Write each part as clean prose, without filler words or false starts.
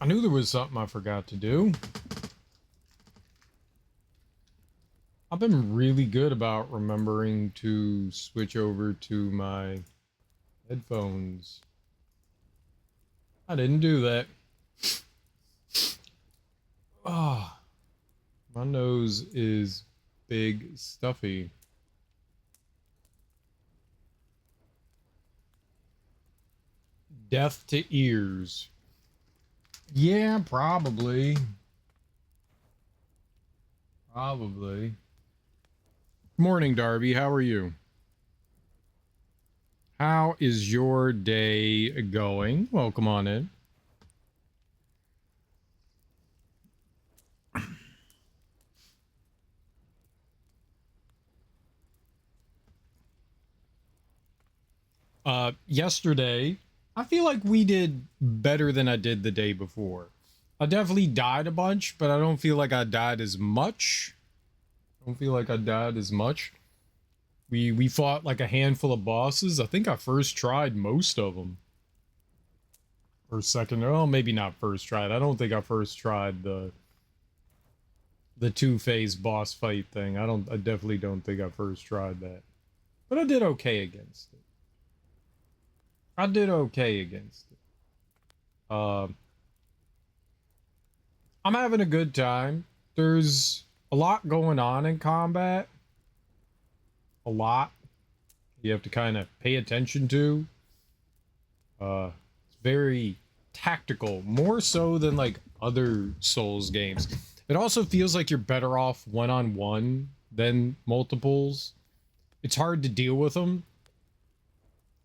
I knew there was something I forgot to do. I've been really good about remembering to switch over to my headphones. I didn't do that. Ah, my nose is big stuffy. Death to ears. Yeah, probably. Probably. Morning, Darby. How are you? How is your day going? Welcome on in. Yesterday, I feel like we did better than I did the day before. I definitely died a bunch, but I don't feel like I died as much. I don't feel like I died as much. We fought like a handful of bosses. I think I first tried most of them. Or second, oh, maybe not first tried. I don't think I first tried the two-phase boss fight thing. I definitely don't think I first tried that. But I did okay against it. I did okay against it. I'm having a good time. There's a lot going on in combat. A lot. You have to kind of pay attention to. It's very tactical, more so than like other Souls games. It also feels like you're better off one-on-one than multiples. It's hard to deal with them.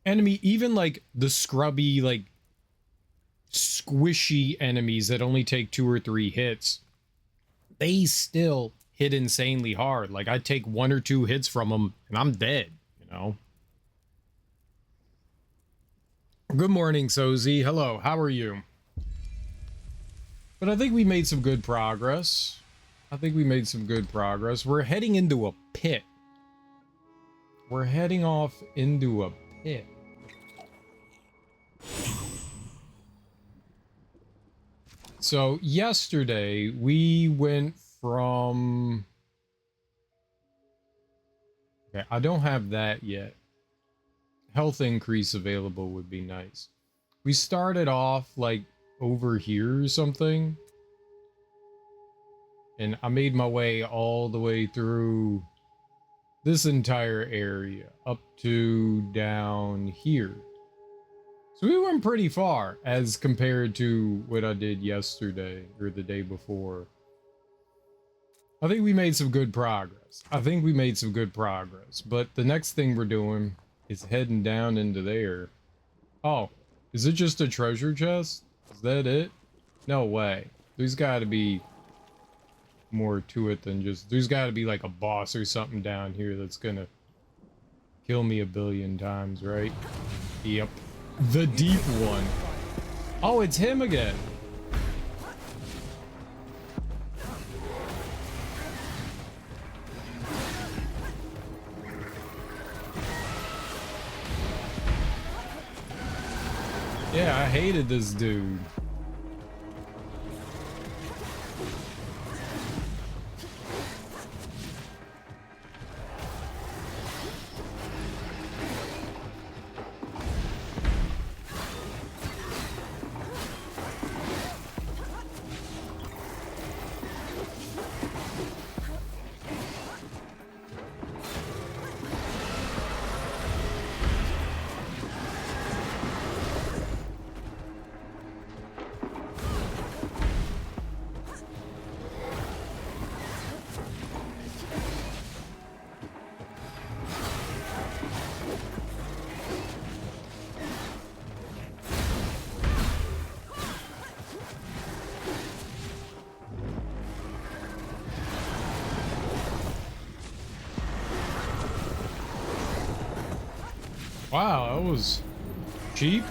Enemy, even like the scrubby, like squishy enemies that only take 2 or 3 hits, they still hit insanely hard. Like I take 1 or 2 hits from them and I'm dead, you know? Good morning, Sozi. Hello, how are you? But I think we made some good progress. We're heading into a pit. We're heading off into a pit. So yesterday we went from... Okay, I don't have that yet. Health increase available would be nice. We started off like over here or something. And I made my way all the way through this entire area up to down here. So we went pretty far as compared to what I did yesterday or the day before. I think we made some good progress. But the next thing we're doing is heading down into there. Oh, is it just a treasure chest? Is that it? No way. There's got to be more to it than just... There's got to be like a boss or something down here that's gonna kill me 1,000,000,000 times, right? Yep. The deep one. Oh, it's him again. Yeah, I hated this dude. Wow, that was cheap.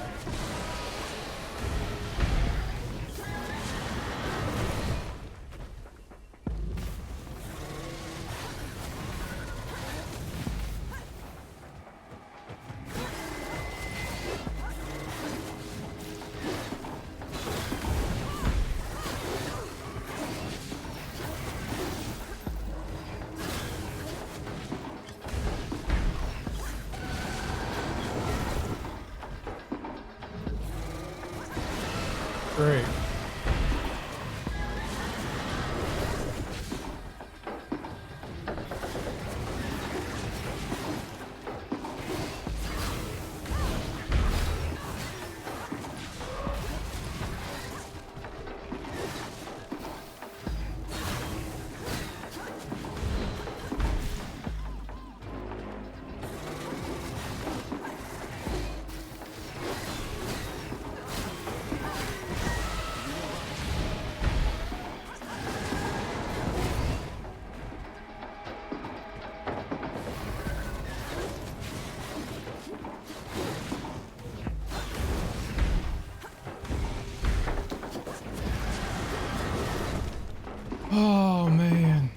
Great. Oh, man.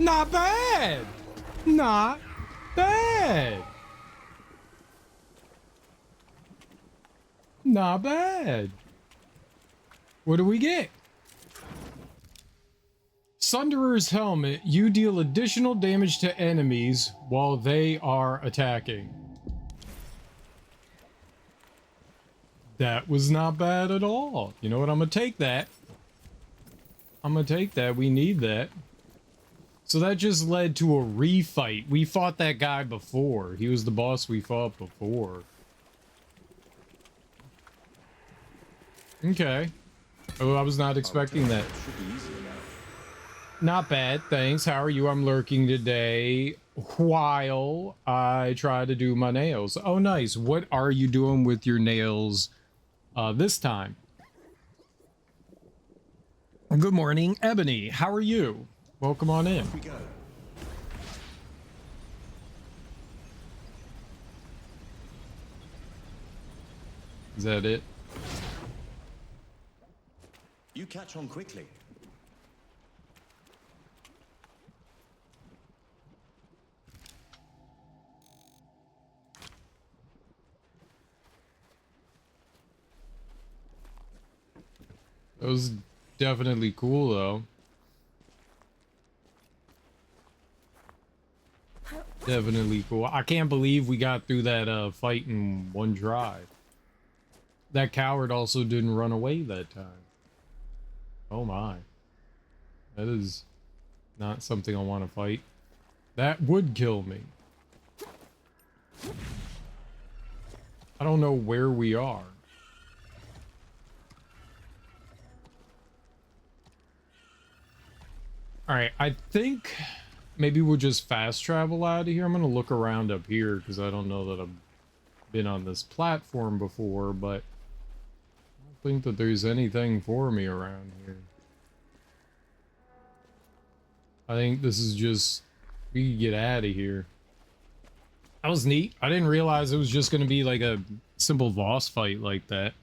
Not bad. Not bad. Not bad. What do we get? Sunderer's Helmet. You deal additional damage to enemies while they are attacking. That was not bad at all. You know what? I'm gonna take that. I'm gonna take that. We need that. So that just led to a refight. We fought that guy before. He was the boss we fought before. Okay. Oh, I was not expecting that. Not bad, thanks. How are you? I'm lurking today while I try to do my nails. Oh, nice. What are you doing with your nails this time? Good morning, Ebony. How are you? Welcome on in. We go. Is that it? You catch on quickly. That was definitely cool, though. Definitely cool. I can't believe we got through that fight in one try. That coward also didn't run away that time. Oh my. That is not something I want to fight. That would kill me. I don't know where we are. Alright, I think maybe we'll just fast travel out of here. I'm going to look around up here because I don't know that I've been on this platform before, but I don't think that there's anything for me around here. I think this is just, we can get out of here. That was neat. I didn't realize it was just going to be like a simple boss fight like that.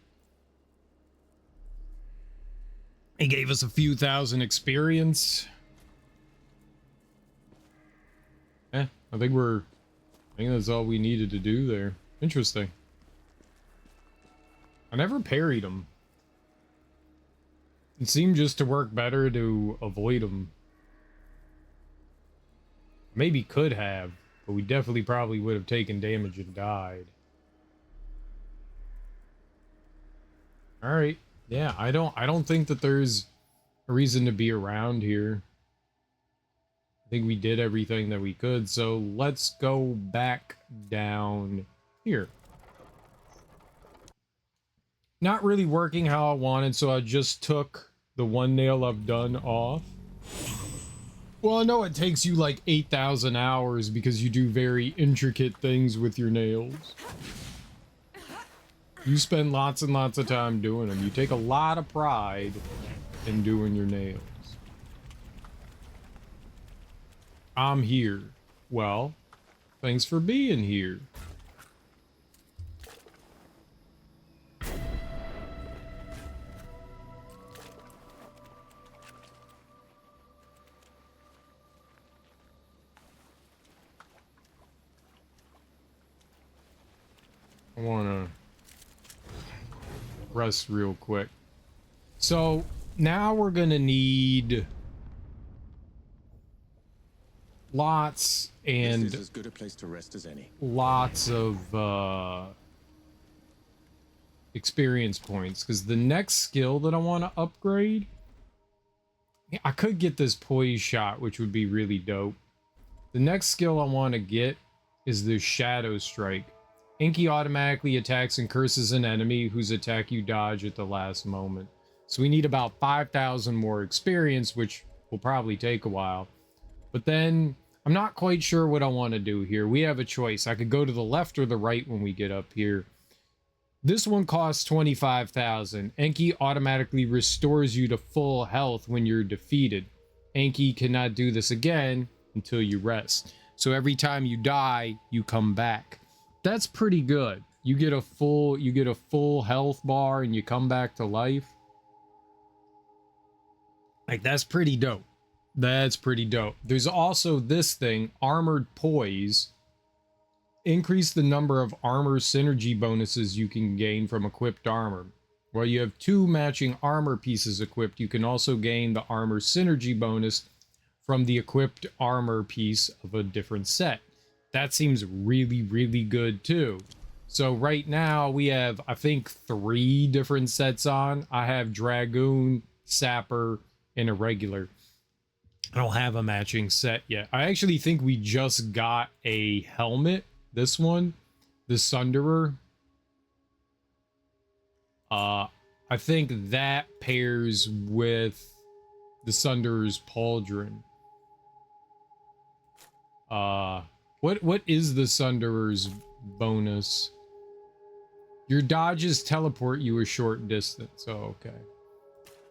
He gave us a few thousand experience. I think that's all we needed to do there. Interesting. I never parried him. It seemed just to work better to avoid him. Maybe could have, but we definitely probably would have taken damage and died. All right. Yeah, I don't think that there's a reason to be around here. I think we did everything that we could, so let's go back down here. Not really working how I wanted, so I just took the one nail I've done off. Well, I know it takes you like 8,000 hours because you do very intricate things with your nails. You spend lots and lots of time doing them. You take a lot of pride in doing your nails. I'm here. Well, thanks for being here. I want to rest real quick. So now we're going to need lots and this is as good a place to rest as any. Lots of experience points, because the next skill that I want to upgrade, I could get this poise shot, which would be really dope. The next skill I want to get is the shadow strike. Inky automatically attacks and curses an enemy whose attack you dodge at the last moment. So we need about 5,000 more experience, which will probably take a while. But then I'm not quite sure what I want to do here. We have a choice. I could go to the left or the right when we get up here. This one costs 25,000. Enki automatically restores you to full health when you're defeated. Enki cannot do this again until you rest. So every time you die, you come back. That's pretty good. You get a full health bar and you come back to life. Like, that's pretty dope. That's pretty dope. There's also this thing, Armored Poise. Increase the number of armor synergy bonuses you can gain from equipped armor. While you have 2 matching armor pieces equipped, you can also gain the armor synergy bonus from the equipped armor piece of a different set. That seems really, really good too. So right now we have, I think, 3 different sets on. I have Dragoon, Sapper, and a regular. I don't have a matching set yet. I actually think we just got a helmet. This one, the Sunderer. I think that pairs with the Sunderer's Pauldron. What is the Sunderer's bonus? Your dodges teleport you a short distance. Oh, okay.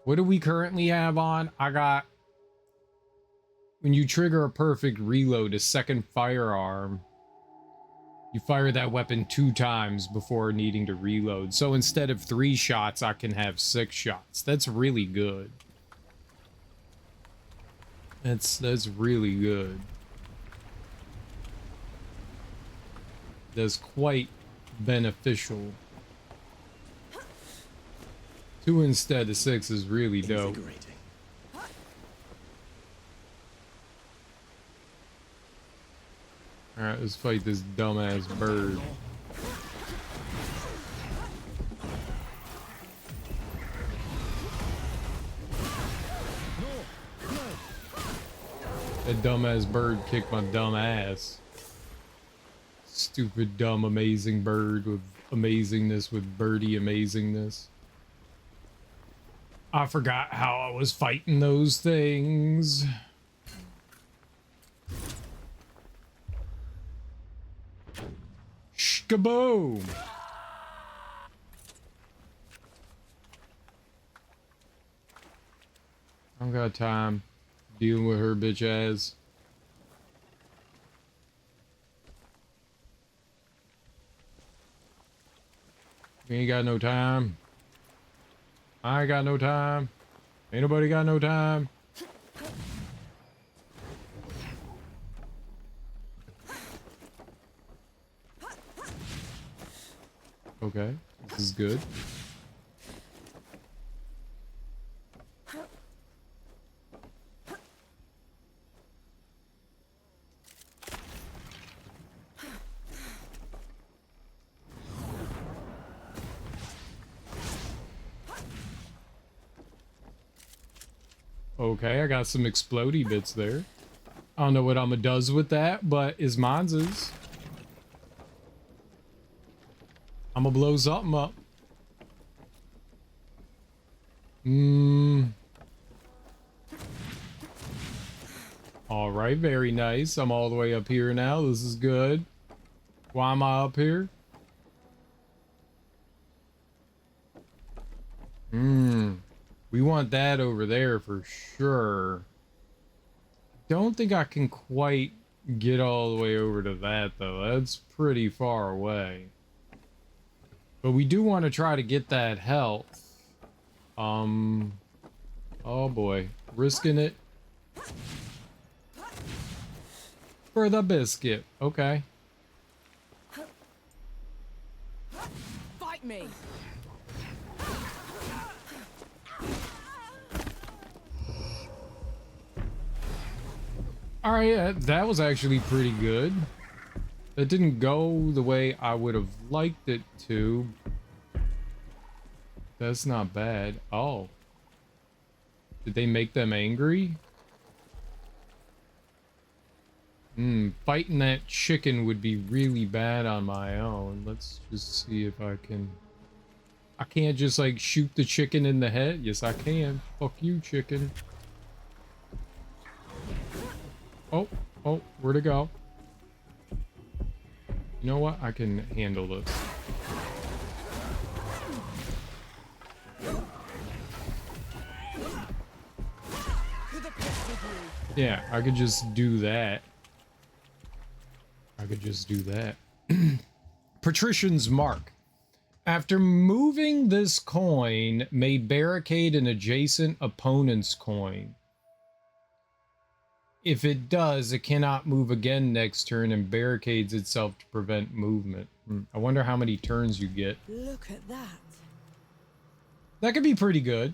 What do we currently have on? I got, when you trigger a perfect reload, a second firearm, you fire that weapon 2 times before needing to reload. So instead of 3 shots, I can have 6 shots. That's really good. That's really good. That's quite beneficial. 2 instead of 6 is really dope. Alright, let's fight this dumbass bird. That dumbass bird kicked my dumb ass. Stupid, dumb, amazing bird with amazingness, with birdie amazingness. I forgot how I was fighting those things. Shkaboom! I don't got time dealing with her bitch ass. We ain't got no time. I ain't got no time. Ain't nobody got no time. Okay, this is good. Okay, I got some explodey bits there. I don't know what I'ma does with that, but is mine's is. I'ma blow something up. All right, very nice. I'm all the way up here now. This is good. Why am I up here? We want that over there for sure. Don't think I can quite get all the way over to that though. That's pretty far away. But we do want to try to get that health. Oh boy, risking it for the biscuit. Okay. Fight me. All right, that was actually pretty good. That didn't go the way I would have liked it to. That's not bad. Oh. Did they make them angry? Fighting that chicken would be really bad on my own. Let's just see if I can... I can't just like shoot the chicken in the head. Yes, I can. Fuck you, chicken. Oh, where'd it go? You know what? I can handle this. Yeah, I could just do that. Patrician's Mark. After moving this coin, may barricade an adjacent opponent's coin. If it does, it cannot move again next turn and barricades itself to prevent movement. I wonder how many turns you get. Look at that. That could be pretty good.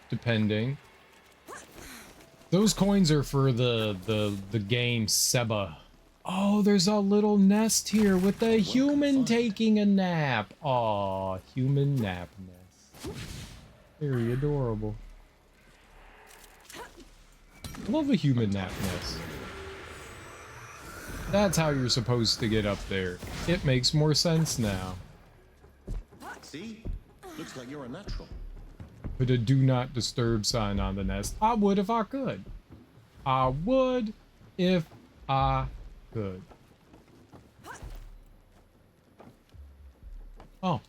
Depending. Those coins are for the game Seba. Oh, there's a little nest here with the human taking a nap. Aw, human nap nest. Very adorable. I love a human nap nest. That's how you're supposed to get up there. It makes more sense now. See? Looks like you're a natural. Put a do not disturb sign on the nest. I would if I could. I would if I could. Oh.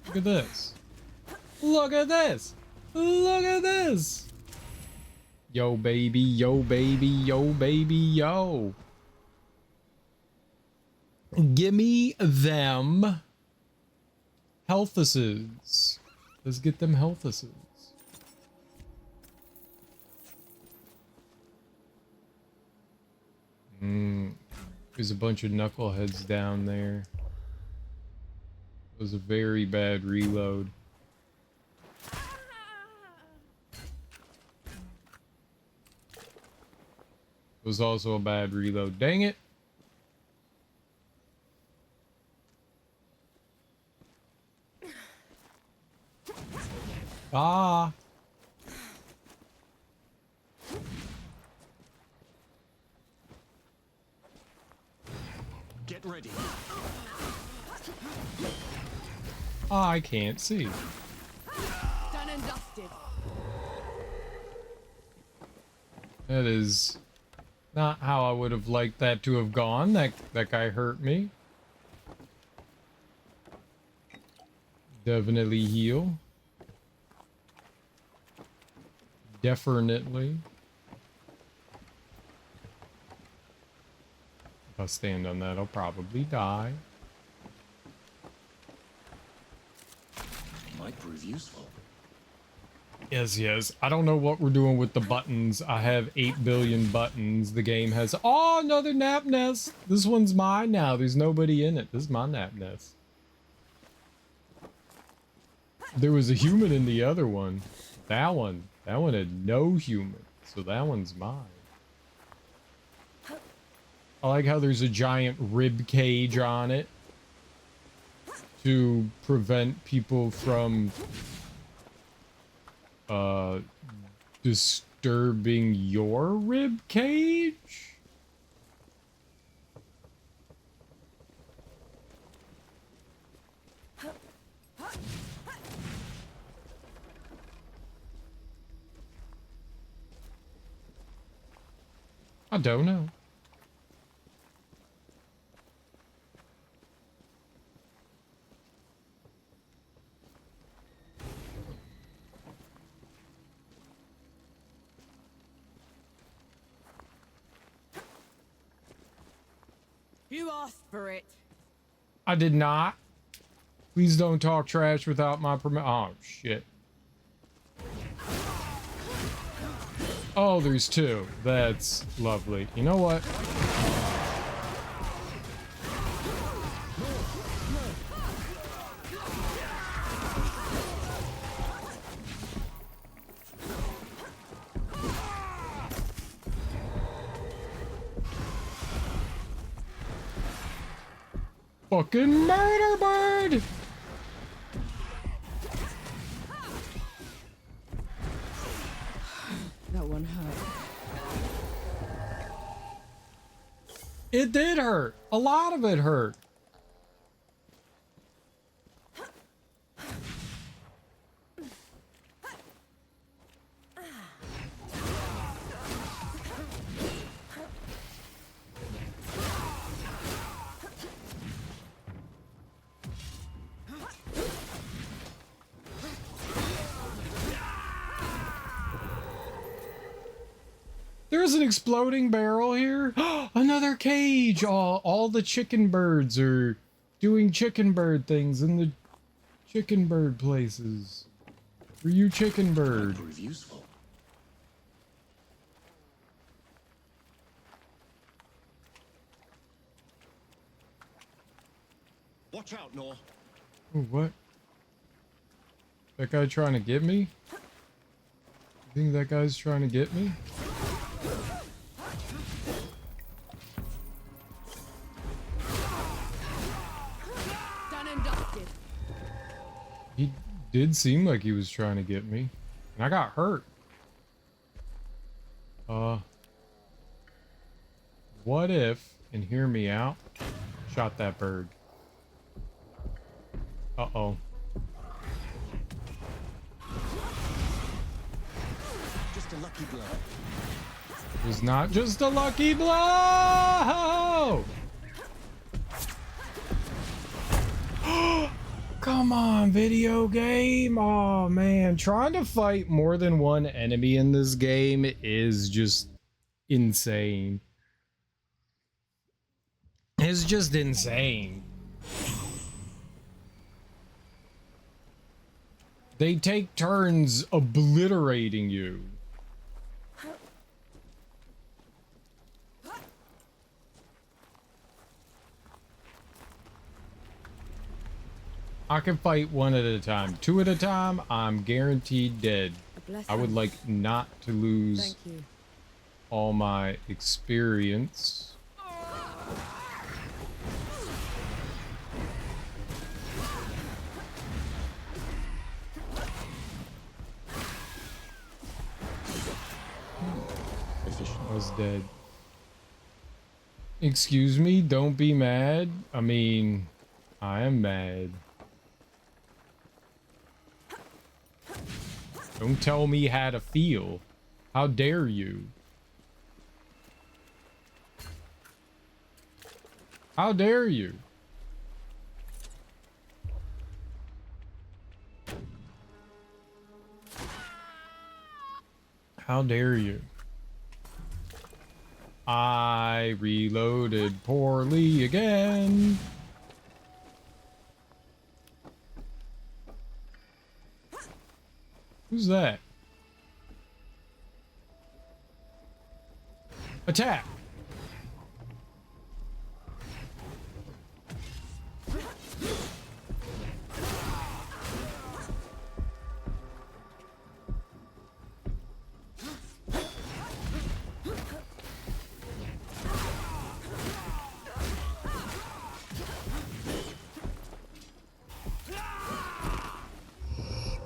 Look at this. Look at this. Look at this. Yo, baby, yo, baby, yo, baby, yo. Gimme them healthuses. Let's get them healthuses. There's a bunch of knuckleheads down there. It was a very bad reload. It was also a bad reload. Dang it. Ah. Get ready. I can't see. Done and dusted. That is not how I would have liked that to have gone. That guy hurt me. Definitely heal. Definitely. If I stand on that, I'll probably die. Might prove useful. Yes. I don't know what we're doing with the buttons. I have 8 billion buttons. The game has... Oh, another nap nest. This one's mine now. There's nobody in it. This is my nap nest. There was a human in the other one. That one had no human. So that one's mine. I like how there's a giant rib cage on it. to prevent people from disturbing your rib cage? I don't know. You asked for it. I did not. Please don't talk trash without my permission. Oh, shit. Oh, there's two. That's lovely. You know what? Fucking murder bird! That one hurt. It did hurt. A lot of it hurt. There's an exploding barrel here. Another cage. All the chicken birds are doing chicken bird things in the chicken bird places. For you, chicken bird. Prove useful. Watch out, Nor. Oh, what? That guy trying to get me? You think that guy's trying to get me? Done and dusted. He did seem like he was trying to get me. And I got hurt. What if, and hear me out, shot that bird? Uh-oh. Just a lucky blow. It was not just a lucky blow! Come on, video game. Oh man, trying to fight more than one enemy in this game is just insane. It's just insane. They take turns obliterating you. I can fight one at a time. Two at a time, I'm guaranteed dead. I would like not to lose Thank you. all my experience. I was dead. Excuse me, don't be mad. I mean, I am mad. Don't tell me how to feel. How dare you? How dare you? How dare you? I reloaded poorly again. Who's that? Attack!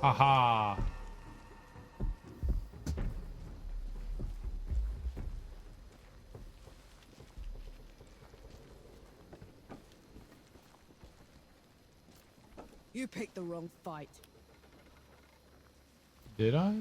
Haha. You picked the wrong fight. Did I?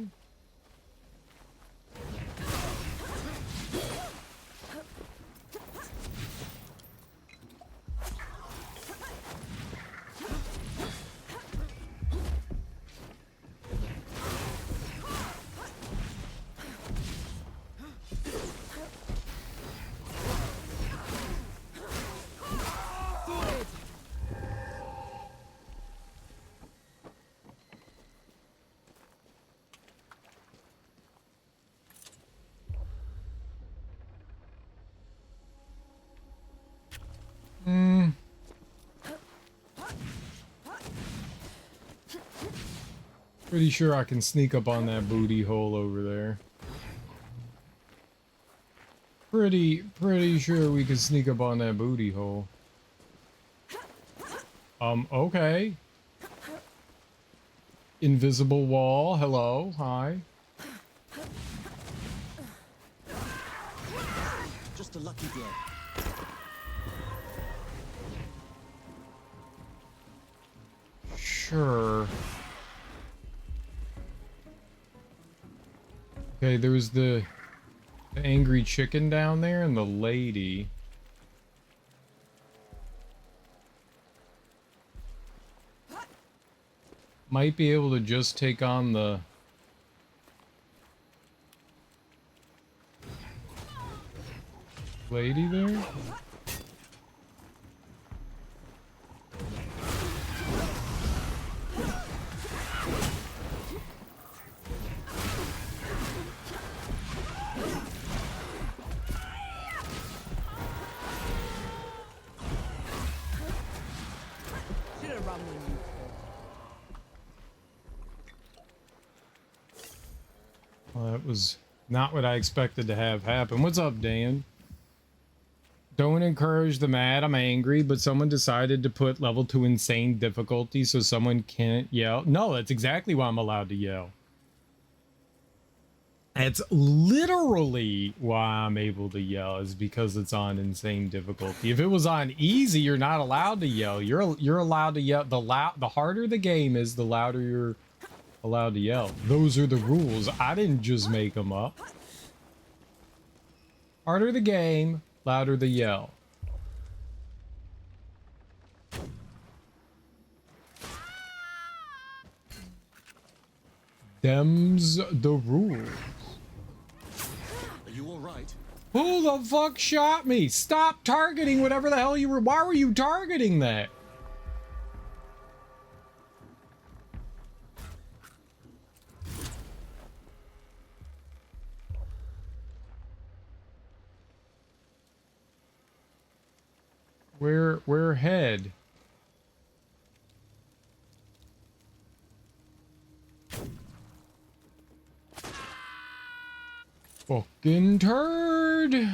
Hmm. Pretty sure I can sneak up on that booty hole over there. Pretty sure we can sneak up on that booty hole. Okay. Invisible wall. Hello. Hi. Just a lucky blow. Sure. Okay, there was the angry chicken down there and the lady. Might be able to just take on the lady there. Should've run when you could. Well, that was not what I expected to have happen. What's up, Dan? Don't encourage the mad. I'm angry, but someone decided to put level 2 insane difficulty so someone can't yell. No, that's exactly why I'm allowed to yell. That's literally why I'm able to yell, is because it's on insane difficulty. If it was on easy, you're not allowed to yell. You're allowed to yell. The harder the game is, the louder you're allowed to yell. Those are the rules. I didn't just make them up. Harder the game, louder the yell. Them's the rules. Are you all right? Who the fuck shot me? Stop targeting whatever the hell you were. Why were you targeting that? Where head? Fucking turd.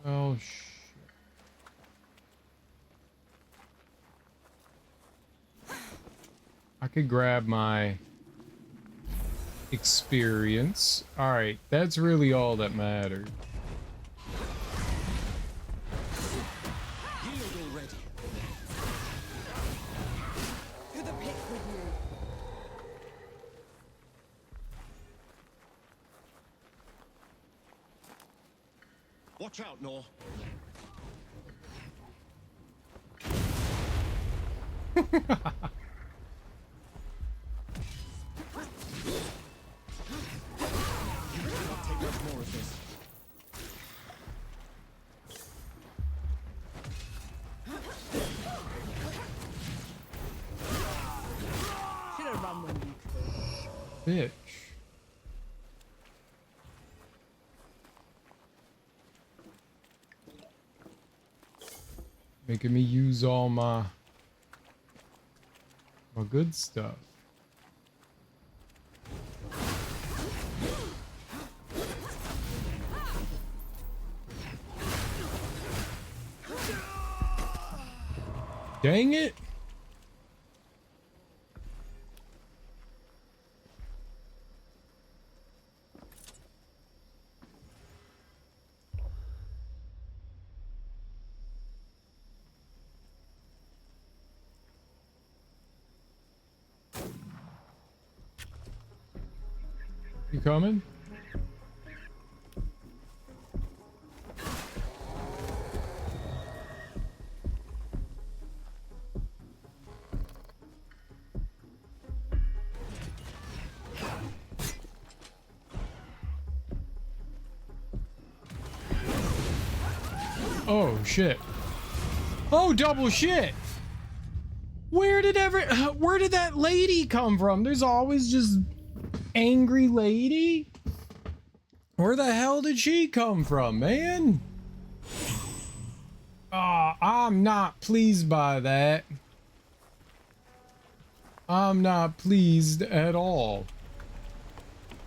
Oh shit. I could grab my experience. All right, that's really all that mattered. Yield already. To the pit with you. Watch out, Nor. You cannot take much more of this. Should've run when you could. Bitch. Making me use all my good stuff. Dang it. You coming? Oh shit. Oh, double shit. Where did that lady come from? There's always just angry lady. Where the hell did she come from, man? Ah, I'm not pleased by that. I'm not pleased at all.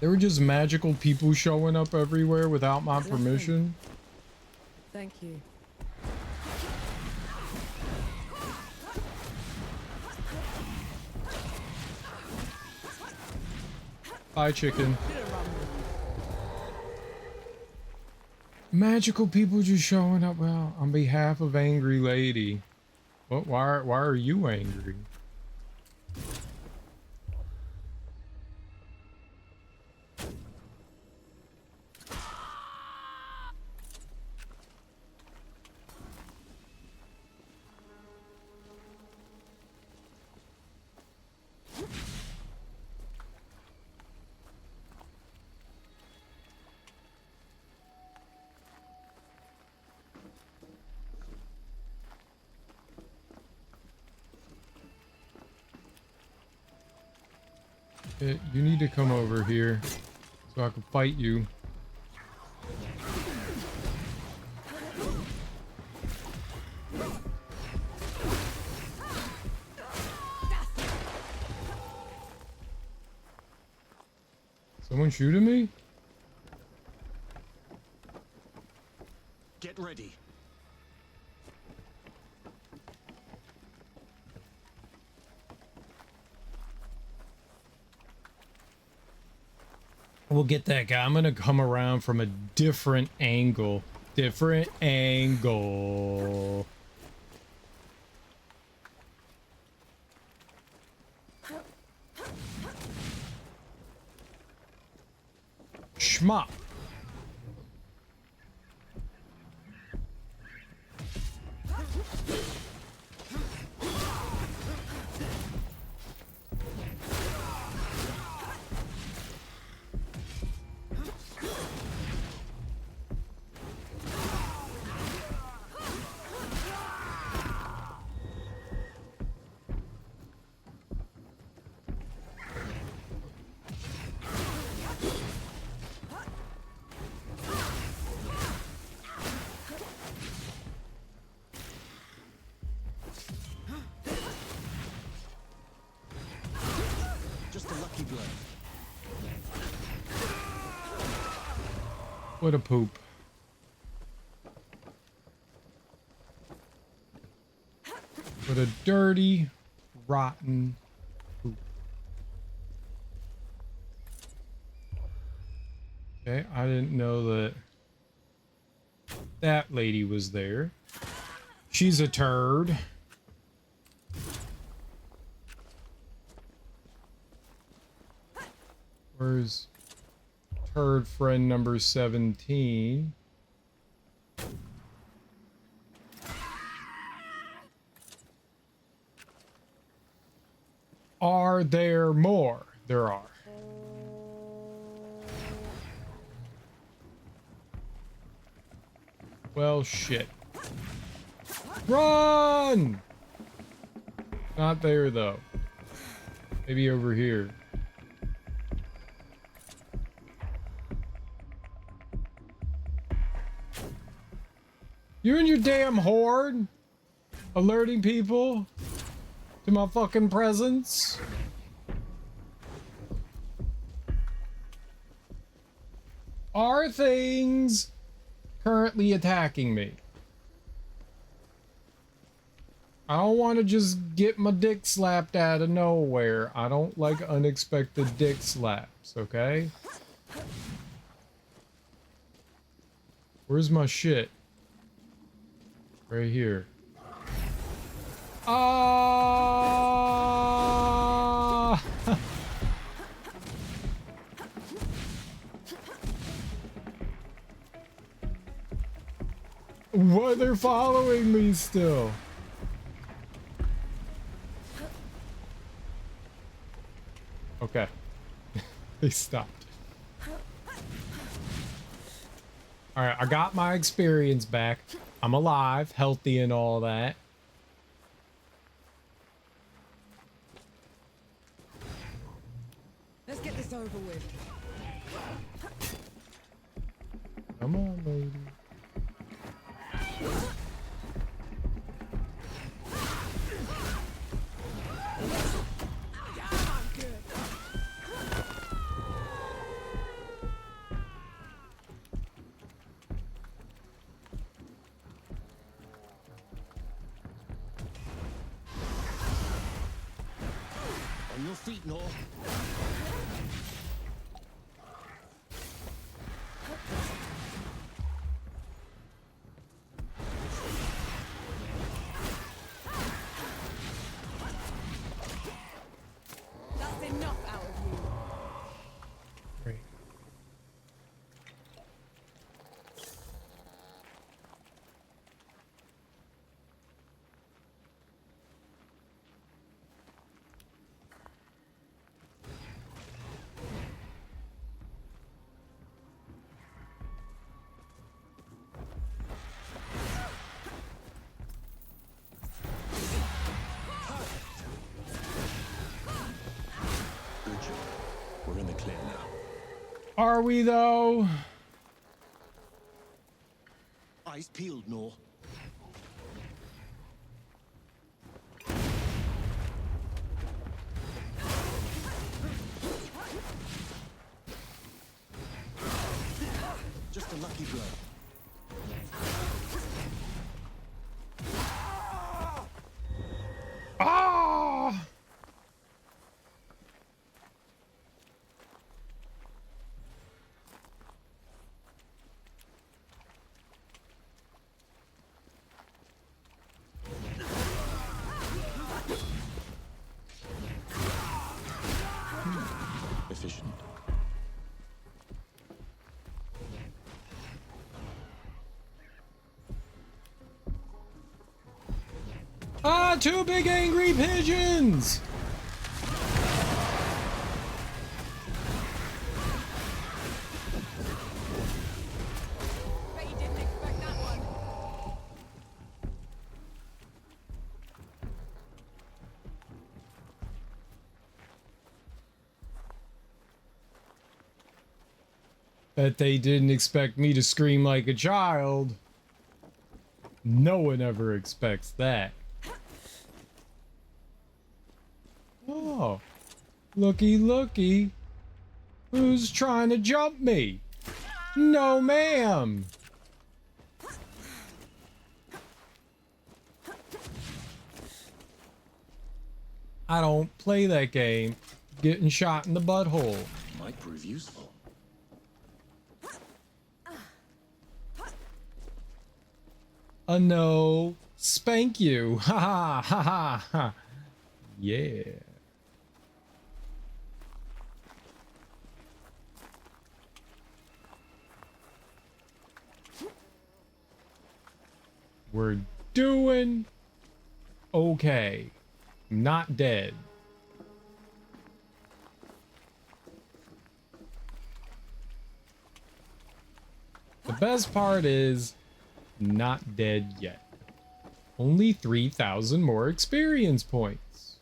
There were just magical people showing up everywhere without my permission. Thank you. Hi, chicken. Should have run with you. Magical people just showing up well on behalf of angry lady. What? Why are you angry? You need to come over here so I can fight you. Someone shooting me? Get ready. We'll get that guy. I'm gonna come around from a different angle. Different angle. Schmop. Just a lucky blow. What a poop. What a dirty, rotten poop. Okay, I didn't know that that lady was there. She's a turd. Where's turd friend number 17? Are there more? There are. Well, shit. Run! Not there, though. Maybe over here. You and your damn horde alerting people to my fucking presence. Are things currently attacking me? I don't want to just get my dick slapped out of nowhere. I don't like unexpected dick slaps, okay? Where's my shit? Right here. Ah! Why they're following me still? Okay. They stopped. Alright, I got my experience back. I'm alive, healthy and all that. Let's get this over with. Come on, lady. On your feet, Nor. That's enough out of you. Great. Good job. We're in the clear now. Are we though? Eyes peeled, Nor. Just a lucky blow. Ah! Efficient. Ah, two big angry pigeons! Bet you didn't expect that one. Bet they didn't expect me to scream like a child. No one ever expects that. Oh, looky, looky. Who's trying to jump me? No, ma'am. I don't play that game. Getting shot in the butthole. Might prove useful. A no. Spank you. Ha ha ha ha ha. Yeah. We're doing okay. I'm not dead. The best part is not dead yet. Only 3,000 more experience points.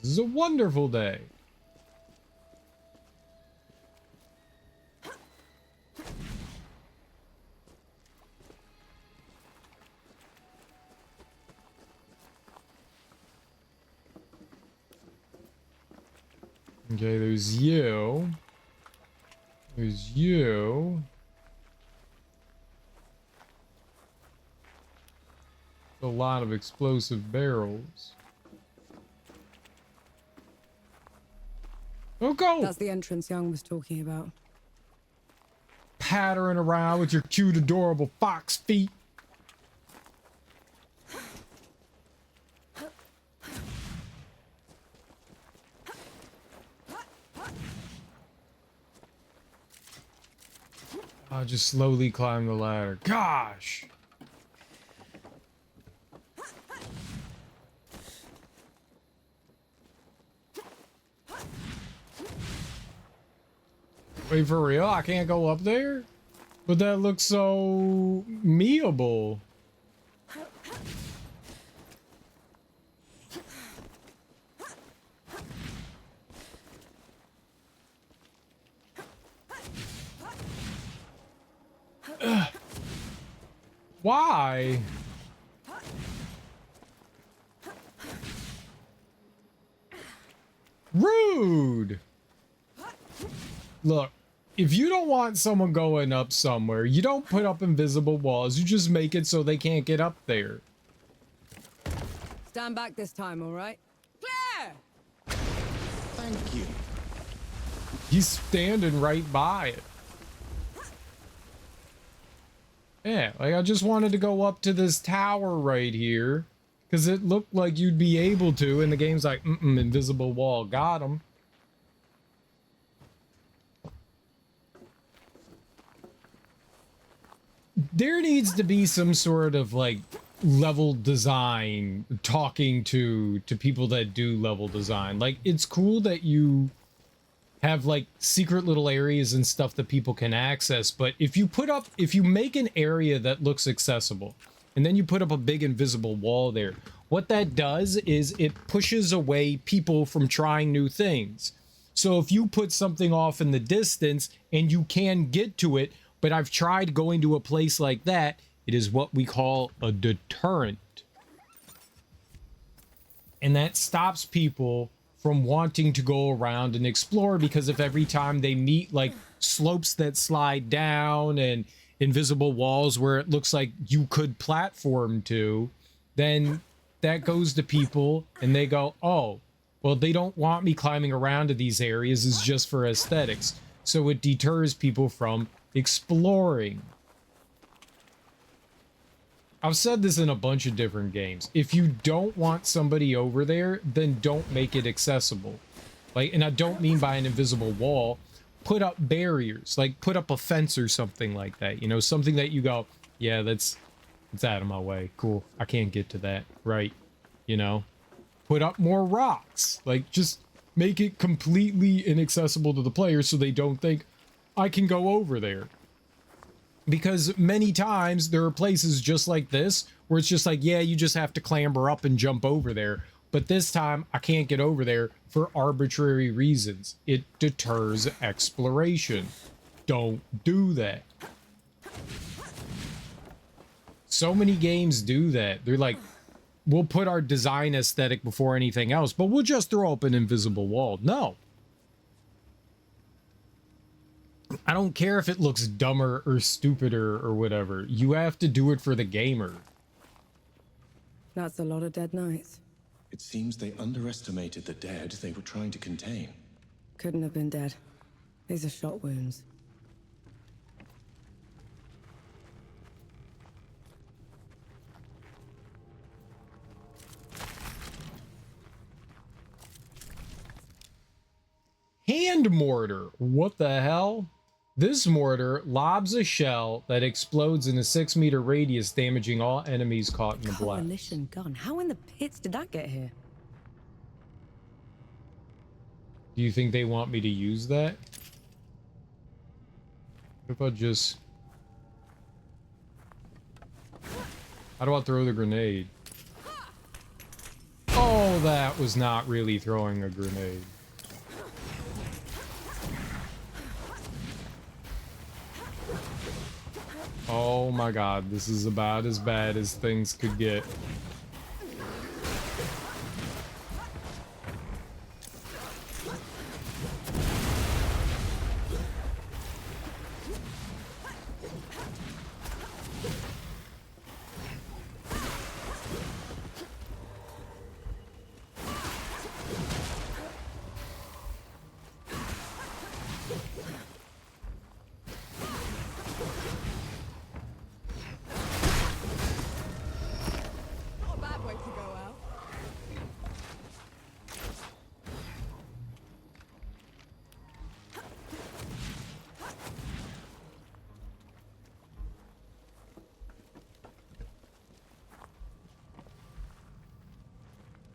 This is a wonderful day. Okay, there's you. There's you. A lot of explosive barrels. Oh, go! That's the entrance Young was talking about. Pattering around with your cute, adorable fox feet. I'll just slowly climb the ladder. Gosh! Wait, for real? I can't go up there? But that looks so meable. Ugh. Why? Rude! Look, if you don't want someone going up somewhere, you don't put up invisible walls. You just make it so they can't get up there. Stand back this time, all right? Claire! Thank you. He's standing right by it. Yeah, like I just wanted to go up to this tower right here because it looked like you'd be able to, and the game's like, invisible wall. Got him. There needs to be some sort of like level design, talking to people that do level design. Like, it's cool that you have like secret little areas and stuff that people can access, but if you make an area that looks accessible and then you put up a big invisible wall there, what that does is it pushes away people from trying new things. So if you put something off in the distance and you can get to it, but I've tried going to a place like that, it is what we call a deterrent. And that stops people from wanting to go around and explore, because if every time they meet like slopes that slide down and invisible walls where it looks like you could platform to, then that goes to people and they go, oh, well, they don't want me climbing around to these areas, it's just for aesthetics. So it deters people from exploring. I've said this in a bunch of different games. If you don't want somebody over there, then don't make it accessible. Like, and I don't mean by an invisible wall. Put up barriers, like put up a fence or something like that. You know, something that you go, yeah, it's out of my way. Cool. I can't get to that. Right. You know, put up more rocks. Like, just make it completely inaccessible to the player so they don't think I can go over there. Because many times there are places just like this where it's just like, yeah, you just have to clamber up and jump over there. But this time I can't get over there for arbitrary reasons. It deters exploration. Don't do that. So many games do that. They're like, we'll put our design aesthetic before anything else, but we'll just throw up an invisible wall. No. I don't care if it looks dumber or stupider or whatever. You have to do it for the gamer. That's a lot of dead knights. It seems they underestimated the dead they were trying to contain. Couldn't have been dead. These are shot wounds. Hand mortar. What the hell? This mortar lobs a shell that explodes in a 6-meter radius, damaging all enemies caught in the blast. Coalition gun. How in the pits did that get here? Do you think they want me to use that? What if I just... How do I throw the grenade? Oh, that was not really throwing a grenade. Oh my god, this is about as bad as things could get.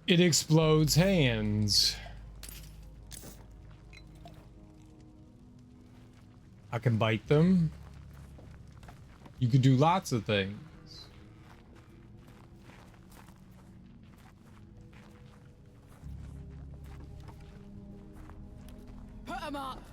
It explodes hands. I can bite them. You could do lots of things. Put 'em up.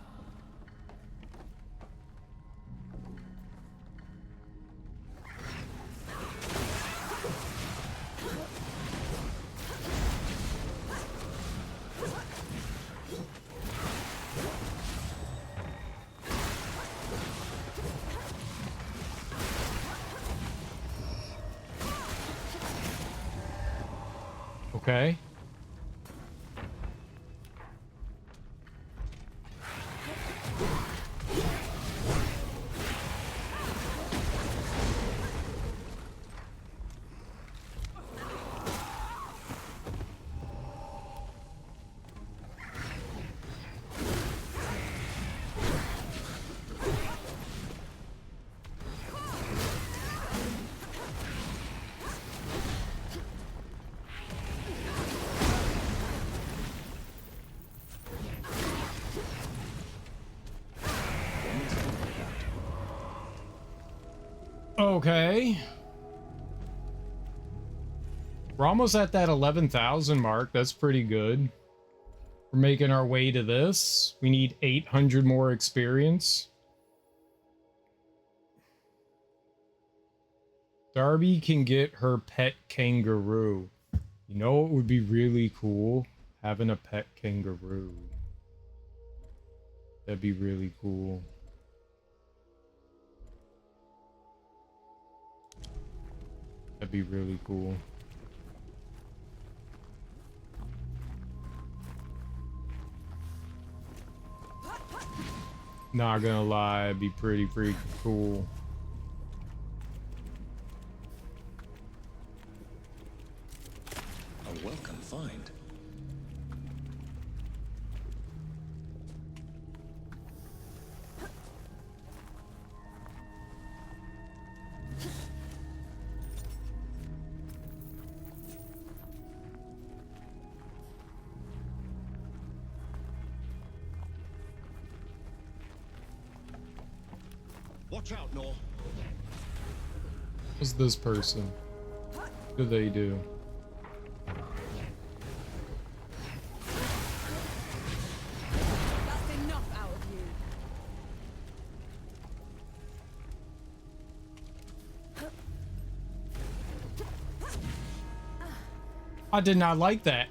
Okay. Okay. We're almost at that 11,000 mark. That's pretty good. We're making our way to this. We need 800 more experience. Darby can get her pet kangaroo. You know what would be really cool? Having a pet kangaroo. That'd be really cool. That'd be really cool. Not gonna lie, it'd be pretty cool. A welcome find. Watch out, Nor. What's this person? What do they do? That's enough out of you. I did not like that.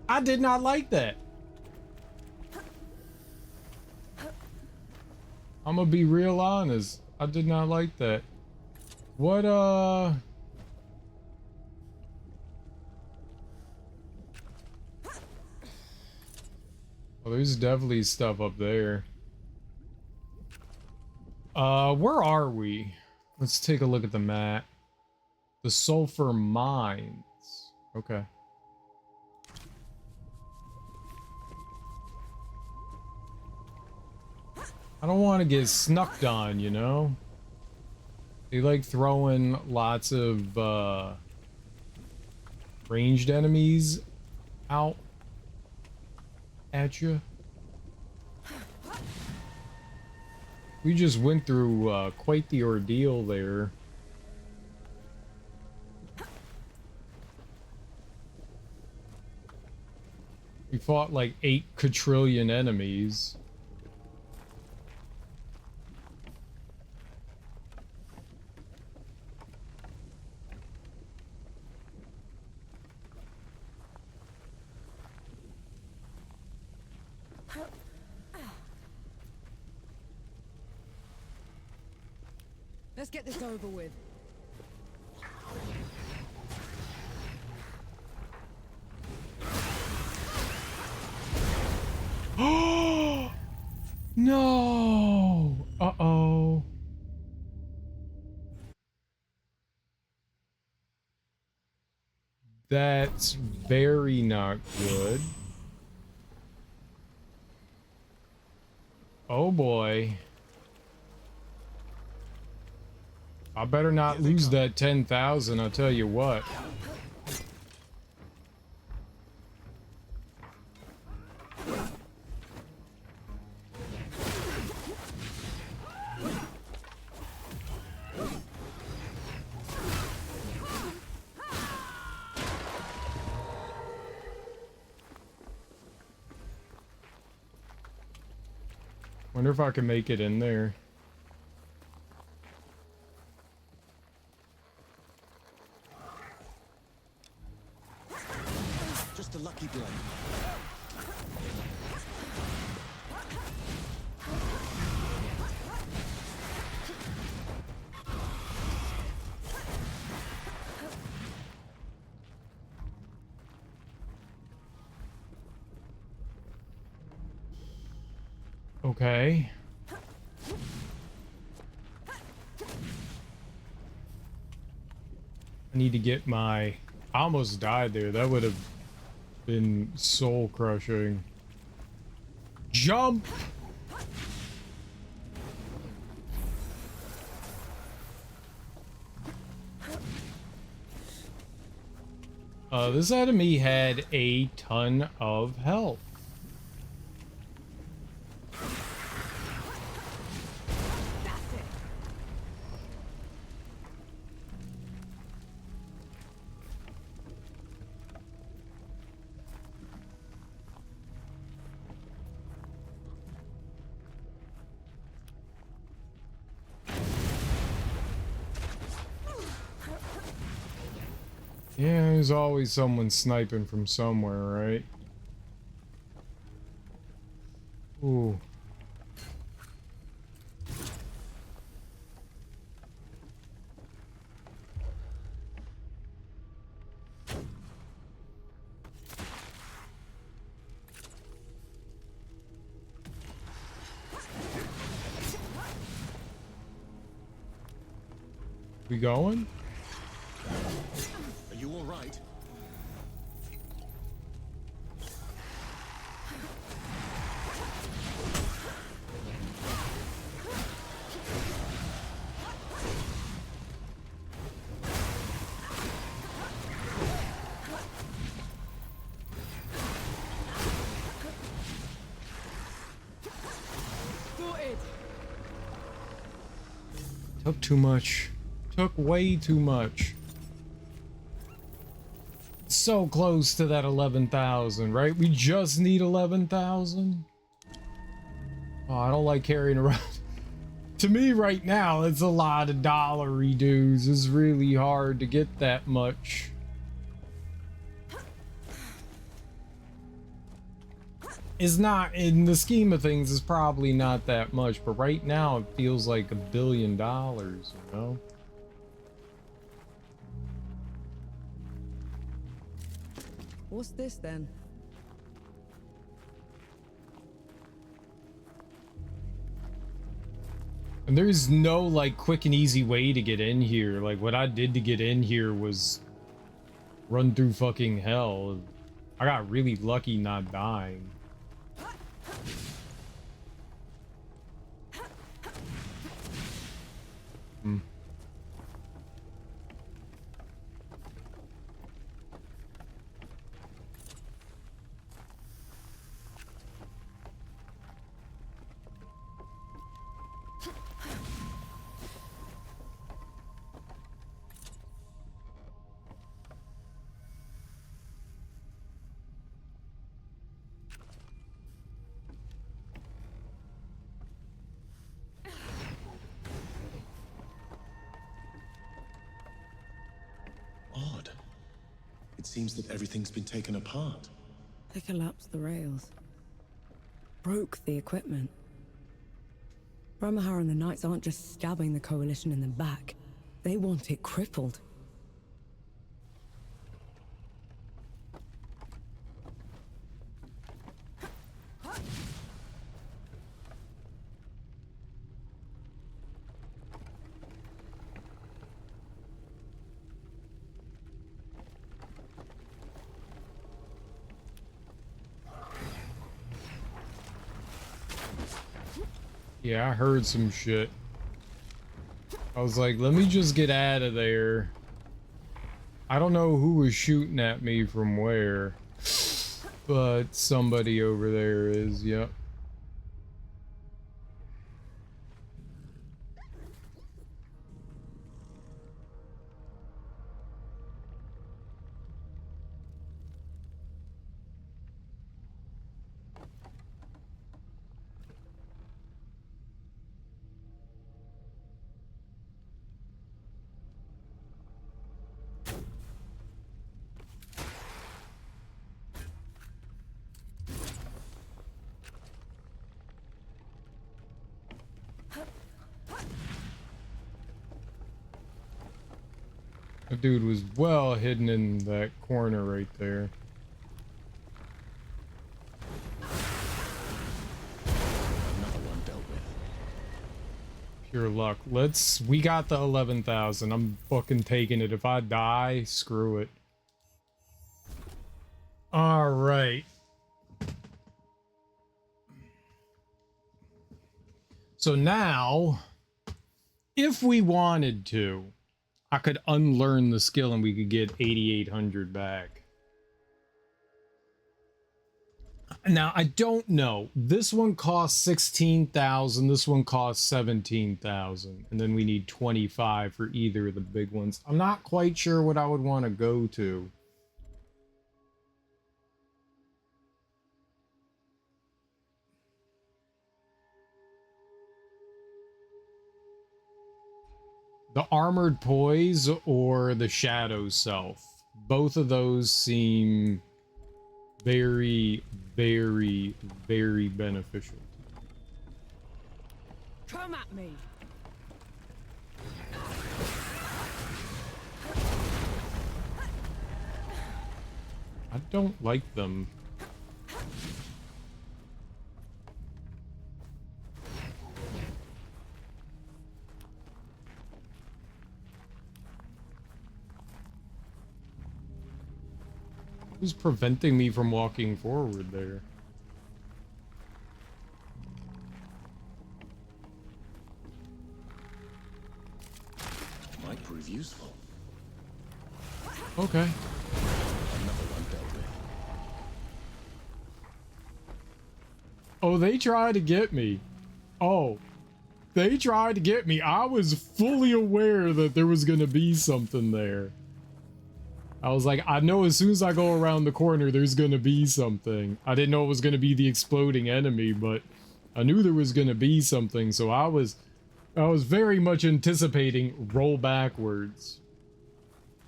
I did not like that. I'm gonna be real honest. I did not like that. What, Oh, there's definitely stuff up there. Where are we? Let's take a look at the map. The sulfur mines. Okay. I don't want to get snucked on, you know? They like throwing lots of, ranged enemies out at you. We just went through, quite the ordeal there. We fought like 8 quadrillion enemies. Let's get this over with. Oh no! Uh-oh. That's very not good. Oh boy. I better not lose that 10,000, I'll tell you what. Wonder if I can make it in there. Just a lucky blow. Okay. I need to get my... I almost died there. That would have been soul crushing. Jump! This enemy had a ton of health. Yeah, there's always someone sniping from somewhere, right? Ooh. We going? Are you all right? Sorted. Took too much. Took way too much. So close to that 11,000, right? We just need 11,000. Oh, I don't like carrying around. To me right now, it's a lot of dollary dues. It's really hard to get that much. It's not, in the scheme of things, it's probably not that much, but right now it feels like $1 billion, you know? What's this then? And there's no, like, quick and easy way to get in here. Like, what I did to get in here was run through fucking hell. I got really lucky not dying. Hmm. Odd. It seems that everything's been taken apart. They collapsed the rails. Broke the equipment. Bramahar and the Knights aren't just stabbing the Coalition in the back. They want it crippled. Yeah, I heard some shit. I was like, let me just get out of there. I don't know who was shooting at me from where, but somebody over there is, yep. That dude was well hidden in that corner right there. Another one dealt with. Pure luck. We got the 11,000. I'm fucking taking it. If I die, screw it. All right. So now, if we wanted to, I could unlearn the skill and we could get 8,800 back. Now, I don't know. This one costs 16,000. This one costs 17,000. And then we need 25 for either of the big ones. I'm not quite sure what I would want to go to. The Armored Poise or the Shadow Self. Both of those seem very, very, very beneficial. Come at me. I don't like them. Who's preventing me from walking forward there? Might prove useful. Okay. Another one dealt with. Oh, they tried to get me. Oh, they tried to get me. I was fully aware that there was going to be something there. I was like, I know as soon as I go around the corner, there's going to be something. I didn't know it was going to be the exploding enemy, but I knew there was going to be something. So I was very much anticipating roll backwards.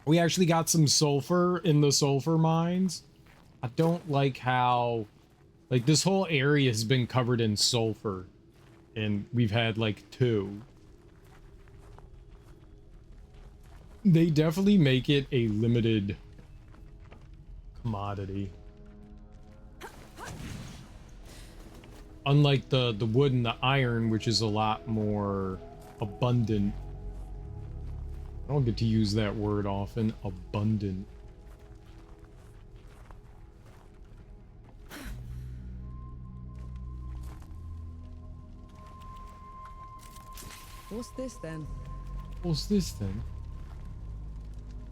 We actually got some sulfur in the sulfur mines. I don't like how, like, this whole area has been covered in sulfur. And we've had, like, 2. They definitely make it a limited commodity. Unlike the wood and the iron, which is a lot more abundant. I don't get to use that word often. Abundant. What's this then? What's this then?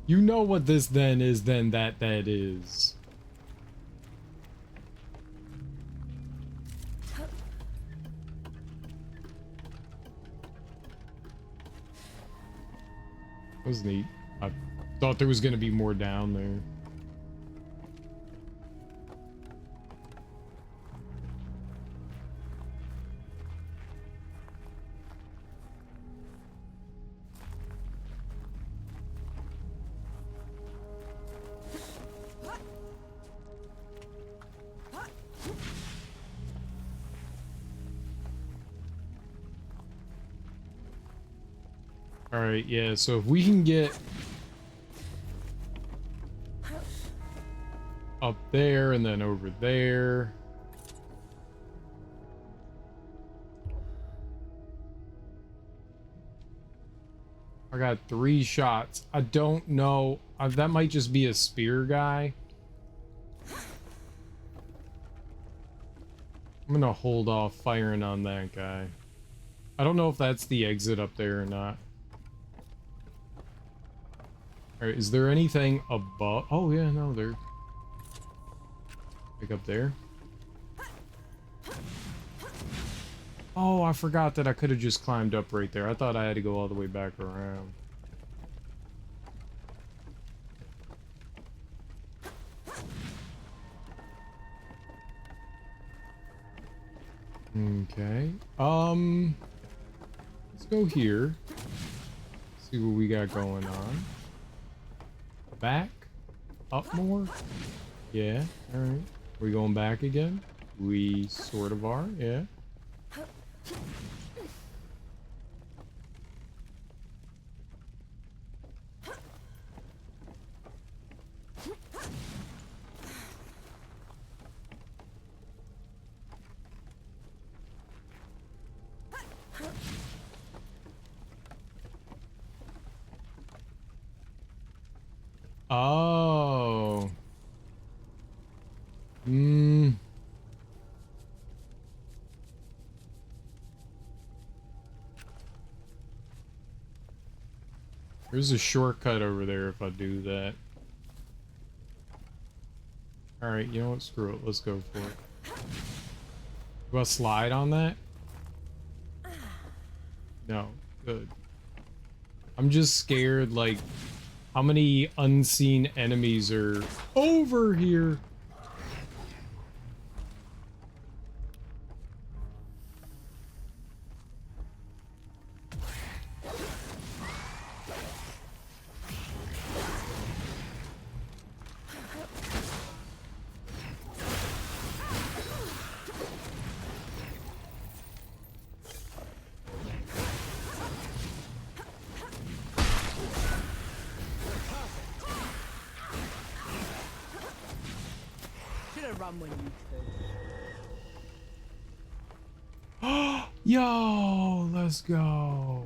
You know what this then is, then that is. That was neat. I thought there was going to be more down there. Alright, yeah, so if we can get up there and then over there. I got 3 shots. I don't know. That might just be a spear guy. I'm gonna hold off firing on that guy. I don't know if that's the exit up there or not. Alright, is there anything above? Oh, yeah, no, there. Like up there. Oh, I forgot that I could have just climbed up right there. I thought I had to go all the way back around. Okay. Let's go here. See what we got going on. Back? Up more? Yeah, alright. We going back again? We sort of are, yeah. Oh. Hmm. There's a shortcut over there if I do that. Alright, you know what? Screw it. Let's go for it. Do I slide on that? No. Good. I'm just scared, like, how many unseen enemies are over here? Run when you could. Yo, let's go.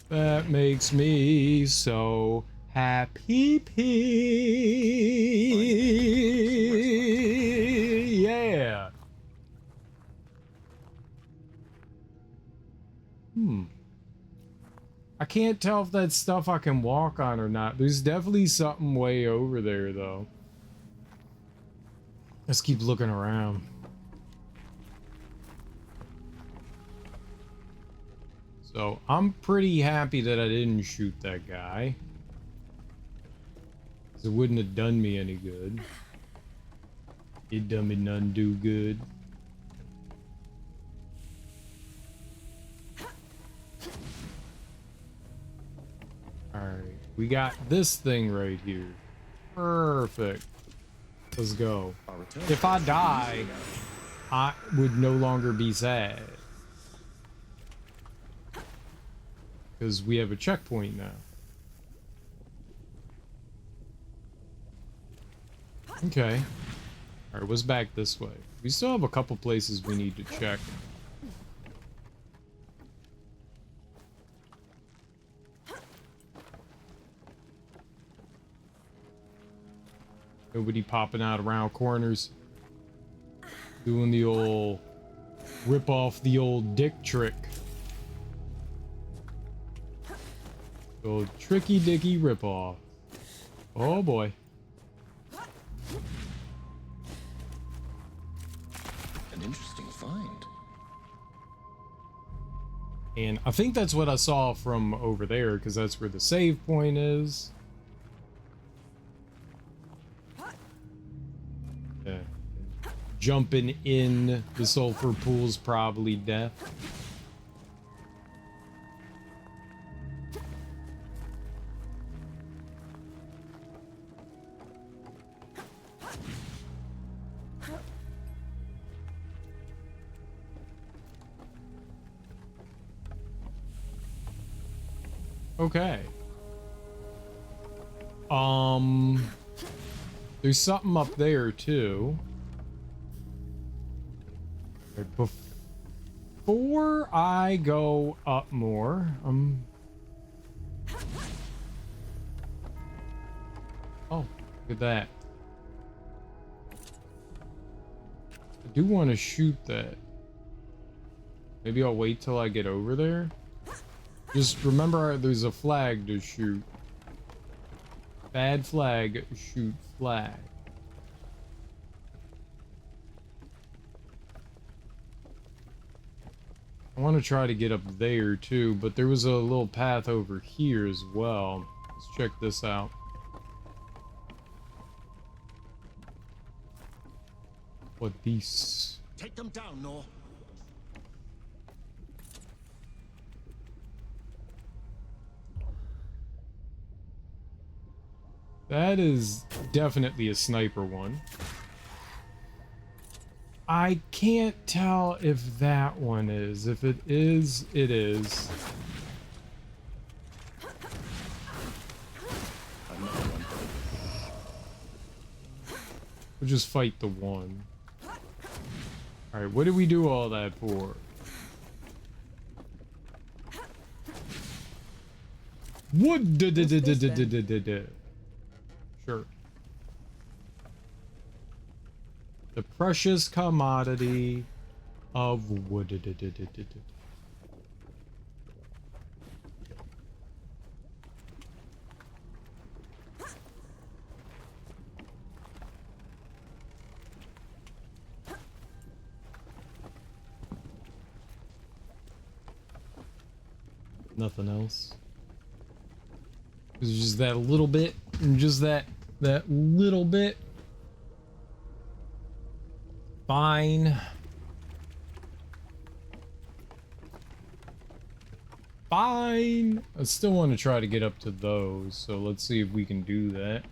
That makes me so happy. Yeah. I can't tell if that's stuff I can walk on or not. There's definitely something way over there, though. Let's keep looking around. So, I'm pretty happy that I didn't shoot that guy. 'Cause it wouldn't have done me any good. It done me none do good. Alright, we got this thing right here. Perfect. Let's go. If I die, I would no longer be sad. Because we have a checkpoint now. Okay. Alright, what's back this way? We still have a couple places we need to check. Nobody popping out around corners. Doing the old rip off the old dick trick. The old tricky dicky rip off. Oh boy. An interesting find. And I think that's what I saw from over there, because that's where the save point is. Yeah. Jumping in the sulfur pool's probably death. Okay. There's something up there too. Right, before I go up more, oh, look at that. I do want to shoot that. Maybe I'll wait till I get over there. Just remember, there's a flag to shoot. Bad flag, shoot flag. I want to try to get up there too, but there was a little path over here as well. Let's check this out. What these? Take them down, Nor. That is definitely a sniper one. I can't tell if that one is. If it is, it is. We'll just fight the one. Alright, what did we do all that for? Wood. What's this then? Sure. The precious commodity of wood. Nothing else. It's just that little bit, and just that little bit. Fine. Fine. I still want to try to get up to those, so let's see if we can do that.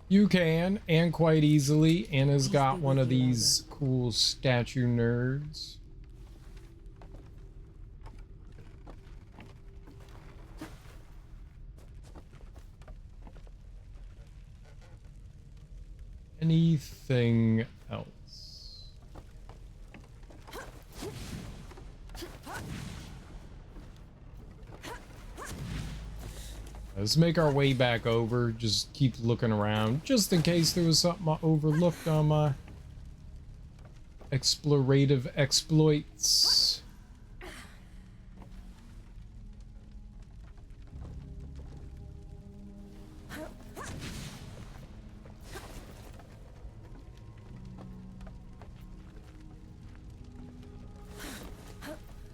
You can, and quite easily. Anna's got one of these cool statue nerds. Anything else? Let's make our way back over. Just keep looking around, just in case there was something I overlooked on my explorative exploits.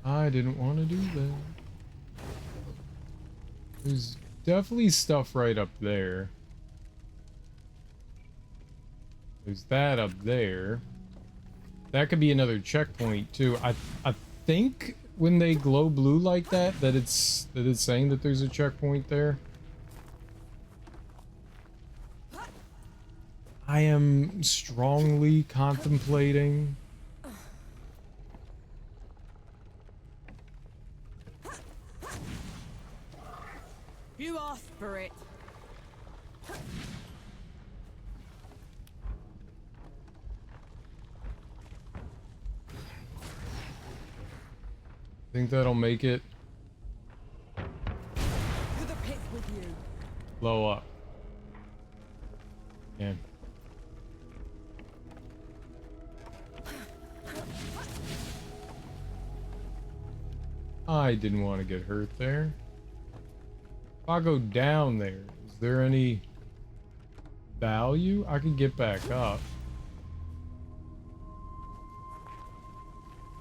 I didn't want to do that. There's definitely stuff right up there. There's that up there. That could be another checkpoint too. I think when they glow blue like that, it's saying that there's a checkpoint there. I am strongly contemplating. You asked for it. Think that'll make it To the pit with you. blow up. Yeah. I didn't want to get hurt there. If I go down there, is there any value? I can get back up.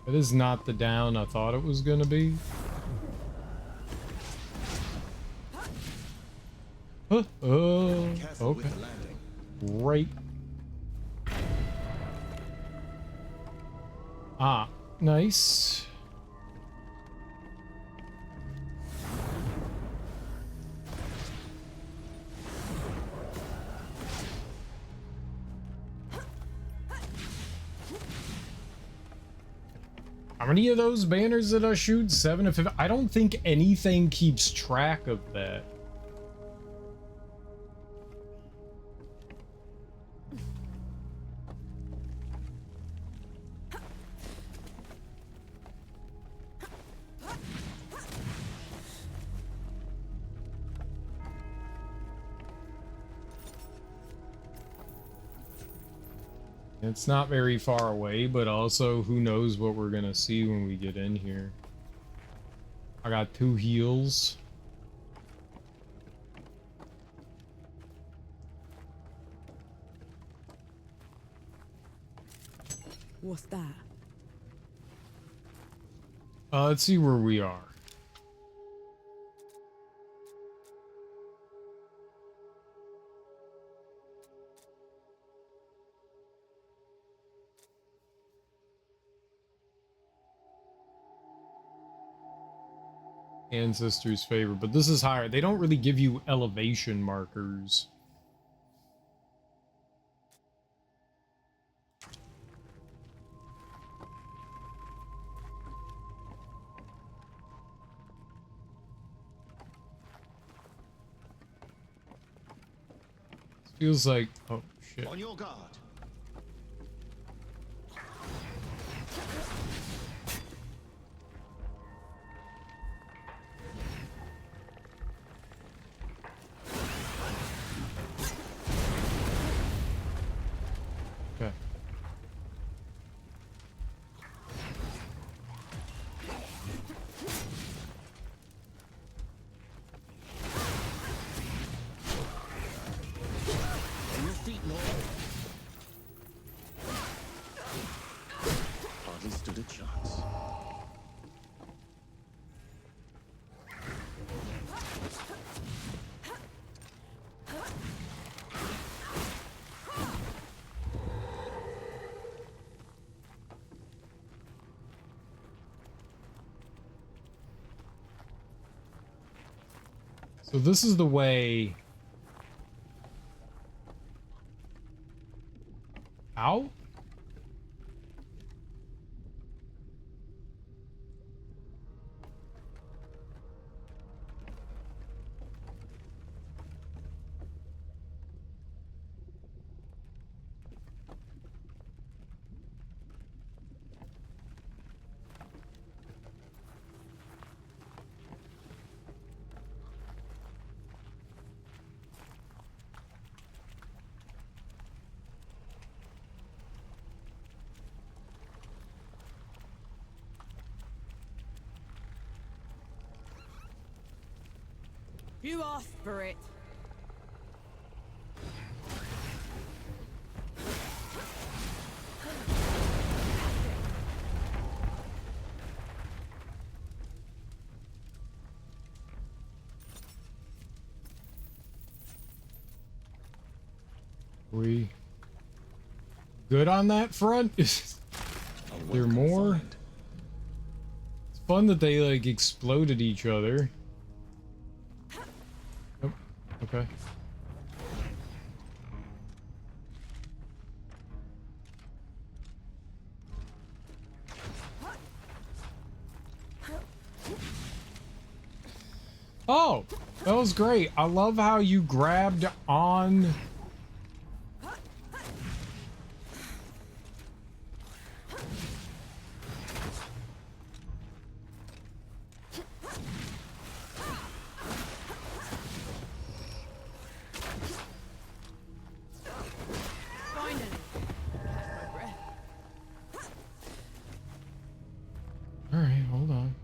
It is not the down I thought it was gonna be. Oh, okay. Great. Ah, nice. How many of those banners did I shoot? 7 of 5. I don't think anything keeps track of that. It's not very far away, but also who knows what we're gonna see when we get in here. I got 2 heals. What's that? Let's see where we are. Ancestors' favor, but this is higher. They don't really give you elevation markers. Feels like, oh shit. On your guard. Okay. On your feet, Lord. Hardly stood a chance. So this is the way out? You asked for it. We good on that front? Is there more? Find. It's fun that they like exploded each other. Oh, okay. Oh, that was great. I love how you grabbed on. Finally. My breath. All right, hold on.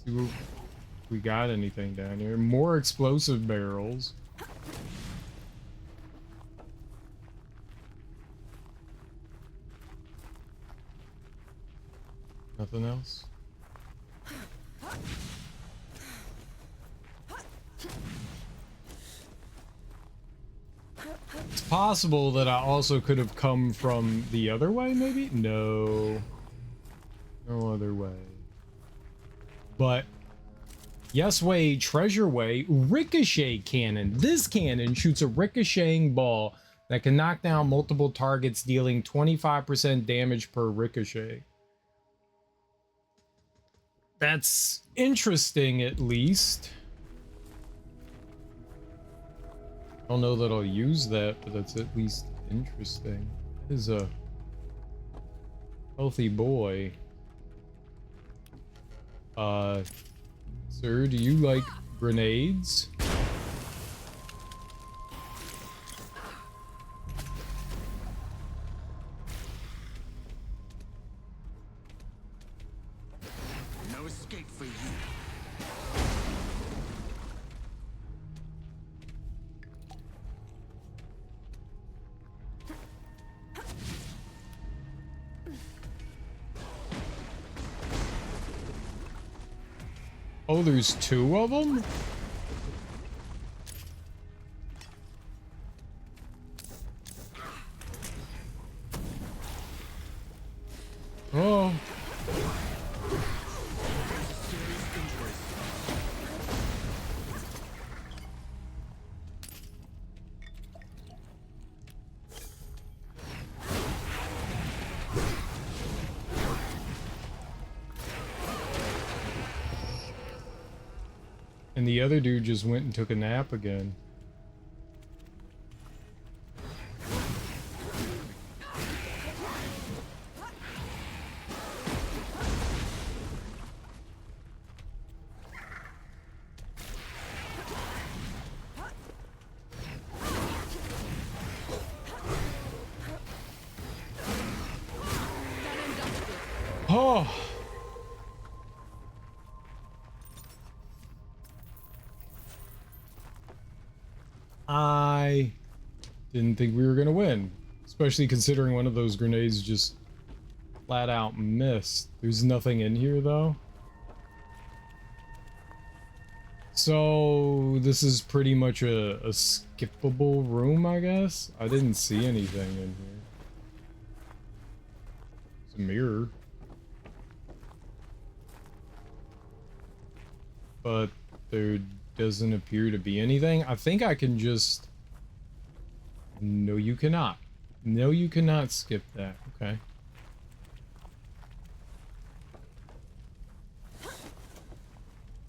See what we got. Anything down here? More explosive barrels. Nothing else. It's possible that I also could have come from the other way, maybe? No. No other way. But yes way, treasure way, ricochet cannon. This cannon shoots a ricocheting ball that can knock down multiple targets, dealing 25% damage per ricochet. That's interesting, at least. I don't know that I'll use that, but that's at least interesting. This is a healthy boy. Sir, do you like grenades? No escape for you. Oh, there's two of them? Oh. And the other dude just went and took a nap again. Oh. I didn't think we were gonna win, especially considering one of those grenades just flat out missed. There's nothing in here though. So this is pretty much a skippable room, I guess. I didn't see anything in here. It's a mirror. But there doesn't appear to be anything. I think I can just... No, you cannot. No, you cannot skip that. Okay.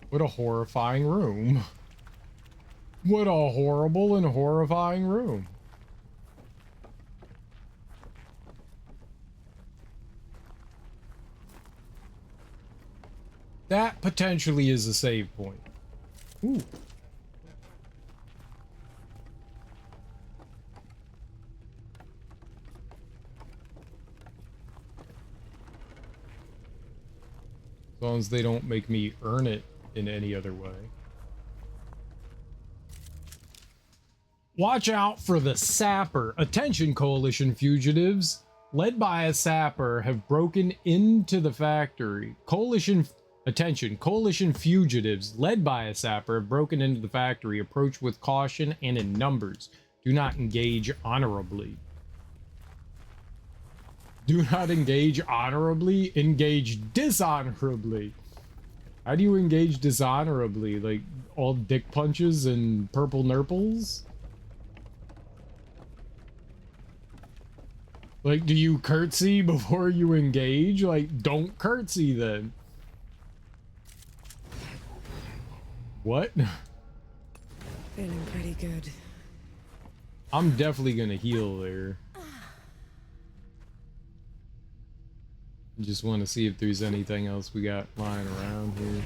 What a horrifying room. What a horrible and horrifying room. That potentially is a save point. Ooh. As long as they don't make me earn it in any other way. Watch out for the sapper. Attention, coalition fugitives. Led by a sapper have broken into the factory. Attention, coalition fugitives led by a sapper have broken into the factory. Approach with caution and in numbers. Do not engage honorably. Do not engage honorably. Engage dishonorably. How do you engage dishonorably? Like all dick punches and purple nurples? Like, do you curtsy before you engage? Like, don't curtsy then. What? Feeling pretty good. I'm definitely gonna heal there. Just want to see if there's anything else we got lying around here.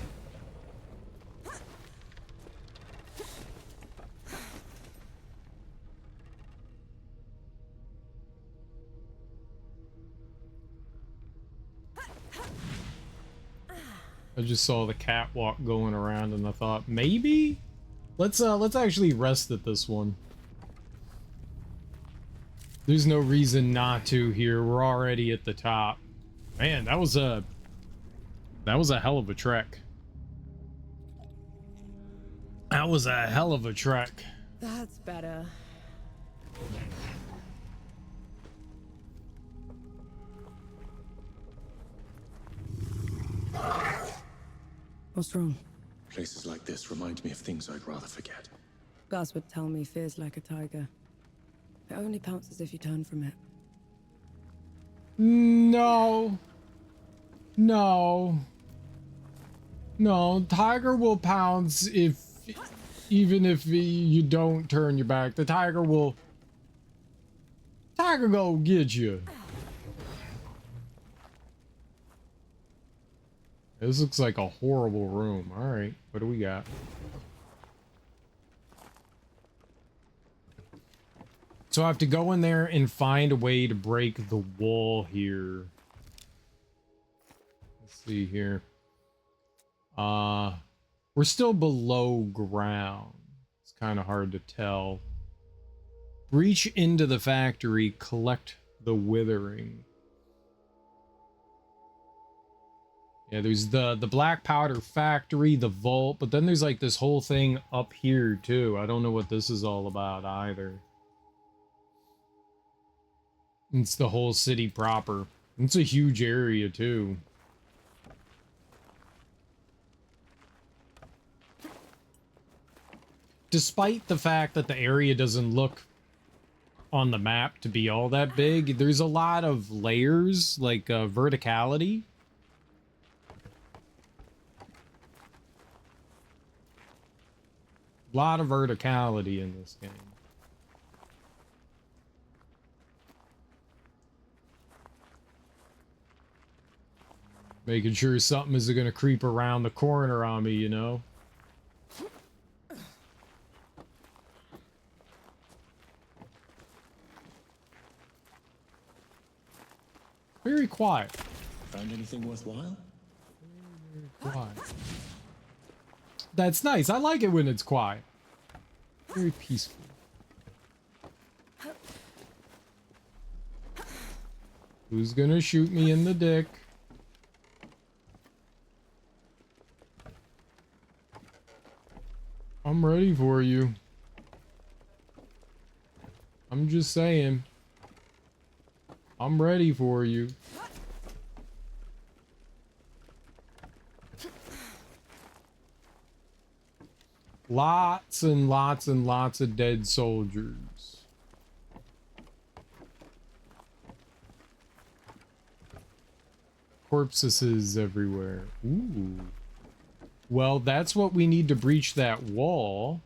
I just saw the catwalk going around and I thought maybe let's actually rest at this one. There's no reason not to here. We're already at the top. Man, that was a hell of a trek. That was a hell of a trek. That's better. What's wrong? Places like this remind me of things I'd rather forget. Gus would tell me fear's like a tiger. It only pounces if you turn from it. No. No. No, tiger will pounce even if you don't turn your back. The tiger will... Tiger go get you. This looks like a horrible room. Alright, what do we got? So I have to go in there and find a way to break the wall here. Let's see here. We're still below ground. It's kind of hard to tell. Reach into the factory, collect the withering. Yeah, there's the black powder factory, the vault, but then there's like this whole thing up here too. I don't know what this is all about either. It's the whole city proper. It's a huge area too. Despite the fact that the area doesn't look on the map to be all that big, there's a lot of layers, like verticality. A lot of verticality in this game. Making sure something isn't going to creep around the corner on me, you know? Very quiet. Found anything worthwhile? Quiet. That's nice. I like it when it's quiet. Very peaceful. Who's gonna shoot me in the dick? I'm ready for you. I'm just saying. I'm ready for you. Lots and lots and lots of dead soldiers. Corpses everywhere. Ooh. Well, that's what we need to breach that wall.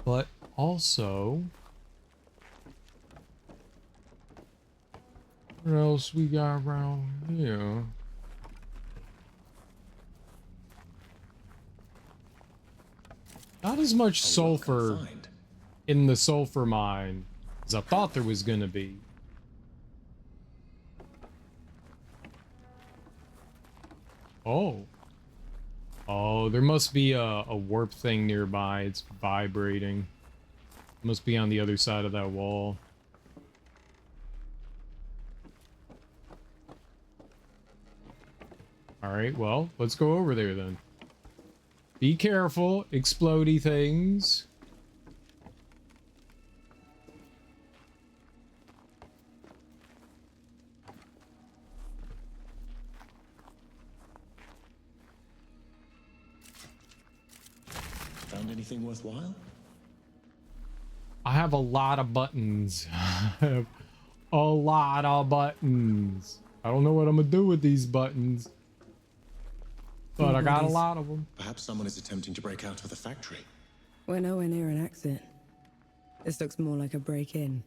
But also, what else we got around here? Not as much sulfur in the sulfur mine as I thought there was gonna be. Oh. Oh, there must be a warp thing nearby. It's vibrating. It must be on the other side of that wall. Alright, well, let's go over there then. Be careful, explodey things. Found anything worthwhile? I have a lot of buttons. I have a lot of buttons. I don't know what I'm gonna do with these buttons, but I got a lot of them. Perhaps someone is attempting to break out of the factory. We're nowhere near an exit. This looks more like a break-in.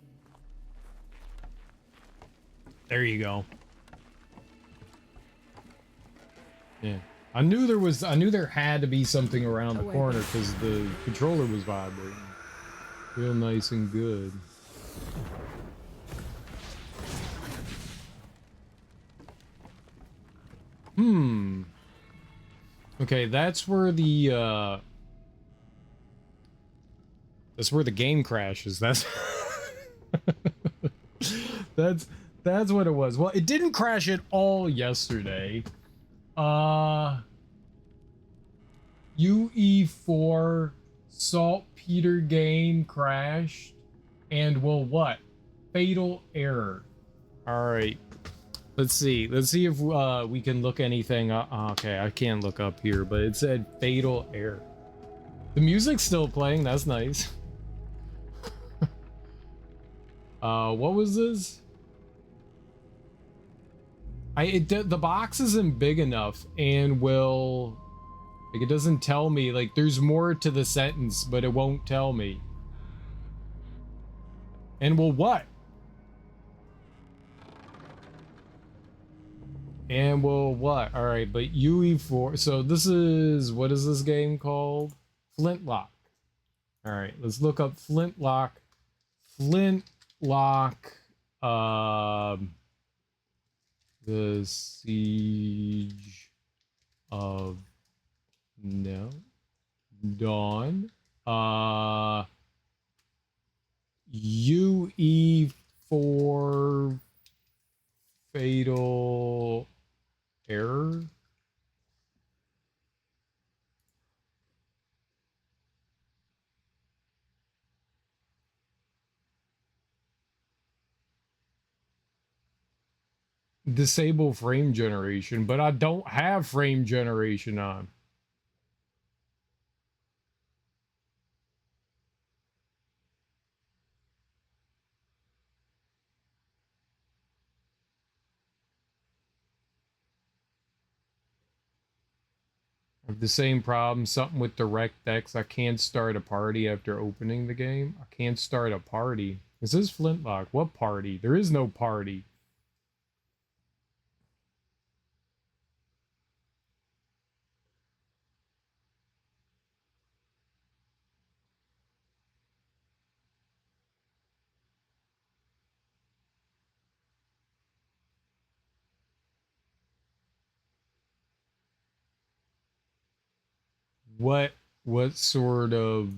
There you go. Yeah. I knew there had to be something around the corner because the controller was vibrating. Real nice and good. Okay, that's where the game crashes. That's that's what it was. Well, it didn't crash at all yesterday. UE4 saltpeter game crashed and will what? Fatal error. All right. Let's see. Let's see if we can look anything up. Okay, I can't look up here, but it said fatal error. The music's still playing. That's nice. What was this? The box isn't big enough and will, like, it doesn't tell me, like, there's more to the sentence, but it won't tell me. And will what? And will what? All right, but UE4. So this is, what is this game called? Flintlock. All right, let's look up Flintlock. Flintlock. The Siege of Dawn. UE4 fatal error. Disable frame generation, but I don't have frame generation on. I have the same problem, something with DirectX. I can't start a party after opening the game. I can't start a party. This is Flintlock. What party? There is no party. what sort of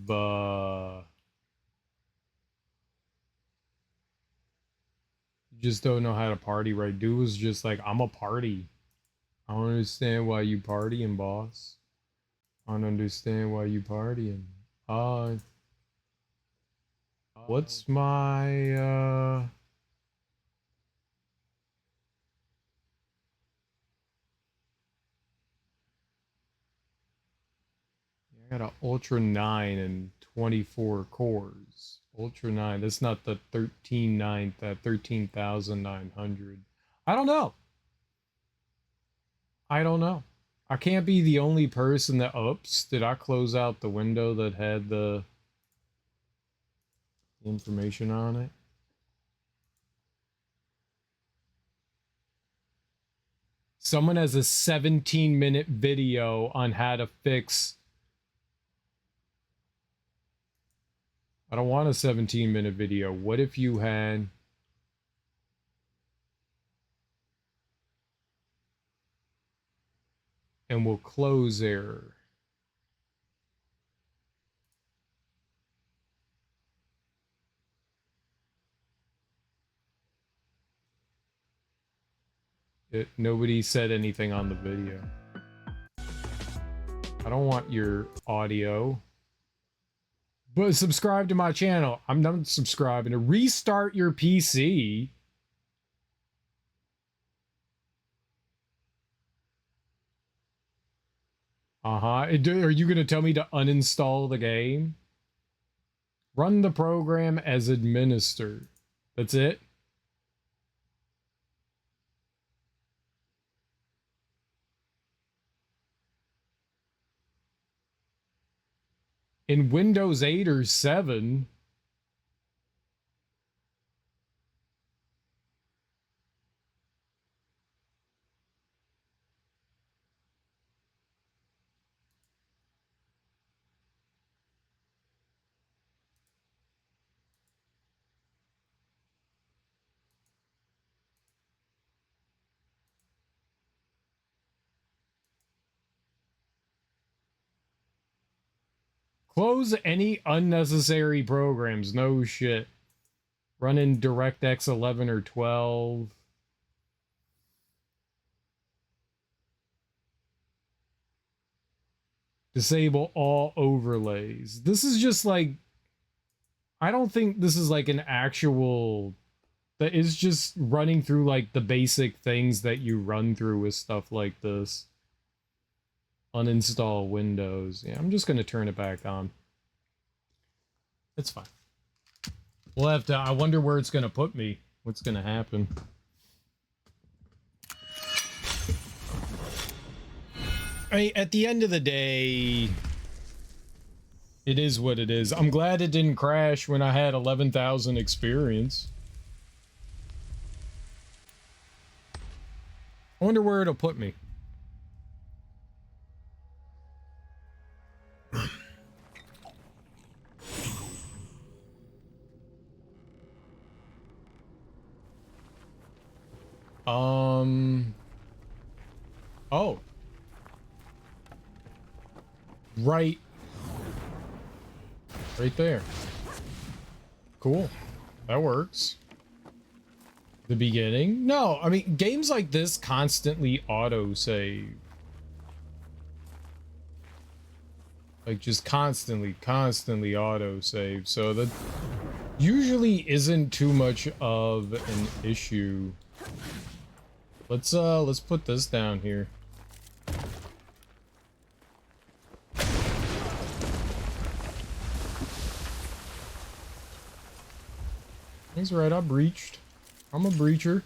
you just don't know how to party, right? Dude was just like, I'm a party. I don't understand why you partying, boss. I don't understand why you partying. Uh, what's my I got an Ultra 9 and 24 cores. Ultra 9, that's not the 13,900. I don't know. I don't know. I can't be the only person that, oops, did I close out the window that had the information on it? Someone has a 17-minute video on how to fix. I don't want a 17-minute video. What if you had, and we'll close error. Nobody said anything on the video. I don't want your audio. But subscribe to my channel. I'm not subscribing. To restart your PC. Are you going to tell me to uninstall the game? Run the program as administered. That's it? In Windows 8 or 7... Close any unnecessary programs. No shit. Run in DirectX 11 or 12. Disable all overlays. This is just like... I don't think this is like an actual... That is just running through like the basic things that you run through with stuff like this. Uninstall Windows. Yeah, I'm just going to turn it back on. It's fine. We'll have to... I wonder where it's going to put me. What's going to happen? At the end of the day... It is what it is. I'm glad it didn't crash when I had 11,000 experience. I wonder where it'll put me. Oh. Right there. Cool. That works. The beginning? No, I mean, games like this constantly auto-save. Like, just constantly auto-save. So that usually isn't too much of an issue. Let's put this down here. He's right, I breached. I'm a breacher.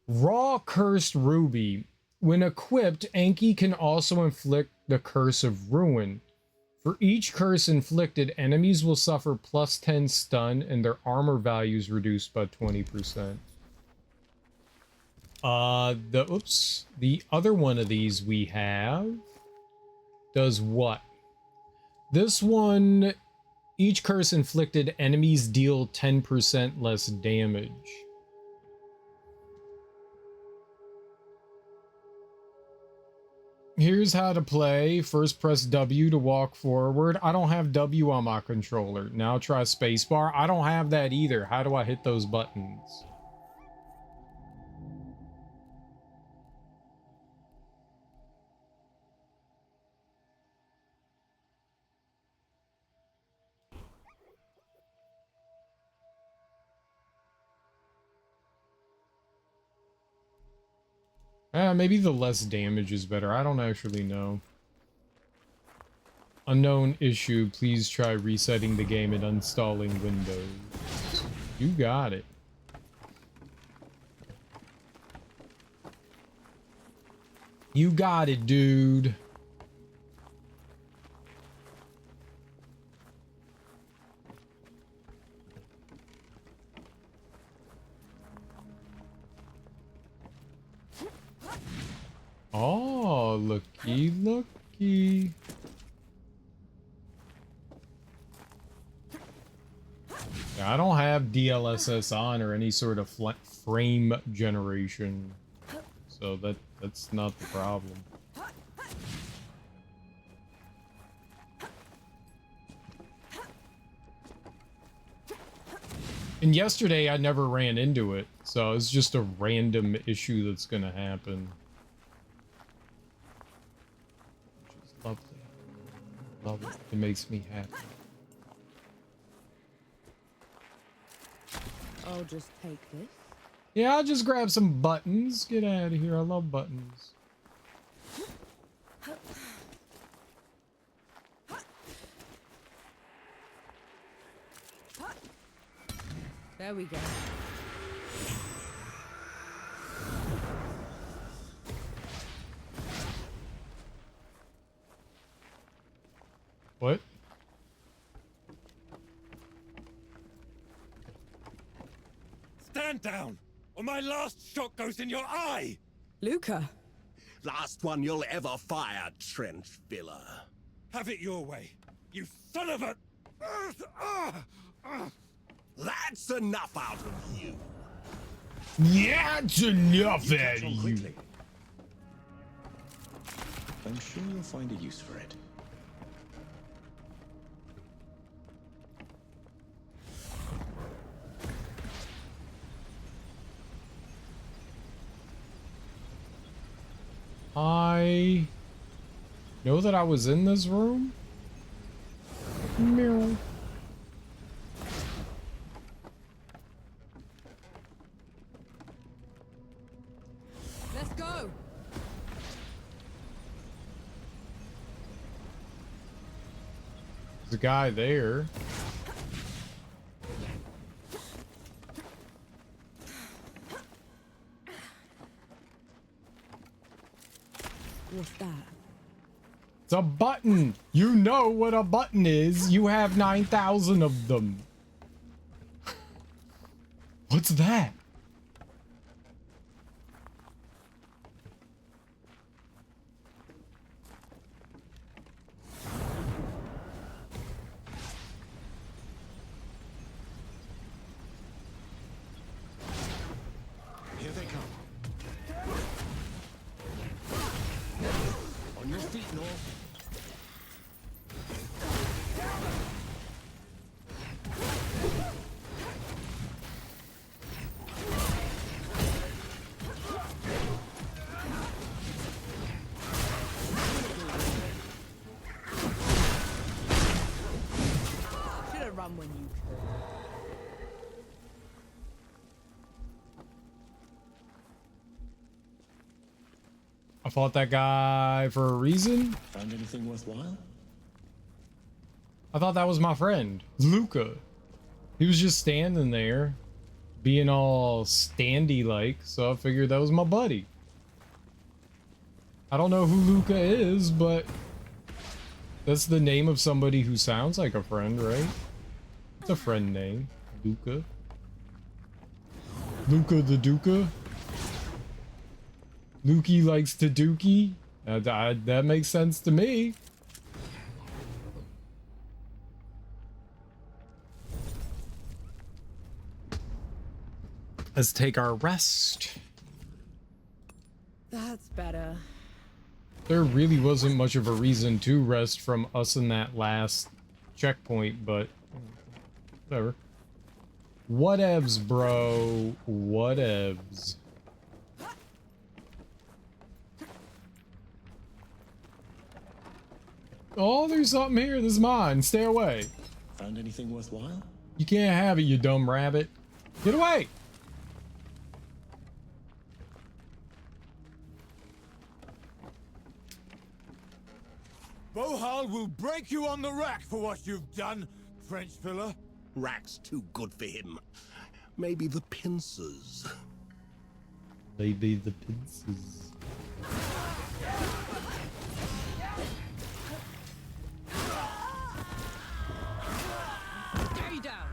Raw Cursed Ruby. When equipped, Anki can also inflict the Curse of Ruin. For each curse inflicted, enemies will suffer plus 10 stun and their armor values reduced by 20%. The other one of these we have does what? This one, each curse inflicted, enemies deal 10% less damage. Here's how to play. First press W to walk forward. I don't have W on my controller. Now try spacebar. I don't have that either. How do I hit those buttons? Maybe the less damage is better. I don't actually know. Unknown issue. Please try resetting the game and uninstalling Windows. You got it. You got it, dude. Oh, looky, looky. Yeah, I don't have DLSS on or any sort of frame generation, so that's not the problem. And yesterday I never ran into it, so it's just a random issue that's gonna happen. Which is lovely. Love it. It makes me happy. I'll just take this. Yeah, I'll just grab some buttons. Get out of here. I love buttons. There we go. What? Stand down, or my last shot goes in your eye! Luca! Last one you'll ever fire, trench filler. Have it your way, you son of a... That's enough out of you. Yeah, it's enough out of you. Quickly. I'm sure you'll find a use for it. I know that I was in this room. Meow. Let's go! There's a guy there. What's that? It's a button. You know what a button is. You have 9,000 of them. What's that? Here they come. On your feet, Noel. Should have run when you could. I fought that guy for a reason. Found anything worthwhile? I thought that was my friend, Luca. He was just standing there, being all standy-like, so I figured that was my buddy. I don't know who Luca is, but that's the name of somebody who sounds like a friend, right? It's a friend name, Luca. Luca the Duca. Lukey likes to dookie. That makes sense to me. Let's take our rest. That's better. There really wasn't much of a reason to rest from us in that last checkpoint, but whatever. Whatevs, bro. Whatevs. Oh, there's something here. This is mine. Stay away. Found anything worthwhile? You can't have it, you dumb rabbit. Get away! Bohal will break you on the rack for what you've done, French filler. Rack's too good for him. Maybe the pincers. Maybe the pincers. Carry down.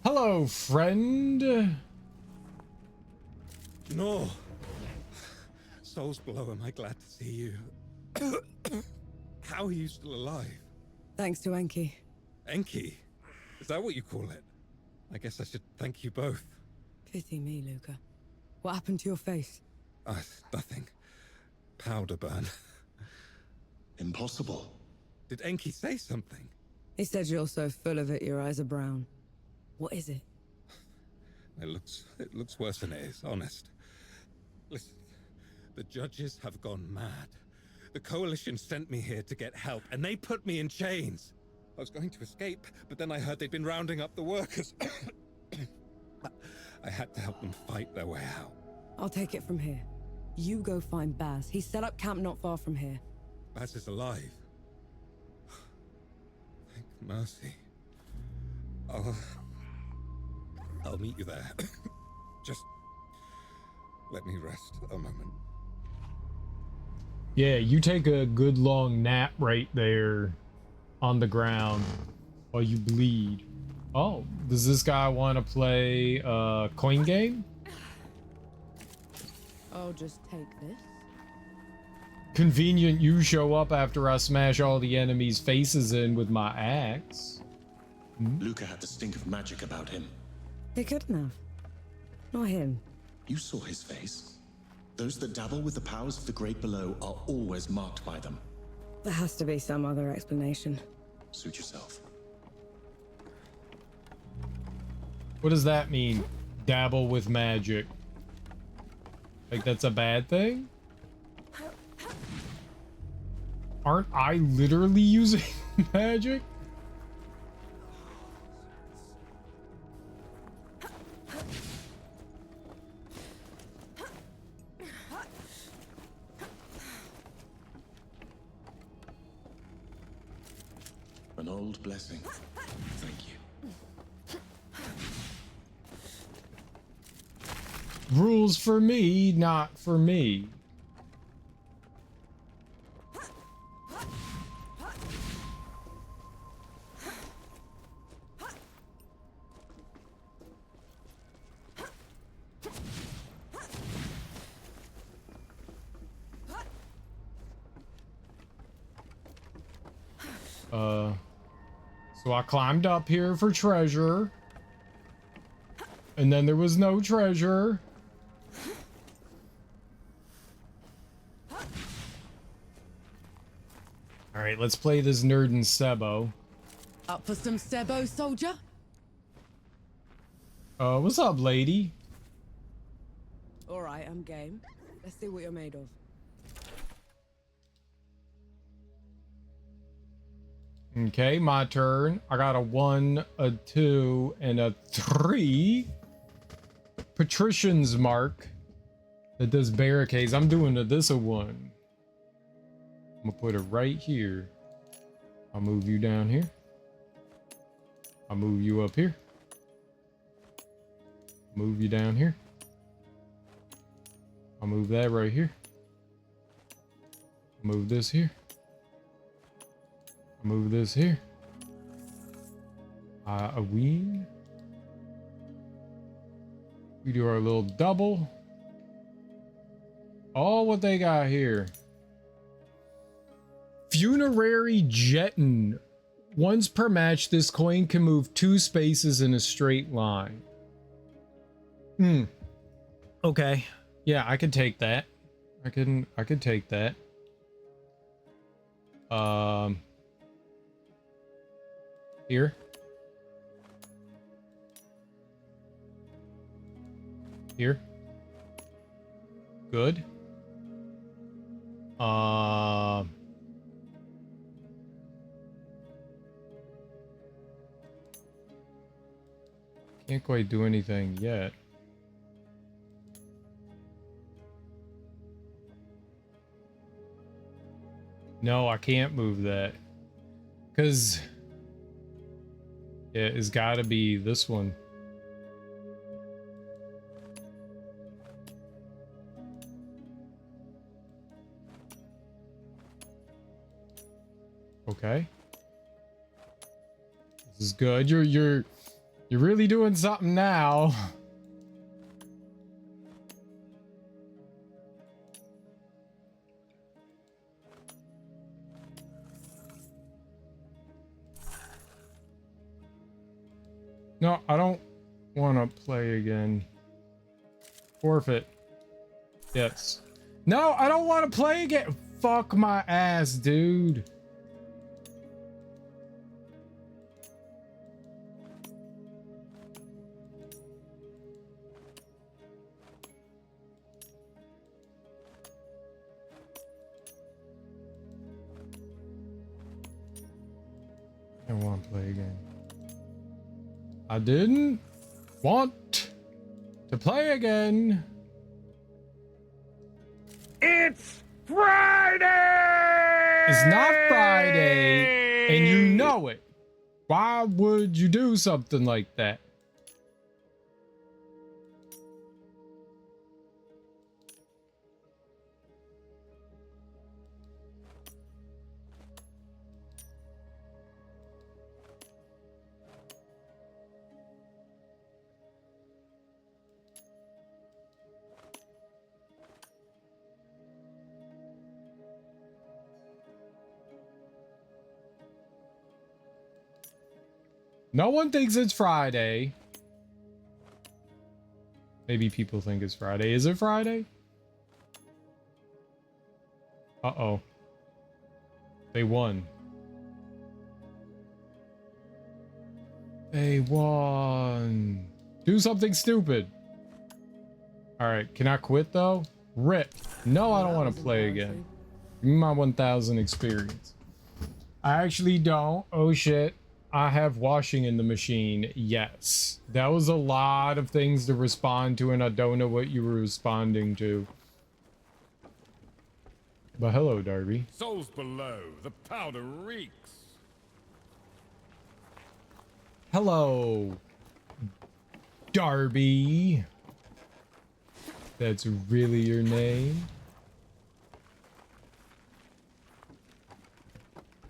Hello, friend. No. Soul's below, am I glad to see you? How are you still alive? Thanks to Enki. Enki? Is that what you call it? I guess I should thank you both. Pity me, Luca. What happened to your face? Nothing. Powder burn. Impossible. Did Enki say something? He said you're so full of it, your eyes are brown. What is it? It looks worse than it is, honest. Listen, the judges have gone mad. The Coalition sent me here to get help, and they put me in chains. I was going to escape, but then I heard they'd been rounding up the workers. I had to help them fight their way out. I'll take it from here. You go find Baz. He set up camp not far from here. Baz is alive. Thank mercy. I'll meet you there. Just let me rest a moment. Yeah, you take a good long nap right there on the ground while you bleed. Oh, does this guy want to play a coin game? I'll just take this. Convenient you show up after I smash all the enemies' faces in with my axe. Luca had the stink of magic about him. He couldn't have. Not him. You saw his face. Those that dabble with the powers of the great below are always marked by them. There has to be some other explanation. Suit yourself. What does that mean? Dabble with magic. Like that's a bad thing? Aren't I literally using magic? An old blessing. Thank you. Rules for me, not for me. So I climbed up here for treasure. And then there was no treasure. Alright, let's play this nerd and Sebo. Up for some Sebo, soldier? What's up, lady? Alright, I'm game. Let's see what you're made of. Okay, my turn. I got a 1, a 2, and a 3. Patrician's mark that does barricades. I'm doing this a 1. I'm gonna put it right here. I'll move you down here. I'll move you up here. Move you down here. I'll move that right here. Move this here. Move this here. A ween. We do our little double. Oh, what they got here. Funerary Jeton. Once per match, this coin can move 2 spaces in a straight line. Okay. Yeah, I could take that. I could take that. Here. Here. Good. Can't quite do anything yet. No, I can't move that. Because it's got to be this one. Okay. This is good. You're really doing something now. No, I don't want to play again. Forfeit. Yes. No, I don't want to play again. Fuck my ass, dude. I don't want to play again. I didn't want to play again. It's Friday! It's not Friday, and you know it. Why would you do something like that? No one thinks it's Friday. Maybe people think it's Friday. Is it Friday? Uh-oh. They won. They won. Do something stupid. Alright, can I quit though? Rip. No, I don't want to play again. Give me my 1000 experience. I actually don't. Oh shit. I have washing in the machine. Yes. That was a lot of things to respond to, and I don't know what you were responding to. But hello, Darby. Souls below, the powder reeks. Hello, Darby. That's really your name?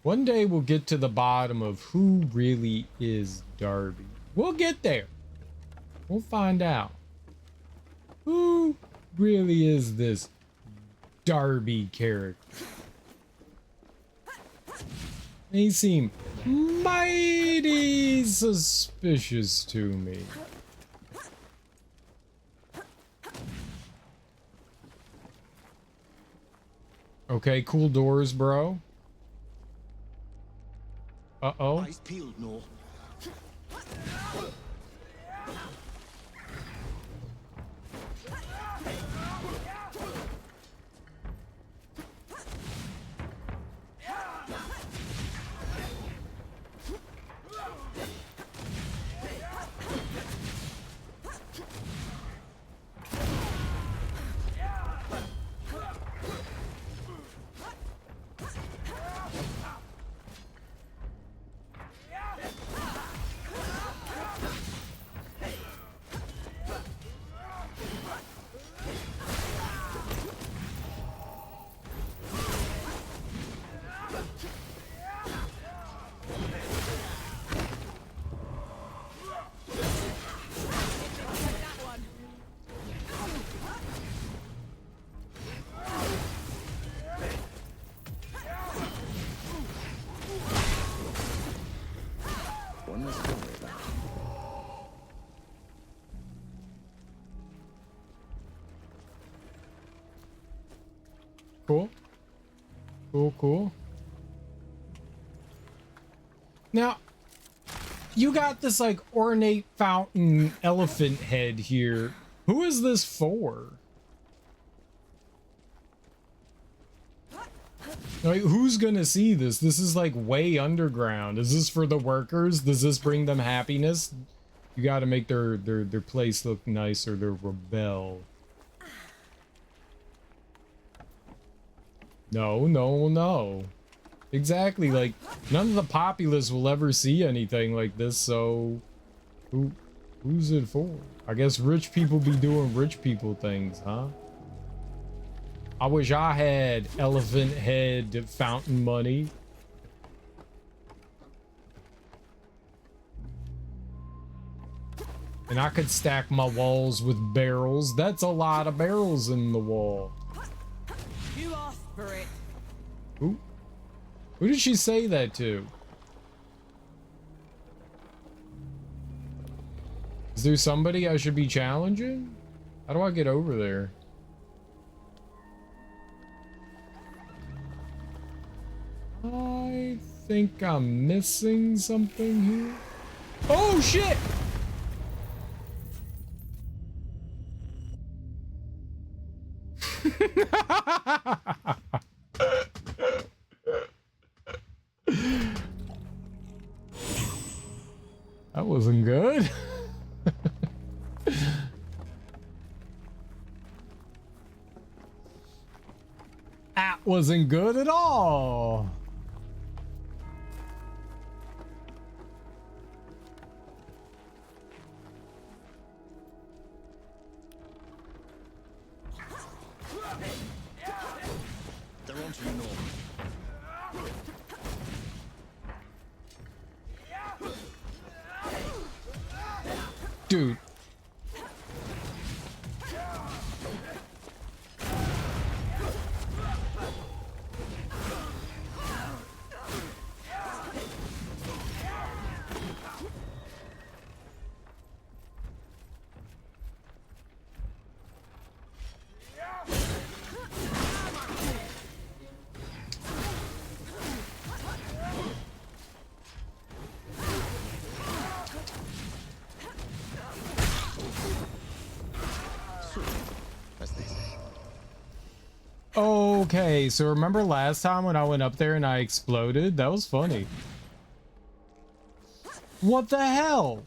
One day we'll get to the bottom of who really is Darby. We'll get there. We'll find out. Who really is this Darby character? They seem mighty suspicious to me. Okay, cool doors, bro. Uh-oh. Eyes peeled, Nor. Cool, cool. Now, you got this like ornate fountain elephant head here. Who is this for? Like, who's gonna see this? This is like way underground. Is this for the workers? Does this bring them happiness? You gotta make their place look nice or they'll rebel. No, no, no. Exactly, like, none of the populace will ever see anything like this, so who's it for? I guess rich people be doing rich people things, huh? I wish I had elephant head fountain money. And I could stack my walls with barrels. That's a lot of barrels in the wall. You asked for it. Who did she say that to? Is there somebody I should be challenging? How do I get over there? I think I'm missing something here. Oh shit! That wasn't good. That wasn't good at all. They're on to you, Norman. Dude. Okay, so remember last time when I went up there and I exploded? That was funny. What the hell?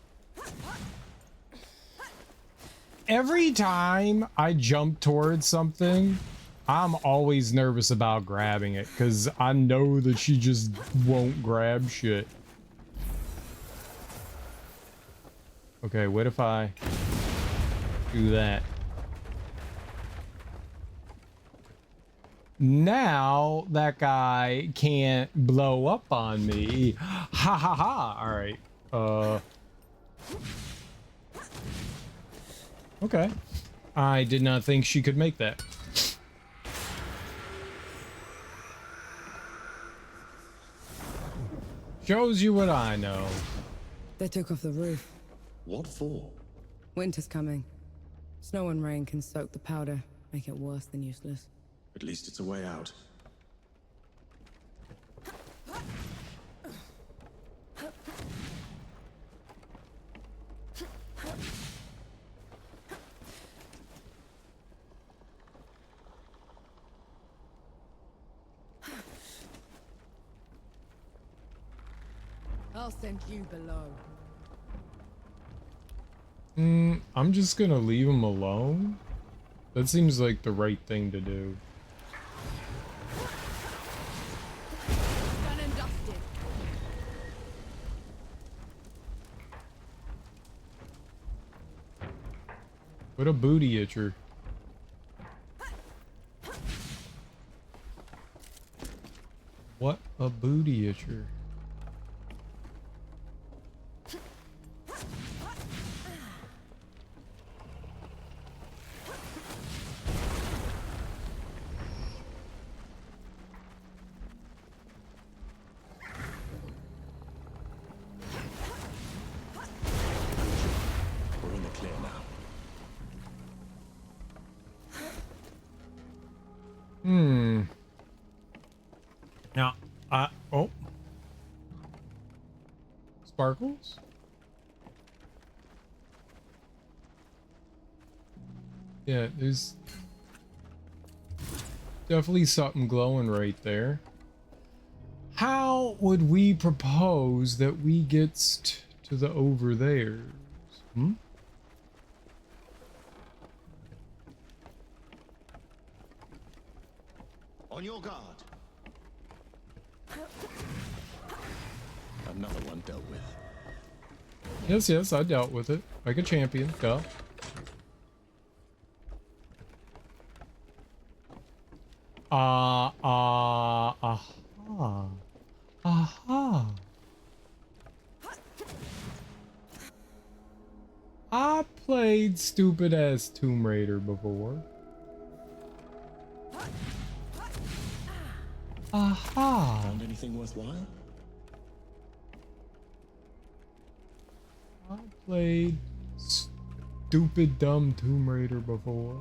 Every time I jump towards something, I'm always nervous about grabbing it because I know that she just won't grab shit. Okay, what if I do that? Now that guy can't blow up on me. Ha ha ha. All right. Okay. I did not think she could make that. Shows you what I know. They took off the roof. What for? Winter's coming. Snow and rain can soak the powder, make it worse than useless. At least it's a way out. I'll send you below. I'm just gonna leave him alone. That seems like the right thing to do. Done and dusted. What a booty itcher. What a booty itcher. We're in the clear now. Now, oh. Sparkles? Yeah, there's definitely something glowing right there. How would we propose that we get to the over there? Hmm? On your guard. Another one dealt with. Yes, yes, I dealt with it. Like a champion, duh. Aha. Aha. I played stupid ass Tomb Raider before. Aha. Found anything worthwhile? I played stupid dumb Tomb Raider before.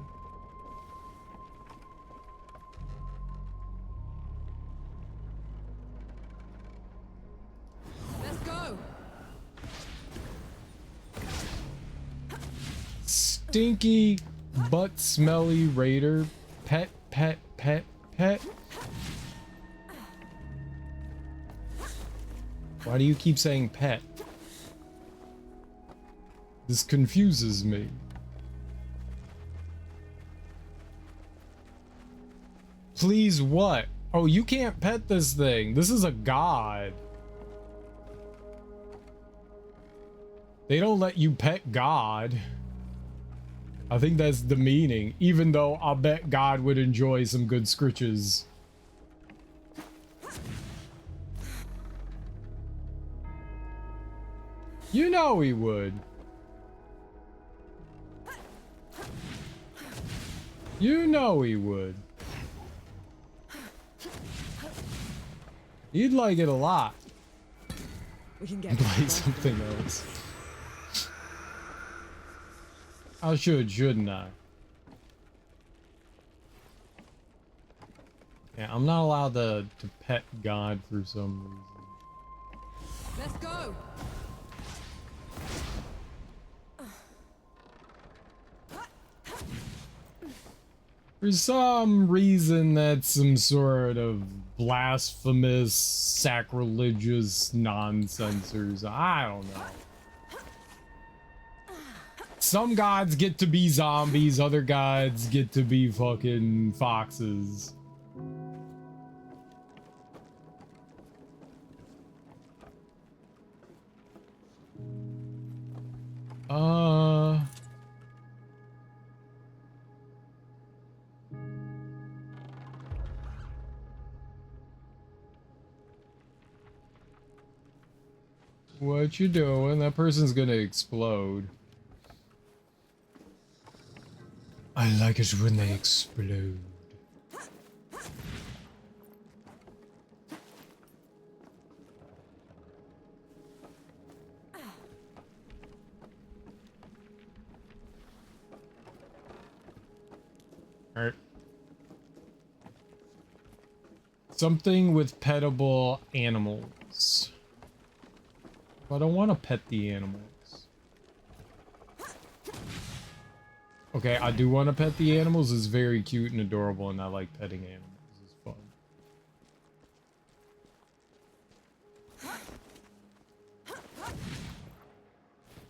Let's go. Stinky, butt smelly raider. Pet, pet, pet, pet. Why do you keep saying pet? This confuses me. Please what? Oh, you can't pet this thing. This is a god. They don't let you pet God. I think that's the meaning. Even though I'll bet God would enjoy some good scritches. You know he would. You know he would. He'd like it a lot. We can get Play something else. I shouldn't I? Yeah, I'm not allowed to pet God for some reason. Let's go. For some reason, that's some sort of blasphemous, sacrilegious nonsensers. I don't know. Some gods get to be zombies, other gods get to be fucking foxes. What you doing? That person's gonna explode. I like it when they explode. Alright. Something with petable animals. I don't want to pet the animals. Okay, I do want to pet the animals. It's very cute and adorable, and I like petting animals. It's fun.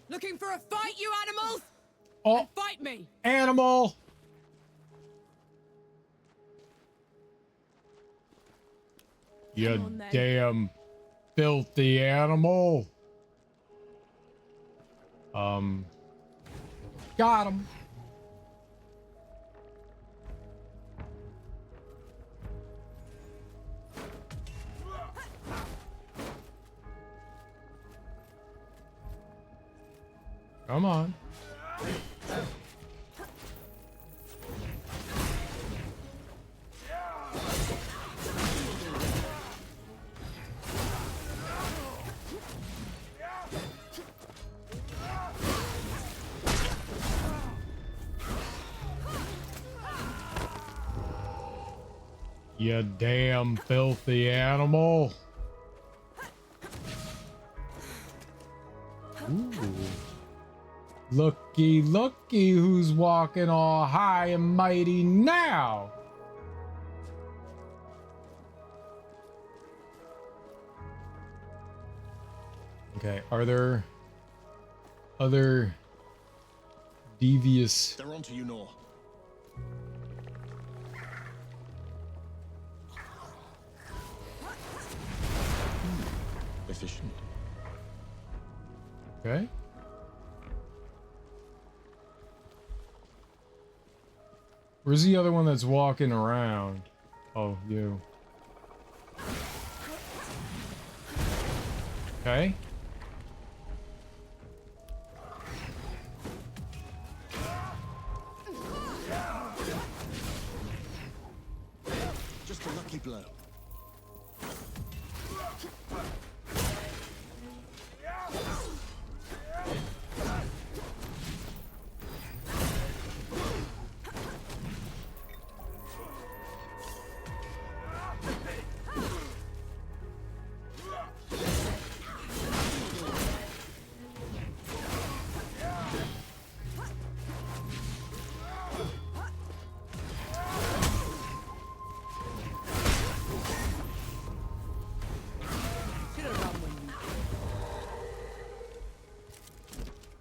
Looking for a fight, you animals? Oh, Then fight me. animal! You Come on, then. damn filthy animal. Got him. Come on. You damn filthy animal. Ooh. Looky, looky who's walking all high and mighty now. Okay, are there other devious... They're onto you, Nor. Efficient. Okay. Where's the other one that's walking around? Oh, you. Okay. Just a lucky blow.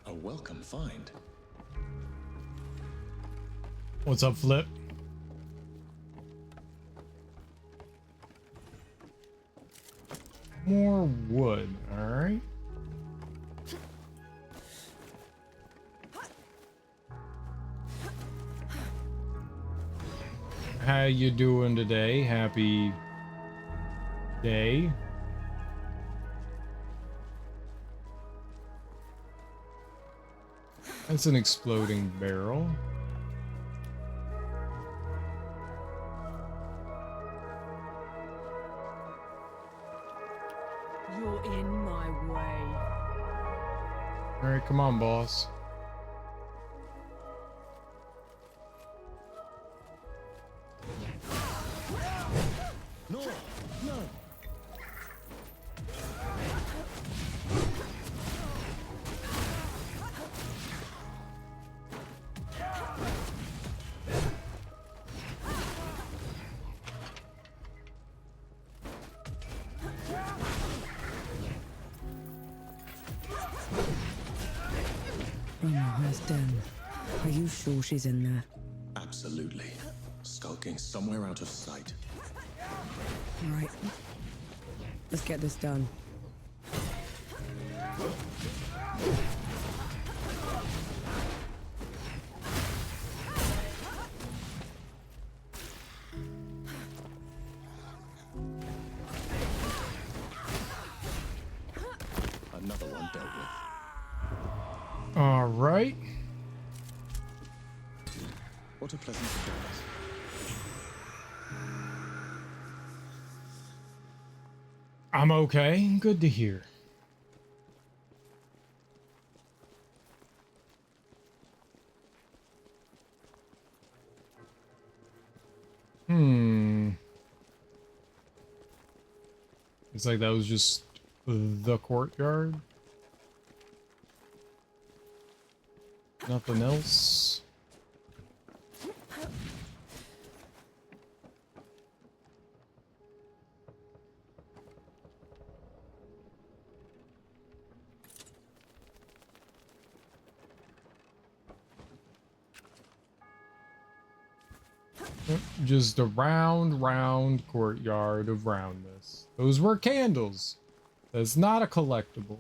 A welcome find. What's up, Flip? More wood, all right. How you doing today? Happy day. That's an exploding barrel. You're in my way. All right, come on, boss. No, no. Grandma's den. Are you sure she's in there? Absolutely. Skulking somewhere out of sight. Right. Let's get this done. Another one dealt with. All right. What a pleasant surprise. I'm okay. Good to hear. It's like that was just the courtyard. Nothing else. Just a round courtyard of roundness. Those were candles. That's not a collectible.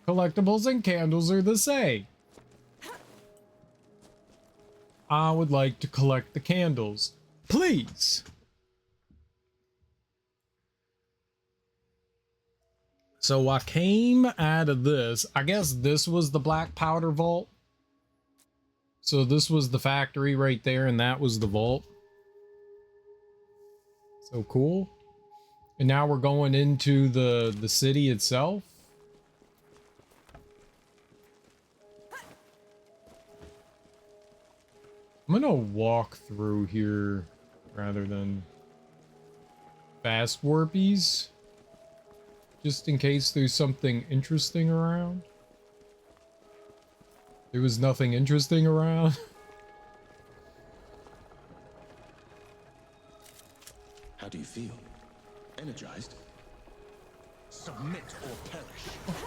Collectibles and candles are the same. I would like to collect the candles. Please. So I came out of this. I guess this was the black powder vault. So this was the factory right there, and that was the vault. So cool. And now we're going into the city itself. I'm gonna walk through here rather than fast warpies. Just in case there's something interesting around. There was nothing interesting around. How do you feel? Energized? Submit or perish.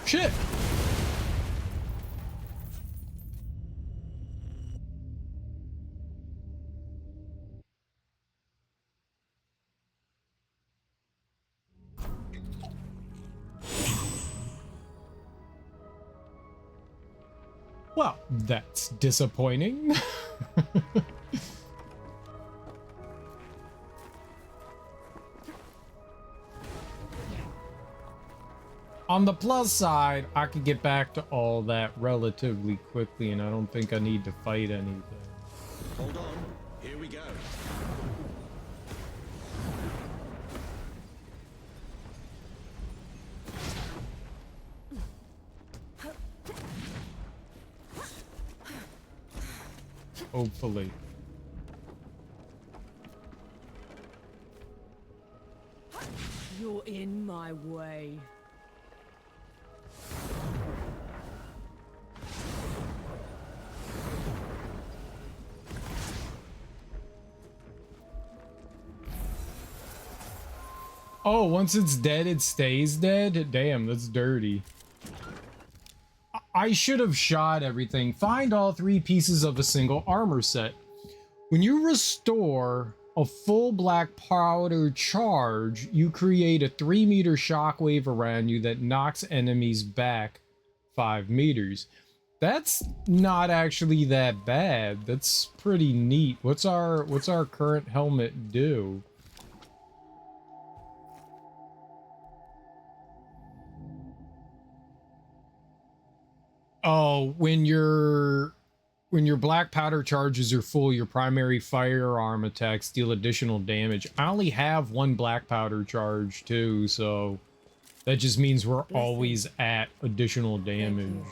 Shit! Well, that's disappointing. On the plus side, I could get back to all that relatively quickly, and I don't think I need to fight anything. Hold on. Here we go. Hopefully. You're in my way. Oh, once it's dead, it stays dead? Damn, that's dirty. I should have shot everything. Find all 3 pieces of a single armor set. When you restore a full black powder charge, you create a 3-meter shockwave around you that knocks enemies back 5 meters. That's not actually that bad. That's pretty neat. What's our current helmet do? Oh, when your black powder charges are full, your primary firearm attacks deal additional damage. I only have 1 black powder charge too, so that just means we're always at additional damage.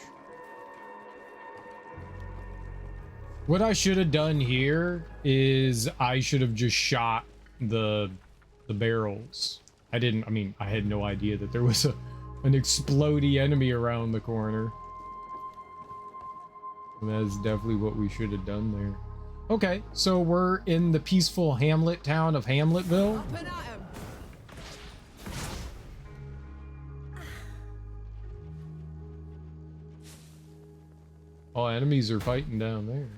What I should have done here is I should have just shot the barrels. I had no idea that there was an explodey enemy around the corner. That's definitely what we should have done there. Okay, so we're in the peaceful hamlet town of Hamletville. Up and at 'em. All enemies are fighting down there.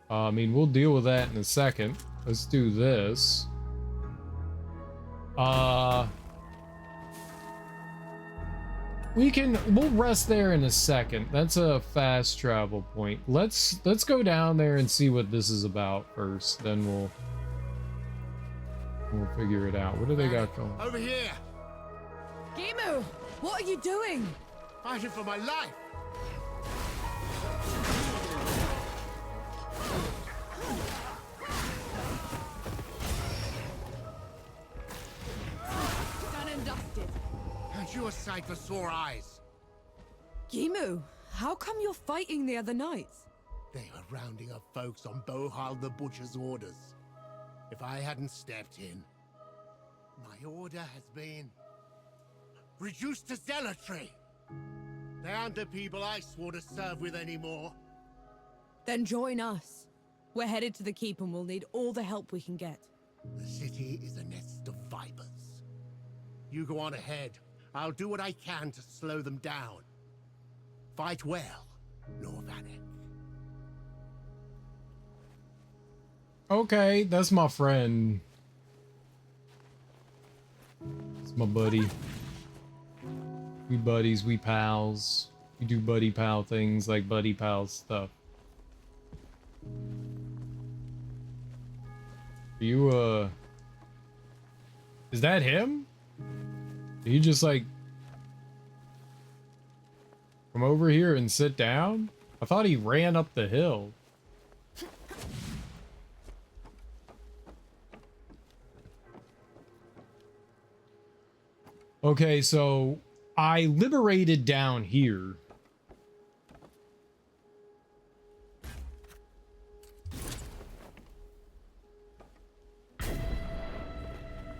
I mean, we'll deal with that in a second. Let's do this. We'll rest there in a second. That's a fast travel point. Let's go down there and see what this is about first. Then we'll figure it out. What do they got going? Over here! Gimu, what are you doing? Fighting for my life! Done and dusted. Aren't you a sight for sore eyes? Gimu, how come you're fighting the other knights? They were rounding up folks on Bohal the Butcher's orders. If I hadn't stepped in, my order has been reduced to zealotry. They aren't the people I swore to serve with anymore. Then join us. We're headed to the keep and we'll need all the help we can get. The city is a nest of vipers. You go on ahead. I'll do what I can to slow them down. Fight well, Norvanek. Okay, that's my friend. It's my buddy. We buddies, we pals. We do buddy pal things like buddy pal stuff. You, is that him? Did he just like come over here and sit down? I thought he ran up the hill. Okay, so I liberated down here.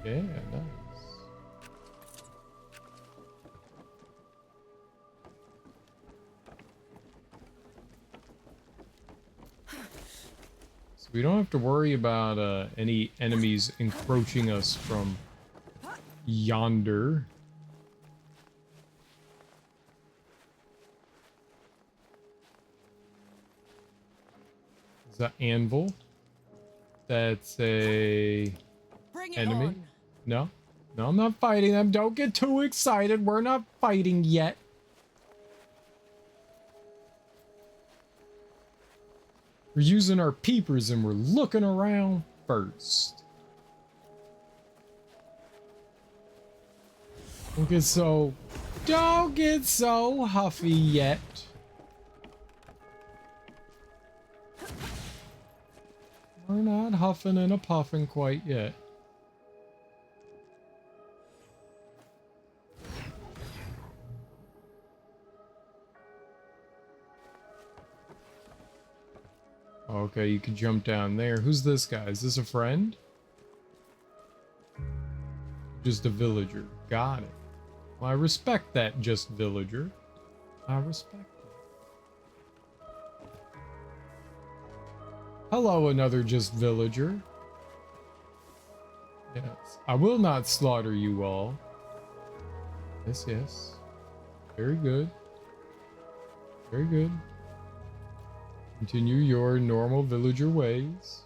Yeah, nice. So we don't have to worry about any enemies encroaching us from yonder. Is that anvil? That's a Bring it enemy. on. No, no, I'm not fighting them. Don't get too excited. We're not fighting yet. We're using our peepers and we're looking around first. Don't get so huffy yet. We're not huffing and a puffing quite yet. Okay, you can jump down there. Who's this guy? Is this a friend? Just a villager. Got it. Well, I respect that, just villager. I respect it. Hello, another just villager. Yes. I will not slaughter you all. Yes, yes. Very good. Very good. Continue your normal villager ways.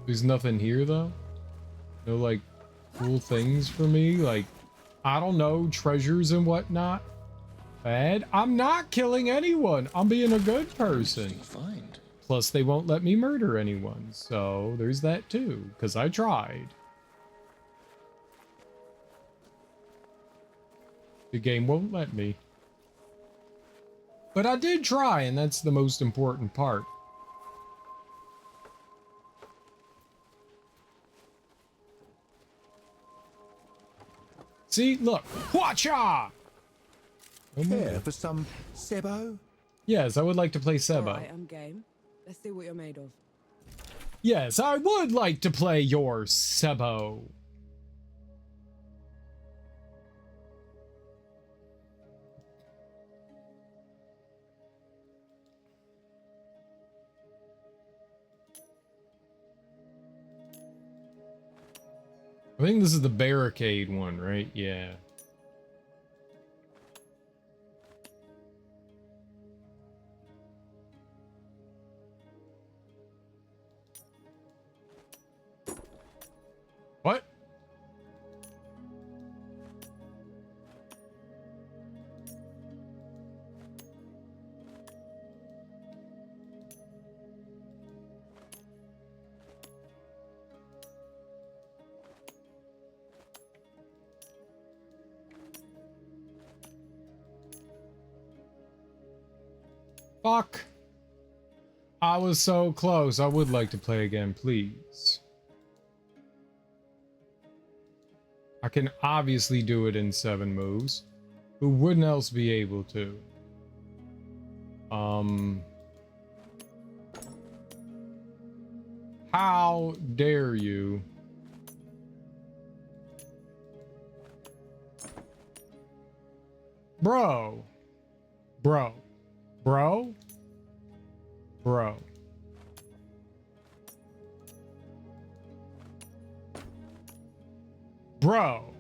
There's nothing here, though? No, like, cool things for me? Like, I don't know, treasures and whatnot? Bad? I'm not killing anyone! I'm being a good person. Find. Plus, they won't let me murder anyone, so there's that too, because I tried. The game won't let me. But I did try, and that's the most important part. See, look. Whatcha! Care for some Sebo? Yes, I would like to play Sebo. Alright, I'm game. Let's see what you're made of. Yes, I would like to play your Sebo. I think this is the barricade one, right? Yeah. What? Fuck. I was so close. I would like to play again, please. I can obviously do it in 7 moves. Who wouldn't else be able to? How dare you? Bro. Bro. Bro? Bro. Bro.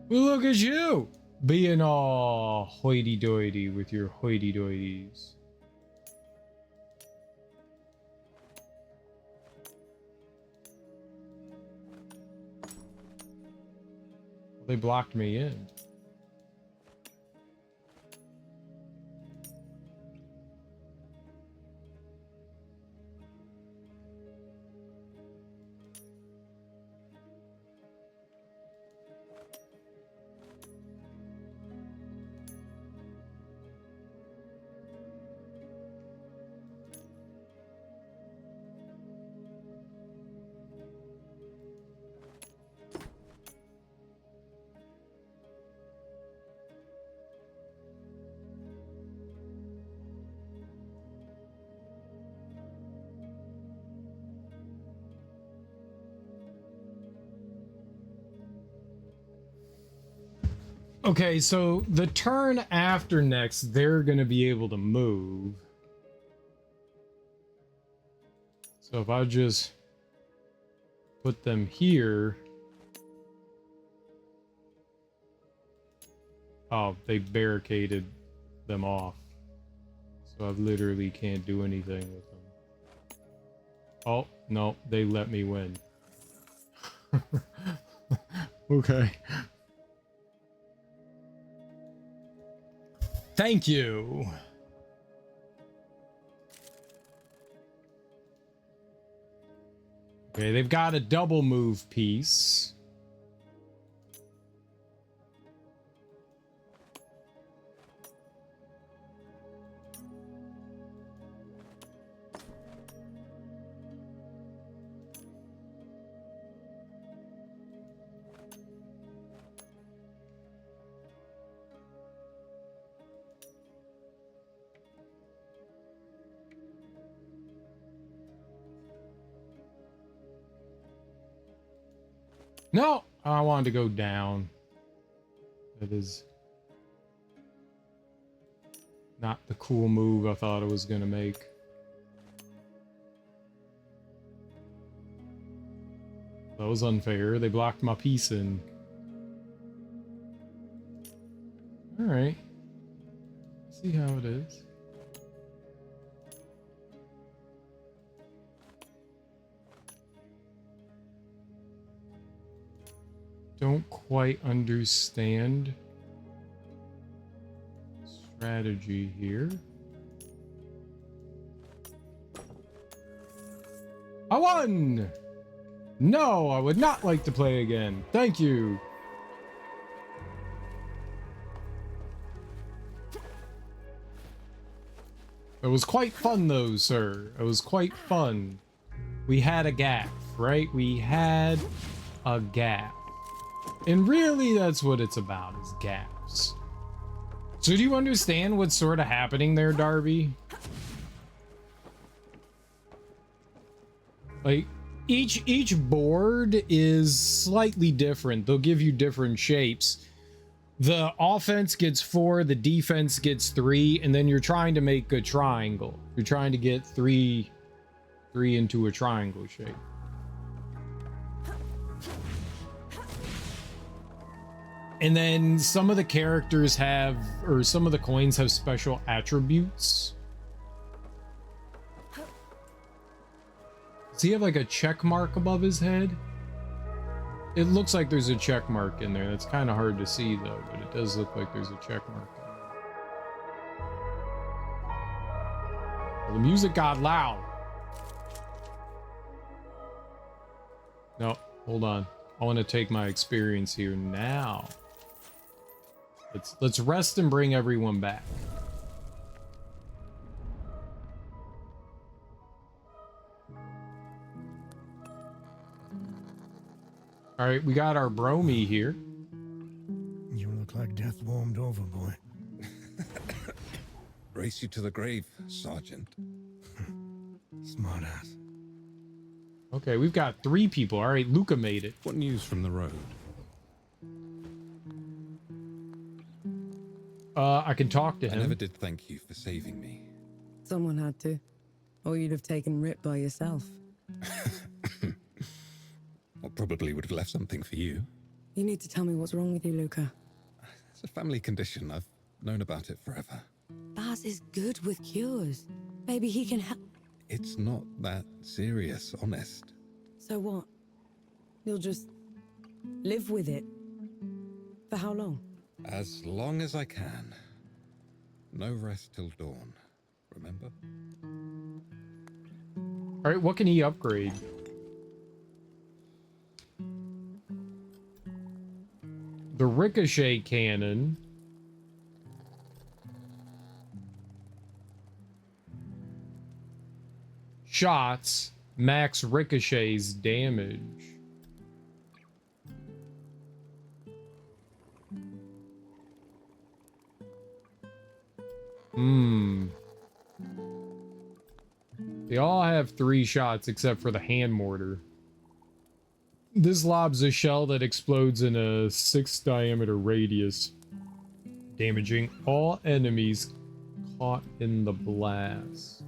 Well, look at you being all hoity-toity with your hoity-toities. They blocked me in. Okay, so the turn after next, they're gonna be able to move. So if I just put them here. Oh, they barricaded them off. So I literally can't do anything with them. Oh, no, they let me win. Okay. Thank you. Okay, they've got a double move piece. No, I wanted to go down. That is not the cool move I thought I was going to make. That was unfair. They blocked my piece in. All right. See how it is. Don't quite understand strategy here. I won! No, I would not like to play again. Thank you. It was quite fun though, sir. It was quite fun. We had a gap, right? We had a gap. And really, that's what it's about, is gaps. So do you understand what's sort of happening there, Darby? Like, each board is slightly different. They'll give you different shapes. The offense gets 4, the defense gets 3, and then you're trying to make a triangle. You're trying to get three into a triangle shape. And then some of the characters have, or some of the coins have special attributes. Does he have like a check mark above his head? It looks like there's a check mark in there. That's kind of hard to see though, but it does look like there's a check mark in there. Well, the music got loud. No, hold on. I want to take my experience here now. Let's rest and bring everyone back. All right, we got our Bromy here. You look like death warmed over, boy. Race you to the grave, Sergeant. Smartass. Okay, we've got 3 people. All right, Luca made it. What news from the road? I can talk to him. I never did thank you for saving me. Someone had to. Or you'd have taken Rip by yourself. I probably would have left something for you. You need to tell me what's wrong with you, Luca. It's a family condition. I've known about it forever. Baz is good with cures. Maybe he can help. It's not that serious, honest. So what? You'll just live with it? For how long? As long as I can. No rest till dawn. Remember? All right, what can he upgrade? The ricochet cannon. Shots, max ricochets damage. They all have 3 shots except for the hand mortar. This lobs a shell that explodes in a 6 diameter radius. damaging all enemies caught in the blast.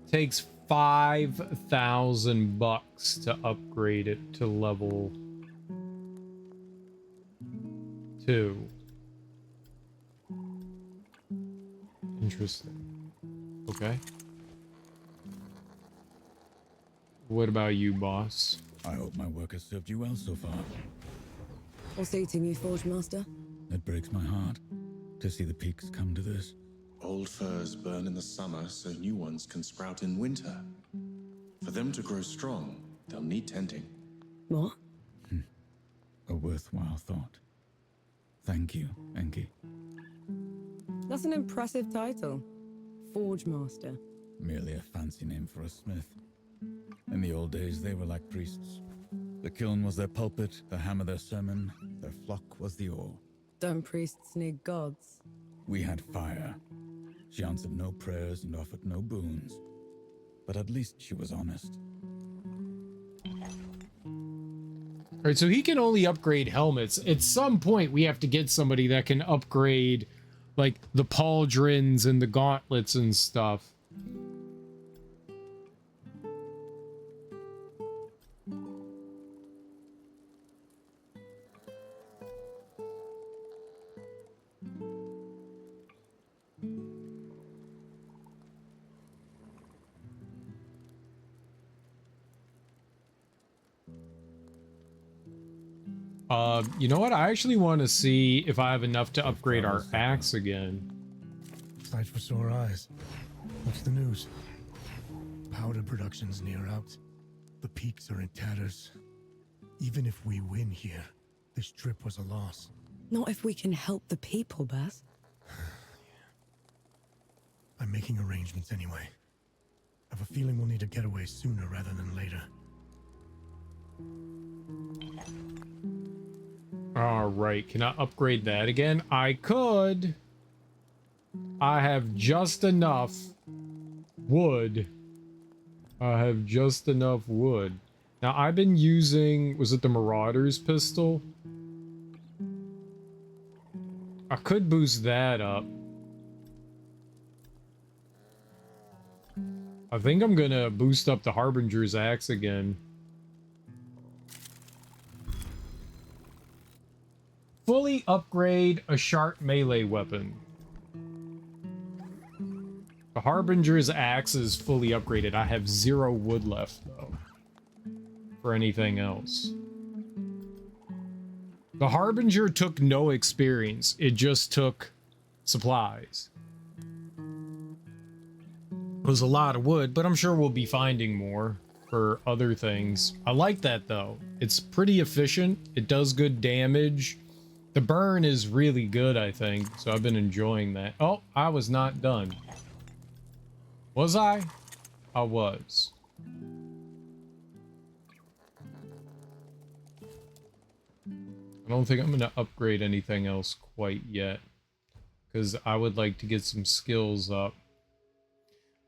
Takes 5,000 bucks to upgrade it to level 2. Interesting. Okay. What about you, boss? I hope my work has served you well so far. All suiting you, Forge Master? It breaks my heart to see the peaks come to this. Old firs burn in the summer so new ones can sprout in winter. For them to grow strong, they'll need tending. What? A worthwhile thought. Thank you, Enki. That's an impressive title. Forge Master. Merely a fancy name for a smith. In the old days, they were like priests. The kiln was their pulpit, the hammer their sermon, their flock was the oar. Don't priests need gods? We had fire. She answered no prayers and offered no boons. But at least she was honest. Alright, so he can only upgrade helmets. At some point, we have to get somebody that can upgrade, like, the pauldrons and the gauntlets and stuff. You know what? I actually want to see if I have enough to upgrade our axe again. Sight for sore eyes. What's the news? Powder production's near out. The peaks are in tatters. Even if we win here, this trip was a loss. Not if we can help the people, Baz. I'm making arrangements anyway. I have a feeling we'll need a getaway sooner rather than later. Alright, can I upgrade that again? I could. I have just enough wood. I have just enough wood. Now, I've been using... Was it the Marauder's pistol? I could boost that up. I think I'm gonna boost up the Harbinger's axe again. Fully upgrade a sharp melee weapon. The Harbinger's axe is fully upgraded. I have 0 wood left, though, for anything else. The Harbinger took no experience. It just took supplies. It was a lot of wood, but I'm sure we'll be finding more for other things. I like that, though. It's pretty efficient. It does good damage. The burn is really good, I think, so I've been enjoying that. Oh, I was not done. Was I? I was. I don't think I'm going to upgrade anything else quite yet, because I would like to get some skills up.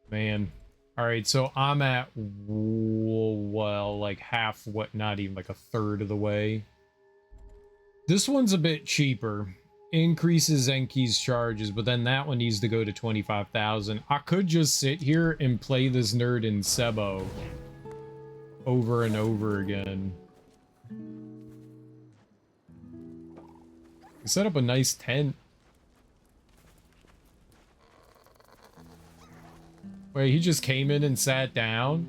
Man. Alright, so I'm at, well, like half, what, not even like a third of the way. This one's a bit cheaper. Increases Enki's charges, but then that one needs to go to 25,000. I could just sit here and play this nerd in Sebo over and over again. Set up a nice tent. Wait, he just came in and sat down?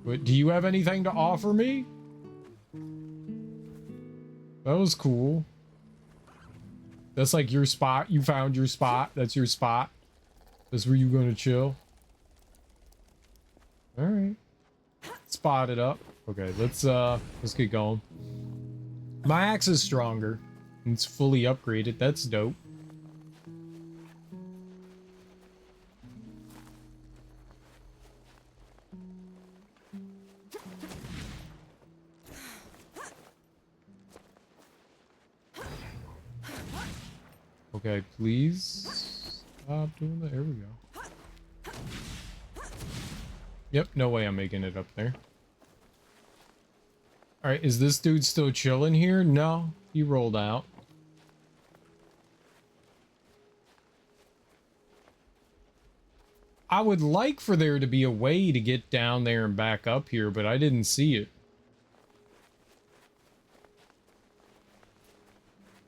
What, do you have anything to offer me? That was cool. That's like your spot. You found your spot. That's your spot. That's where you're gonna chill. Alright. Spot it up. Okay, let's get going. My axe is stronger. It's fully upgraded. That's dope. Okay, please stop doing that. There we go. Yep, no way I'm making it up there. Alright, is this dude still chilling here? No, he rolled out. I would like for there to be a way to get down there and back up here, but I didn't see it.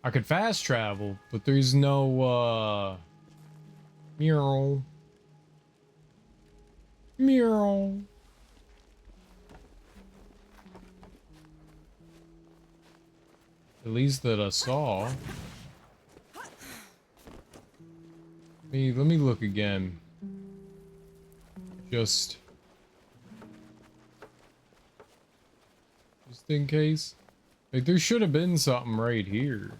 I could fast travel, but there's no, mural. Mural. At least that I saw. Let me look again. Just in case. Like, there should have been something right here.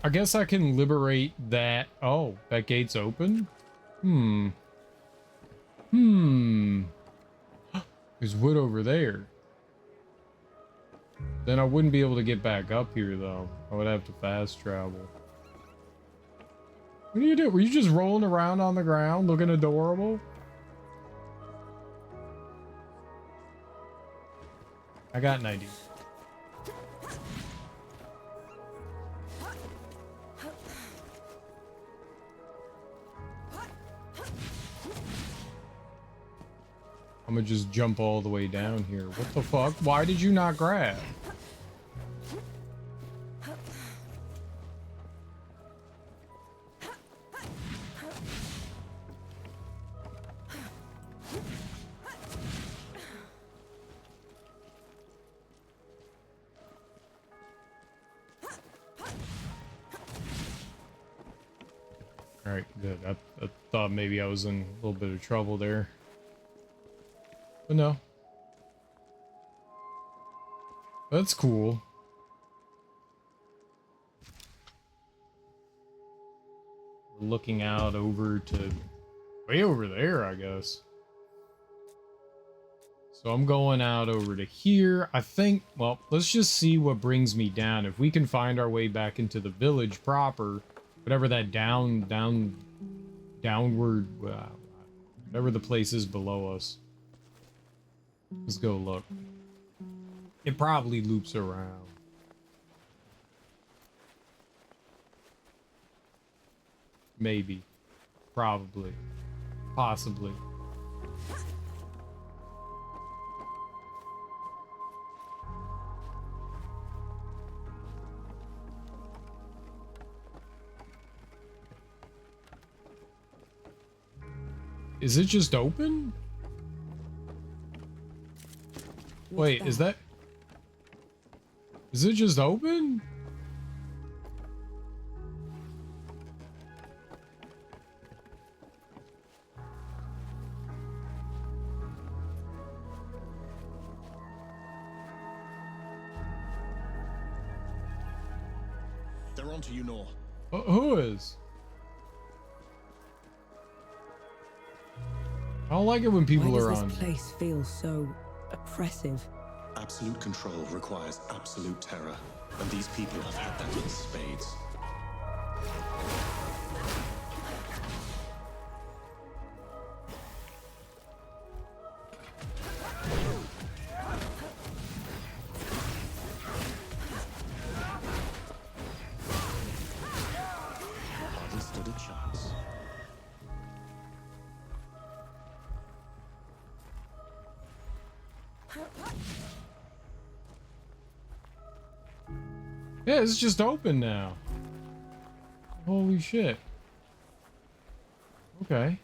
I guess I can liberate that. Oh, that gate's open? There's wood over there. Then I wouldn't be able to get back up here, though. I would have to fast travel. What do you do? Were you just rolling around on the ground looking adorable? I got an idea. I'm gonna just jump all the way down here. What the fuck? Why did you not grab? Alright, good. I thought maybe I was in a little bit of trouble there. But no. That's cool. We're looking out over to way over there, I guess. So I'm going out over to here. I think, well, let's just see what brings me down. If we can find our way back into the village proper, whatever that downward, whatever the place is below us. Let's go look. It probably loops around. Maybe. Probably. Possibly. Is it just open? Wait, is that... Is it just open? They're onto you, Nor. Who is? I don't like it when people are on. Why does this place feel so oppressive? Absolute control requires absolute terror, and these people have had that in spades. Hardly stood a chance. Yeah, it's just open now. Holy shit. Okay.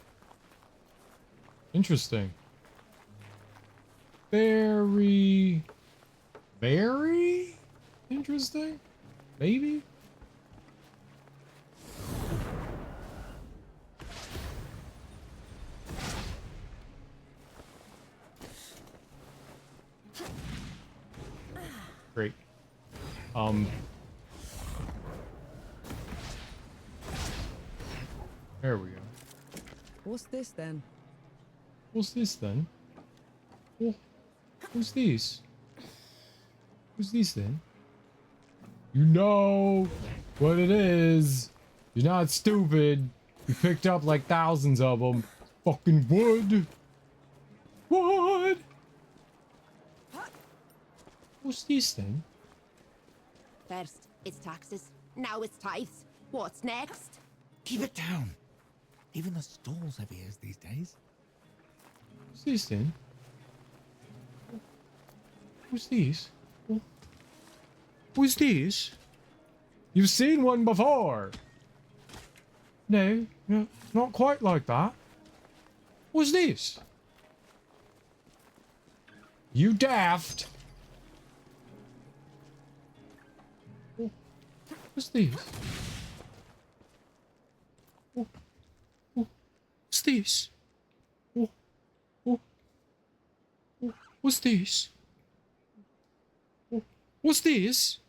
Interesting. Very interesting? Maybe? There we go. What's this then? What's this then? Oh, who's this? Who's this then? You know what it is. You're not stupid. You picked up like thousands of them. Fucking wood. Wood. What's this then? First, it's taxes. Now it's tithes. What's next? Keep it down. Even the stalls have ears these days. What's this then? What's this? What's this? You've seen one before. No, not quite like that. What's this? You daft. What's this? What's this? What's this? What's this?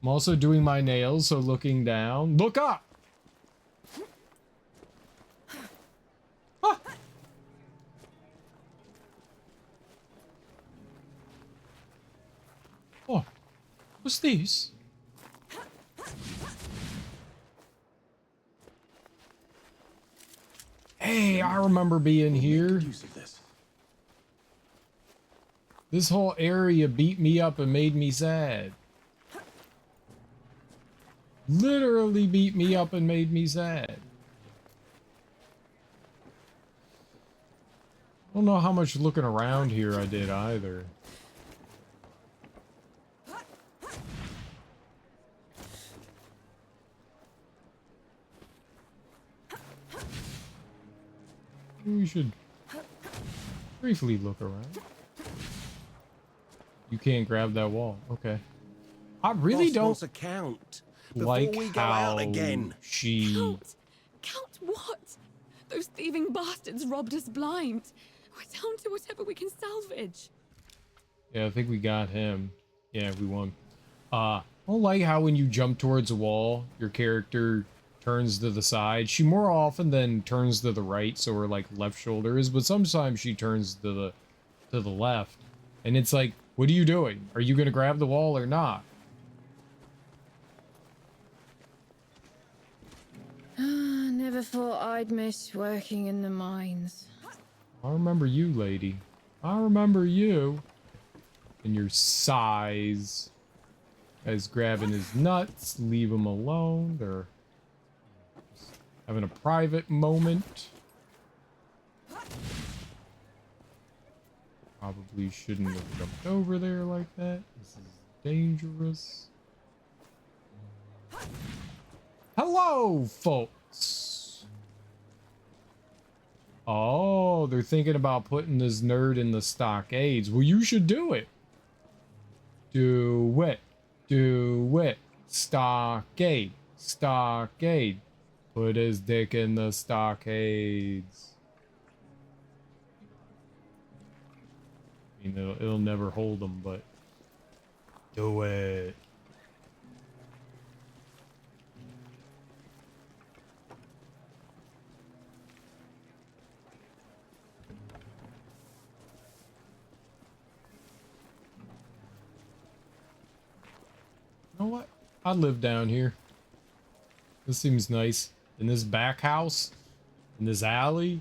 I'm also doing my nails, so looking down. Look up! Ah! Oh, what's this? Hey, I remember being here. Use of this. This whole area beat me up and made me sad. Literally beat me up and made me sad. I don't know how much looking around here I did either. We should briefly look around. You can't grab that wall. Okay. I really Boss don't wants a count before like we go how out again. she... Count what? Those thieving bastards robbed us blind. We're down to whatever we can salvage. Yeah, I think we got him. Yeah, we won. I don't like how when you jump towards a wall, your character turns to the side. She more often than turns to the right, so her like left shoulder is, but sometimes she turns to the left. And it's like, what are you doing? Are you gonna grab the wall or not? Never thought I'd miss working in the mines. I remember you, lady. I remember you. And your size. Guy's grabbing his nuts. Leave him alone. They're having a private moment. Probably shouldn't have jumped over there like that. This is dangerous. Hello, folks. Oh, they're thinking about putting this nerd in the stockades. Well, you should do it. Do it. Do it. Stockade. Stockade. Put his dick in the stockades. I mean, it'll never hold him, but do it. You know what? I live down here. This seems nice. In this back house, in this alley.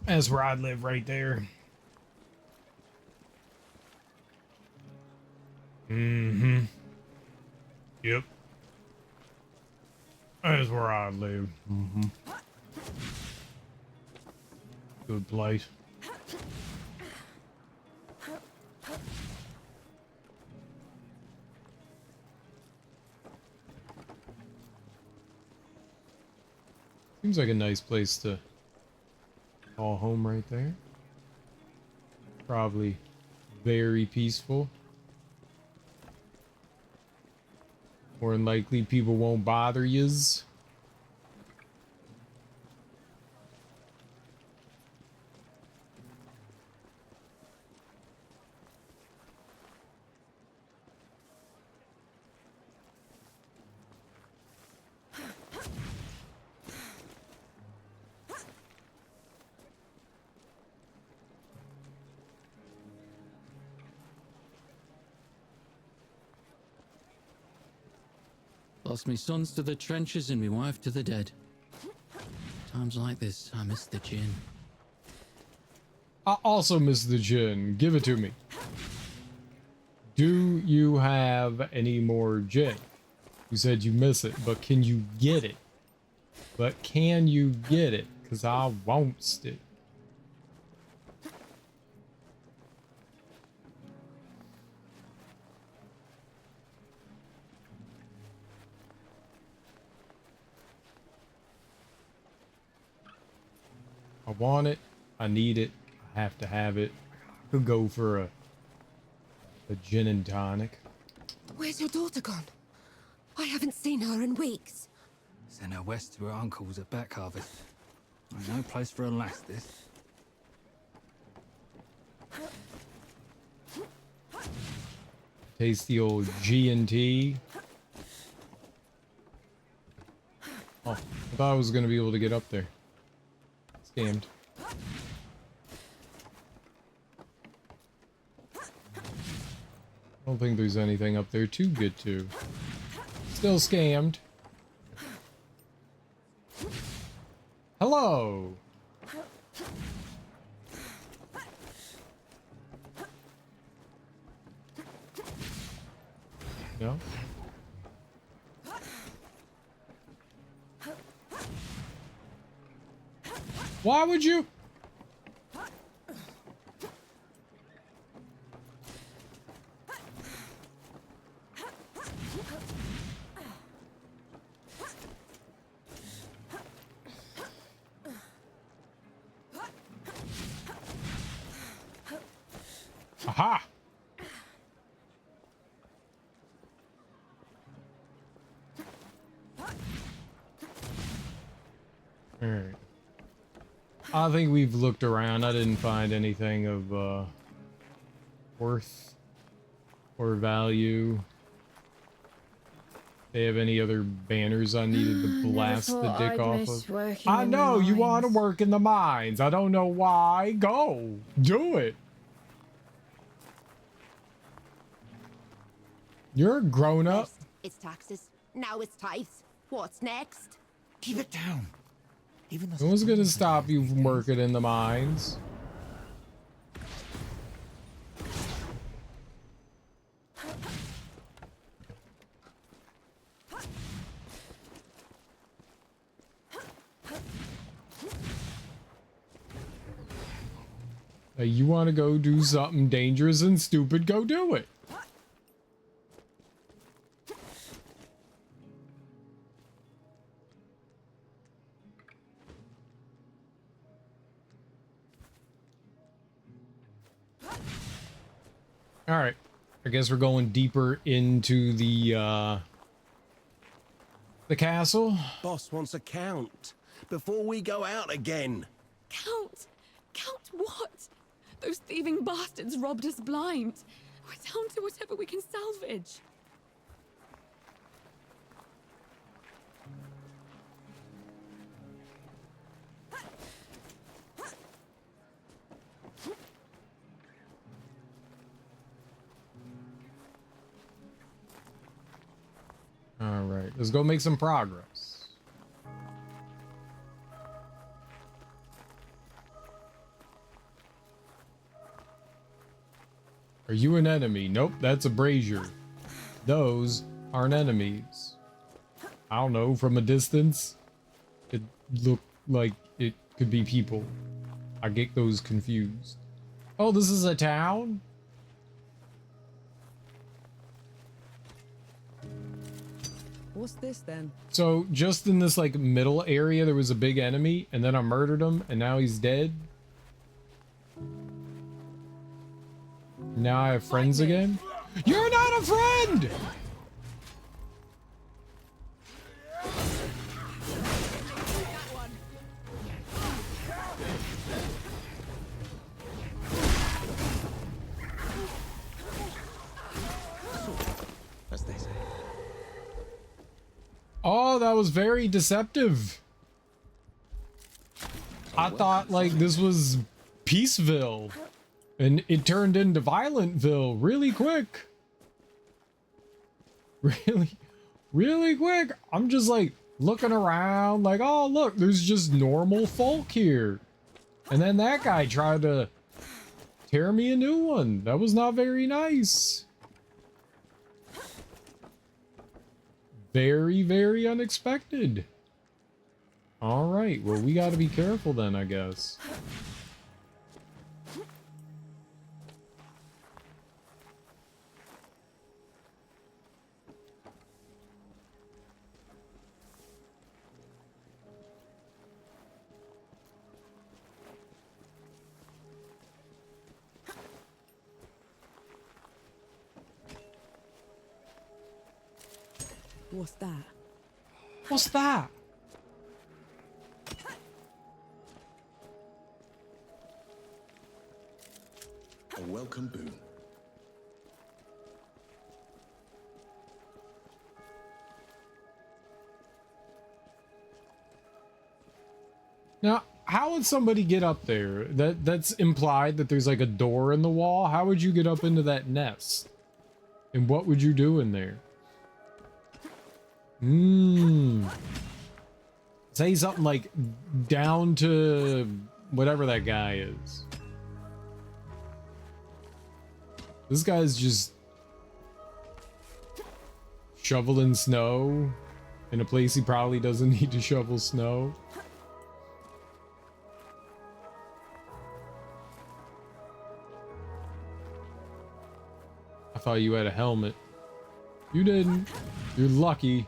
That's where I'd live right there. Mm-hmm. Yep. That's where I live. Mm-hmm. Good place. Seems like a nice place to call home right there. Probably very peaceful. More than likely people won't bother yous. Lost me sons to the trenches and me wife to the dead. Times like this, I miss the gin. I also miss the gin. Give it to me. Do you have any more gin? You said you miss it, but can you get it? But can you get it? Because I want it. I want it. I need it. I have to have it. Could go for a gin and tonic. Where's your daughter gone? I haven't seen her in weeks. Sent her west to her uncle's at back harvest. No place for a lass, this. Tasty old G&T. Oh, I thought I was going to be able to get up there. Scammed. I don't think there's anything up there to get to. Still scammed. Hello. No. Why would you? Aha! Alright. I think we've looked around. I didn't find anything of worth or value. They have any other banners I needed to blast the dick off of? I know you want to work in the mines. I don't know why. Go. Do it. You're a grown up. First, it's taxes. Now it's tithes. What's next? Keep it down. Even No one's gonna stop you from working in the mines. Hey, you want to go do something dangerous and stupid? Go do it. All right, I guess we're going deeper into the castle. Boss wants a count before we go out again. Count? Count what? Those thieving bastards robbed us blind. We're down to whatever we can salvage. All right, let's go make some progress. Are you an enemy? Nope, that's a brazier. Those aren't enemies. I don't know, from a distance, it looked like it could be people. I get those confused. Oh, this is a town? What's this then? So just in this like middle area, there was a big enemy and then I murdered him and now he's dead. Now I have friends again. You're not a friend! As they say. Oh, that was very deceptive. I thought like this was Peaceville and it turned into Violentville really quick. Really? really quick. I'm just like looking around like, oh, look, there's just normal folk here. And then that guy tried to tear me a new one. That was not very nice. Very, very unexpected. All right, well, we got to be careful then, I guess. What's that? What's that? A welcome boon. Now, how would somebody get up there? That's implied that there's like a door in the wall. How would you get up into that nest? And what would you do in there? Say something like down to whatever that guy is. This guy's just shoveling snow in a place he probably doesn't need to shovel snow. I thought you had a helmet. You didn't. You're lucky.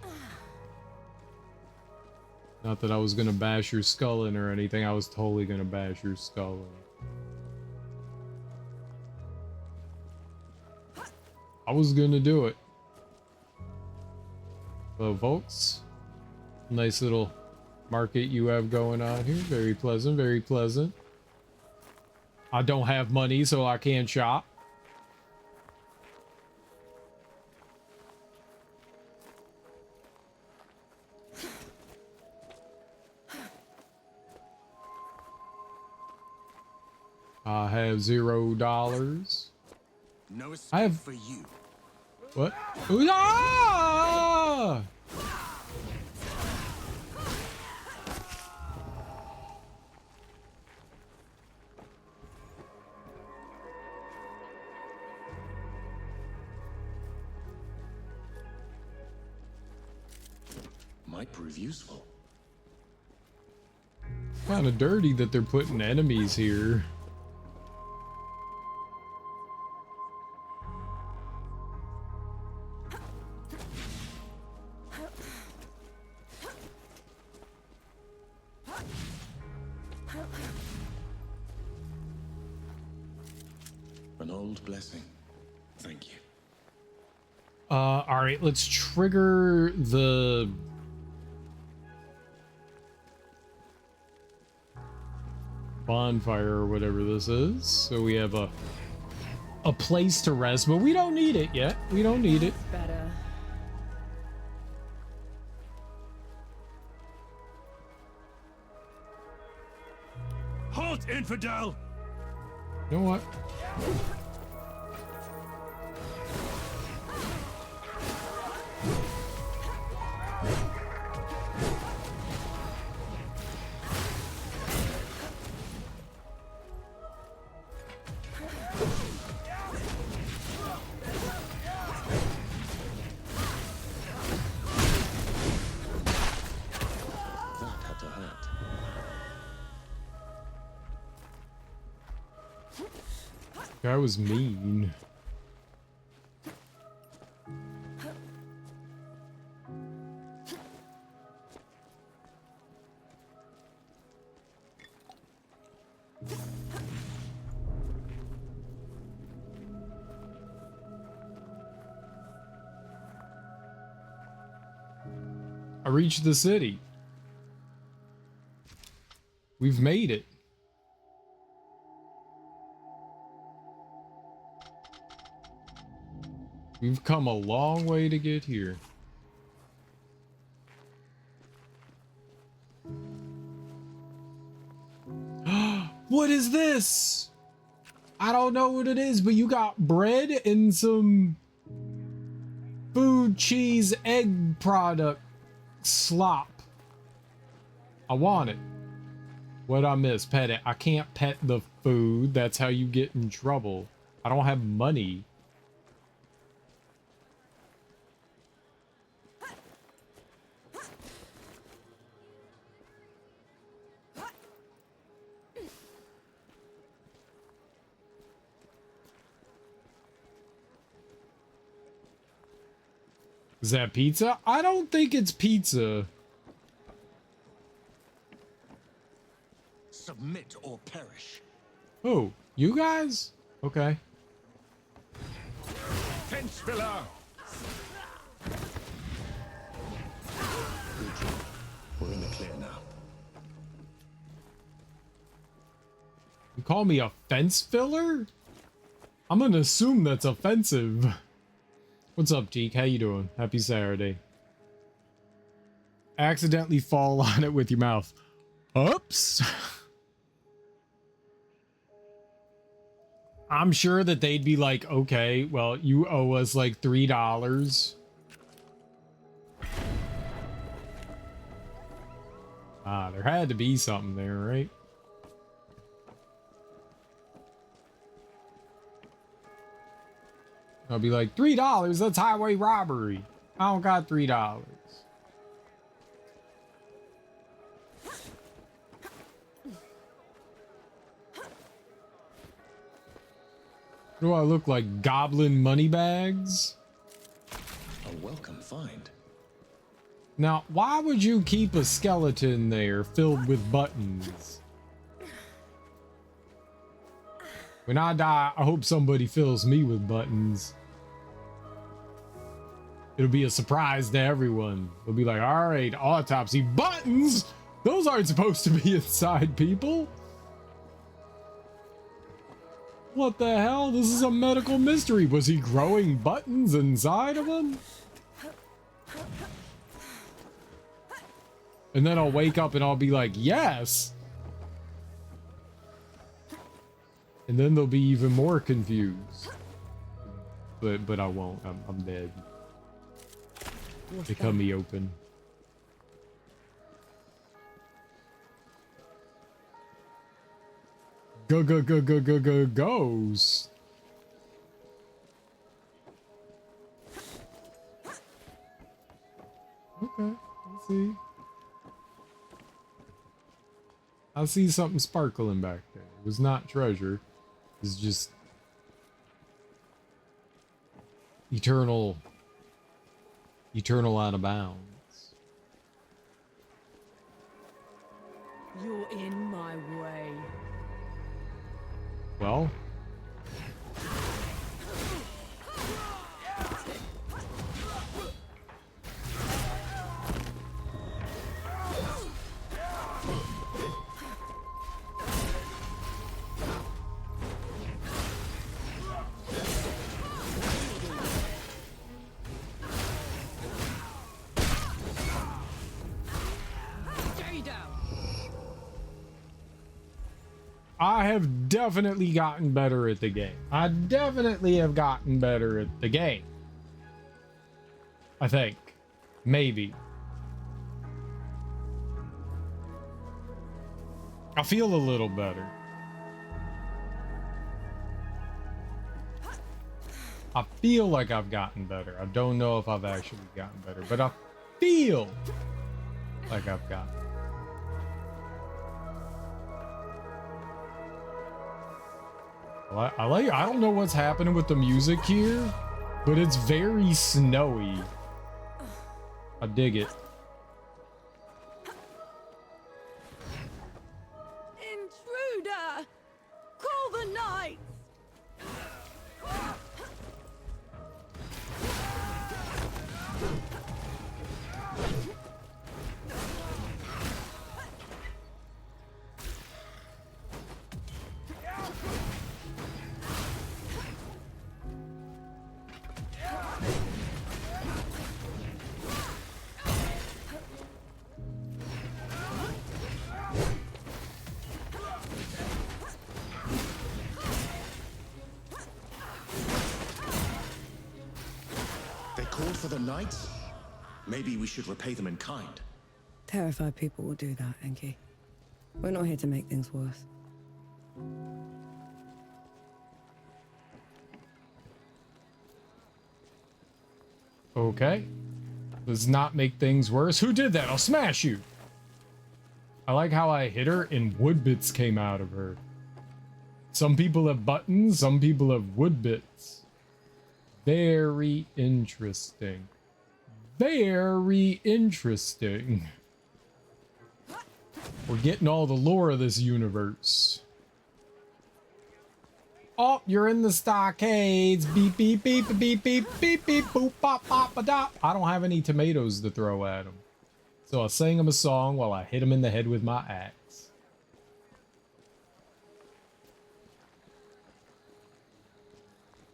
Not that I was gonna bash your skull in or anything. I was totally gonna bash your skull in. I was gonna do it. Hello, folks. Nice little market you have going on here. Very pleasant, very pleasant. I don't have money, so I can't shop. I have $0. No escape I have for you. what? Ah! Might prove useful. Kind of dirty that they're putting enemies here. An old blessing. Thank you. All right, let's trigger the bonfire or whatever this is. So we have a place to rest, but we don't need it yet. We don't need it. Better. Halt, infidel! You know what? That had to hurt. Guy was mean. I reached the city. We've made it. We've come a long way to get here. What is this? I don't know what it is, but you got bread and some food, cheese, egg product, slop. I want it. What'd I miss? Pet it. I can't pet the food. That's how you get in trouble. I don't have money. Is that pizza? I don't think it's pizza. Submit or perish. Oh, you guys? Okay. Fence filler! Good job. We're in the clear now. You call me a fence filler? I'm gonna assume that's offensive. What's up, Teak? How you doing? Happy Saturday. Accidentally fall on it with your mouth. Oops. I'm sure that they'd be like, okay, well, you owe us like $3. Ah, there had to be something there, right? I'll be like, $3? That's highway robbery. I don't got $3. What do I look like? Goblin money bags? A welcome find. Now, why would you keep a skeleton there filled with buttons? When I die, I hope somebody fills me with buttons. It'll be a surprise to everyone. They'll be like, all right, autopsy buttons. Those aren't supposed to be inside people. What the hell? This is a medical mystery. Was he growing buttons inside of him? And then I'll wake up and I'll be like, yes. And then they'll be even more confused. But I won't. I'm dead. They cut me open. Goes. Okay, let's see. I see something sparkling back there. It was not treasure. It's just eternal out of bounds. You're in my way. Well, I have definitely gotten better at the game. I definitely have gotten better at the game. I think. Maybe. I feel a little better. I feel like I've gotten better. I don't know if I've actually gotten better, but I feel like I've gotten better. I don't know what's happening with the music here, but it's very snowy. I dig it. Intruder! Call the knights! for the knights? Maybe we should repay them in kind. Terrified people will do that, Enki. We're not here to make things worse. Okay. Let's not make things worse. Who did that? I'll smash you. I like how I hit her and wood bits came out of her. Some people have buttons, some people have wood bits. Very interesting. Very interesting. We're getting all the lore of this universe. Oh, you're in the stockades. Beep, beep, beep, beep, beep, beep, beep, boop, bop, bop, ba, dop. I don't have any tomatoes to throw at him. So I sang him a song while I hit him in the head with my axe.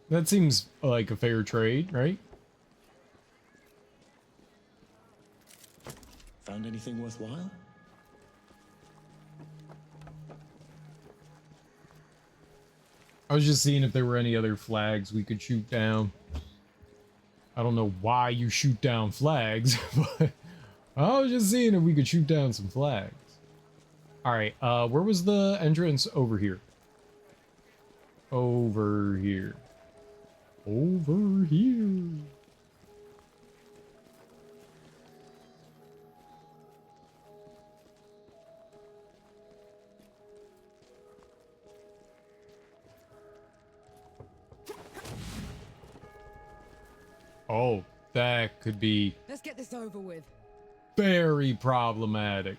That seems like a fair trade, right? Found anything worthwhile? I was just seeing if there were any other flags we could shoot down. I don't know why you shoot down flags, but I was just seeing if we could shoot down some flags. Alright, where was the entrance? Over here. Over here. Over here. Oh, that could be Let's get this over with. very problematic.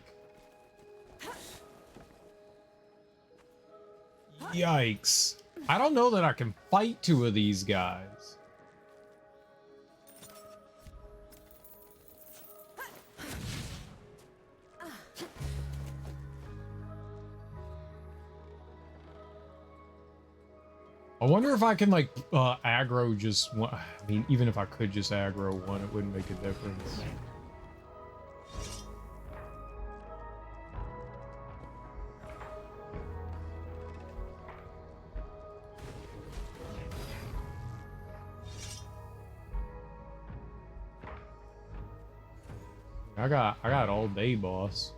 Yikes. I don't know that I can fight two of these guys. I wonder if I can, like, aggro just one. I mean, even if I could just aggro one, it wouldn't make a difference. I got all day, boss.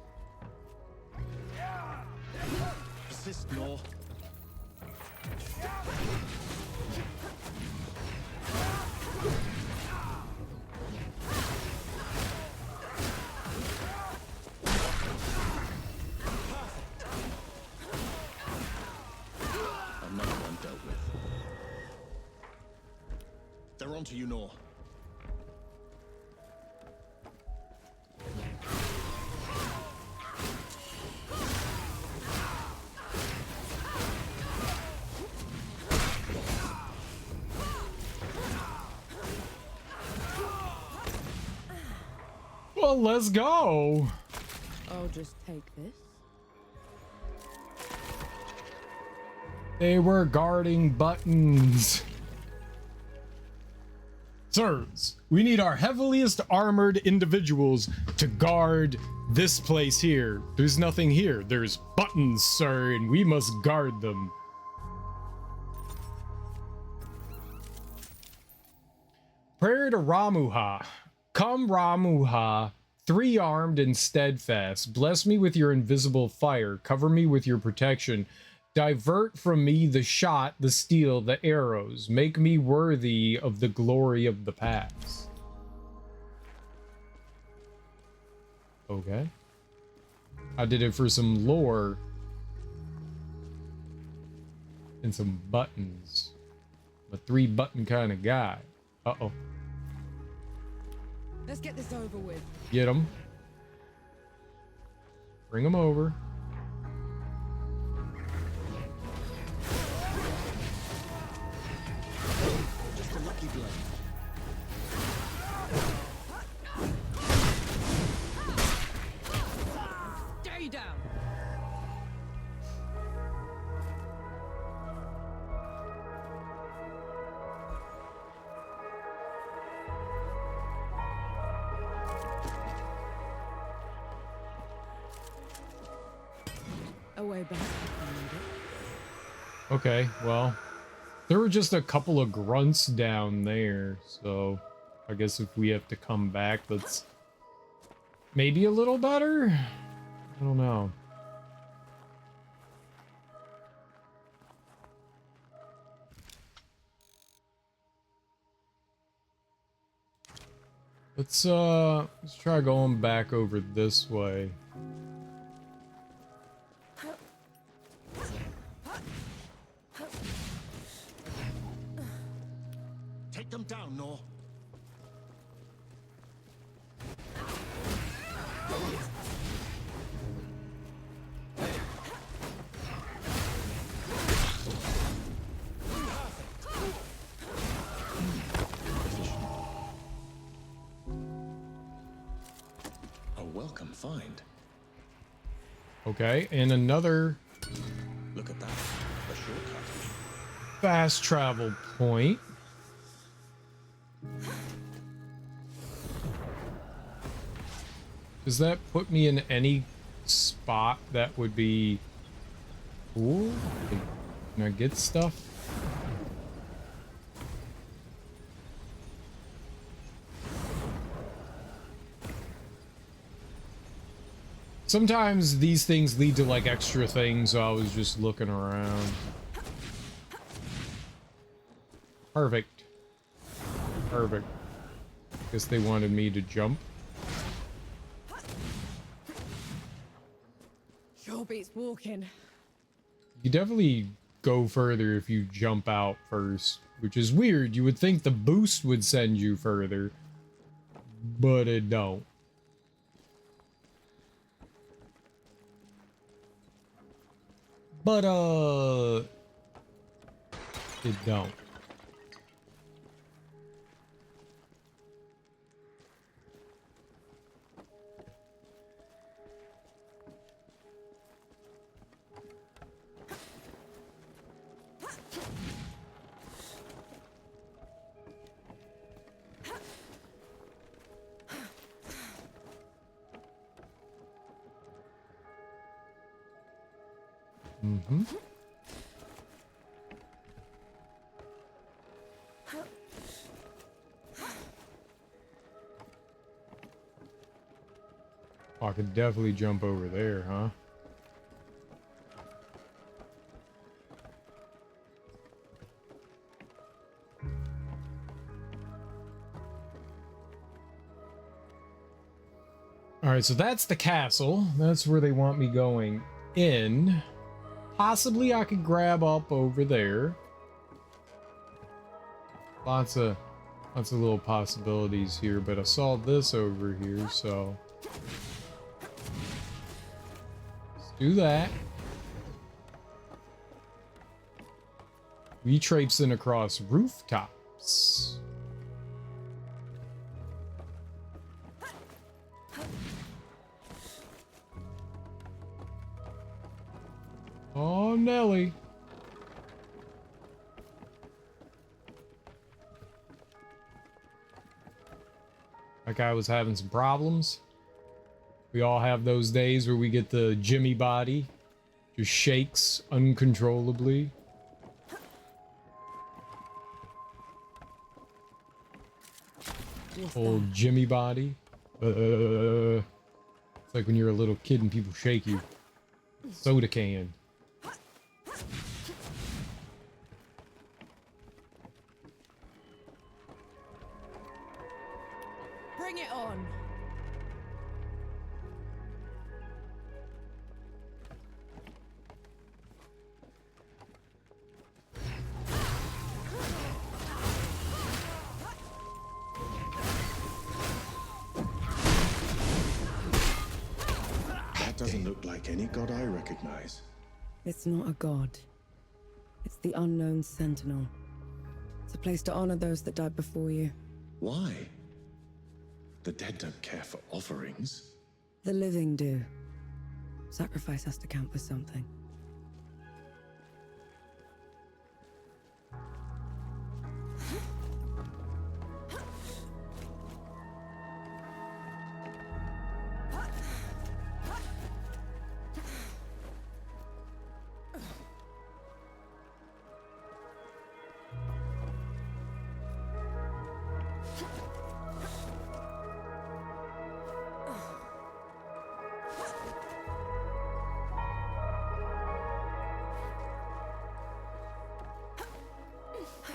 Persist, Nor. Another one dealt with. They're onto you, Nor. Well, let's go. I'll just take this. They were guarding buttons. Sirs, we need our heaviest armored individuals to guard this place here. There's nothing here. There's buttons, sir, and we must guard them. Prayer to Ramuha. Come, Ramuha, three-armed and steadfast. Bless me with your invisible fire. Cover me with your protection. Divert from me the shot, the steel, the arrows. Make me worthy of the glory of the past. Okay. I did it for some lore. And some buttons. I'm a three-button kind of guy. Uh-oh. Let's get this over with. Get him. Bring him over. Just a lucky blow. Stay down. A way back. Okay, well, there were just a couple of grunts down there, so I guess if we have to come back, that's maybe a little better. I don't know. Let's try going back over this way. Take them down, Nor. A welcome find. Okay, and another Look at that. A shortcut. fast travel point. Does that put me in any spot that would be cool? Can I get stuff? Sometimes these things lead to like extra things, so I was just looking around. Perfect. Perfect. Guess they wanted me to jump. Sure beats walking. You definitely go further if you jump out first, which is weird. You would think the boost would send you further, but it don't. But it don't. Mm-hmm. Oh, I could definitely jump over there, huh? Alright, so that's the castle. That's where they want me going in. Possibly I could grab up over there. Lots of little possibilities here, but I saw this over here, so let's do that. We traipsing across rooftops. Oh, Nelly. That guy was having some problems. We all have those days where we get the Jimmy body. Just shakes uncontrollably. Old Jimmy body. It's like when you're a little kid and people shake you. Soda can. Bring it on. That doesn't look like any god I recognize. It's not a god. It's the unknown sentinel. It's a place to honor those that died before you. Why? The dead don't care for offerings. The living do. Sacrifice has to count for something.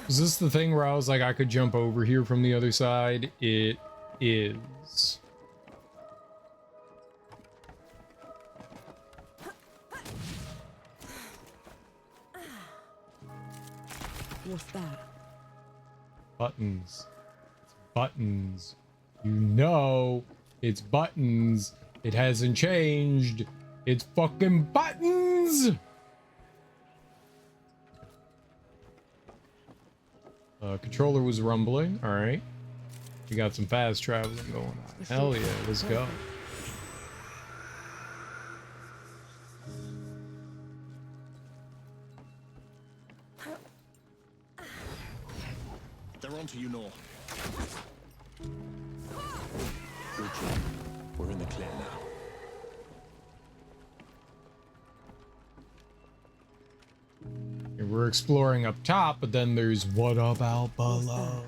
Is this the thing where I was like, I could jump over here from the other side? It is. What's that? Buttons. It's buttons. You know, it's buttons. It hasn't changed. It's fucking buttons! Controller was rumbling. Alright. We got some fast traveling going on. Hell yeah, let's go. They're on to you, Nor. Good job. We're in the clear now. And we're exploring up top, but then there's what about below?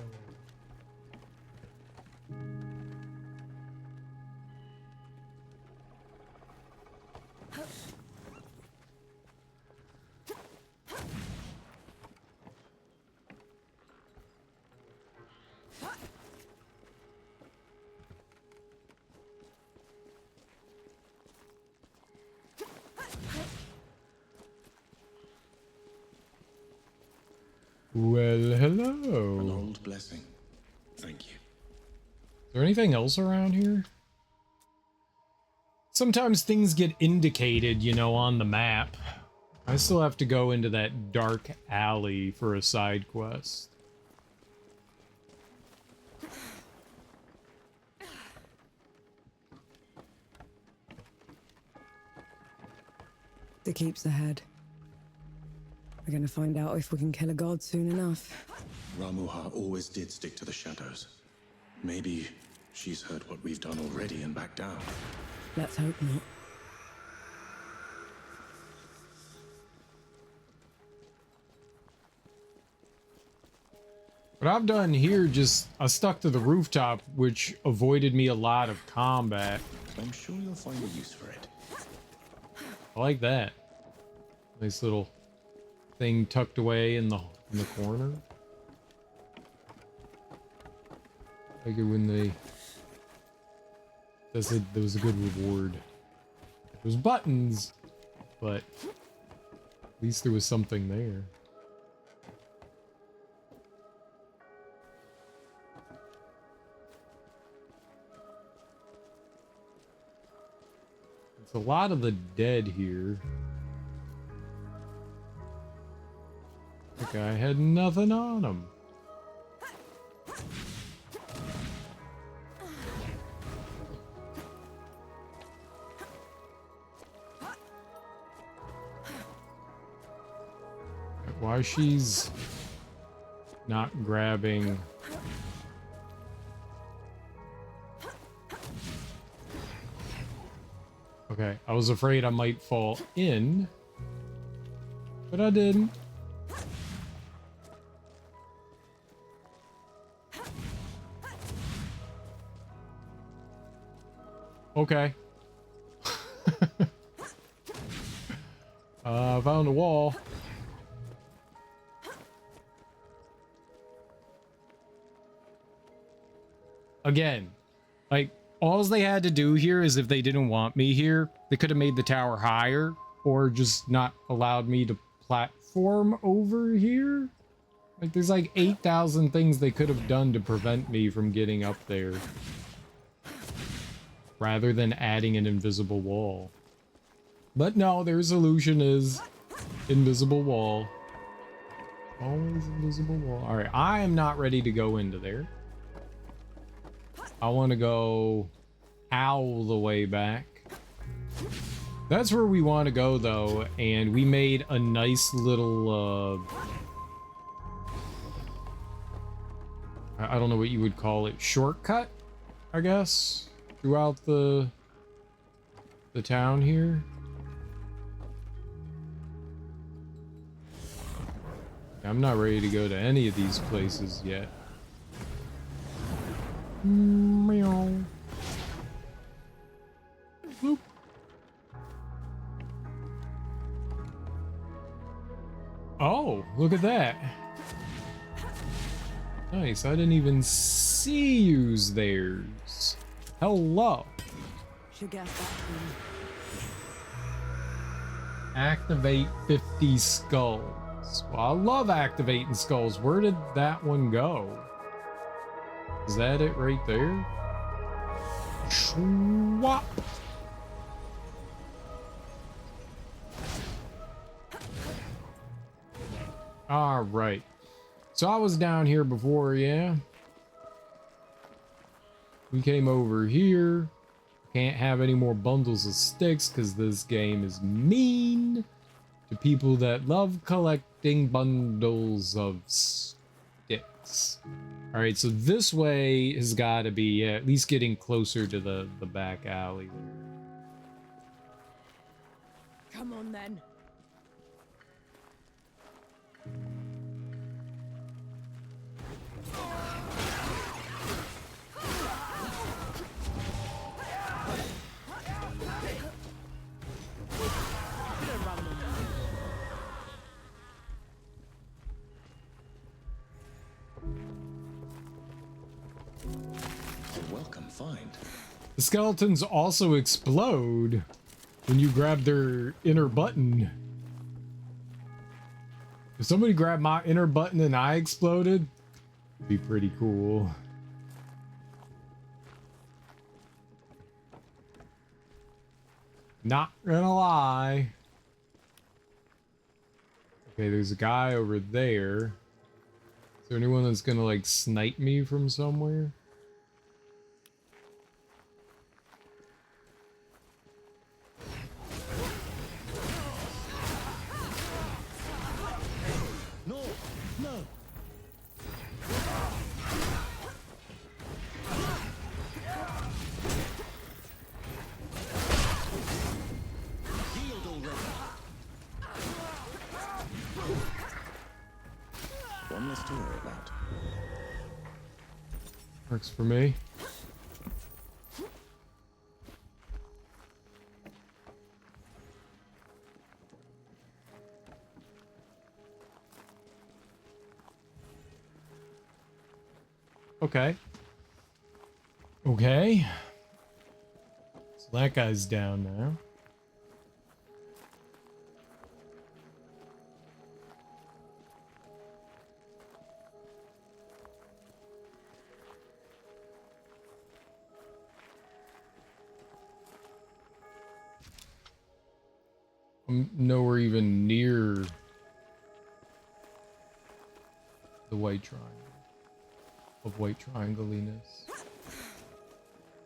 Well, hello. An old blessing. Thank you. Is there anything else around here? Sometimes things get indicated, you know, on the map. I still have to go into that dark alley for a side quest. The keep's ahead. We're gonna find out if we can kill a god soon enough. Ramuha always did stick to the shadows. Maybe she's heard what we've done already and backed down. Let's hope not. What I've done here, I stuck to the rooftop, which avoided me a lot of combat. I'm sure you'll find a use for it. I like that. Nice little thing tucked away in the corner. I like it when they... There was a good reward. There was buttons, but at least there was something there. It's a lot of the dead here. That guy had nothing on him. Why she's not grabbing... Okay, I was afraid I might fall in, but I didn't. Okay. I found a wall. Again, like, all they had to do here is if they didn't want me here, they could have made the tower higher or just not allowed me to platform over here. Like, there's like 8,000 things they could have done to prevent me from getting up there, rather than adding an invisible wall. But no, their solution is invisible wall. Always invisible wall. All right, I am not ready to go into there. I want to go all the way back. That's where we want to go, though, and we made a nice little, I don't know what you would call it, shortcut, I guess, throughout the town here. I'm not ready to go to any of these places yet. Meow. Boop. Oh, look at that. Nice, I didn't even see yous theirs. Hello. Should guess that one. Activate 50 skulls. Well, I love activating skulls. Where did that one go? Is that it right there? Swap. All right. So I was down here before, yeah. We came over here. Can't have any more bundles of sticks because this game is mean to people that love collecting bundles of sticks. All right, so this way has got to be at least getting closer to the back alley there. Come on then. A welcome find. The skeletons also explode when you grab their inner button. If somebody grabbed my inner button and I exploded, it'd be pretty cool. Not gonna lie. Okay, there's a guy over there. Is there anyone that's gonna like snipe me from somewhere? No, no. Yield already. One less to worry about. Works for me. Okay. Okay. So that guy's down now. I'm nowhere even near the white triangle of white triangle-iness.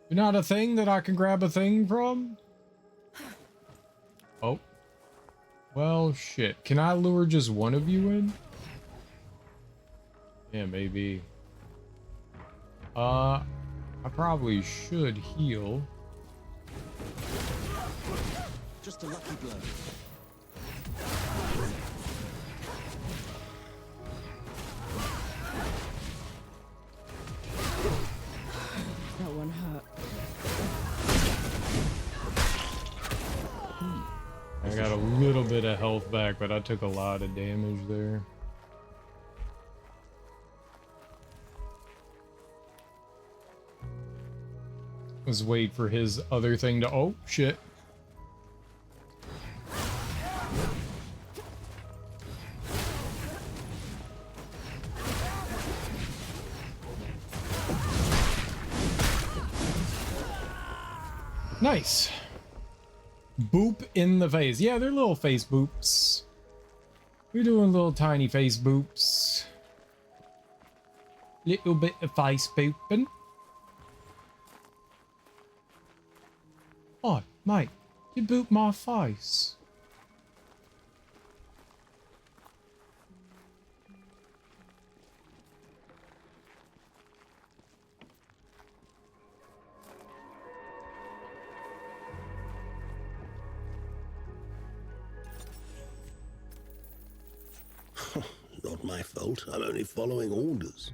You're not a thing that I can grab a thing from? Oh. Well, shit. Can I lure just one of you in? Yeah, maybe. I probably should heal. Just a lucky blow. That one hurt. I got a little bit of health back, but I took a lot of damage there. Let's wait for his other thing to... Oh, shit. Nice. Boop in the face. Yeah, they're little face boops. We're doing little tiny face boops. Little bit of face booping. Oh, mate, you booped my face. Not my fault. I'm only following orders.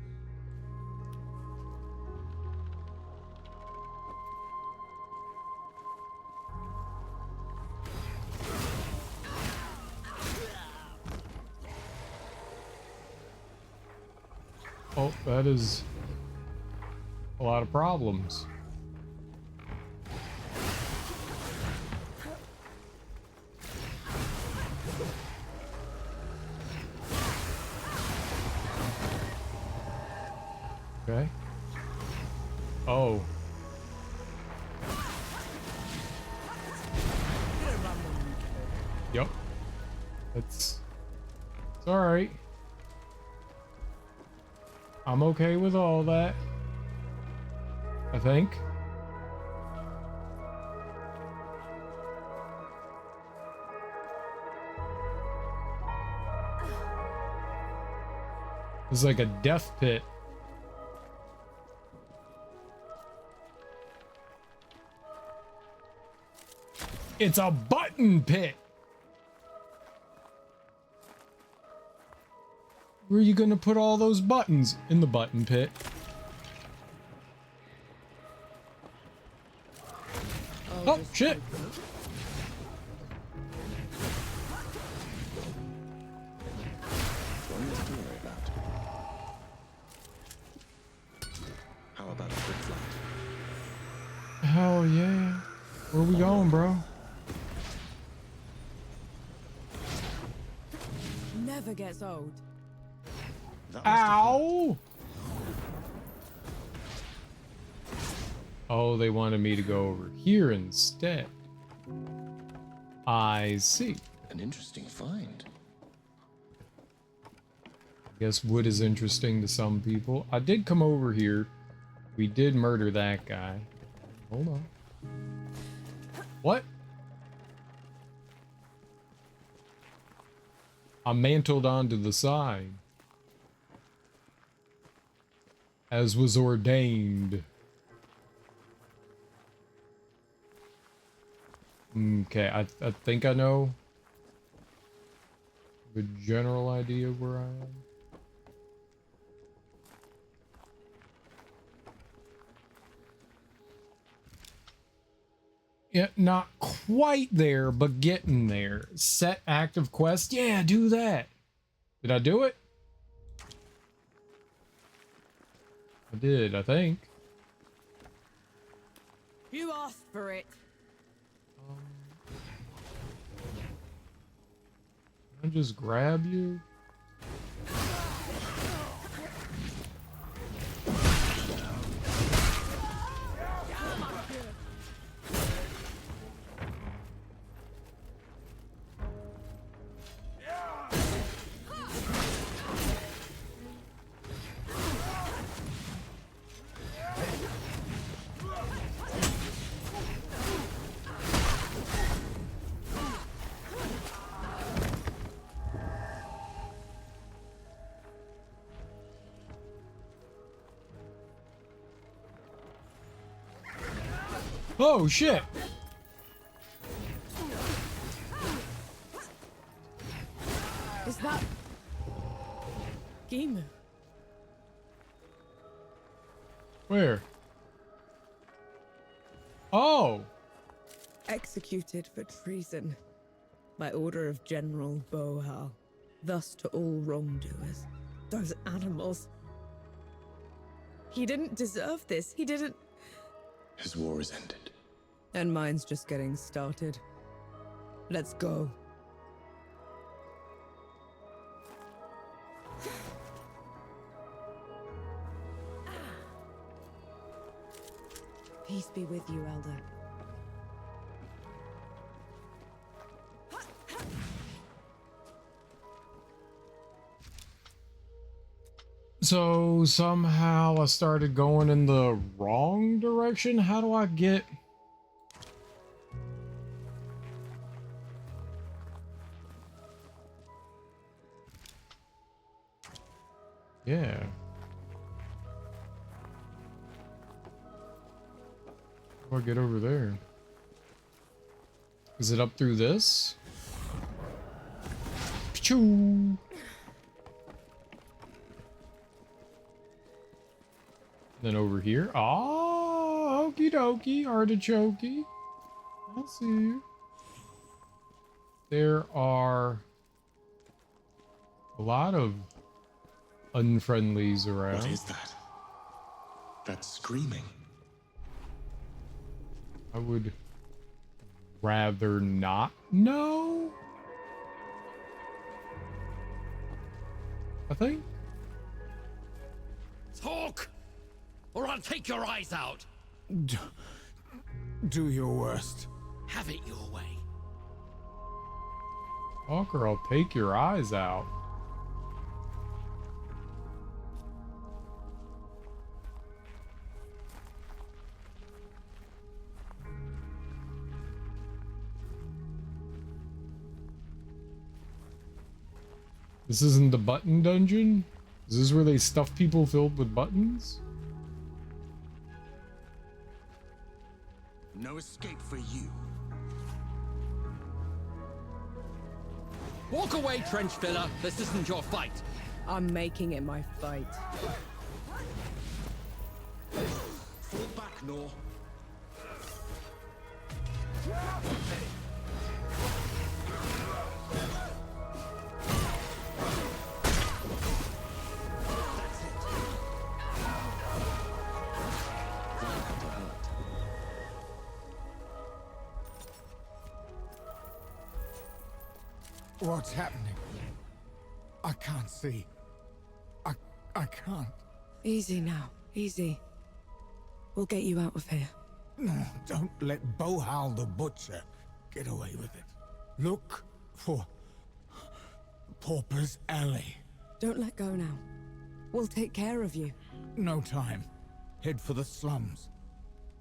Oh, that is a lot of problems. Okay. Oh. Yep. It's alright. I'm okay with all that. I think. It's like a death pit. It's a button pit. Where are you gonna put all those buttons? In the button pit. Oh, shit. How about a quick flight? Hell yeah. Where we going, bro? Never gets old. Ow! Oh, they wanted me to go over here instead. I see. An interesting find. I guess wood is interesting to some people. I did come over here. We did murder that guy. Hold on. What? I'm mantled onto the side. As was ordained. Okay, I think I know the general idea of where I am. Yeah, not quite there, but getting there. Set active quest. Yeah, do that. Did I do it? I did, I think. You asked for it. Can I just grab you? Oh, shit. Is that Gimu? Where? Oh. Executed for treason by order of General Bohal. Thus to all wrongdoers. Those animals. He didn't deserve this. He didn't. His war is ended. And mine's just getting started. Let's go. Peace be with you, Elder. So somehow I started going in the wrong direction. How do I get... Yeah. How do I get over there? Is it up through this? Pichoo! Then over here. Oh, okie dokie, artichokey. I see you. There are a lot of unfriendlies around. What is that? That's screaming. I would rather not know. I think. Talk, or I'll take your eyes out. Do your worst. Have it your way. Talk or I'll take your eyes out. This isn't the button dungeon? Is this where they stuff people filled with buttons? No escape for you. Walk away, trench filler. This isn't your fight. I'm making it my fight. Fall back, Nor. What's happening? I can't see. I can't. Easy now. Easy. We'll get you out of here. No, don't let Bohal the Butcher get away with it. Look for Pauper's Alley. Don't let go now. We'll take care of you. No time. Head for the slums.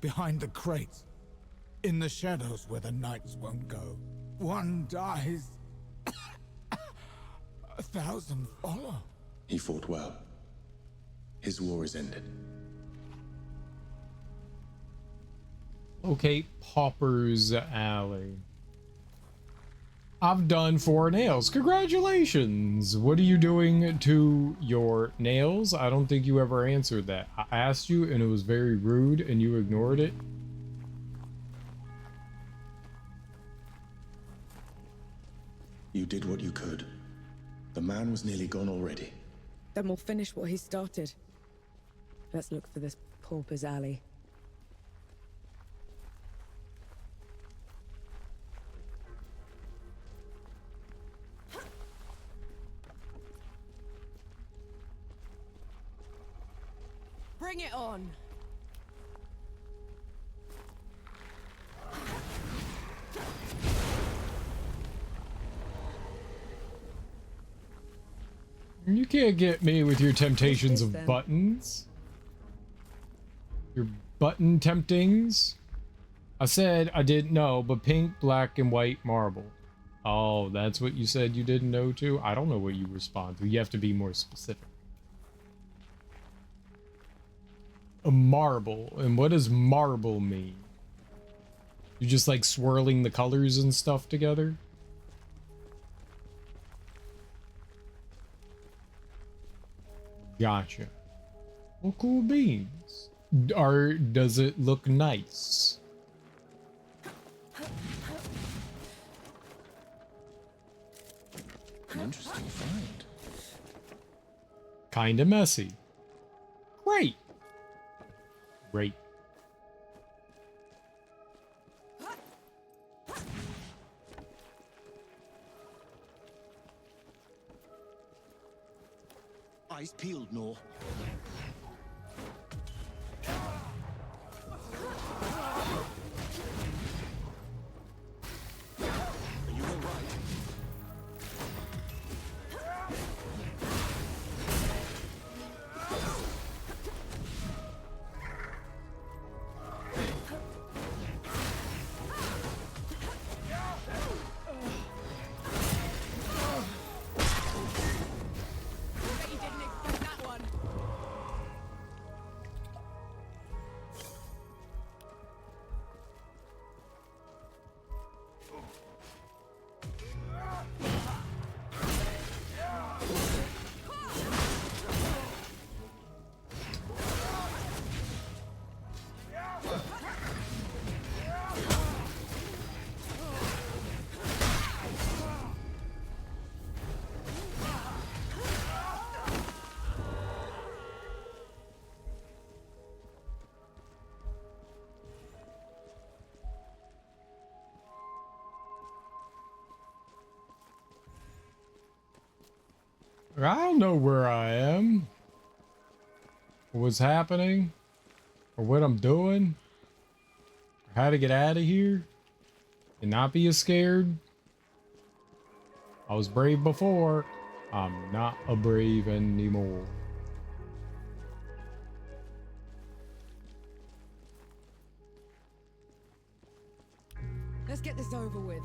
Behind the crates. In the shadows where the knights won't go. One dies. 1,000 follow. He fought well. His war is ended. Okay, Pauper's Alley. I've done 4 nails. Congratulations! What are you doing to your nails? I don't think you ever answered that. I asked you and it was very rude and you ignored it. You did what you could. The man was nearly gone already. Then we'll finish what he started. Let's look for this Pauper's Alley. Bring it on. You can't get me with your temptations of buttons. Your button temptings. I said I didn't know, but pink, black, and white marble. Oh, that's what you said you didn't know too? I don't know what you respond to. You have to be more specific. A marble. And what does marble mean? You just like swirling the colors and stuff together? Gotcha. Well, cool beans. Does it look nice? An interesting find. Kinda messy. Great. Great. Eyes peeled, Nor. Are you all right? I don't know where I am, or what's happening, or what I'm doing, or how to get out of here and not be as scared. I was brave before. I'm not a brave anymore. Let's get this over with.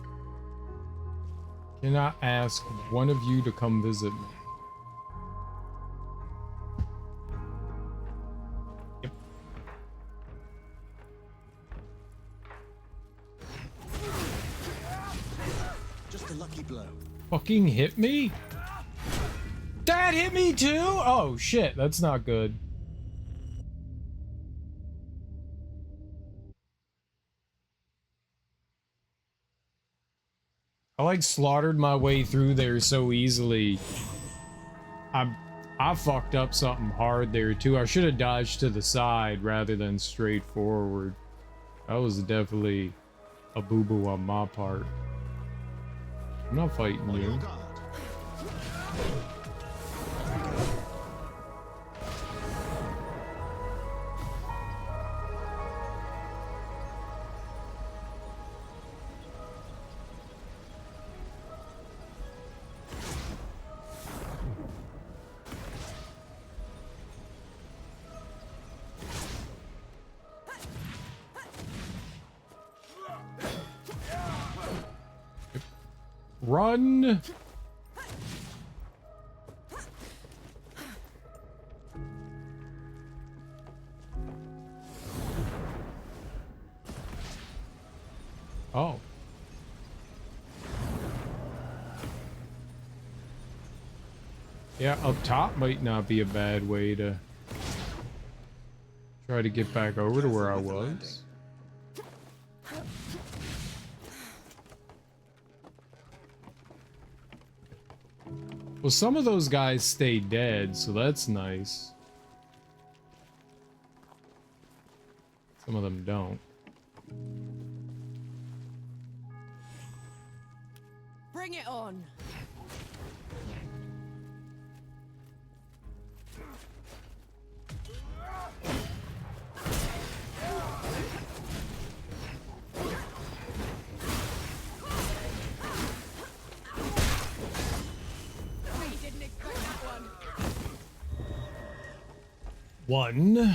Can I ask one of you to come visit me? Yep. Just a lucky blow. Fucking hit me? That hit me too? Oh shit, that's not good. I like slaughtered my way through there so easily. I fucked up something hard there too. I should have dodged to the side rather than straight forward. That was definitely a boo-boo on my part. I'm not fighting you. Run! Oh. Yeah, up top might not be a bad way to try to get back over to where I was. Well, some of those guys stay dead, so that's nice. Some of them don't. Bring it on. One.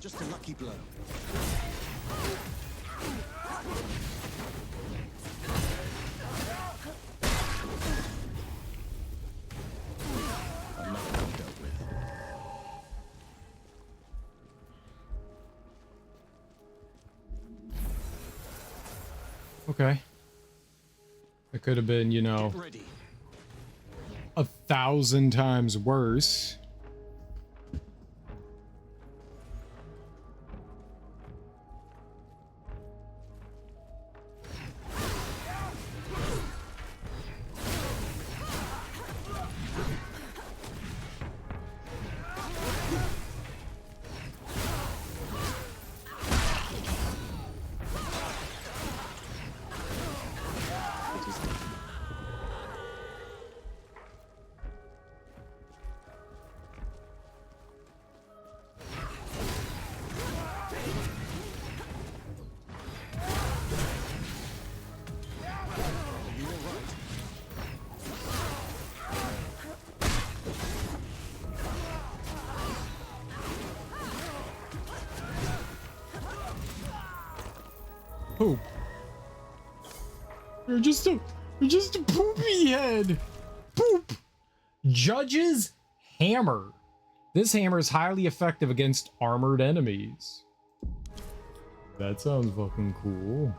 Just a lucky blow. Okay. It could have been, you know, 1,000 times worse. Poop. You're just a poopy head. Poop. Judge's hammer. This hammer is highly effective against armored enemies. That sounds fucking cool.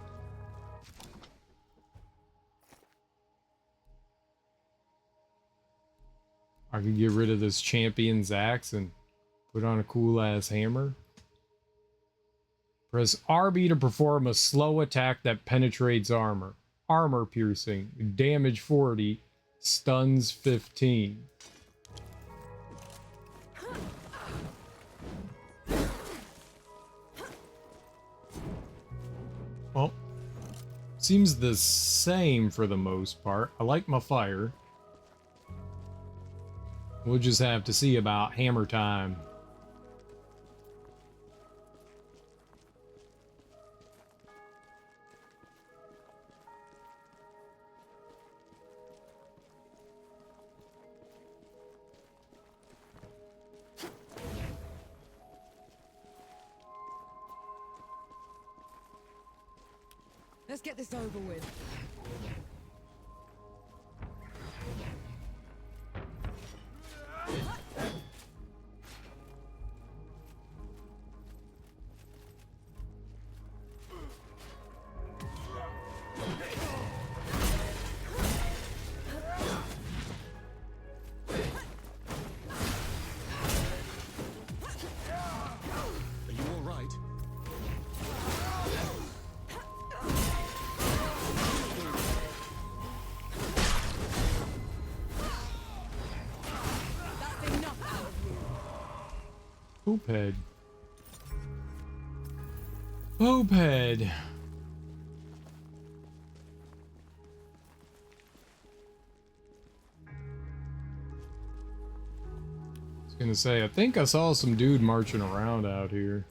I could get rid of this champion's axe and put on a cool ass hammer. Press RB to perform a slow attack that penetrates armor. armor piercing, damage 40, stuns 15. Well, seems the same for the most part. I like my fire. We'll just have to see about hammer time. Let's get this over with. Are you all right? That's enough out of you. Poophead. Poophead. I was gonna say, I think I saw some dude marching around out here.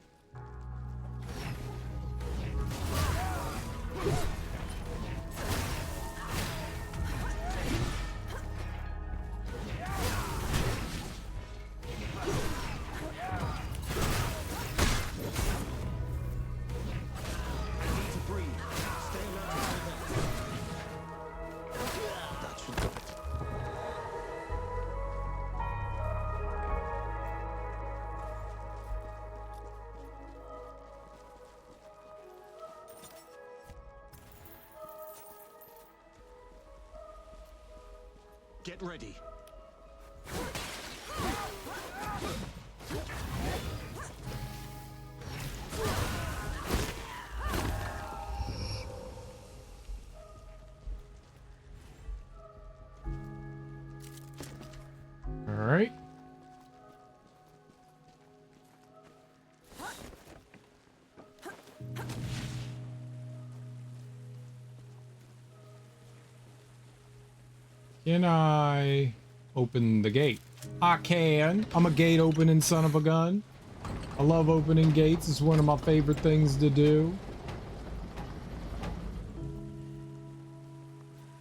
Get ready. All right. Can I open the gate? I can. I'm a gate opening son of a gun. I love opening gates. It's one of my favorite things to do.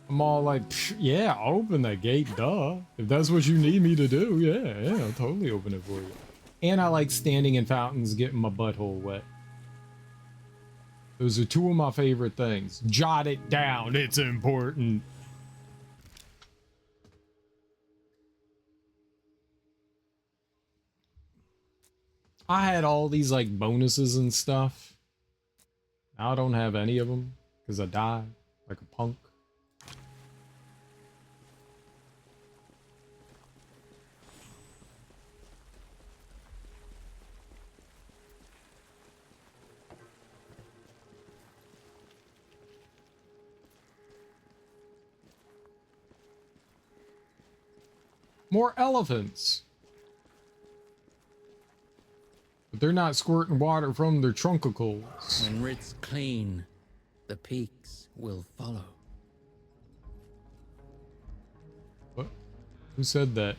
I'm all like, yeah, I'll open that gate, duh. If that's what you need me to do, yeah, I'll totally open it for you. And I like standing in fountains, getting my butthole wet. Those are two of my favorite things. Jot it down, it's important. I had all these like bonuses and stuff. Now I don't have any of them because I died like a punk. More elephants. But they're not squirting water from their trunkicles. When writ's clean, the peaks will follow. What? Who said that?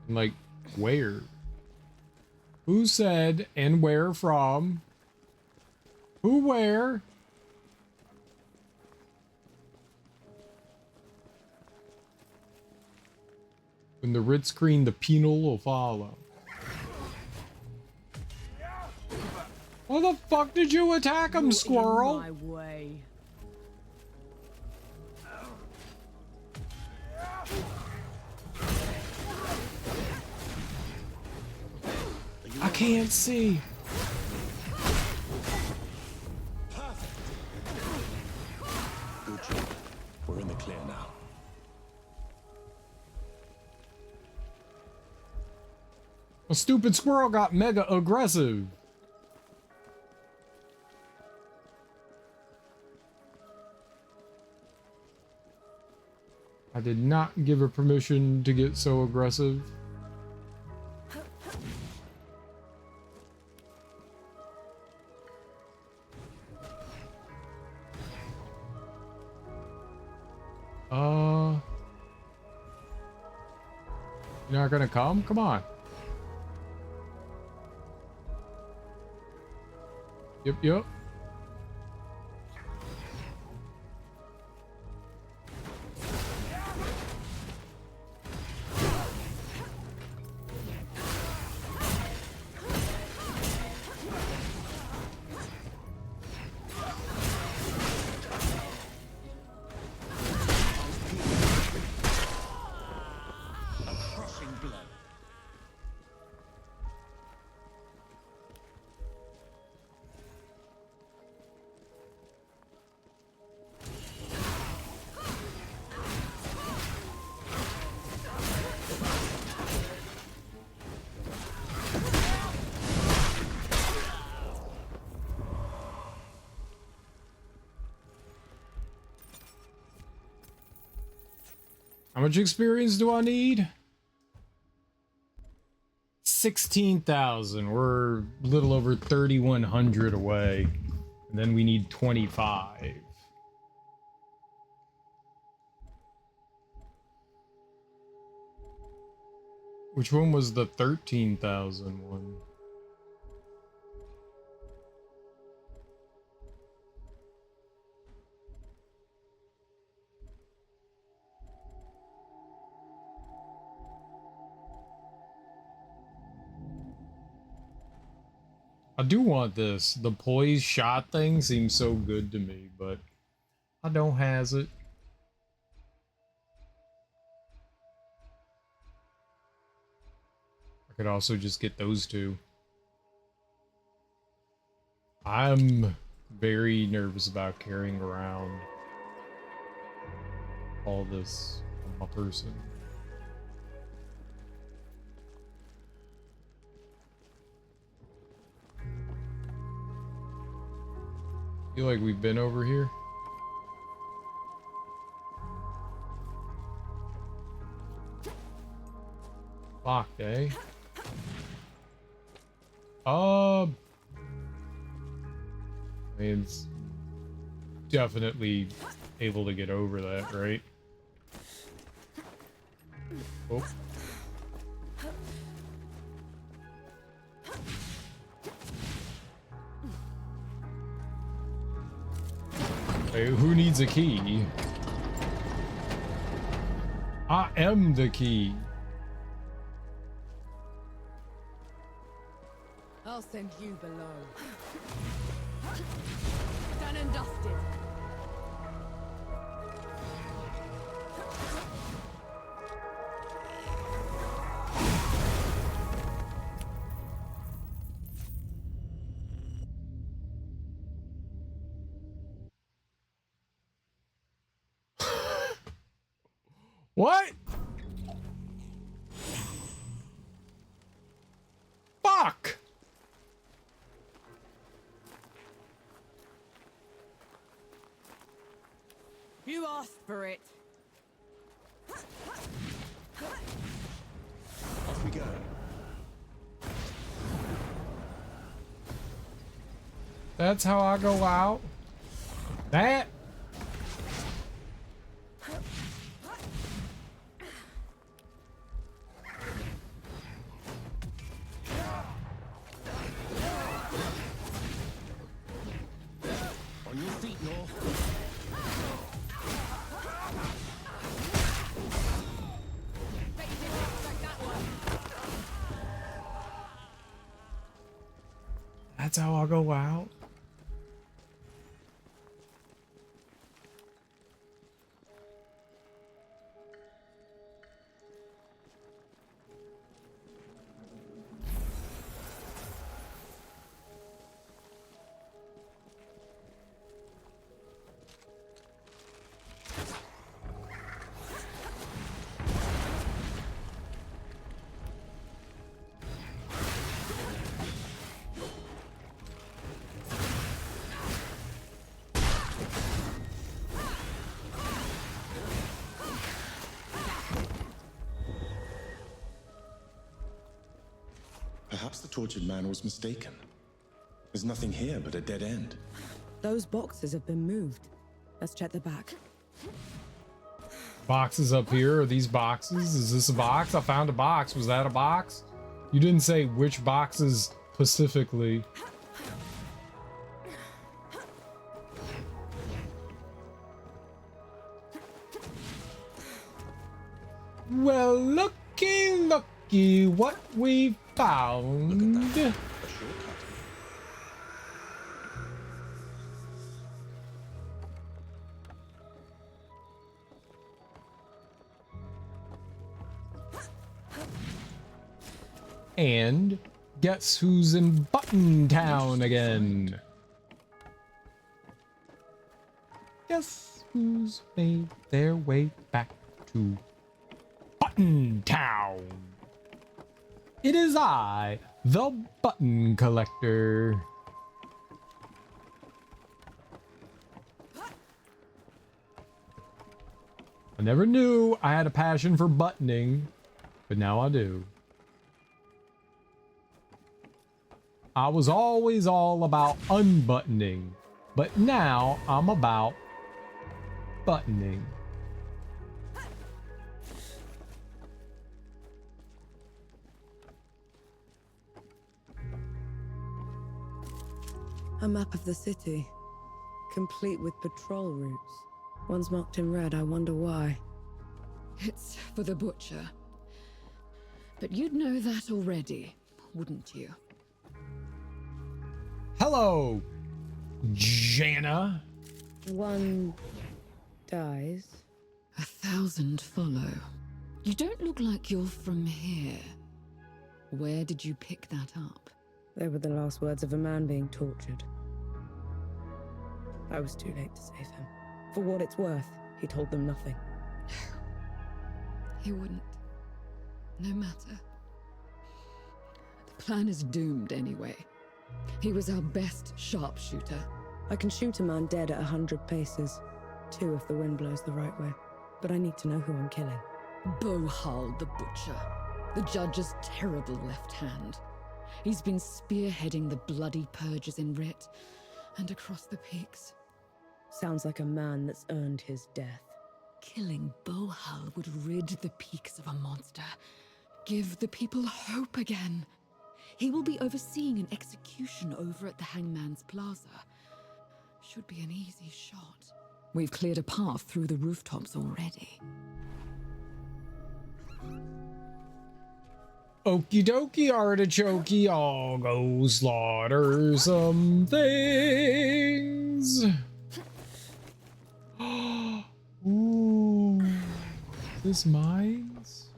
Like, where? Who said and where from? Who where? When the writ's clean, the penal will follow. Why the fuck did you attack him, squirrel? My way. I can't see. Good job. We're in the clear now. A stupid squirrel got mega aggressive. I did not give her permission to get so aggressive. You're not gonna come? Come on. Yep. How much experience do I need? 16,000. We're a little over 3,100 away. And then we need 25. Which one was the 13,000 one? I do want this. The poise shot thing seems so good to me, but I don't has it. I could also just get those two. I'm very nervous about carrying around all this on my person. Feel like we've been over here. Locked, eh? I mean, it's definitely able to get over that, right? Oh. Hey, who needs a key? I am the key. I'll send you below. Done and dusted. What? Fuck! You asked for it. Off we go. That's how I go out. That? On your feet, North. That's how I go out. Perhaps the tortured man was mistaken. There's nothing here but a dead end. Those boxes have been moved. Let's check the back. Boxes up here. Are these boxes? Is this a box? I found a box. Was that a box? You didn't say which boxes specifically. Well, looky, what we found. A shortcut. And guess who's in Button Town again? Guess who's made their way back to Button Town? It is I, the Button Collector. I never knew I had a passion for buttoning, but now I do. I was always all about unbuttoning, but now I'm about buttoning. A map of the city, complete with patrol routes. One's marked in red, I wonder why. It's for the butcher. But you'd know that already, wouldn't you? Hello, Jana. One dies. 1,000 follow. You don't look like you're from here. Where did you pick that up? They were the last words of a man being tortured. I was too late to save him. For what it's worth, he told them nothing. He wouldn't. No matter. The plan is doomed anyway. He was our best sharpshooter. I can shoot a man dead at 100 paces. 2 if the wind blows the right way. But I need to know who I'm killing. Bohal the Butcher. The judge's terrible left hand. He's been spearheading the bloody purges in Writ and across the peaks. Sounds like a man that's earned his death. Killing Bohal would rid the peaks of a monster. Give the people hope again. He will be overseeing an execution over at the Hangman's Plaza. Should be an easy shot. We've cleared a path through the rooftops already. Okie dokie, artichokey, I'll go slaughter some things. Ooh, is this mines?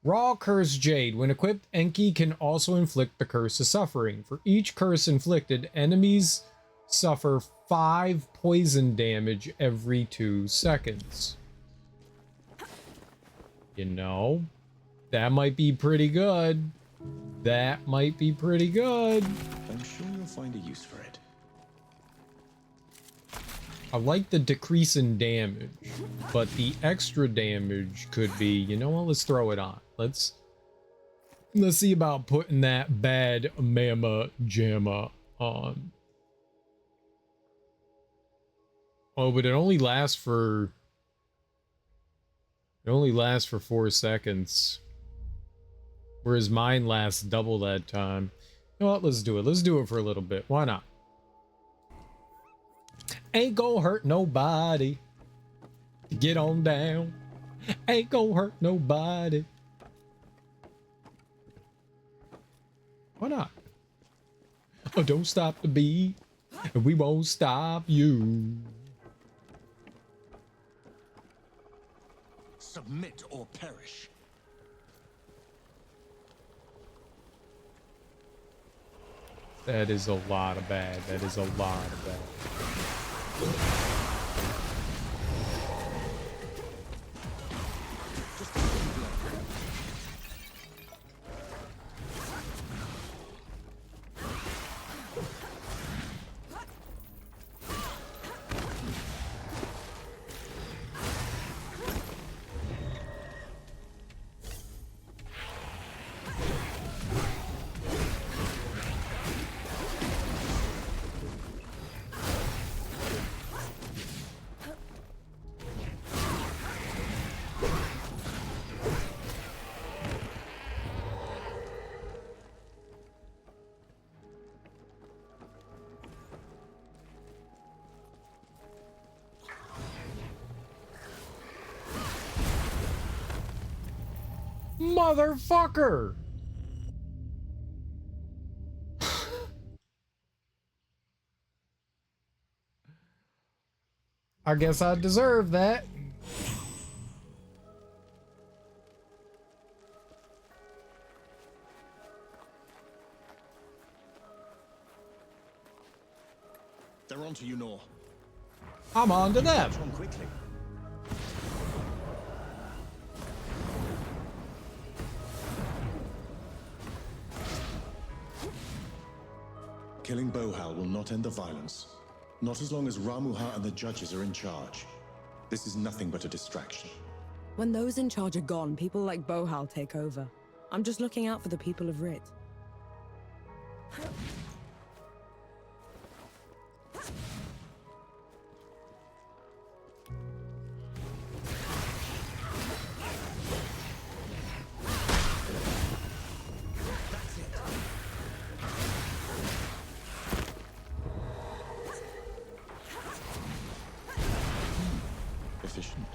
Raw Curse Jade. When equipped, Enki can also inflict the Curse of Suffering. For each curse inflicted, enemies suffer 5 poison damage every 2 seconds. You know, that might be pretty good. That might be pretty good. I'm sure you'll find a use for it. I like the decrease in damage, but the extra damage could be, you know what, let's throw it on. Let's see about putting that bad mama jamma on. Oh, but it only lasts for 4 seconds. Whereas mine lasts double that time. You know what, let's do it. Let's do it for a little bit. Why not? Ain't gonna hurt nobody. Get on down. Ain't gonna hurt nobody. Why not? Oh, don't stop the beat. We won't stop you. Submit or perish. That is a lot of bad. That is a lot of bad. Motherfucker! I guess I deserve that. They're on to you, Nor. I'm on to them. March on quickly. Killing Bohal will not end the violence. Not as long as Ramuha and the judges are in charge. This is nothing but a distraction. When those in charge are gone, people like Bohal take over. I'm just looking out for the people of Rit. Efficient.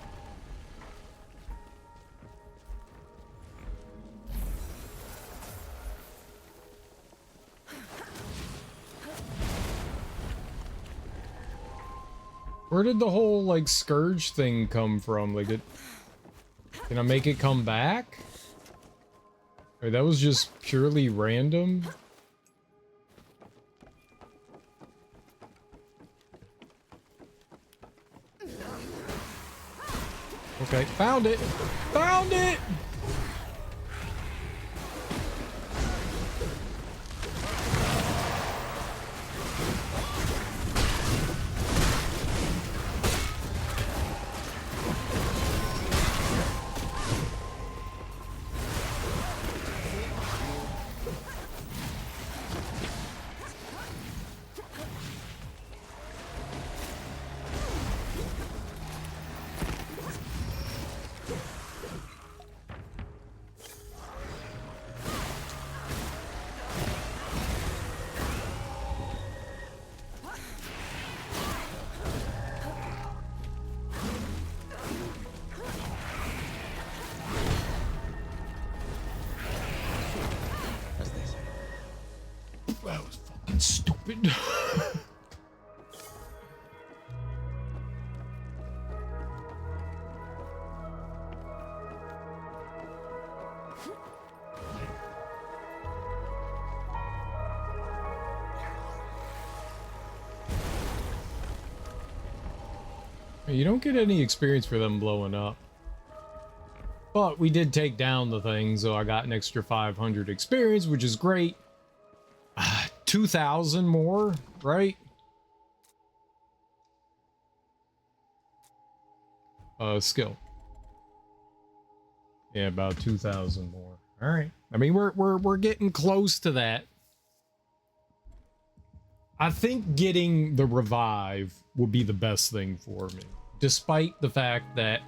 Where did the whole, like, scourge thing come from? Like, it... Can I make it come back? Or that was just purely random? Okay, found it! Found it! That was fucking stupid. You don't get any experience for them blowing up. But we did take down the thing, so I got an extra 500 experience, which is great. 2,000 more, right? Skill. Yeah, about 2,000 more. All right. I mean, we're getting close to that. I think getting the revive would be the best thing for me, despite the fact that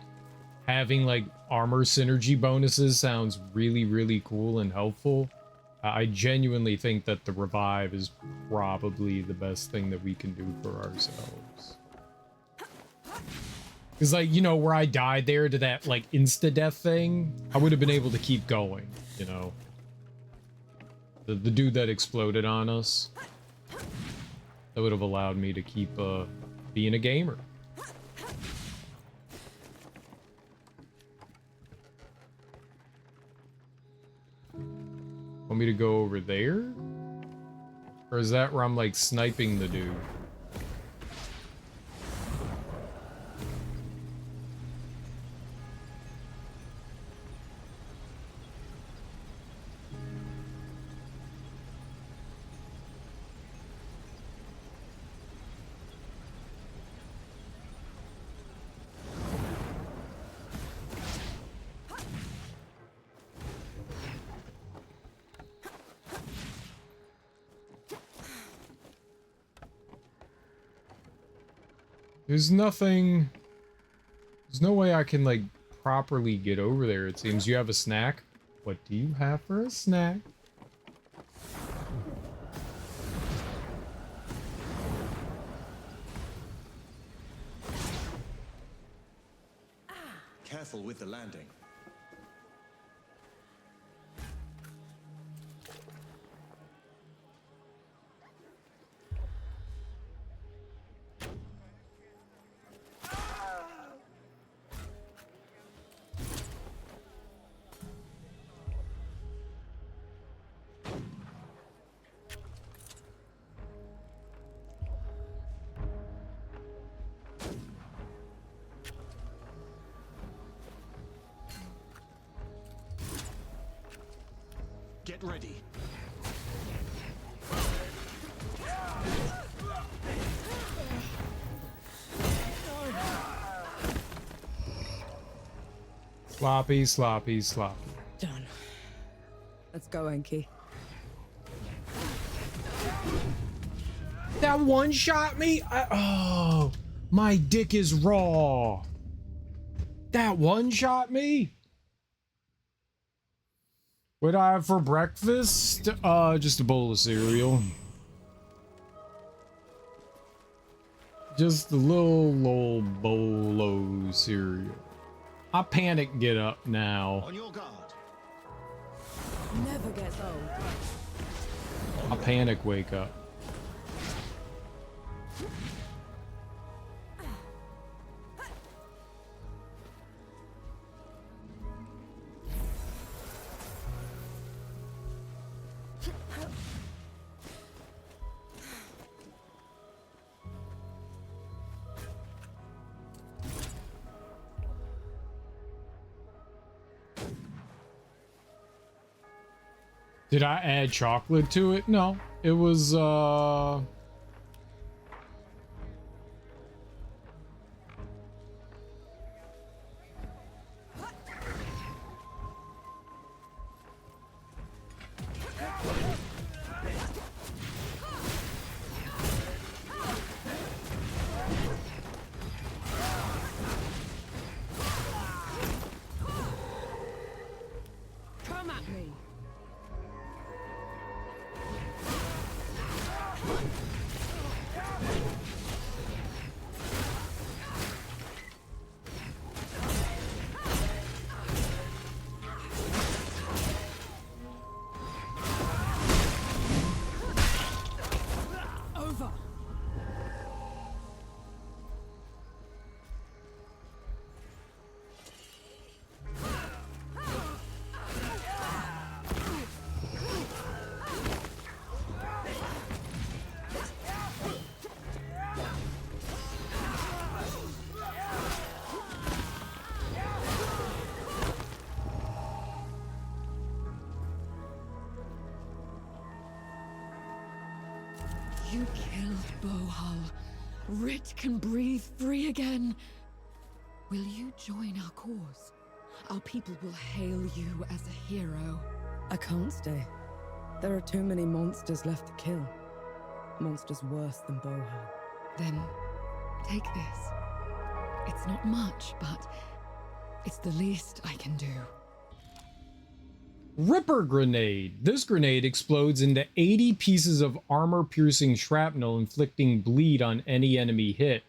having like armor synergy bonuses sounds really, really cool and helpful. I genuinely think that the revive is probably the best thing that we can do for ourselves. Because, like, you know, where I died there to that, like, insta-death thing, I would have been able to keep going, you know. The dude that exploded on us. That would have allowed me to keep, being a gamer. Want me to go over there? Or is that where I'm, like, sniping the dude? There's nothing... There's no way I can, like, properly get over there, it seems. You have a snack? What do you have for a snack? Careful with the landing. Get ready. Sloppy, sloppy, sloppy. Done. Let's go, Enki. That one shot me? Oh, my dick is raw. That one shot me? What do I have for breakfast? Just a bowl of cereal. Just a little bowl of cereal. I panic get up now. On your guard. Never gets old. I panic wake up. Did I add chocolate to it? No, it was Come at me. Over. You killed Bohal. Rit can breathe free again. Will you join our cause? Our people will hail you as a hero. I can't stay. There are too many monsters left to kill. Monsters worse than Bohal. Then take this. It's not much, but it's the least I can do. Ripper grenade. This grenade explodes into 80 pieces of armor-piercing shrapnel, inflicting bleed on any enemy hit.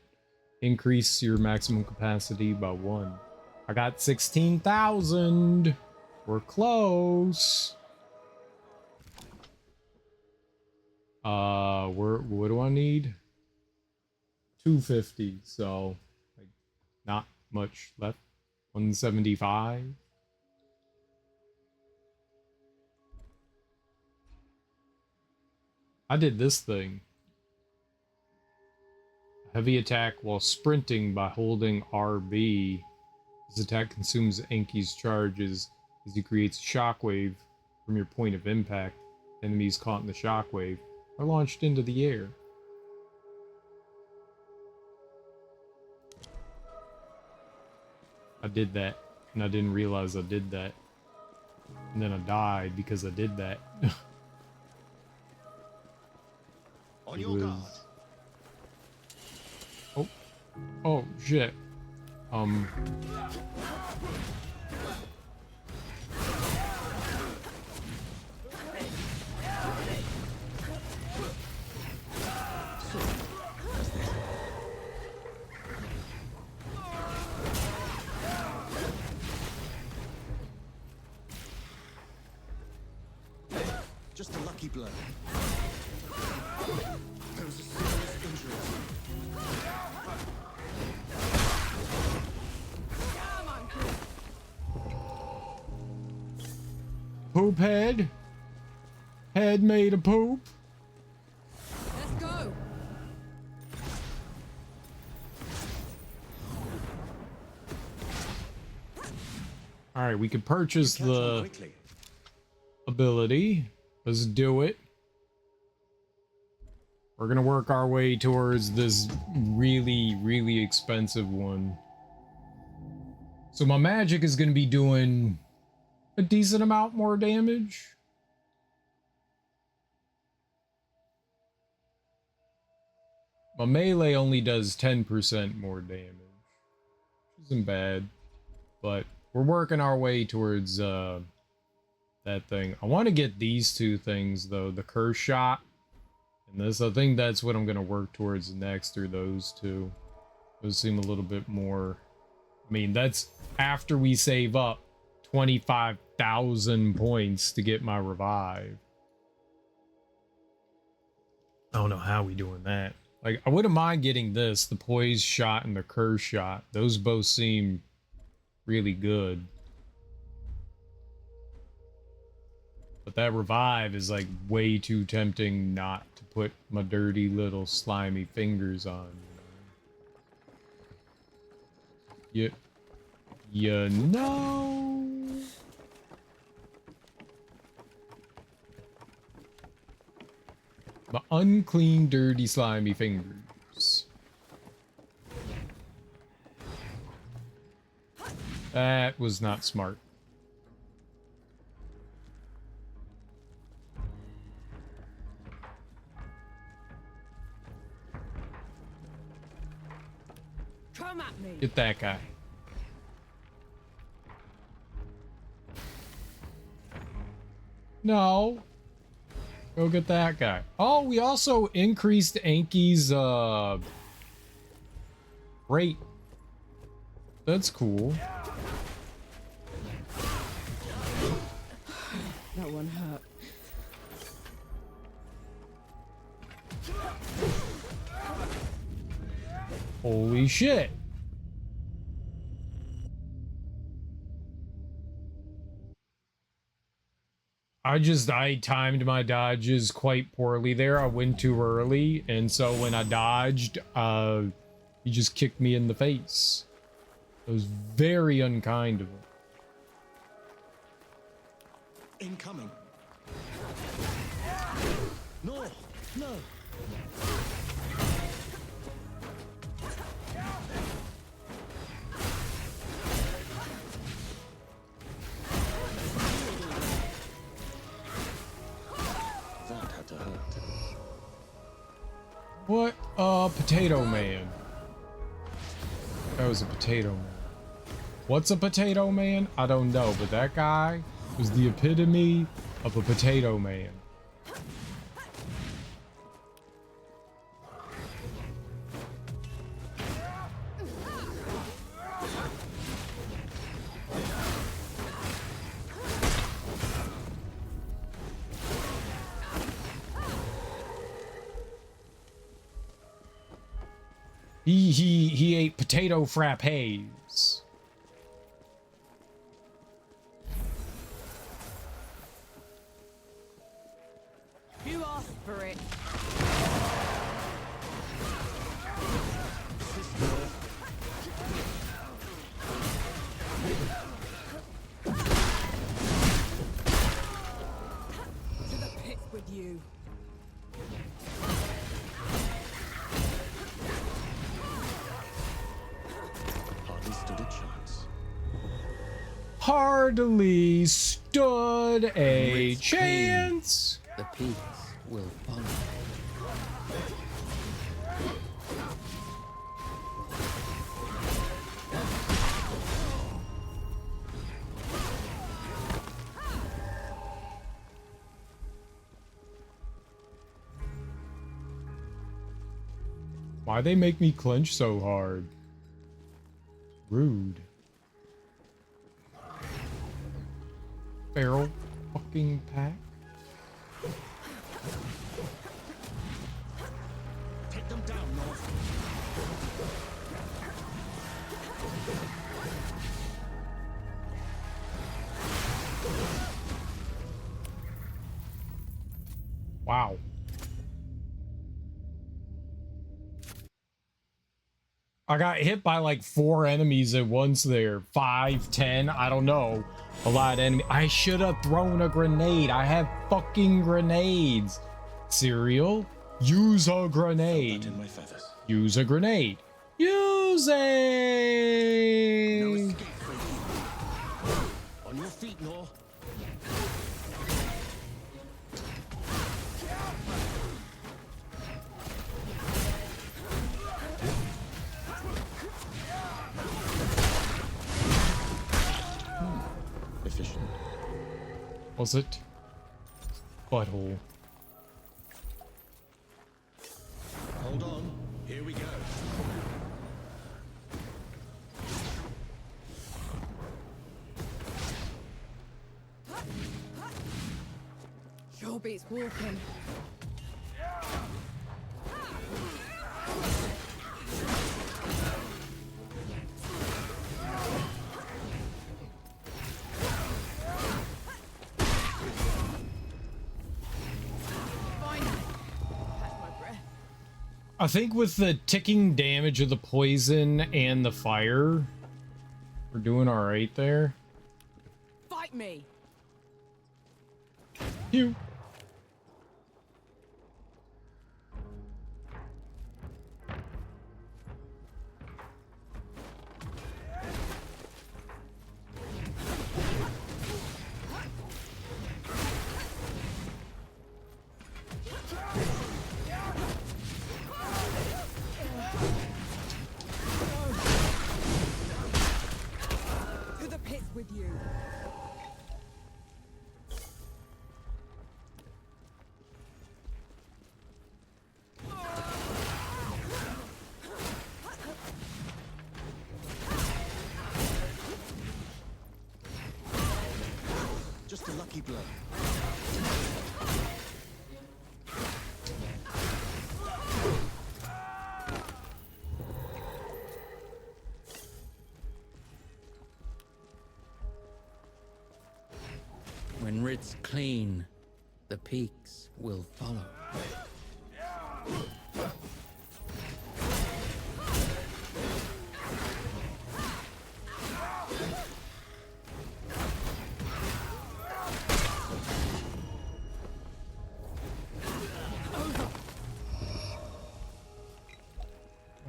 Increase your maximum capacity by 1. I got 16,000. We're close. What do I need? 250. So, like, not much left. 175. I did this thing. Heavy attack while sprinting by holding RB. This attack consumes Enki's charges as he creates a shockwave from your point of impact. Enemies caught in the shockwave are launched into the air. I did that, and I didn't realize I did that. And then I died because I did that. On your guard. Oh shit. Just a lucky blow. There was a serious injury. Poop head. Head made of poop. Let's go. All right, we could purchase the ability. Let's do it. We're gonna work our way towards this really, really expensive one. So my magic is gonna be doing a decent amount more damage. My melee only does 10% more damage. Which isn't bad. But we're working our way towards that thing. I want to get these two things though, the curse shot and this. I think that's what I'm going to work towards next, or those two. Those seem a little bit more, I mean, that's after we save up 25,000 points to get my revive. I don't know how we doing that. Like, I wouldn't mind getting this, the poise shot and the curse shot. Those both seem really good. But that revive is like way too tempting not to put my dirty little slimy fingers on. You know. My unclean, dirty, slimy fingers. That was not smart. Come at me. Get that guy. No. Go get that guy. Oh, we also increased Anki's rate. That's cool. That one hurt. Holy shit. I timed my dodges quite poorly there. I went too early, and so when I dodged, he just kicked me in the face. It was very unkind of him. Incoming. No, no. That had to hurt. What? Potato Man. That was a potato man. What's a potato man? I don't know, but that guy was the epitome of a potato man. He ate potato frappes. You asked for it. To the pits with you. Hardly stood a chance. Hardly stood a chance. The peaks will follow. Why they make me clench so hard? Rude. Feral fucking pack. Take them down, North. I got hit by like 4 enemies at once there. 5, 10, I don't know. A lot of enemies. I should have thrown a grenade. I have fucking grenades. Cereal, use a grenade. In my feathers. Use a grenade. Use No a... escape for you. On your feet, Nor. Efficient. Was it? Butthole. Hold on. Here we go. Sure beats walking. I think with the ticking damage of the poison and the fire, we're doing all right there. Fight me. You. To the pits with you. Just a lucky blow. When writ's clean, the peaks will follow.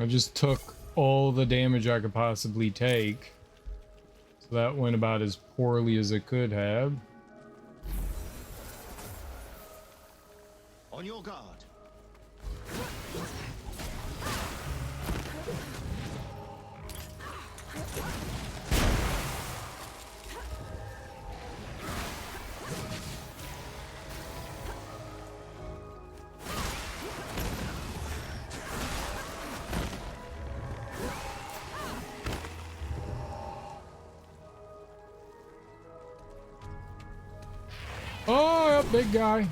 I just took all the damage I could possibly take. So that went about as poorly as it could have. On your guard. Oh, big guy.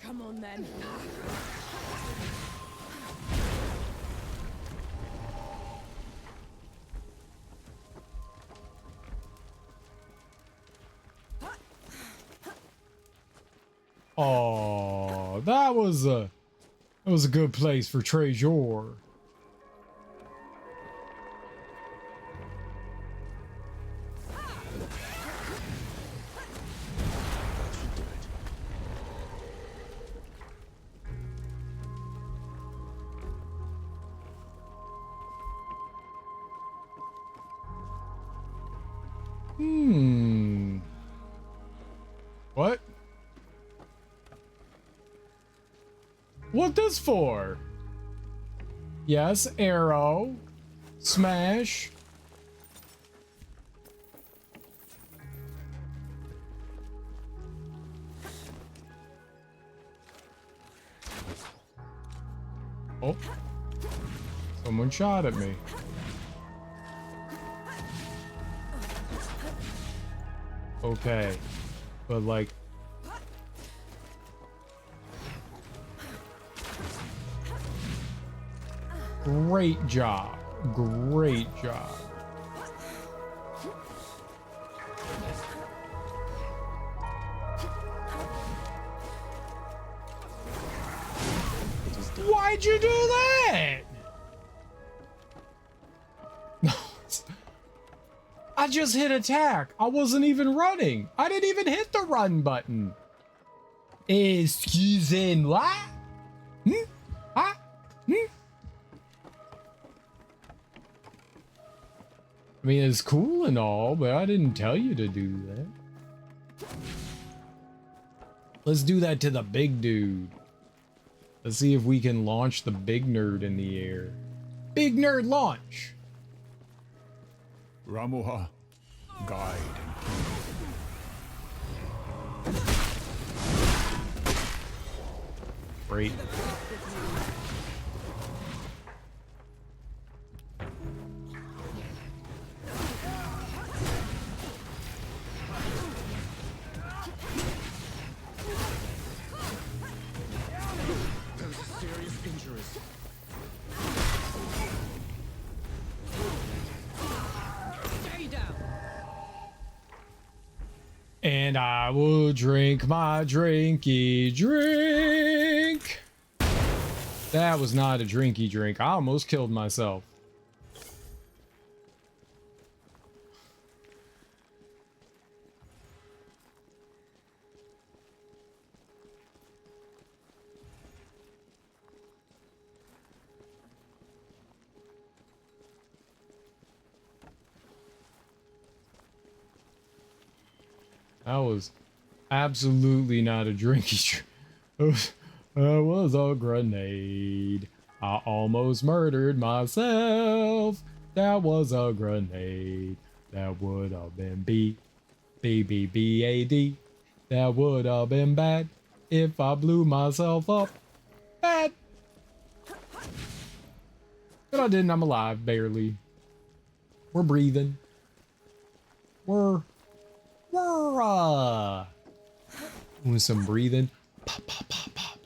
Come on then. Oh, that was a good place for treasure. What? What this for? Yes, arrow. Smash. Oh. Someone shot at me. Okay. But like... Great job. Great job. Why'd you do that? I just hit attack. I wasn't even running. I didn't even hit the run button. Excusez-moi? Huh? I mean, it's cool and all, but I didn't tell you to do that. Let's do that to the big dude. Let's see if we can launch the big nerd in the air. Big nerd launch! Ramuha, guide and keep. Great. And I will drink my drinky drink. That was not a drinky drink. I almost killed myself. That was absolutely not a drinky drink. That was a grenade. I almost murdered myself. That was a grenade. That would have been B-B-B-A-D. That would have been bad if I blew myself up. Bad. But I didn't. I'm alive, barely. We're breathing. We're doing some breathing. Pop, pop, pop, pop.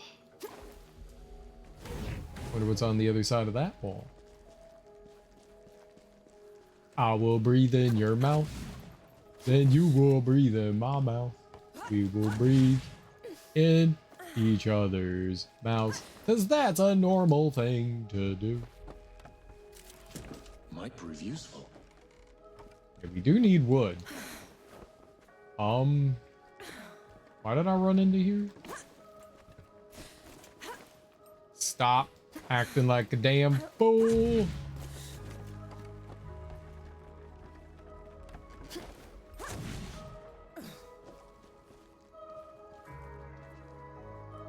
Wonder what's on the other side of that wall. I will breathe in your mouth. Then you will breathe in my mouth. We will breathe in each other's mouths. 'Cause that's a normal thing to do. Might prove useful. Yeah, we do need wood. Why did I run into here? Stop acting like a damn fool.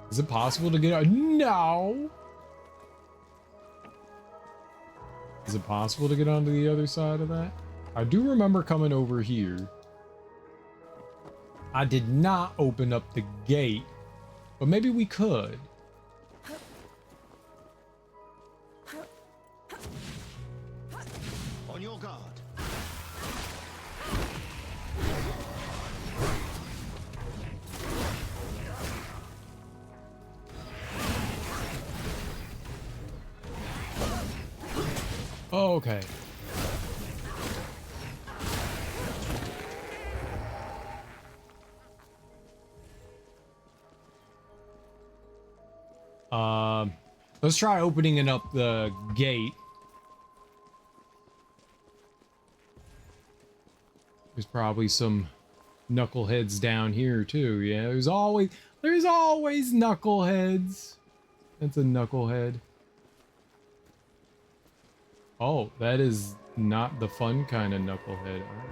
Is it possible to get out? No. Is it possible to get onto the other side of that? I do remember coming over here. I did not open up the gate, but maybe we could. On your guard. Oh, okay. Let's try opening up the gate. There's probably some knuckleheads down here too. Yeah, there's always knuckleheads. That's a knucklehead. Oh, that is not the fun kind of knucklehead. All right.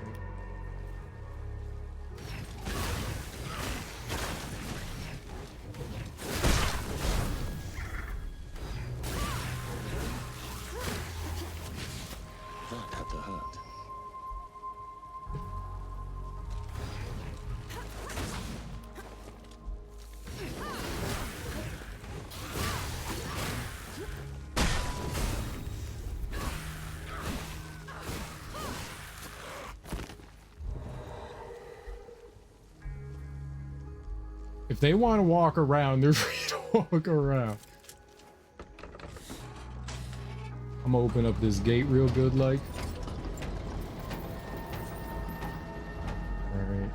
That had to hurt. If they want to walk around, they're free to walk around. I'm gonna open up this gate real good, like. All right.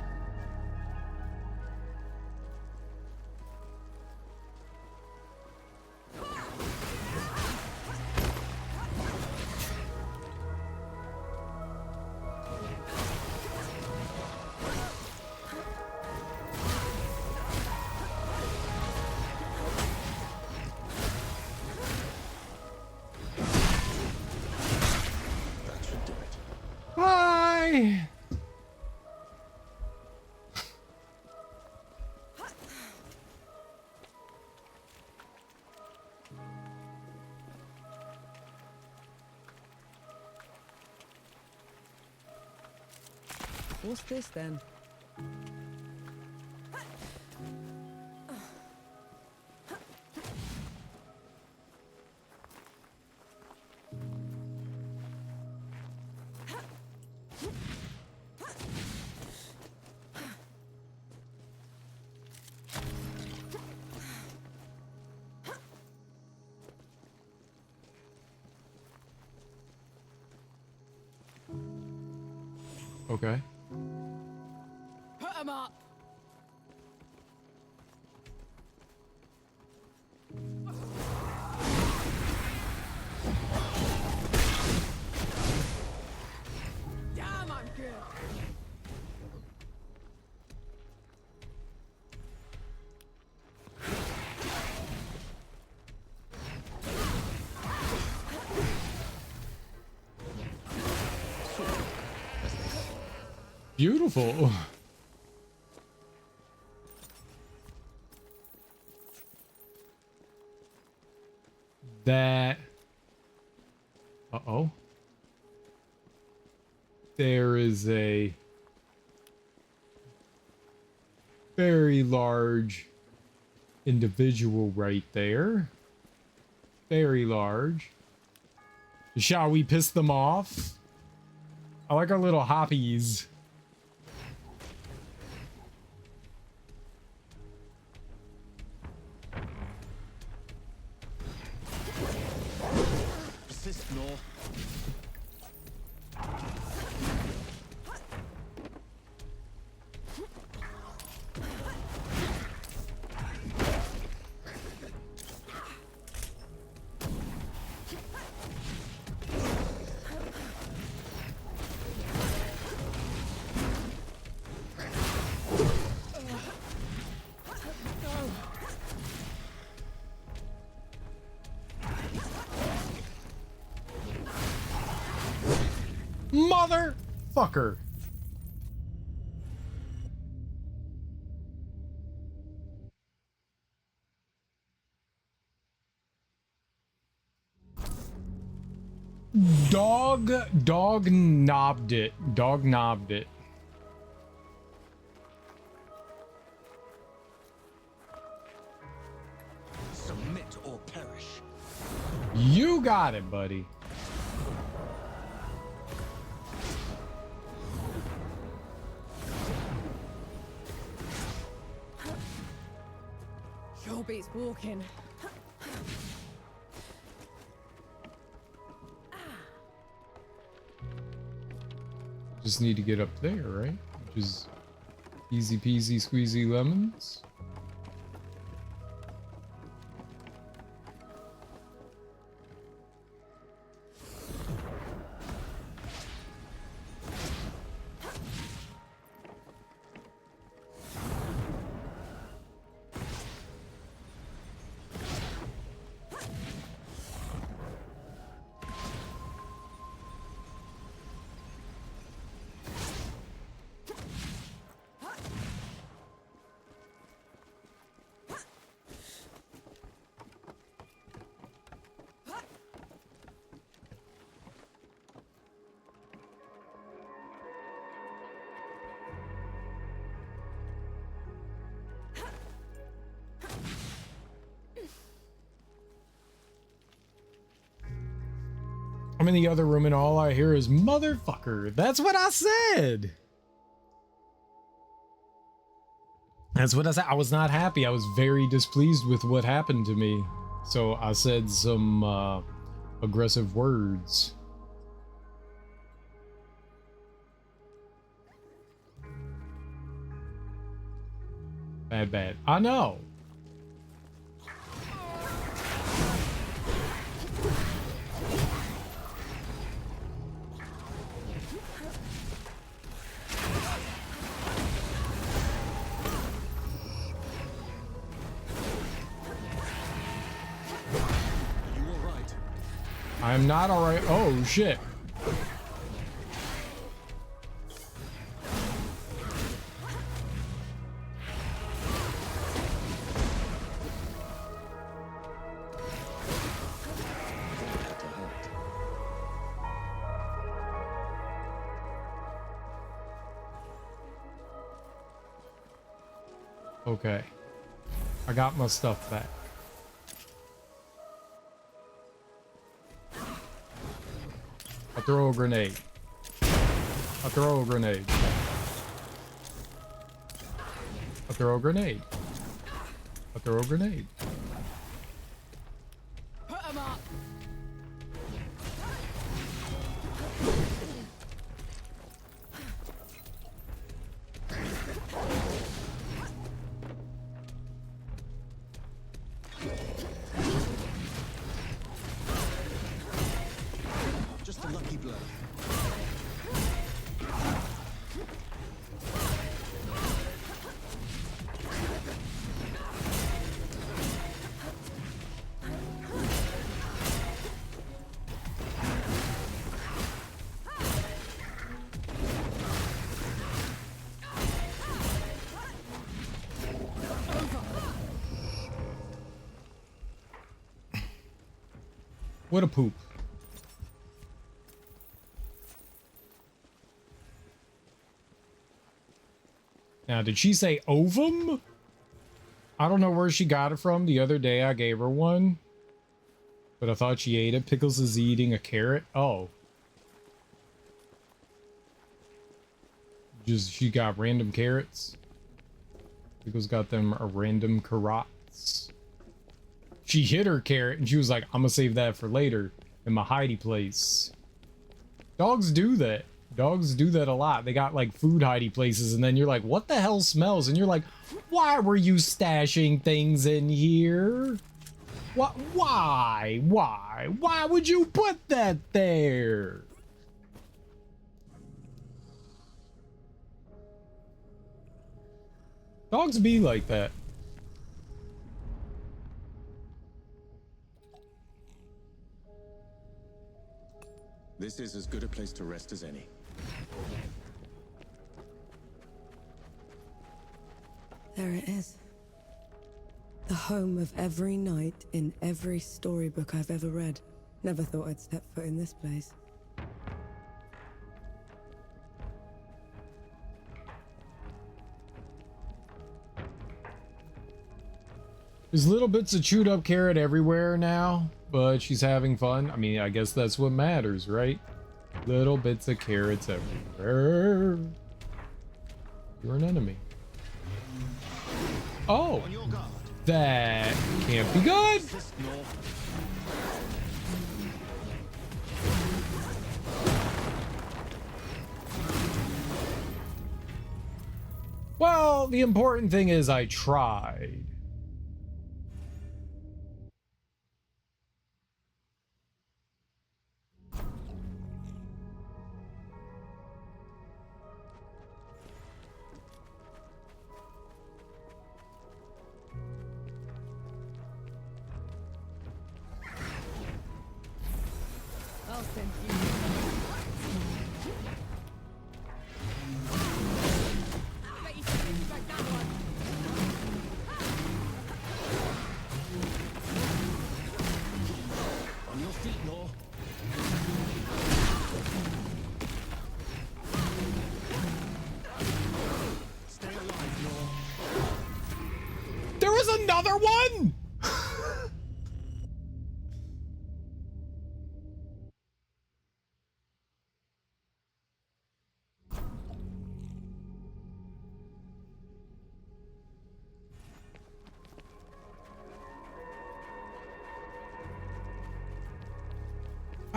Bye. What's this then? Okay. Put 'em up. Damn, I'm good. Beautiful. That. Uh-oh. There is a very large individual right there. Very large. Shall we piss them off? I like our little hoppies. Persist, Nor. Motherfucker. Dog knobbed it. Dog knobbed it. Submit or perish. You got it, buddy. Sure beats walking. Just need to get up there, right? Which is easy peasy squeezy lemons. I'm in the other room and all I hear is motherfucker. That's what I said. That's what I said. I was not happy. I was very displeased with what happened to me. So I said some aggressive words. Bad. I know. I'm not alright. Oh, shit. Okay. I got my stuff back. I throw a grenade. I throw a grenade. I throw a grenade. I throw a grenade. Put 'em up. Just a lucky blow. What a poop. Now, did she say ovum? I don't know where she got it from. The other day I gave her one, but I thought she ate it. Pickles is eating a carrot. Oh. Just, she got random carrots. Pickles got them a random carrots. She hit her carrot and she was like, I'm gonna save that for later in my hidey place. Dogs do that. Dogs do that a lot. They got like food hidey places and then you're like, what the hell smells? And you're like, why were you stashing things in here? What? Why? Why would you put that there? Dogs be like that. This is as good a place to rest as any. There it is. The home of every knight in every storybook I've ever read. Never thought I'd step foot in this place. There's little bits of chewed up carrot everywhere now, but she's having fun. I mean, I guess that's what matters, right? Little bits of carrots everywhere. You're an enemy. Oh, that can't be good. Well, the important thing is I tried. I'll send you. Bet you should take back that one. On your feet, Nor. Stay alive, Nor. There was another one?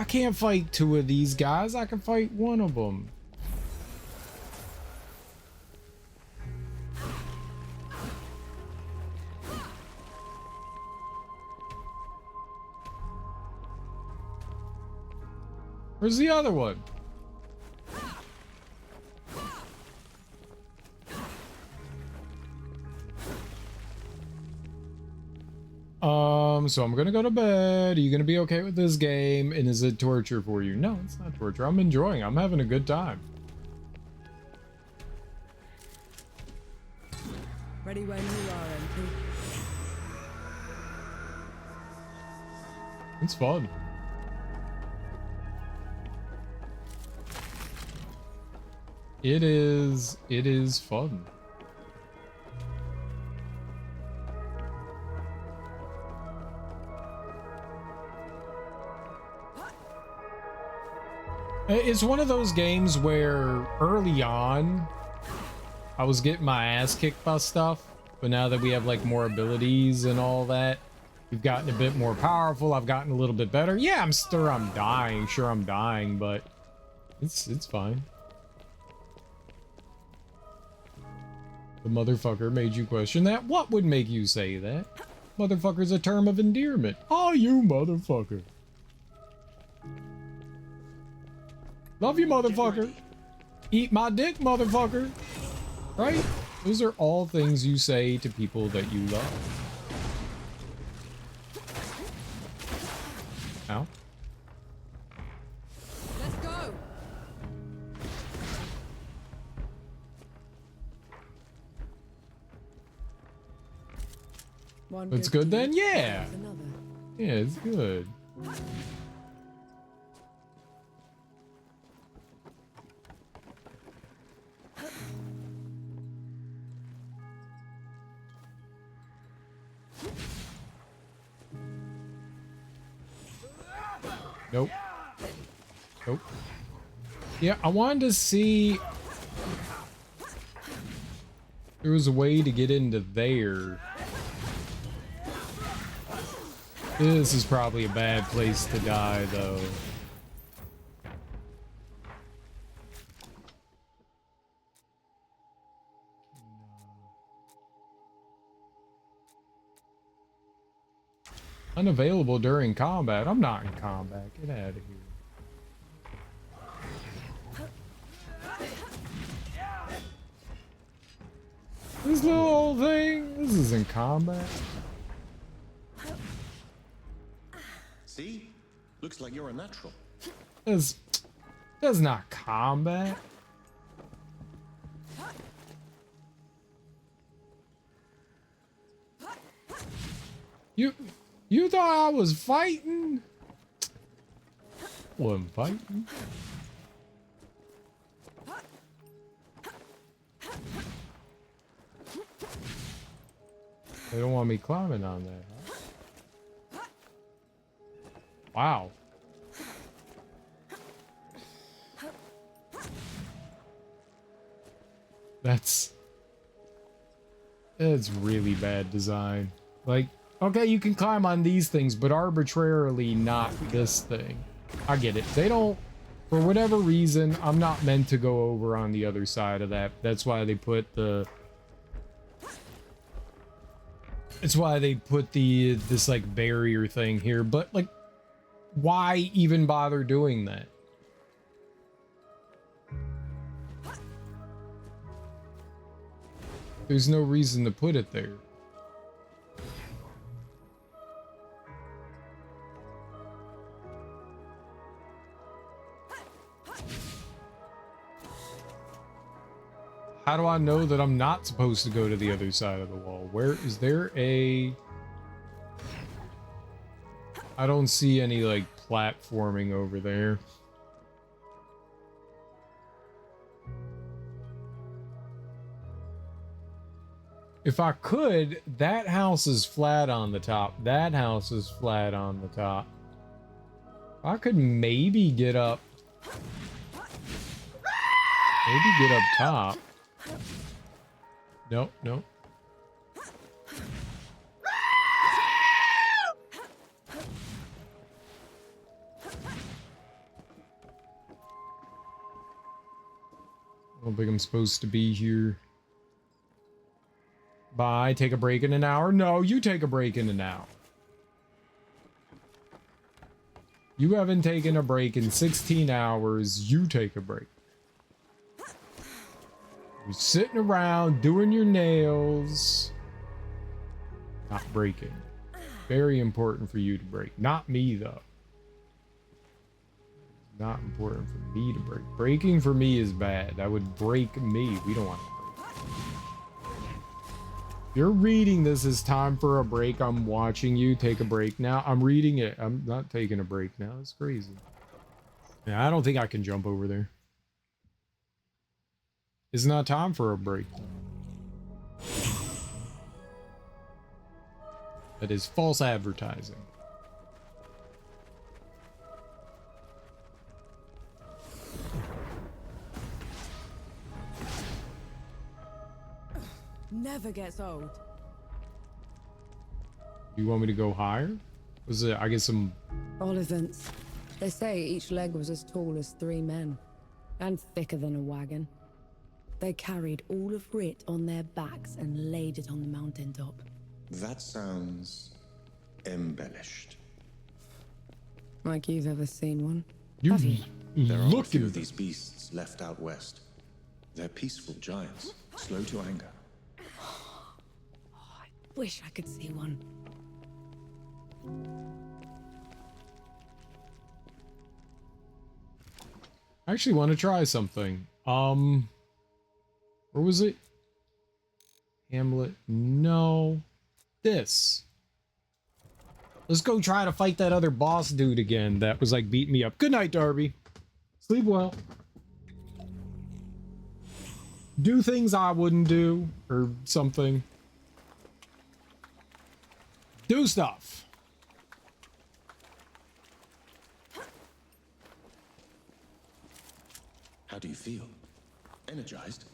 can't fight two of these guys. I can fight one of them. Where's the other one? So I'm gonna go to bed. Are you gonna be okay with this game? And is it torture for you? No, it's not torture. I'm enjoying. I'm having a good time. Ready when you are, MP. It's fun. It is fun. It's one of those games where early on I was getting my ass kicked by stuff, but now that we have like more abilities and all that, we've gotten a bit more powerful. I've gotten a little bit better. Yeah, I'm dying. Sure, I'm dying, but it's fine. The motherfucker made you question that? What would make you say that? Motherfucker's a term of endearment. Oh, you motherfucker. Love you, motherfucker. Eat my dick, motherfucker. Right? Those are all things you say to people that you love. Ow. Let's go. One It's good then? deed Yeah. deserves another. Yeah, it's good. Nope. Nope. Yeah, I wanted to see... There was a way to get into there. This is probably a bad place to die, though. Unavailable during combat. I'm not in combat. Get out of here. This little old thing. This isn't combat. See? Looks like you're a natural. That's not combat. You thought I was fighting? Wasn't fighting. They don't want me climbing on that, huh? Wow. That's really bad design. Like, okay, you can climb on these things, but arbitrarily not this thing. I get it. They don't, for whatever reason, I'm not meant to go over on the other side of that. That's why they put the... It's why they put this like barrier thing here, but like, why even bother doing that? There's no reason to put it there. How do I know that I'm not supposed to go to the other side of the wall? Where is there a... I don't see any like platforming over there. If I could, that house is flat on the top. That house is flat on the top. I could maybe get up. Maybe get up top. Nope, nope. don't think I'm supposed to be here. Bye. Take a break in an hour. No, you take a break in an hour. You haven't taken a break in 16 hours. You take a break. You're sitting around doing your nails. Not breaking. Very important for you to break. Not me, though. Not important for me to break. Breaking for me is bad. That would break me. We don't want to break. You're reading this as time for a break. I'm watching you take a break now. I'm reading it. I'm not taking a break now. It's crazy. Yeah, I don't think I can jump over there. It's not time for a break. That is false advertising. Never gets old. You want me to go higher? Was it, I guess, some... Olivants. They say each leg was as tall as 3 men, and thicker than a wagon. They carried all of Writ on their backs and laid it on the mountaintop. That sounds embellished. Like you've ever seen one? You Have you? There are a few of these beasts left out west. They're peaceful giants, slow to anger. Wish I could see one. I actually want to try something. Where was it? Hamlet? No. This. Let's go try to fight that other boss dude again that was like beating me up. Good night, Darby. Sleep well. Do things I wouldn't do or something. Do stuff. How do you feel? Energized?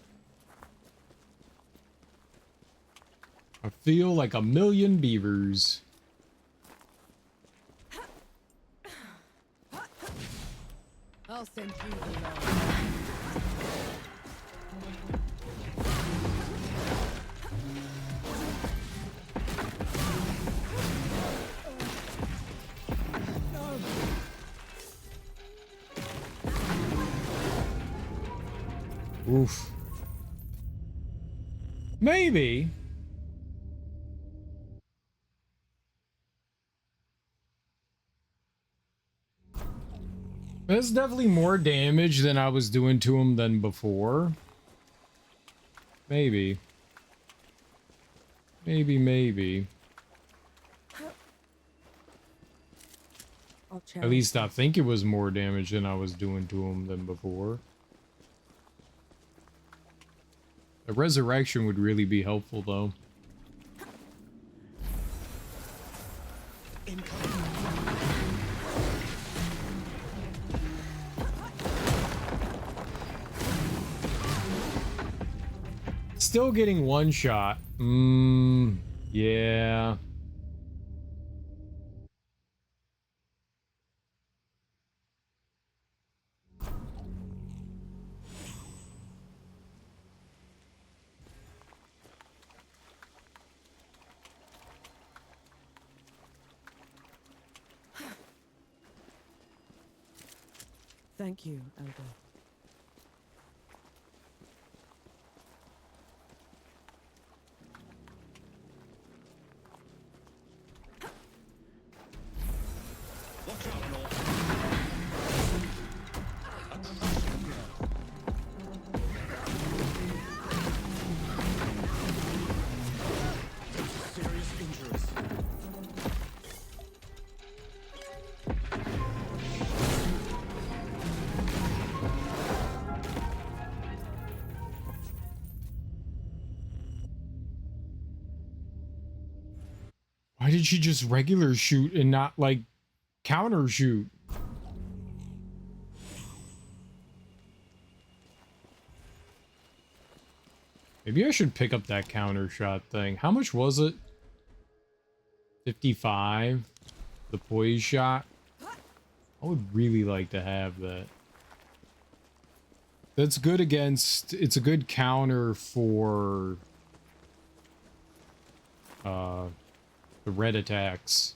I feel like a million beavers. I'll send you along. Oof. Maybe. That's definitely more damage than I was doing to him than before. Maybe. Maybe. At least I think it was more damage than I was doing to him than before. The resurrection would really be helpful, though. Still getting one shot. Yeah. Thank you, Elder. Serious injuries. Why did she just regular shoot and not, like, counter shoot? Maybe I should pick up that counter shot thing. How much was it? 55? The poise shot? I would really like to have that. That's good against... It's a good counter for... the red attacks.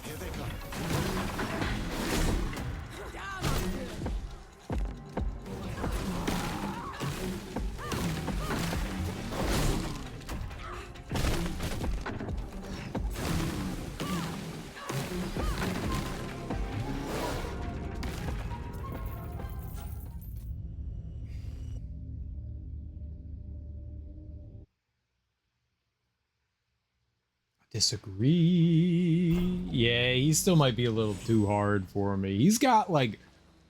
Here they come. Disagree. Yeah, he still might be a little too hard for me. He's got like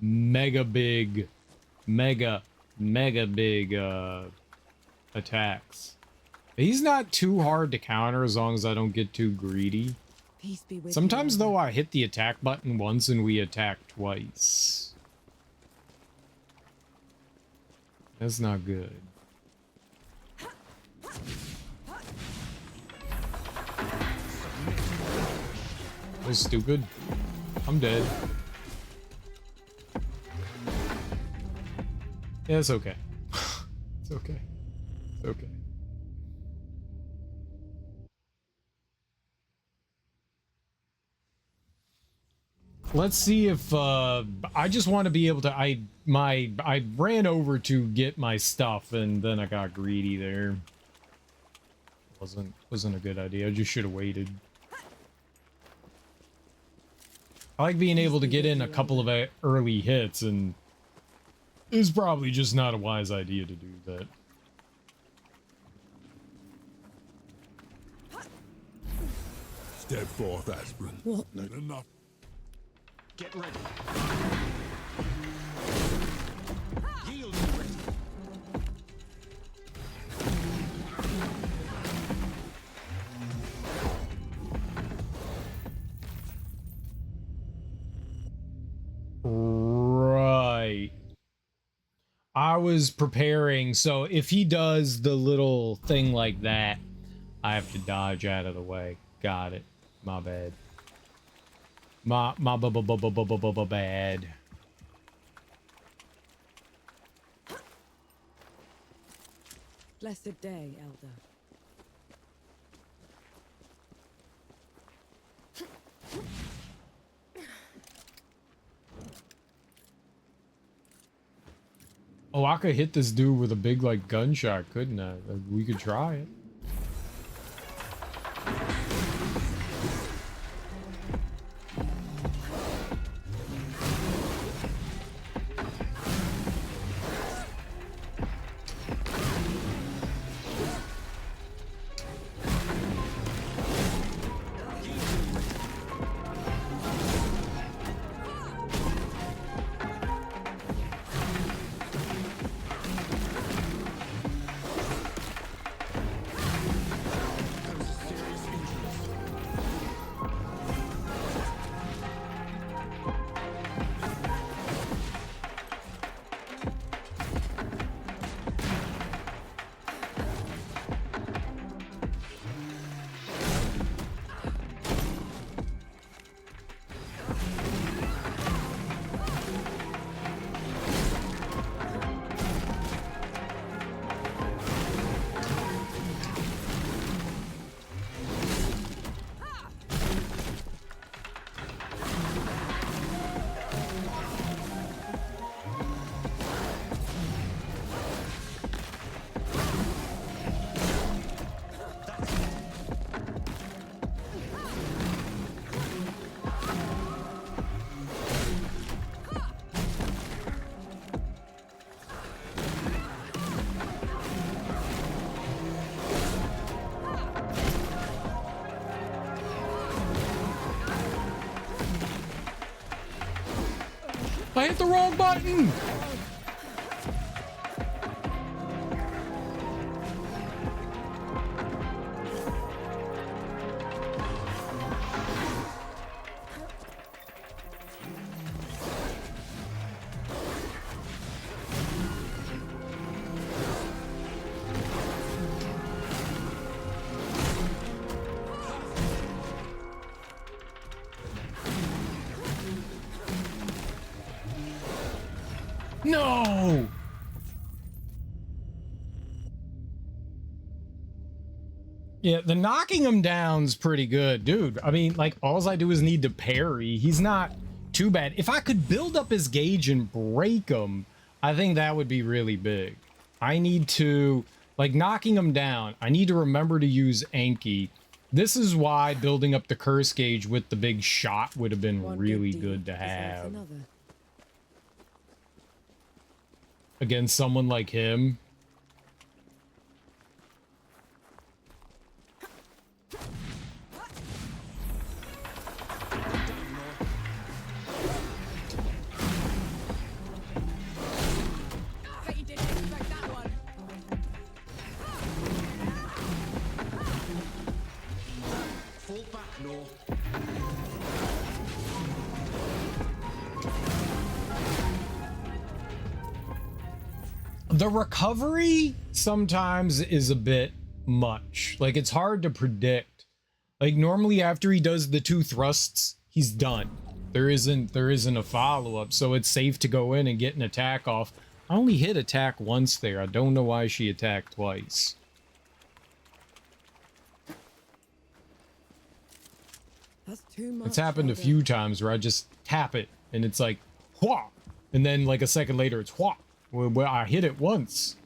mega big attacks. He's not too hard to counter as long as I don't get too greedy. Peace be with Sometimes you. though I hit the attack button once and we attack twice. That's not good. That was stupid. I'm dead. Yeah, it's okay. It's okay. It's okay. Let's see if I just want to be able to I ran over to get my stuff and then I got greedy there. Wasn't a good idea. I just should have waited. I like being able to get in a couple of early hits, and it's probably just not a wise idea to do that. Step forth, aspirant. What? Not enough. Get ready. Yield. Right. I was preparing, so if he does the little thing like that, I have to dodge out of the way. Got it. My bad. My bad. Blessed day, Elder. Oh, I could hit this dude with a big, like, gunshot, couldn't I? Like, we could try it. I hit the wrong button! No! Yeah, the knocking him down's pretty good, dude. I mean, like, all I do is need to parry. He's not too bad. If I could build up his gauge and break him, I think that would be really big. I need to, like, knocking him down, I need to remember to use Anki. This is why building up the curse gauge with the big shot would have been really good to have. Against someone like him. The recovery sometimes is a bit much. Like, it's hard to predict. Like, normally after he does the 2 thrusts, he's done. There isn't a follow-up, so it's safe to go in and get an attack off. I only hit attack once there. I don't know why she attacked twice. That's too much. It's happened a few times where I just tap it and it's like, whwa! And then like a second later it's whwa! Well, I hit it once.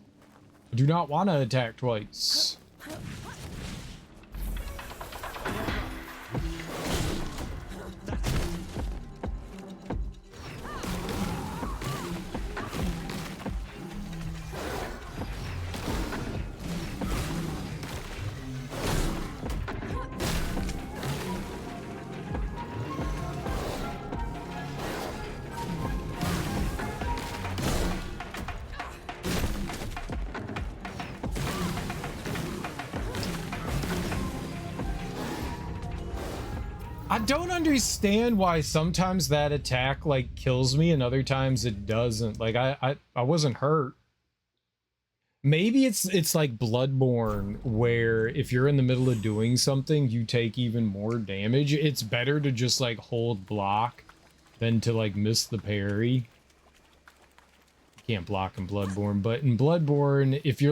I do not want to attack twice. I don't understand why sometimes that attack like kills me and other times it doesn't. Like I wasn't hurt. Maybe it's like Bloodborne where if you're in the middle of doing something you take even more damage. It's better to just like hold block than to like miss the parry. Can't block in Bloodborne, but in Bloodborne if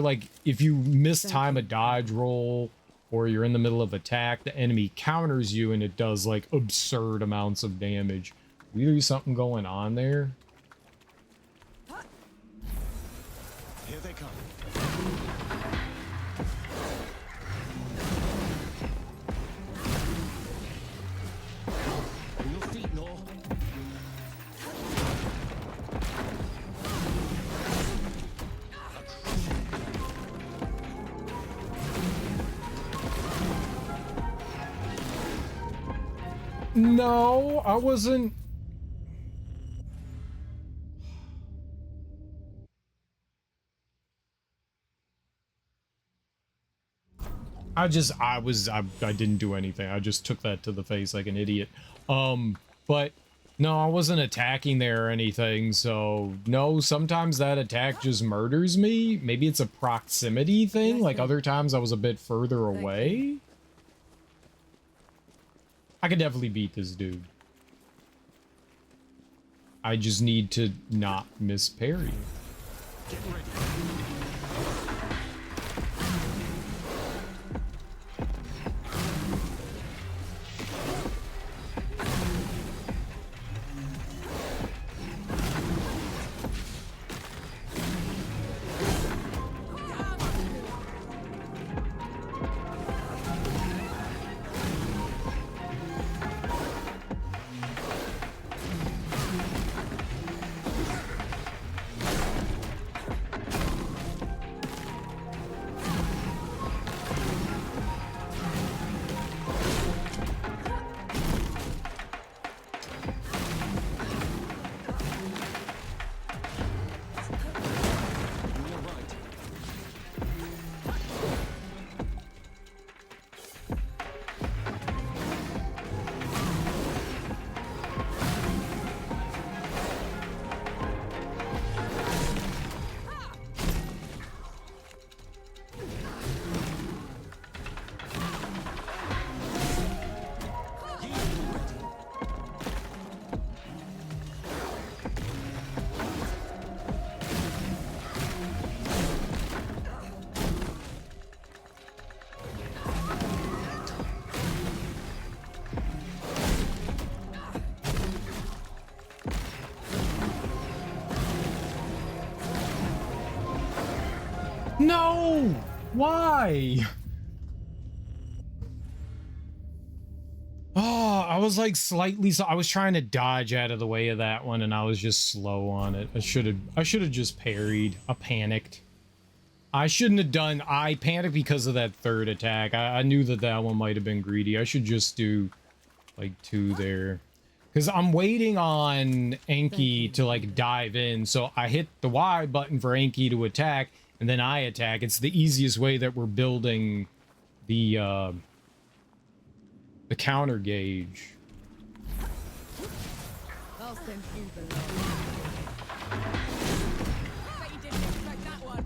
you miss time a dodge roll or you're in the middle of attack, the enemy counters you and it does like absurd amounts of damage. Really something going on there? Here they come. On your feet, Nor. No, I wasn't. I didn't do anything. I just took that to the face like an idiot. But no, I wasn't attacking there or anything. So no, sometimes that attack just murders me. Maybe it's a proximity thing. Like other times I was a bit further away. I could definitely beat this dude. I just need to not miss parry. Get ready. No! Why? Oh, I was like slightly, so I was trying to dodge out of the way of that one and I was just slow on it. I should have just parried. I panicked. I shouldn't have done, I panicked because of that third attack. I knew that that one might have been greedy. I should just do like 2 there. Because I'm waiting on Enki to like dive in. So I hit the Y button for Enki to attack and then I attack. It's the easiest way that we're building the counter gauge. I'll send you the love. Bet you didn't expect that one.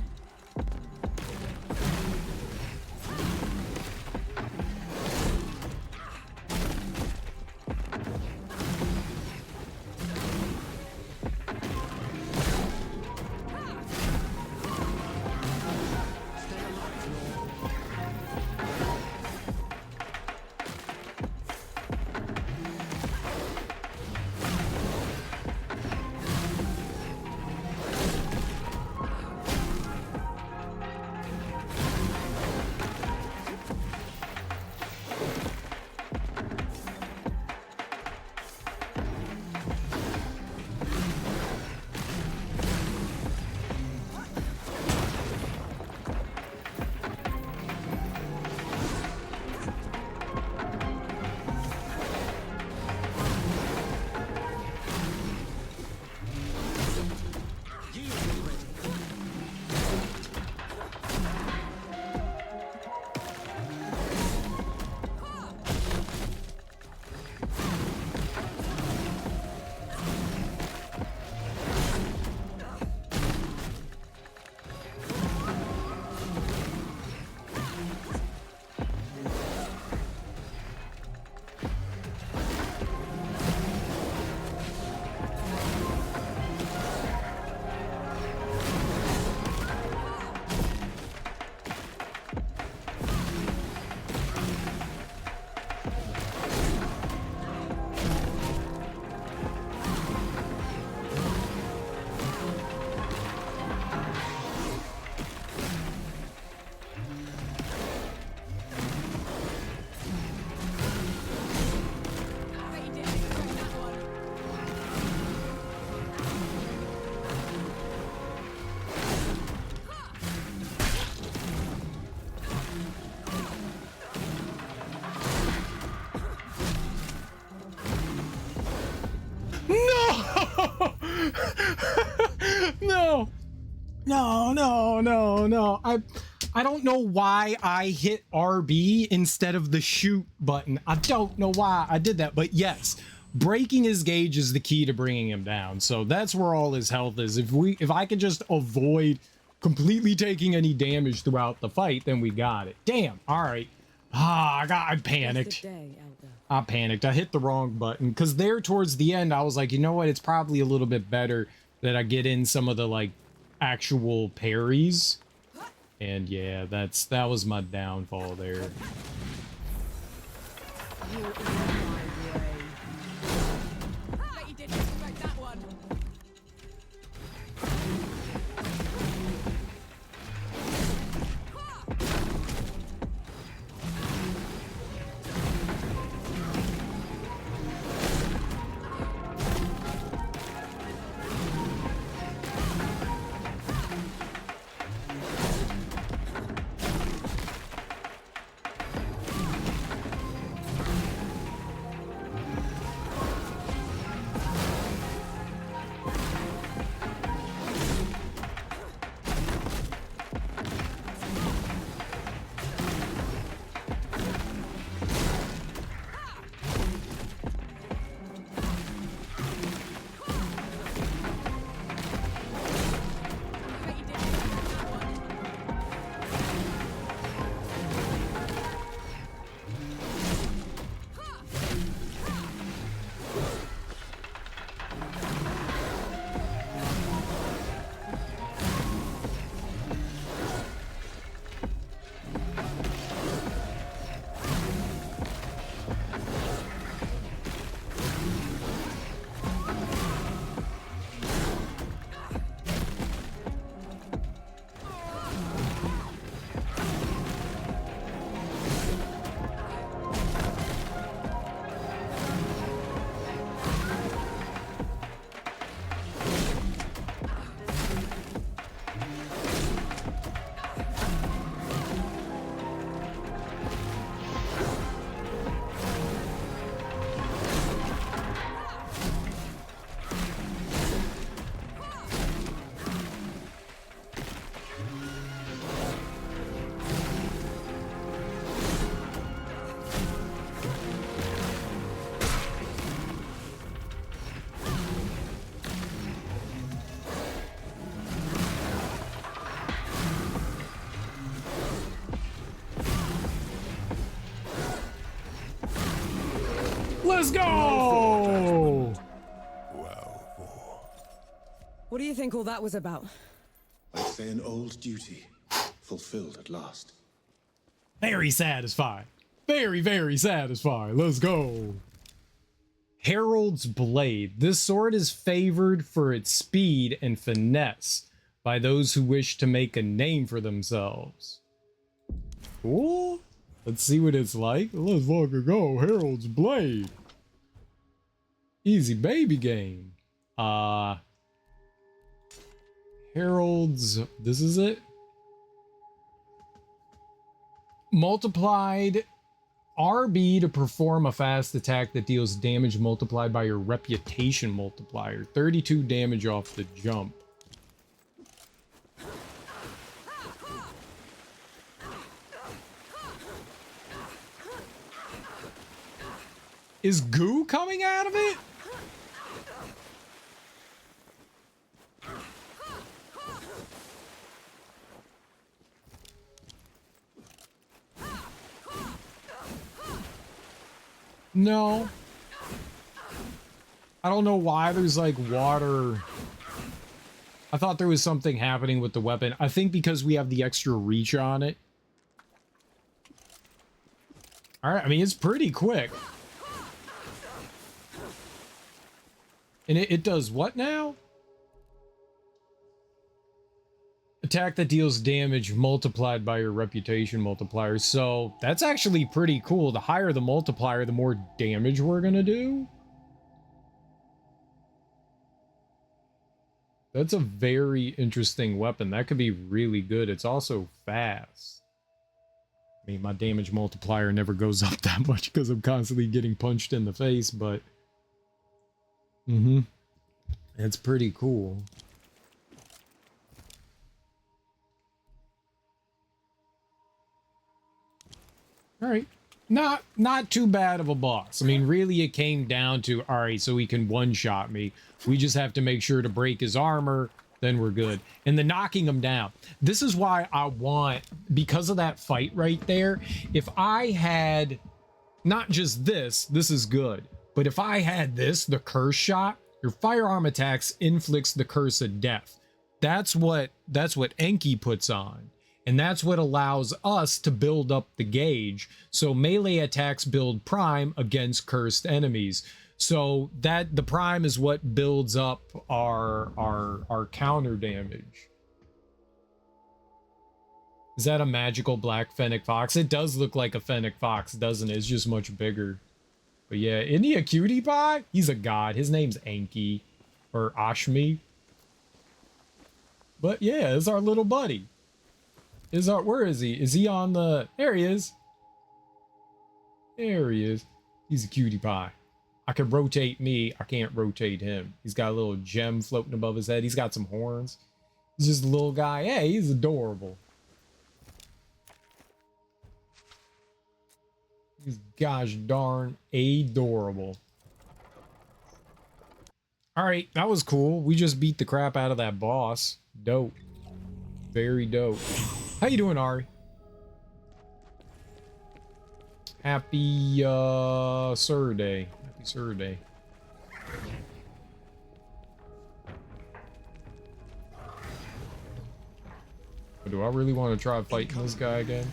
No! No, no, no, no. I don't know why I hit RB instead of the shoot button. I don't know why I did that, but yes, breaking his gauge is the key to bringing him down. So that's where all his health is. If I could just avoid completely taking any damage throughout the fight, then we got it. Damn. All right. I panicked. I panicked. I hit the wrong button because there towards the end, I was like, you know what? It's probably a little bit better that I get in some of the like actual parries. And yeah, that was my downfall there. Bet you didn't expect that one. Let's go! What do you think all that was about? I'd say an old duty, fulfilled at last. Very satisfying. Very, very satisfying. Let's go. Herald's Blade. This sword is favored for its speed and finesse by those who wish to make a name for themselves. Cool. Let's see what it's like. Let's fucking go. Herald's Blade. Easy baby game. Herald's, this is it. Multiplied RB to perform a fast attack that deals damage multiplied by your reputation multiplier. 32 damage off the jump. Is goo coming out of it? No. I don't know why there's like water. I thought there was something happening with the weapon. I think because we have the extra reach on it. All right, I mean, it's pretty quick. And it does what now? Attack that deals damage multiplied by your reputation multiplier. So that's actually pretty cool. The higher the multiplier, the more damage we're gonna do. That's a very interesting weapon. That could be really good. It's also fast. I mean, my damage multiplier never goes up that much because I'm constantly getting punched in the face, but it's pretty cool. All right, not too bad of a boss. I mean, really, it came down to, all right, so he can one-shot me. We just have to make sure to break his armor, then we're good. And the knocking him down. This is why I want, because of that fight right there, if I had not just this is good, but if I had this, the curse shot, your firearm attacks inflicts the curse of death. That's what Enki puts on. And that's what allows us to build up the gauge. So melee attacks build prime against cursed enemies. So that the prime is what builds up our counter damage. Is that a magical black fennec fox? It does look like a fennec fox, doesn't it? It's just much bigger. But yeah, isn't he a cutie pie? He's a god. His name's Enki or Ashmi. But yeah, it's our little buddy. Where is he? Is he on the, there he is. There he is. He's a cutie pie. I can rotate me. I can't rotate him. He's got a little gem floating above his head. He's got some horns. He's just a little guy. Hey, he's adorable. He's gosh darn adorable. All right, that was cool. We just beat the crap out of that boss. Dope. Very dope. How you doing, Ari? Happy Saturday. Happy Saturday. Do I really want to try fighting this guy again?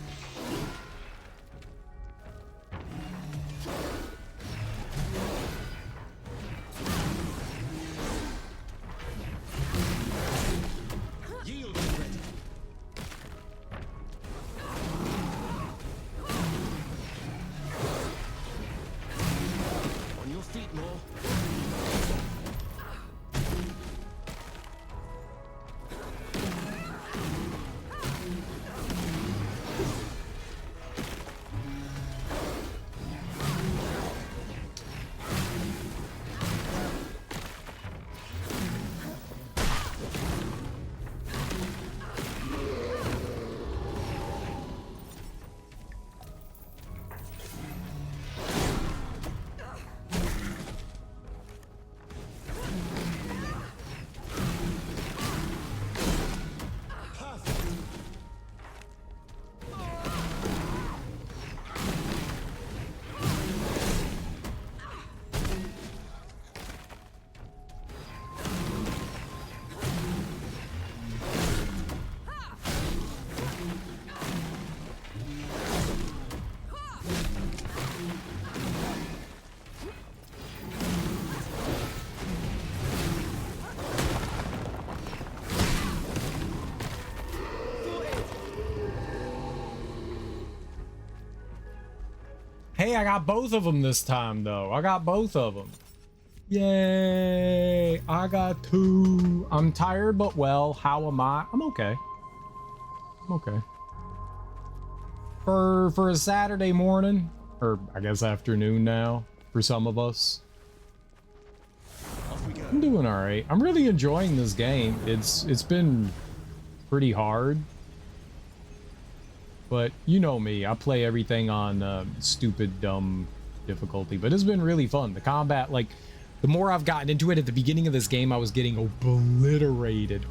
Hey, I got both of them this time, though. I got both of them. Yay! I got 2. I'm tired, but well, how am I? I'm okay. I'm okay. For a Saturday morning, or I guess afternoon now, for some of us. I'm doing all right. I'm really enjoying this game. It's been pretty hard. But you know me, I play everything on stupid, dumb difficulty. But it's been really fun. The combat, like, the more I've gotten into it, at the beginning of this game, I was getting obliterated.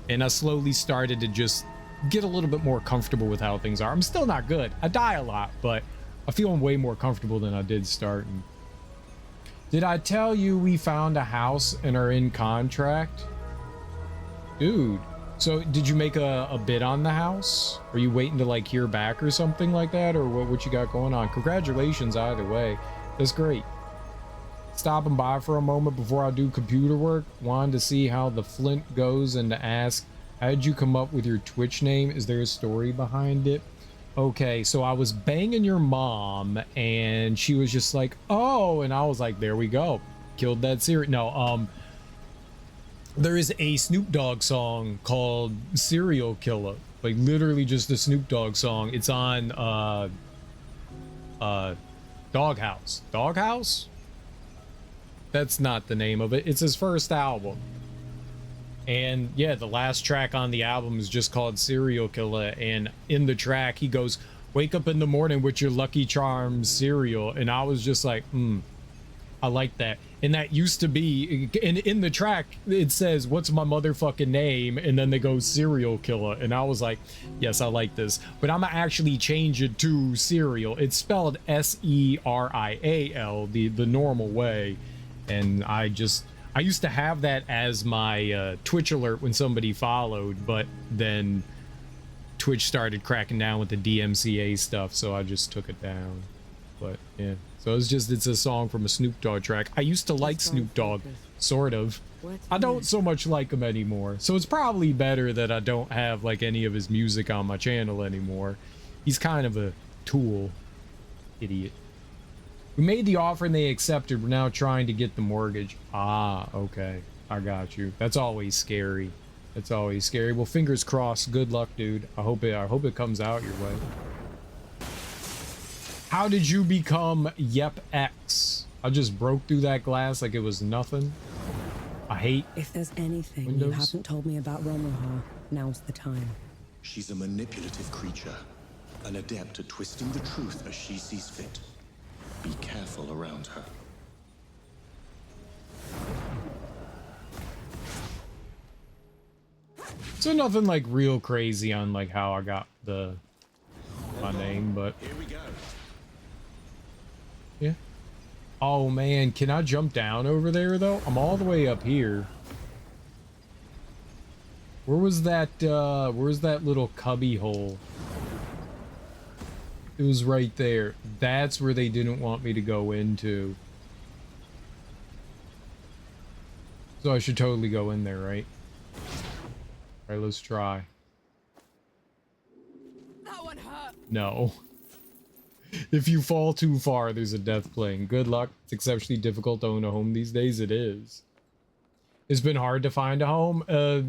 And I slowly started to just get a little bit more comfortable with how things are. I'm still not good. I die a lot, but I feel way more comfortable than I did starting. Did I tell you we found a house and are in contract? Dude. So did you make a bid on the house? Are you waiting to like hear back or something like that? Or what you got going on? Congratulations either way. That's great. Stopping by for a moment before I do computer work. Wanted to see how the Flint goes and to ask, how did you come up with your Twitch name? Is there a story behind it? Okay, so I was banging your mom and she was just like, oh, and I was like, there we go. Killed that serial. No, there is a Snoop Dogg song called Serial Killer. Like literally just a Snoop Dogg song. It's on Doghouse. Doghouse? That's not the name of it. It's his first album. And yeah, the last track on the album is just called Serial Killer. And in the track, he goes, wake up in the morning with your Lucky Charms cereal. And I was just like, I like that. And that used to be, in the track, it says, what's my motherfucking name? And then they go Serial Killer. And I was like, yes, I like this. But I'm gonna actually change it to Serial. It's spelled S-E-R-I-A-L, the normal way. And I used to have that as my Twitch alert when somebody followed, but then Twitch started cracking down with the DMCA stuff, so I just took it down. But yeah, so it's a song from a Snoop Dogg track. I used to like Snoop Dogg, sort of. I don't so much like him anymore, so it's probably better that I don't have like any of his music on my channel anymore. He's kind of a tool. Idiot. We made the offer and they accepted. We're now trying to get the mortgage. Ah, okay. I got you. That's always scary. That's always scary. Well, fingers crossed. Good luck, dude. I hope it comes out your way. How did you become Yep X? I just broke through that glass like it was nothing. I hate If there's anything Windows. you haven't told me about Romuha, now's the time. She's a manipulative creature, an adept at twisting the truth as she sees fit. Be careful around her. So nothing like real crazy on like how I got my name, but here we go. Yeah. Oh man, can I jump down over there though? I'm all the way up here. Where's that little cubby hole? It was right there. That's where they didn't want me to go into. So I should totally go in there, right? Alright, let's try. That one hurt. No. If you fall too far, there's a death plane. Good luck. It's exceptionally difficult to own a home these days. It is. It's been hard to find a home. I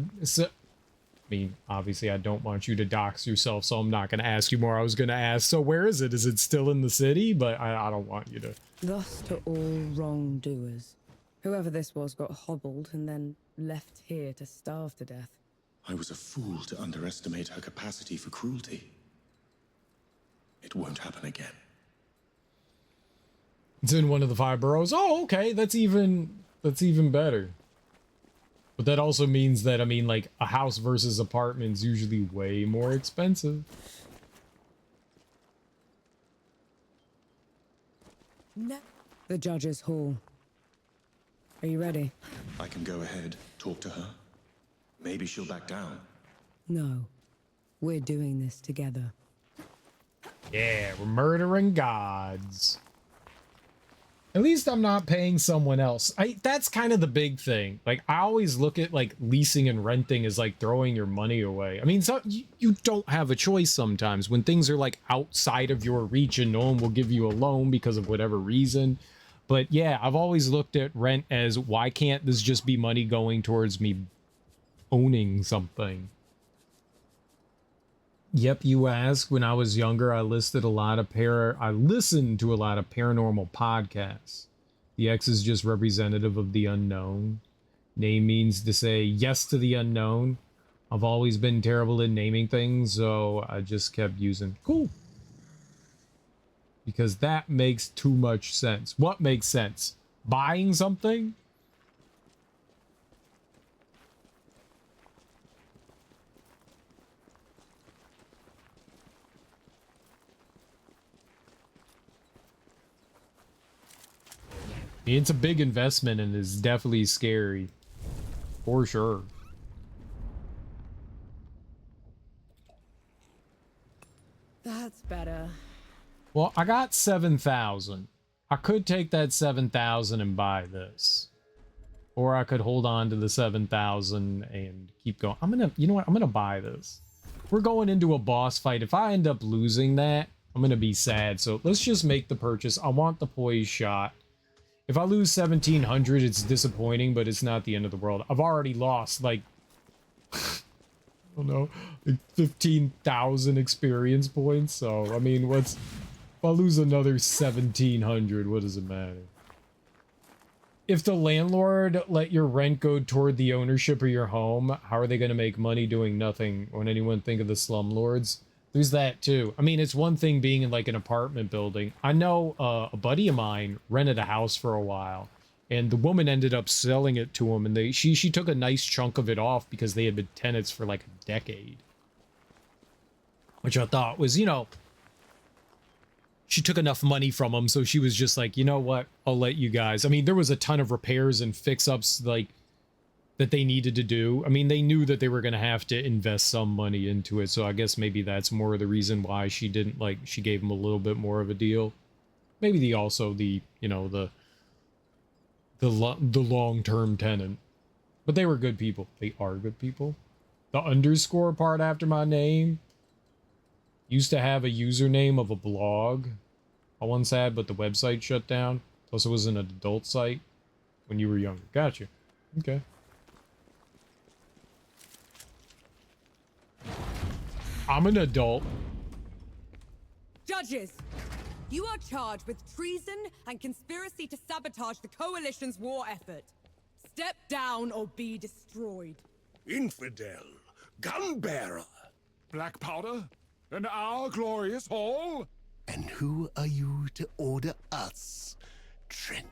mean, obviously, I don't want you to dox yourself, so I'm not going to ask you more. I was going to ask, so where is it? Is it still in the city? But I don't want you to. Thus to all wrongdoers. Whoever this was got hobbled and then left here to starve to death. I was a fool to underestimate her capacity for cruelty. It won't happen again. It's in one of the 5 boroughs. Oh, okay. That's even better. But that also means that, I mean, like, a house versus apartment is usually way more expensive. No. The judge's hall. Are you ready? I can go ahead, talk to her. Maybe she'll back down. No. We're doing this together. Yeah, we're murdering gods. At least I'm not paying someone else. That's kind of the big thing. Like, I always look at like leasing and renting as like throwing your money away. I mean, so you don't have a choice sometimes when things are like outside of your reach and no one will give you a loan because of whatever reason. But yeah, I've always looked at rent as, why can't this just be money going towards me owning something? Yep, you ask. When I was younger, I listened to a lot of paranormal podcasts. The X is just representative of the unknown. Name means to say yes to the unknown. I've always been terrible at naming things, so I just kept using cool. Because that makes too much sense. What makes sense? Buying something? It's a big investment and is definitely scary. For sure. That's better. Well, I got 7,000. I could take that 7,000 and buy this. Or I could hold on to the 7,000 and keep going. You know what? I'm gonna buy this. We're going into a boss fight. If I end up losing that, I'm gonna be sad. So let's just make the purchase. I want the poise shot. If I lose 1,700, it's disappointing, but it's not the end of the world. I've already lost, like, I don't know, like 15,000 experience points. So, I mean, if I lose another 1,700, what does it matter? If the landlord let your rent go toward the ownership of your home, how are they going to make money doing nothing? When anyone think of the slumlords? There's that too. I mean, it's one thing being in like an apartment building. I know a buddy of mine rented a house for a while, and the woman ended up selling it to him, and she took a nice chunk of it off because they had been tenants for like a decade. Which I thought was, you know, she took enough money from them, so she was just like, you know what, I'll let you guys. I mean, there was a ton of repairs and fix-ups like that they needed to do. I mean, they knew that they were going to have to invest some money into it, so I guess maybe that's more of the reason why she didn't, like, she gave them a little bit more of a deal. Maybe you know, the long-term tenant. But they were good people. They are good people. The underscore part after my name used to have a username of a blog I once had, but the website shut down. Plus it was an adult site when you were younger. Gotcha. Okay. I'm an adult. Judges, you are charged with treason and conspiracy to sabotage the Coalition's war effort. Step down or be destroyed. Infidel, gunbearer, black powder, and our glorious hall. And who are you to order us, Trent?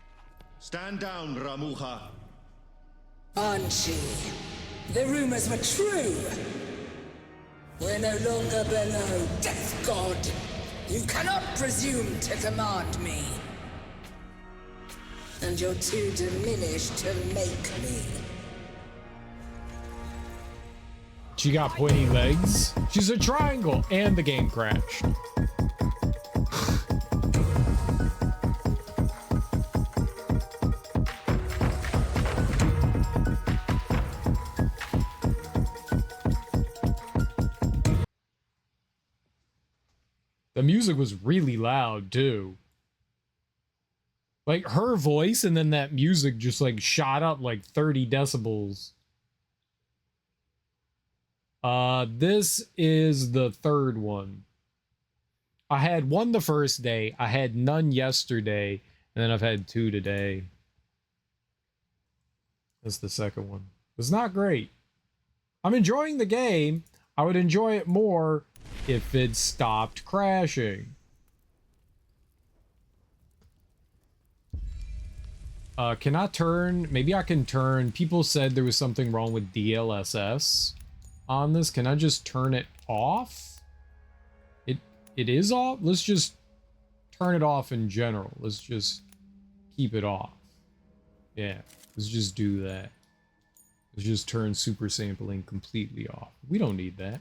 Stand down, Ramuha. Anchi, the rumors were true. We're no longer below Death God. You cannot presume to command me. And you're too diminished to make me. She got pointy legs. She's a triangle. And the game crashed. The music was really loud, too. Like, her voice and then that music just, like, shot up, like, 30 decibels. This is the third one. I had one the first day, I had none yesterday, and then I've had 2 today. That's the second one. It's not great. I'm enjoying the game. I would enjoy it more if it stopped crashing. Can I turn? Maybe I can turn. People said there was something wrong with DLSS on this. Can I just turn it off? It is off? Let's just turn it off in general. Let's just keep it off. Yeah, let's just do that. Let's just turn super sampling completely off. We don't need that.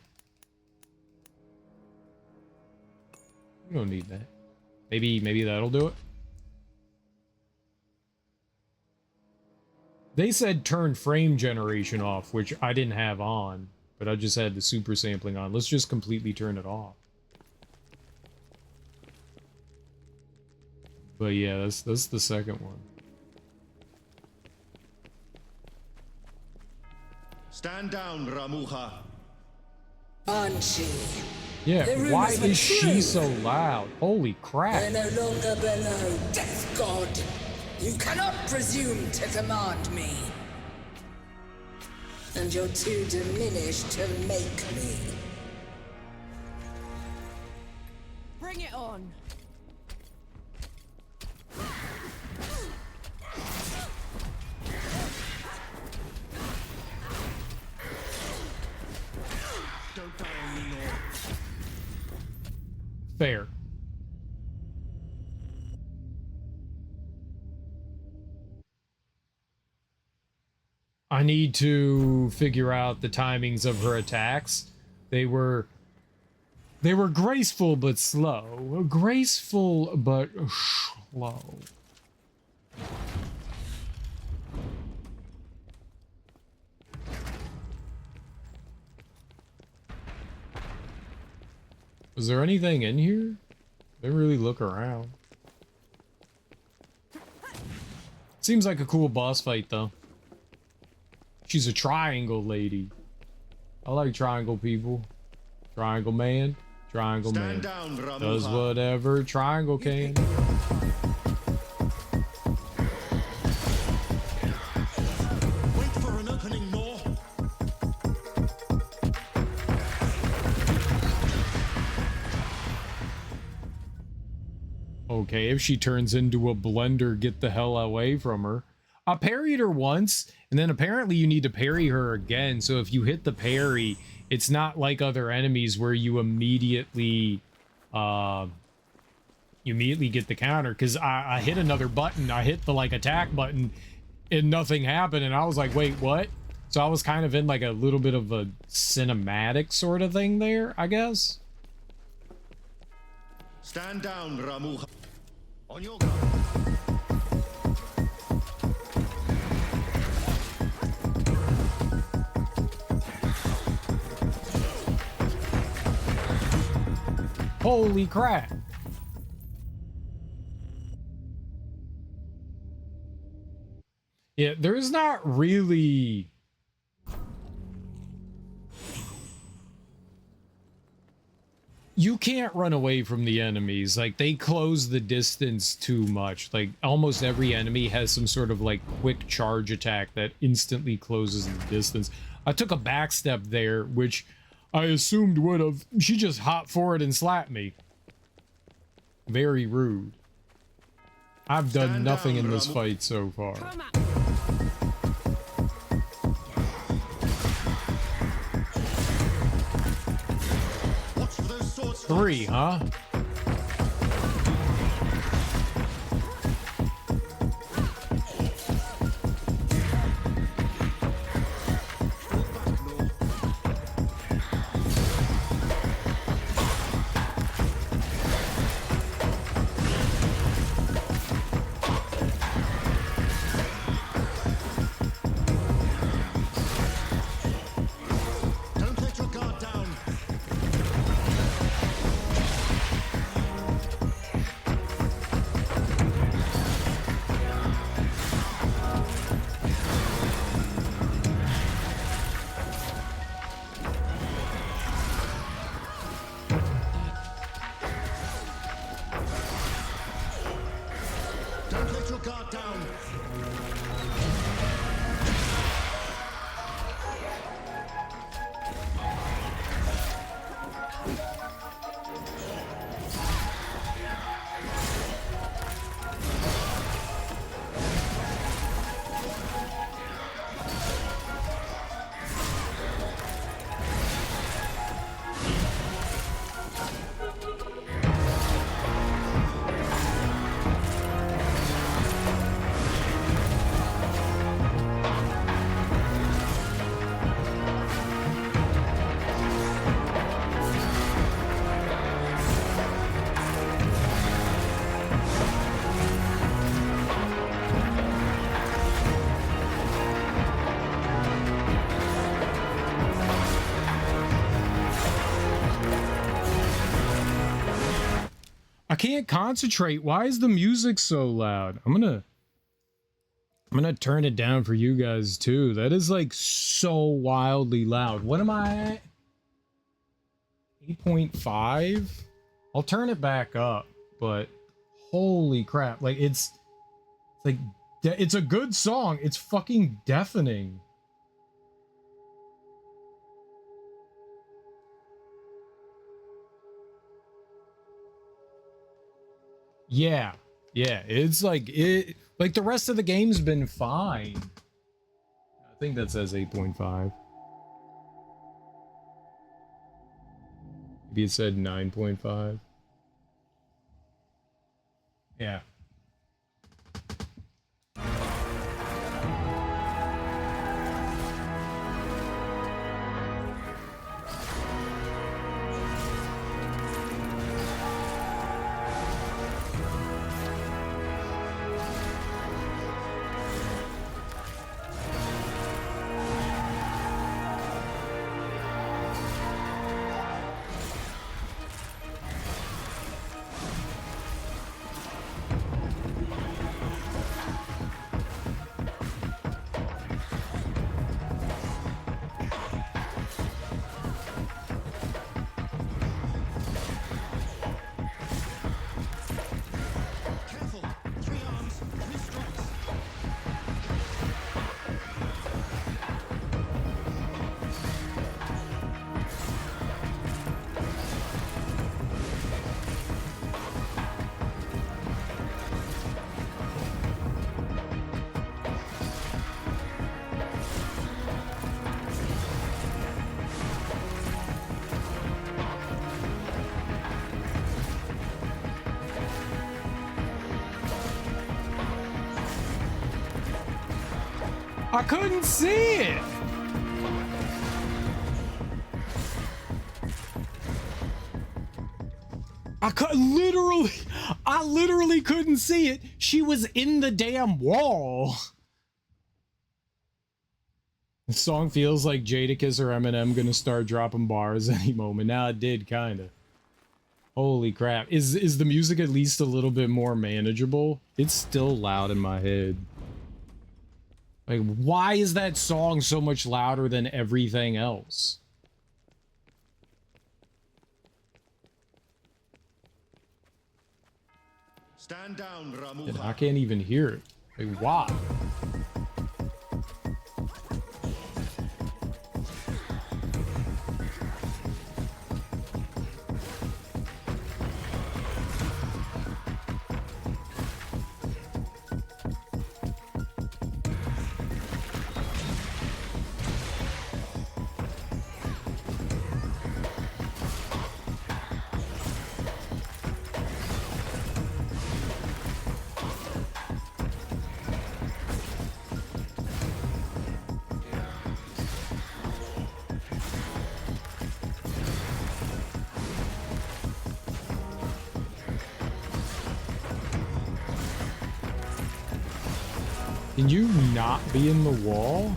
We don't need that. Maybe that'll do it. They said turn frame generation off, which I didn't have on, but I just had the super sampling on. Let's just completely turn it off. But yeah, that's the second one. Stand down, Ramuha. Banshee. Yeah, The rumors why were is she true. so loud? Holy crap. We're no longer below, Death God. You cannot presume to command me. And you're too diminished to make me. Bring it on. Don't die on me, Nor. Fair. I need to figure out the timings of her attacks. They were graceful but slow. Graceful but slow. Was there anything in here? Didn't really look around. Seems like a cool boss fight though. She's a triangle lady. I like triangle people. Triangle man. Triangle man. Stand down, Ramuha. Does whatever triangle can. Wait for an opening, Nor. Okay, if she turns into a blender, get the hell away from her. I parried her once, and then apparently you need to parry her again. So if you hit the parry, it's not like other enemies where you immediately get the counter. Because I hit another button, I hit the like attack button, and nothing happened, and I was like, wait, what? So I was kind of in like a little bit of a cinematic sort of thing there, I guess. Stand down, Ramuha. On your guard. Holy crap. Yeah, there's not really... You can't run away from the enemies. Like, they close the distance too much. Like, almost every enemy has some sort of, like, quick charge attack that instantly closes the distance. I took a backstep there, which I assumed would have... She just hopped forward and slapped me. Very rude. I've done nothing in this fight so far. Three, huh? Don't let your guard down. Don't let your guard down. I can't concentrate. Why is the music so loud? I'm gonna turn it down for you guys too. That is like so wildly loud. What am I at? 8.5? I'll turn it back up, but holy crap. Like it's like it's a good song. It's fucking deafening. Yeah. Yeah, it's like the rest of the game's been fine. I think that says 8.5. Maybe it said 9.5. Yeah. I couldn't see it. I literally couldn't see it. She was in the damn wall. The song feels like Jadakiss or Eminem gonna start dropping bars any moment. Now it did kinda. Holy crap. Is the music at least a little bit more manageable? It's still loud in my head. Like, why is that song so much louder than everything else? Stand down, Ramuha. And I can't even hear it. Like, why? Can you not be in the wall?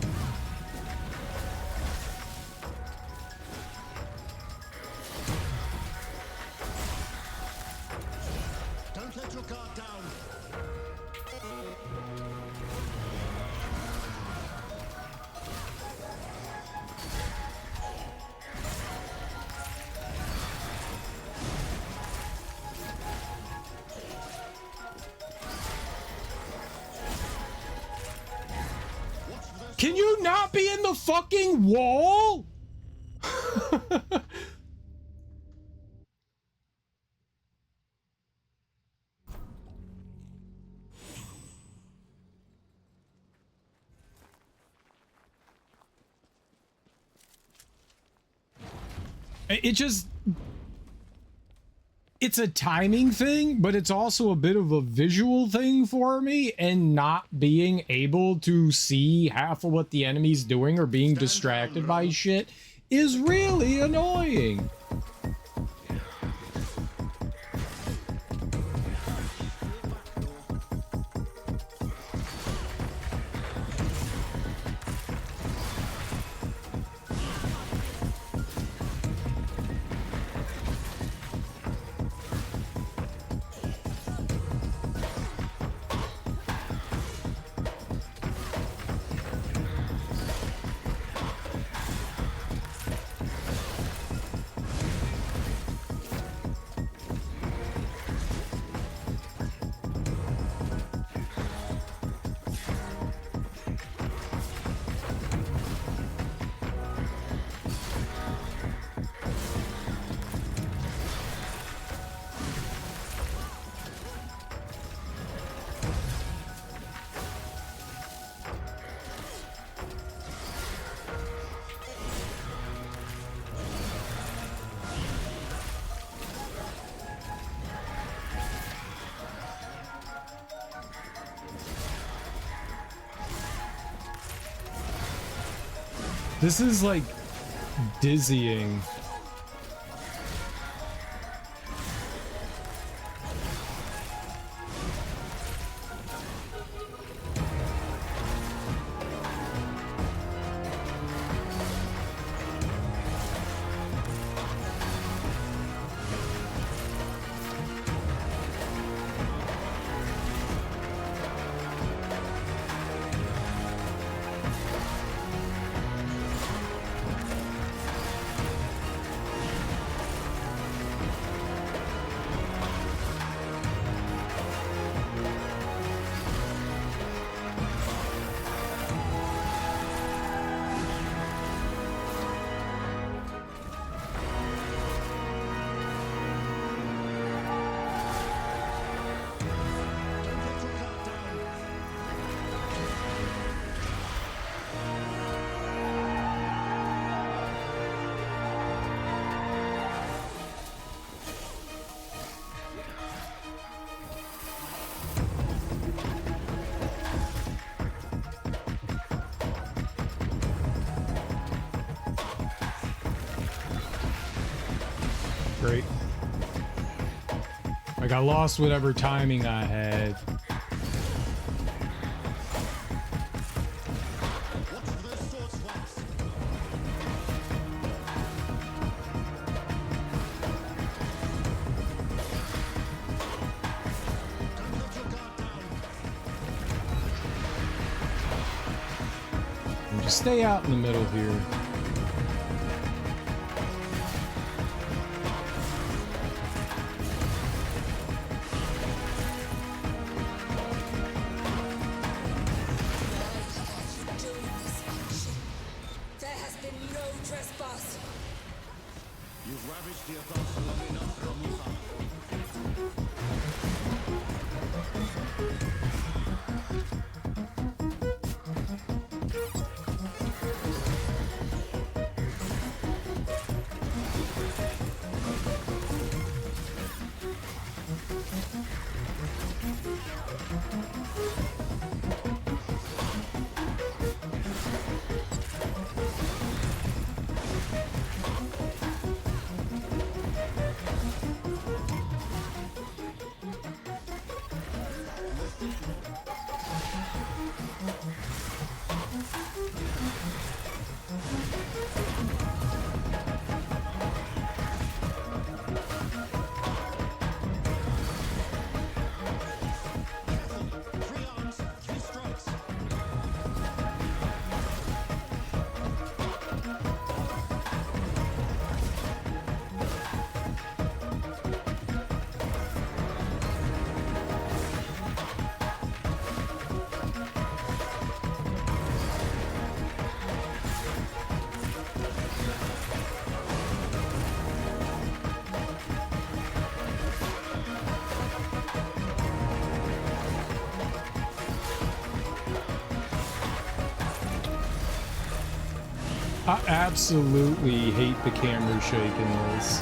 Don't let your guard down. Can you not be in the fucking wall? It just... It's a timing thing, but it's also a bit of a visual thing for me, and not being able to see half of what the enemy's doing or being distracted by shit is really annoying. This is like dizzying. Great. Like I lost whatever timing I had. And just stay out in the middle here. I absolutely hate the camera shake in this.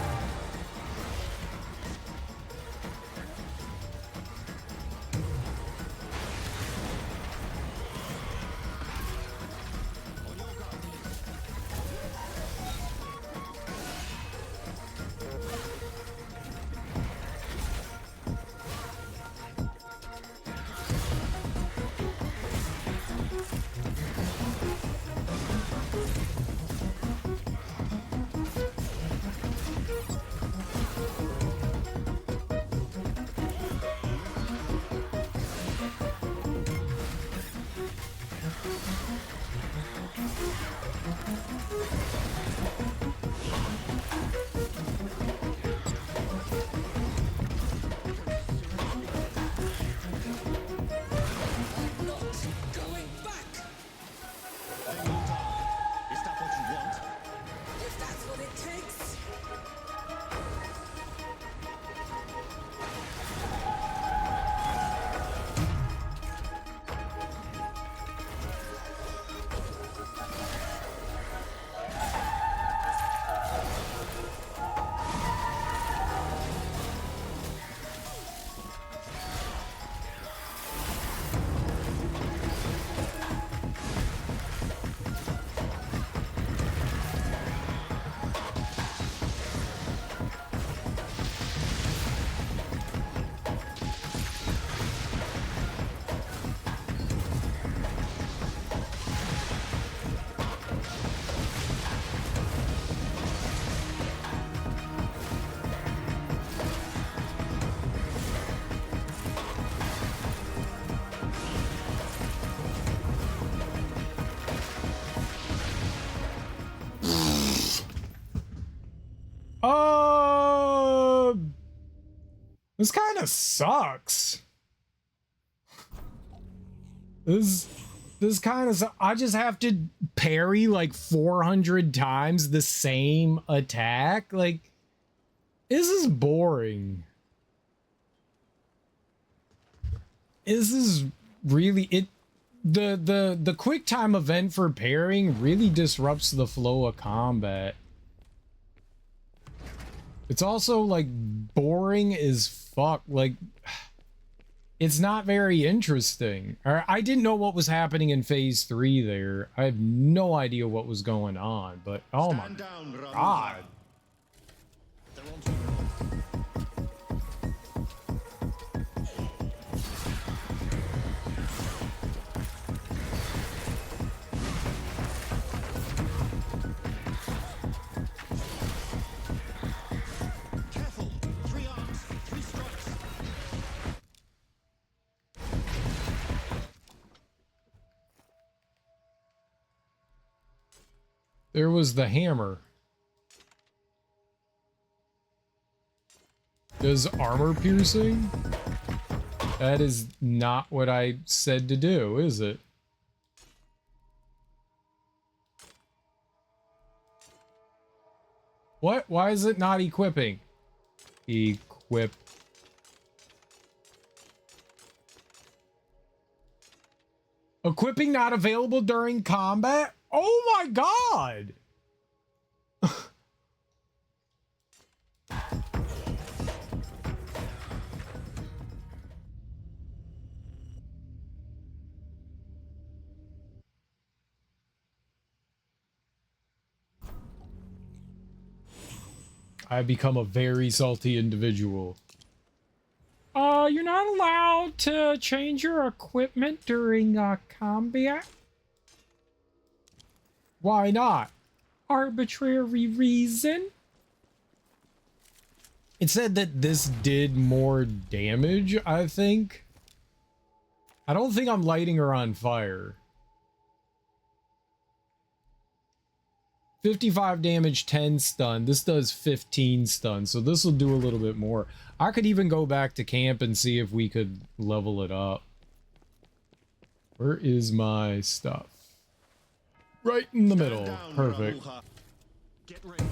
This kind of sucks. This kind of, I just have to parry like 400 times the same attack. Like, this is boring. This is really it. The quick time event for parrying really disrupts the flow of combat. It's also like boring as fuck. Like, it's not very interesting. I didn't know what was happening in phase 3 there. I have no idea what was going on, but oh my god. There was the hammer. Does armor piercing? That is not what I said to do, is it? What? Why is it not equipping? Equip. Equipping not available during combat? Oh my god! I've become a very salty individual. You're not allowed to change your equipment during combat? Why not? Arbitrary reason? It said that this did more damage, I think. I don't think I'm lighting her on fire. 55 damage, 10 stun. This does 15 stun, so this will do a little bit more. I could even go back to camp and see if we could level it up. Where is my stuff? Right in the middle. Perfect. Get ready.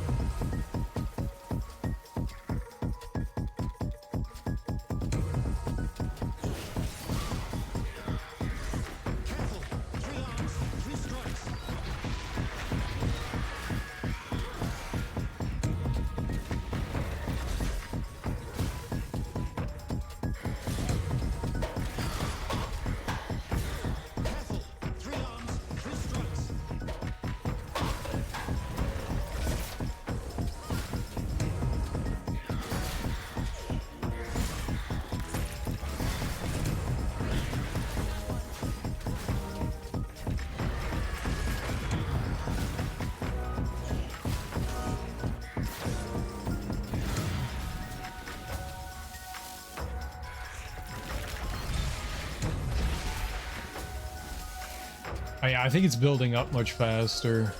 Oh, yeah, I think it's building up much faster.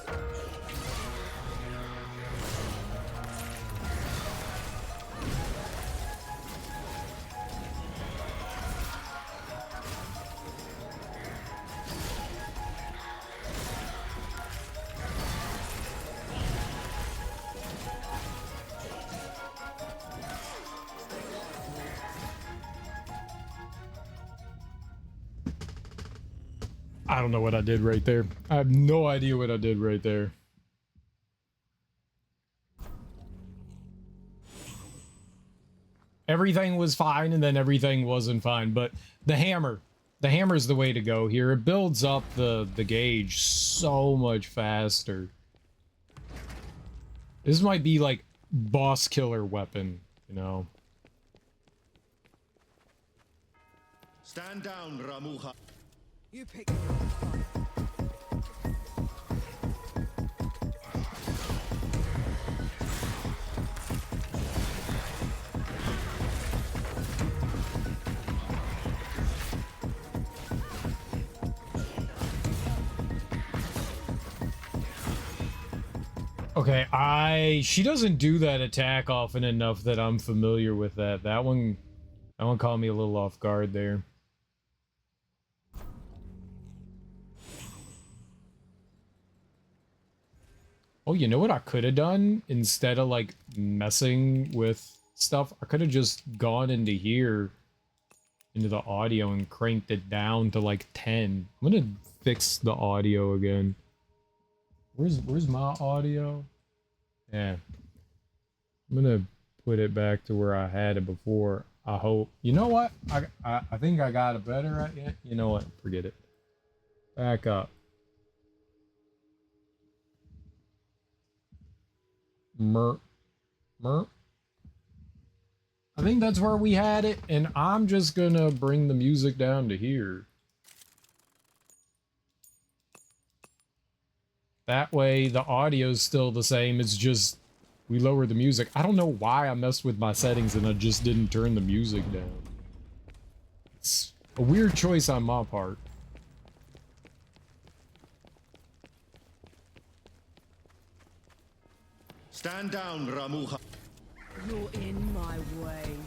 I don't know what I did right there. I have no idea what I did right there. Everything was fine and then everything wasn't fine, but the hammer's the way to go here. It builds up the gauge so much faster. This might be like boss killer weapon, you know. Stand down, Ramuha. You pick. Okay, she doesn't do that attack often enough that I'm familiar with that. That one That one caught me a little off guard there. Oh, you know what I could have done? Instead of, like, messing with stuff, I could have just gone into here, into the audio, and cranked it down to, like, 10. I'm gonna fix the audio again. Where's my audio? Yeah. I'm gonna put it back to where I had it before. I hope. You know what? I think I got it better at it. You know what? Forget it. Back up. Merp. Merp. I think that's where we had it, and I'm just gonna bring the music down to here. That way, the audio's still the same. It's just we lower the music. I don't know why I messed with my settings and I just didn't turn the music down. It's a weird choice on my part. Stand down, Ramuha. You're in my way.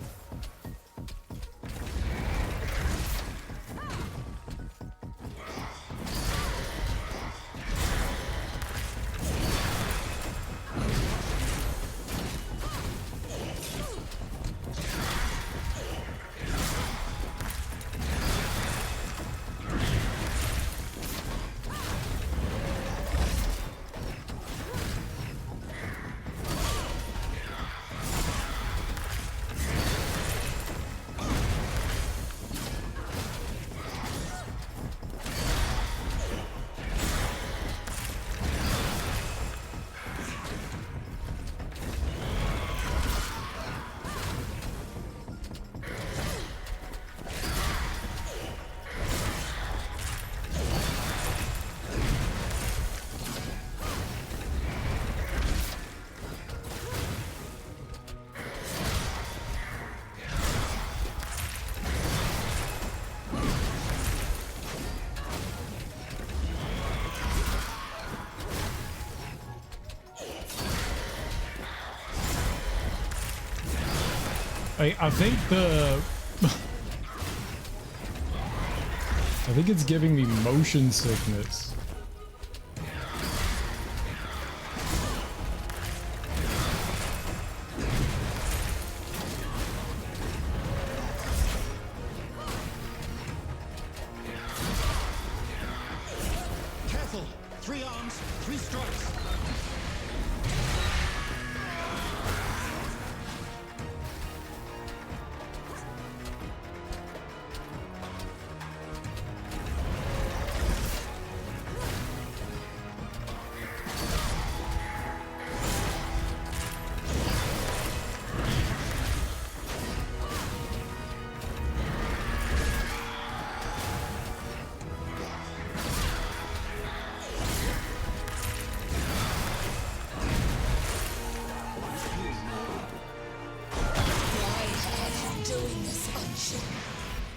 I think the... I think it's giving me motion sickness. Careful! 3 arms, 3 strikes.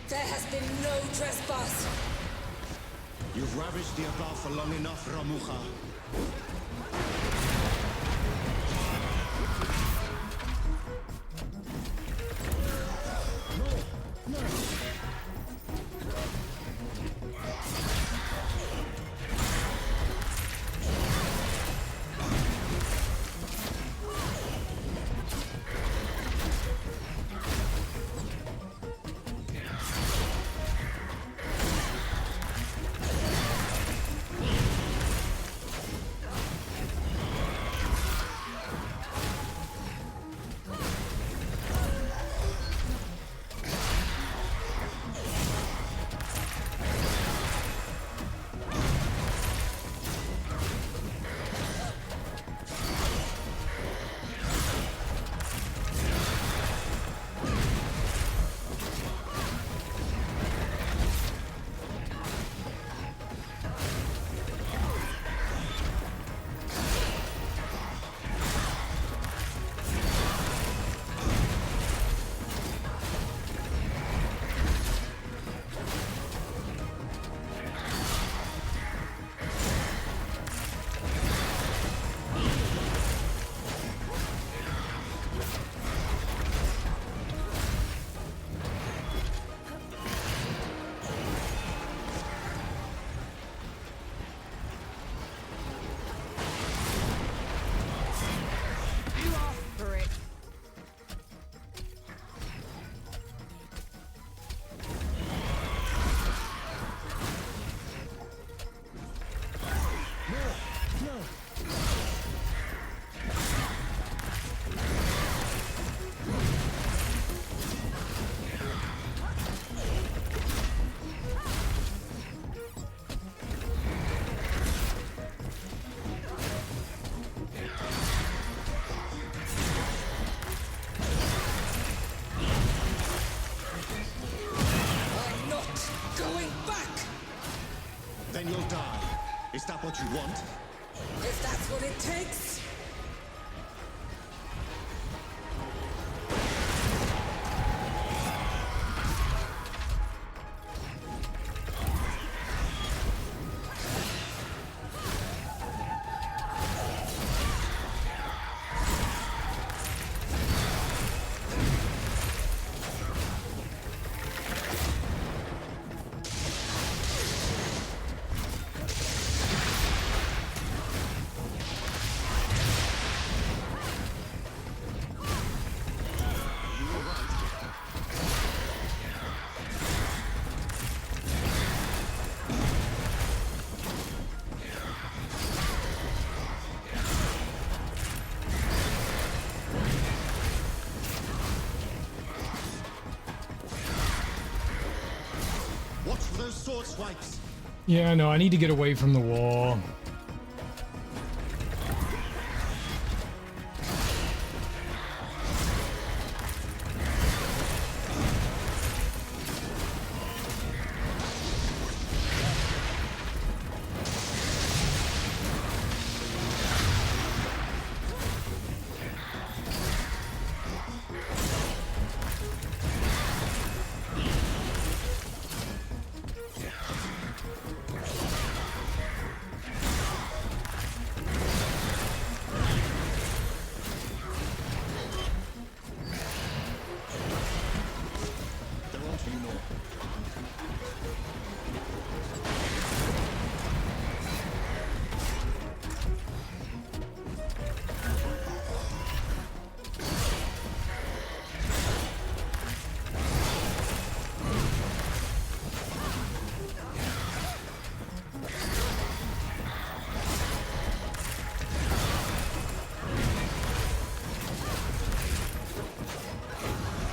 There has been no trespass. You've ravaged the above for long enough, Ramuha. what you want? If that's what it takes. Watch for those sword swipes. Yeah, no, I need to get away from the wall.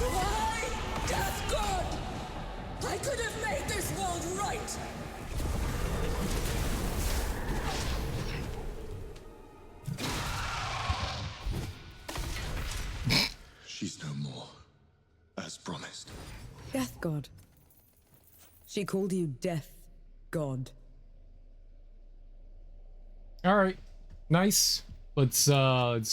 Why, Death God? I could have made this world right. She's no more, as promised. Death God. She called you Death God. All right, nice. Let's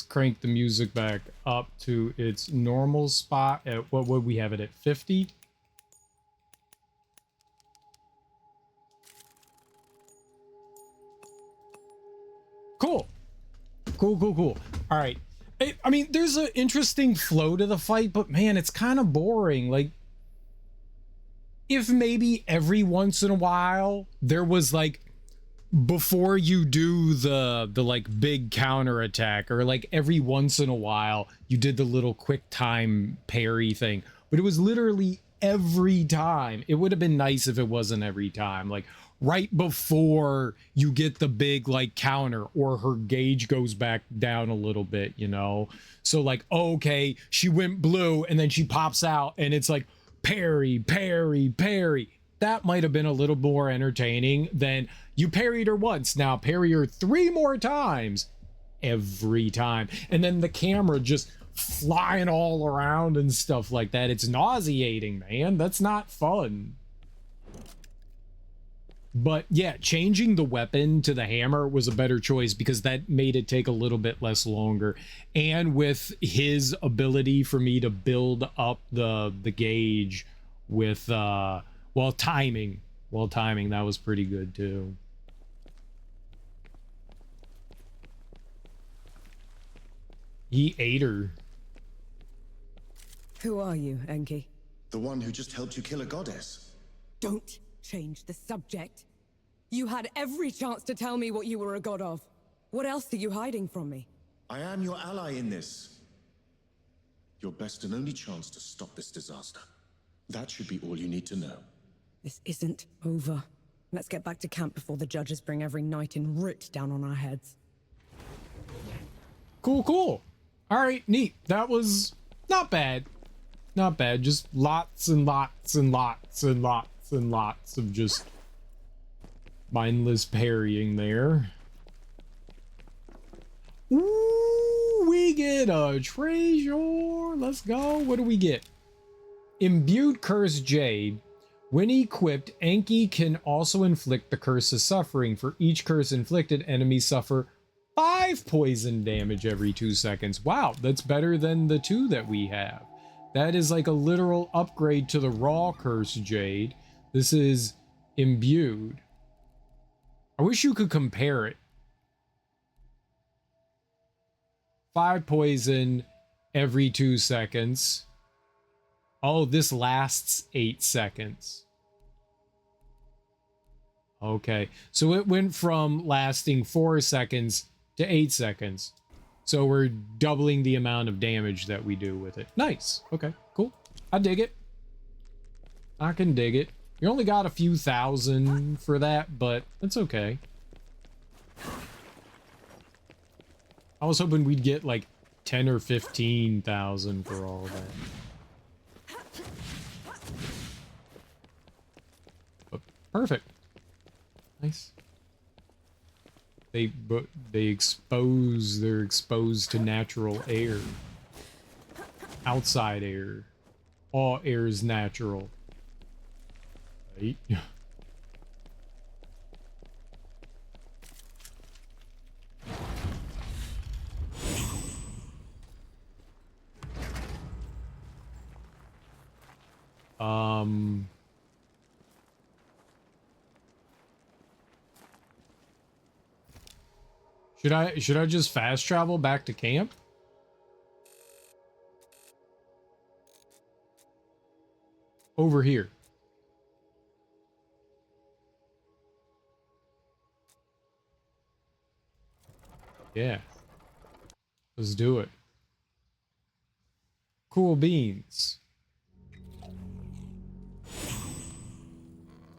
crank the music back up to its normal spot at what would we have it at 50? Cool. Cool. All right. I mean, there's an interesting flow to the fight, but man, it's kind of boring. Like, if maybe every once in a while there was like, before you do the like big counter attack, or like every once in a while you did the little quick time parry thing, but it was literally every time. It would have been nice if it wasn't every time. Like right before you get the big like counter, or her gauge goes back down a little bit, you know? So like, okay, she went blue and then she pops out and it's like parry. That might have been a little more entertaining than you parried her once, now parry her 3 more times every time. And then the camera just flying all around and stuff like that. It's nauseating, man. That's not fun. But yeah, changing the weapon to the hammer was a better choice because that made it take a little bit less longer. And with his ability for me to build up the gauge with while timing, that was pretty good too. He ate her. Who are you, Enki? The one who just helped you kill a goddess. Don't change the subject. You had every chance to tell me what you were a god of. What else are you hiding from me? I am your ally in this. Your best and only chance to stop this disaster. That should be all you need to know. This isn't over. Let's get back to camp before the judges bring every knight in writ down on our heads. Cool. All right, neat. That was not bad. Not bad. Just lots and lots and lots and lots and lots of just mindless parrying there. Ooh, we get a treasure. Let's go. What do we get? Imbued Cursed Jade. When equipped, Enki can also inflict the curse of suffering. For each curse inflicted, enemies suffer 5 poison damage every 2 seconds. Wow, that's better than the 2 that we have. That is like a literal upgrade to the raw curse Jade. This is imbued. I wish you could compare it. 5 poison every 2 seconds. Oh, this lasts 8 seconds. Okay, so it went from lasting 4 seconds to 8 seconds. So we're doubling the amount of damage that we do with it. Nice. Okay, cool. I dig it. I can dig it. You only got a few thousand for that, but that's okay. I was hoping we'd get like 10 or 15,000 for all of that. But perfect. Nice. They're exposed to natural air. Outside air. All air is natural. Right? Should I just fast travel back to camp? Over here. Yeah. Let's do it. Cool beans.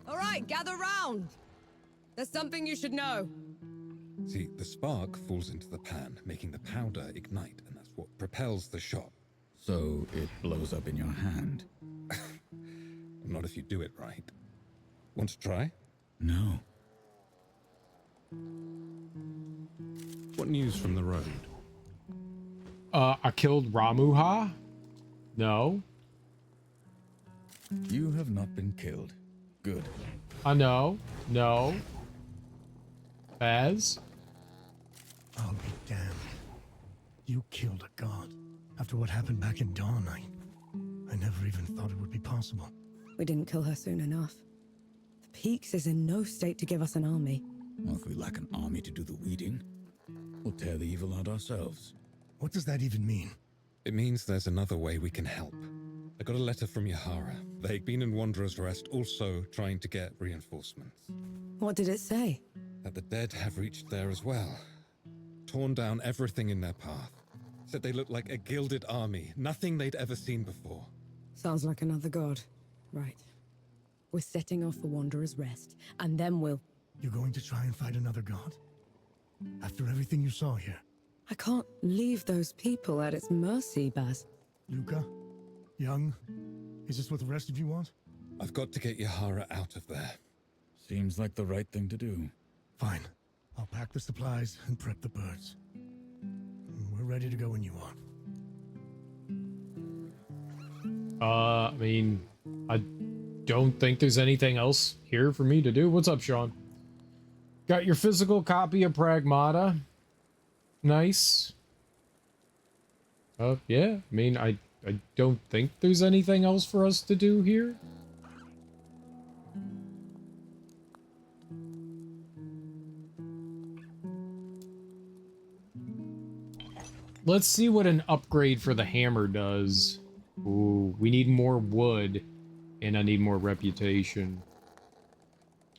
All right, gather round. There's something you should know. See, the spark falls into the pan, making the powder ignite, and that's what propels the shot. So it blows up in your hand? Not if you do it right. Want to try? No. What news from the road? I killed Ramuha? No. You have not been killed. Good. I know. No. Baz? I'll be damned. You killed a god. After what happened back in Dawn, I never even thought it would be possible. We didn't kill her soon enough. The Peaks is in no state to give us an army. Well, if we lack an army to do the weeding, we'll tear the evil out ourselves. What does that even mean? It means there's another way we can help. I got a letter from Yahara. They'd been in Wanderer's Rest, also trying to get reinforcements. What did it say? That the dead have reached there as well. Torn down everything in their path. Said they looked like a gilded army, nothing they'd ever seen before. Sounds like another god. Right. We're setting off for Wanderer's Rest, and then we'll... You're going to try and fight another god? After everything you saw here? I can't leave those people at its mercy, Baz. Luca? Young? Is this what the rest of you want? I've got to get Yahara out of there. Seems like the right thing to do. Fine. I'll pack the supplies and prep the birds. We're ready to go when you are. I mean, I don't think there's anything else here for me to do. What's up, Sean? Got your physical copy of Pragmata. Nice. Yeah, I mean, I don't think there's anything else for us to do here. Let's see what an upgrade for the hammer does. Ooh, we need more wood, and I need more reputation.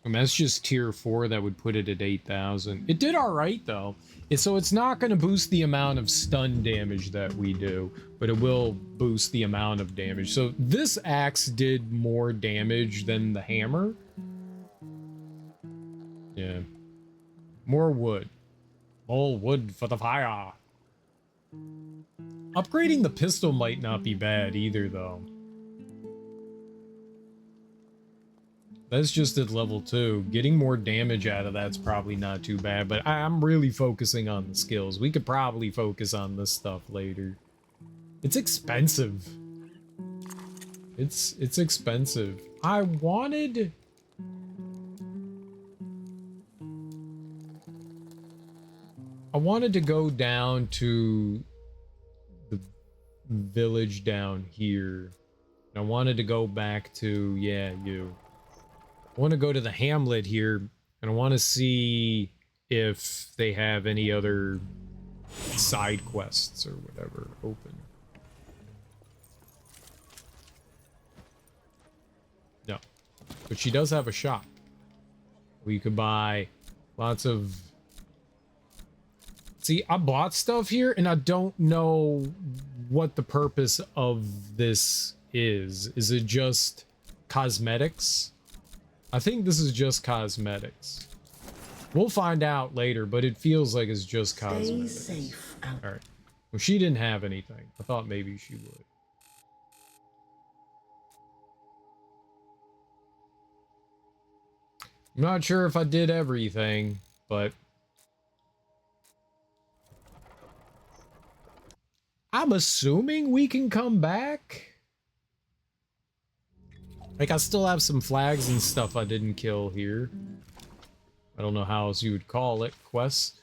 I mean, that's just tier 4. That would put it at 8,000. It did alright, though. So it's not going to boost the amount of stun damage that we do, but it will boost the amount of damage. So this axe did more damage than the hammer. Yeah. More wood. More wood for the fire. Upgrading the pistol might not be bad either, though. That's just at level 2. Getting more damage out of that's probably not too bad, but I'm really focusing on the skills. We could probably focus on this stuff later. It's expensive. It's expensive. I wanted... to go down to the village down here. And I wanted to go back to, yeah, you. I want to go to the hamlet here, and I want to see if they have any other side quests or whatever open. No. But she does have a shop where you could buy lots of... See, I bought stuff here, and I don't know what the purpose of this is. Is it just cosmetics? I think this is just cosmetics. We'll find out later, but it feels like it's just cosmetics. Stay safe. Alright. Well, she didn't have anything. I thought maybe she would. I'm not sure if I did everything, but... I'm assuming we can come back. Like, I still have some flags and stuff I didn't kill here. I don't know how else you would call it. Quests.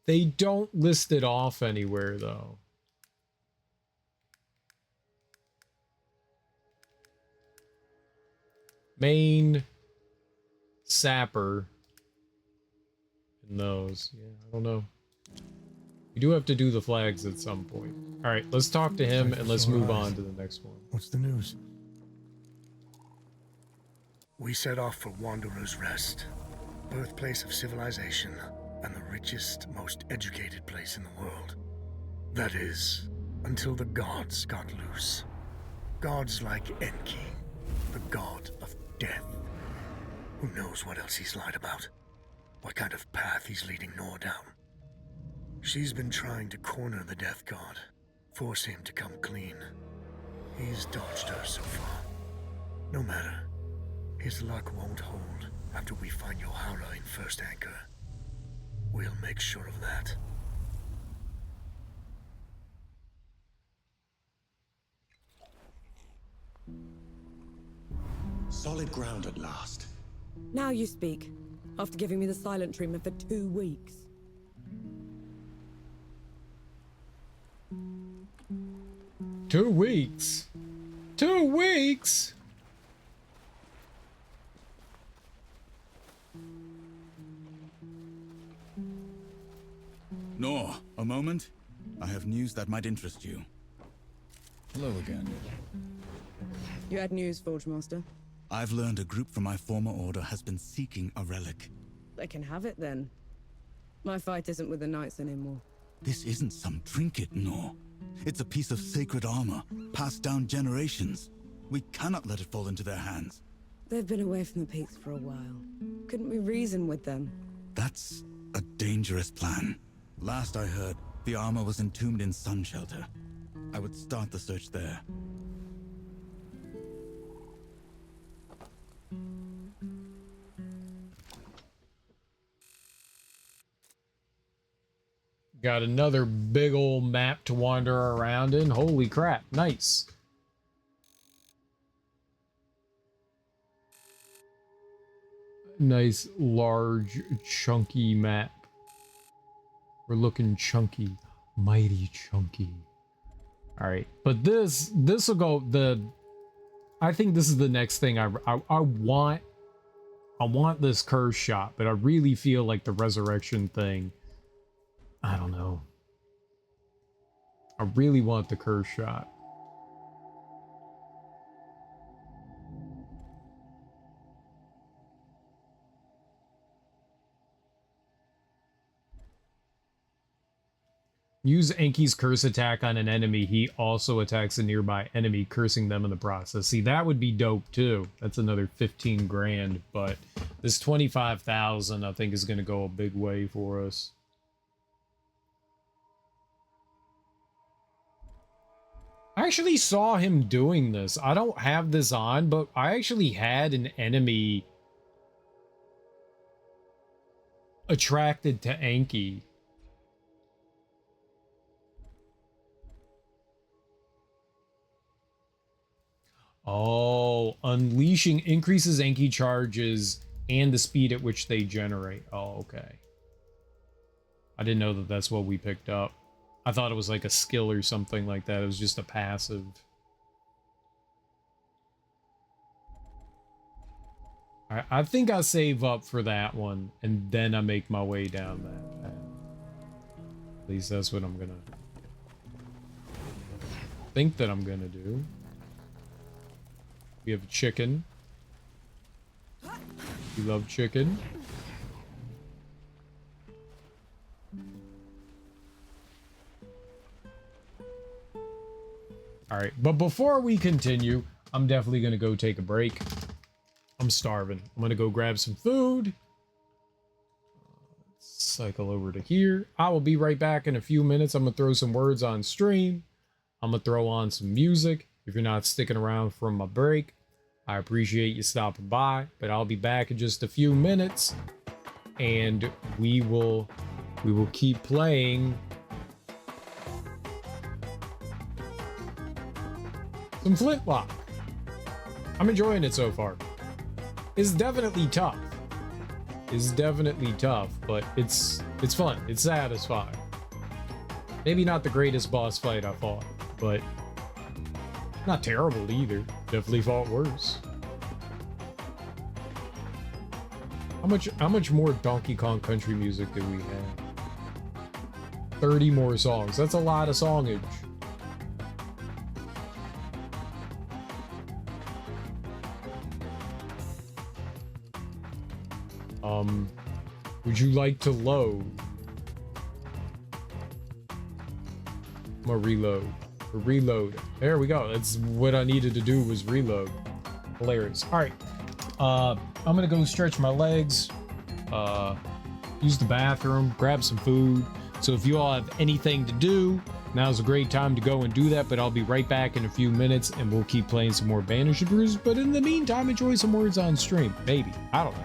They don't list it off anywhere, though. Main sapper. And those. Yeah, I don't know. We do have to do the flags at some point. Alright, let's talk to him and let's move on to the next one. What's the news? We set off for Wanderer's Rest, birthplace of civilization and the richest, most educated place in the world. That is, until the gods got loose. Gods like Enki, the god of death. Who knows what else he's lied about? What kind of path he's leading Nor down? She's been trying to corner the Death God, force him to come clean. He's dodged her so far. No matter. His luck won't hold after we find Yohara in First Anchor. We'll make sure of that. Solid ground at last. Now you speak, after giving me the silent treatment for 2 weeks. 2 weeks? 2 weeks? Nor, a moment. I have news that might interest you. Hello again. You had news, Forge Master? I've learned a group from my former order has been seeking a relic. They can have it then. My fight isn't with the Knights anymore. This isn't some trinket, Nor. It's a piece of sacred armor, passed down generations. We cannot let it fall into their hands. They've been away from the peaks for a while. Couldn't we reason with them? That's a dangerous plan. Last I heard, the armor was entombed in Sun Shelter. I would start the search there. Got another big old map to wander around in. Holy crap, nice. Nice, large, chunky map. We're looking chunky. Mighty chunky. Alright, but this will go, I think this is the next thing I want. I want this curse shot, but I really feel like the resurrection thing, I don't know. I really want the curse shot. Use Enki's curse attack on an enemy. He also attacks a nearby enemy, cursing them in the process. See, that would be dope too. That's another 15 grand, but this 25,000 I think is going to go a big way for us. I actually saw him doing this. I don't have this on, but I actually had an enemy attracted to Enki. Oh, Unleashing increases Enki charges and the speed at which they generate. Oh, okay. I didn't know that that's what we picked up. I thought it was like a skill or something like that. It was just a passive. Alright, I think I save up for that one, and then I make my way down that path. At least that's what I'm gonna think that I'm gonna do. We have a chicken. We love chicken. Alright, but before we continue, I'm definitely gonna go take a break. I'm starving. I'm gonna go grab some food. Cycle over to here. I will be right back in a few minutes. I'm gonna throw some words on stream. I'm gonna throw on some music. If you're not sticking around for my break, I appreciate you stopping by, but I'll be back in just a few minutes, and we will keep playing some Flintlock. I'm enjoying it so far. It's definitely tough. It's definitely tough, but it's fun. It's satisfying. Maybe not the greatest boss fight I fought, but not terrible either. Definitely fought worse. How much more Donkey Kong Country music do we have? 30 more songs. That's a lot of songage. Would you like to load? I'm gonna reload. Reload. There we go. That's what I needed to do, was reload. Hilarious. All right. I'm gonna go stretch my legs, use the bathroom, grab some food. So if you all have anything to do, now's a great time to go and do that, but I'll be right back in a few minutes and we'll keep playing some more Banished Brews. But in the meantime, enjoy some words on stream. Maybe. I don't know.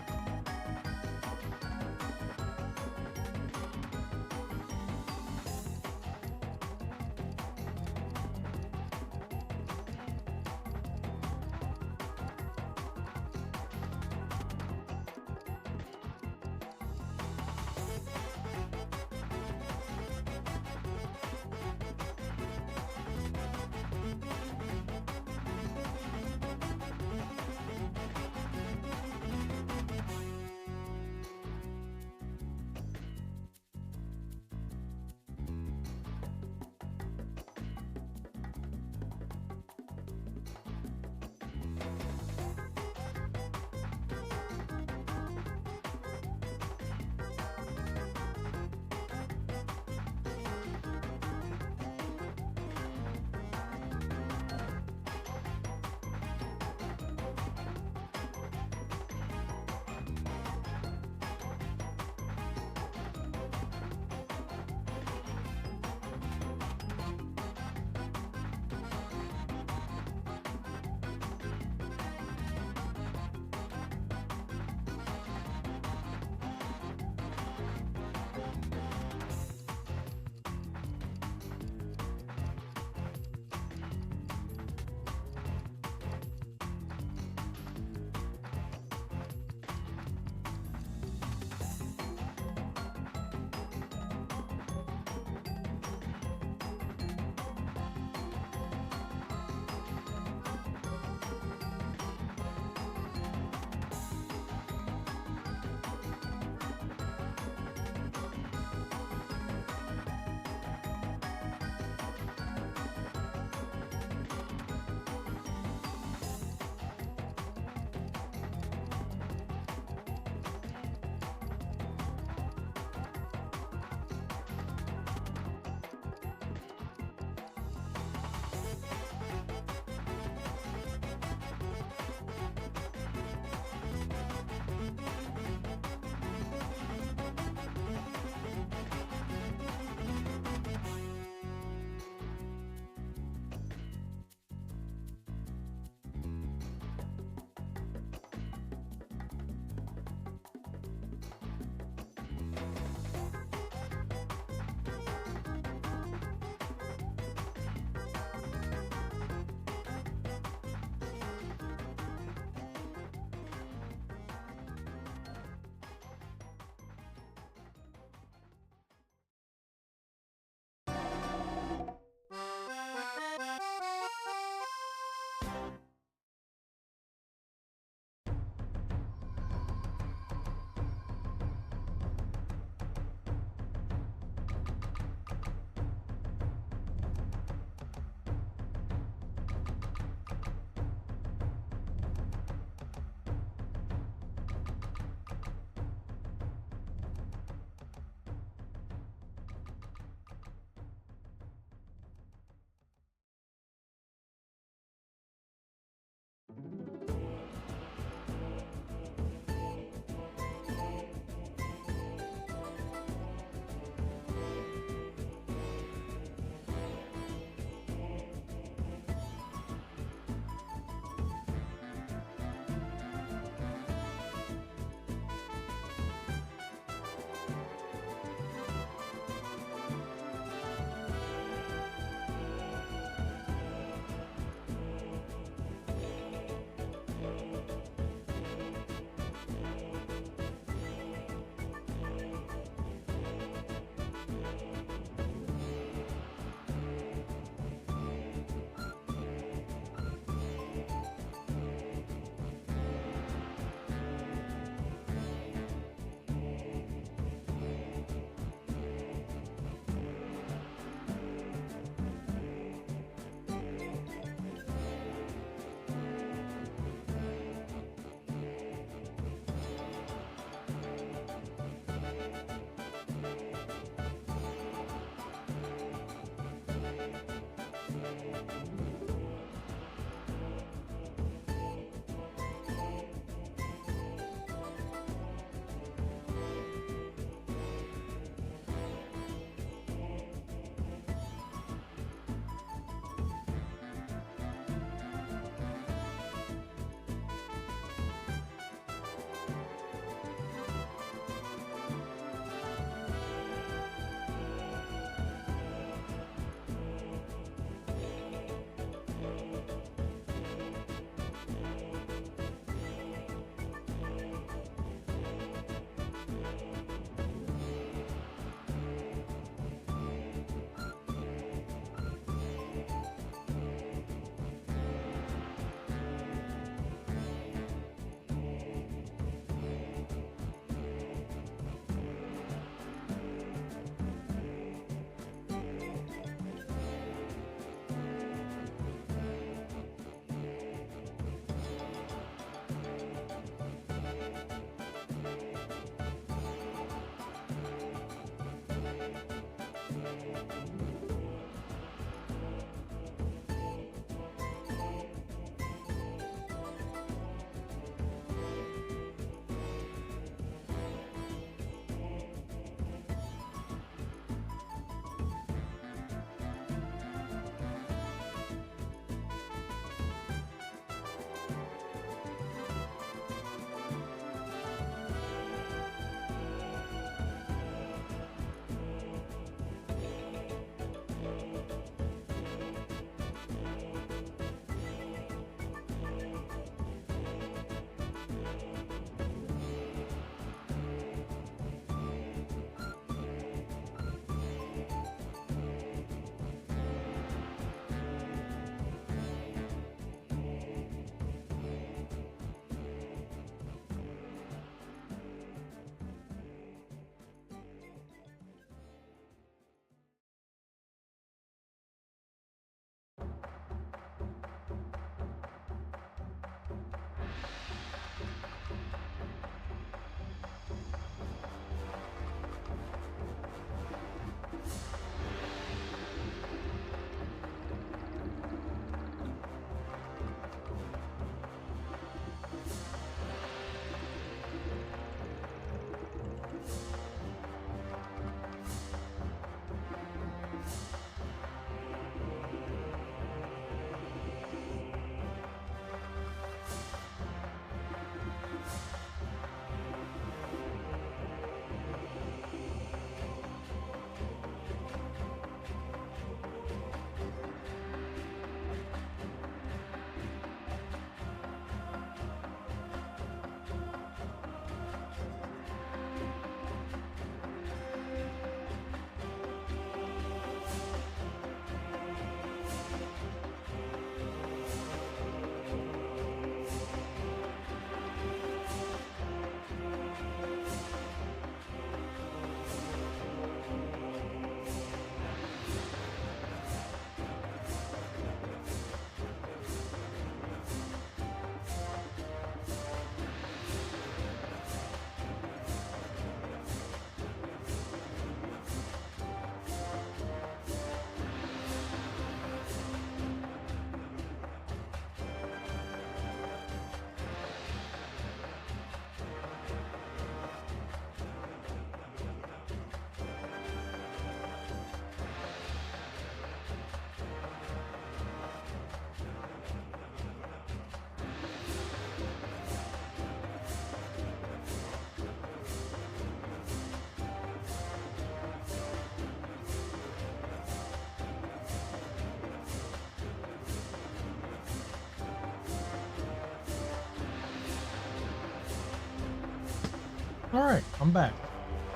All right, I'm back.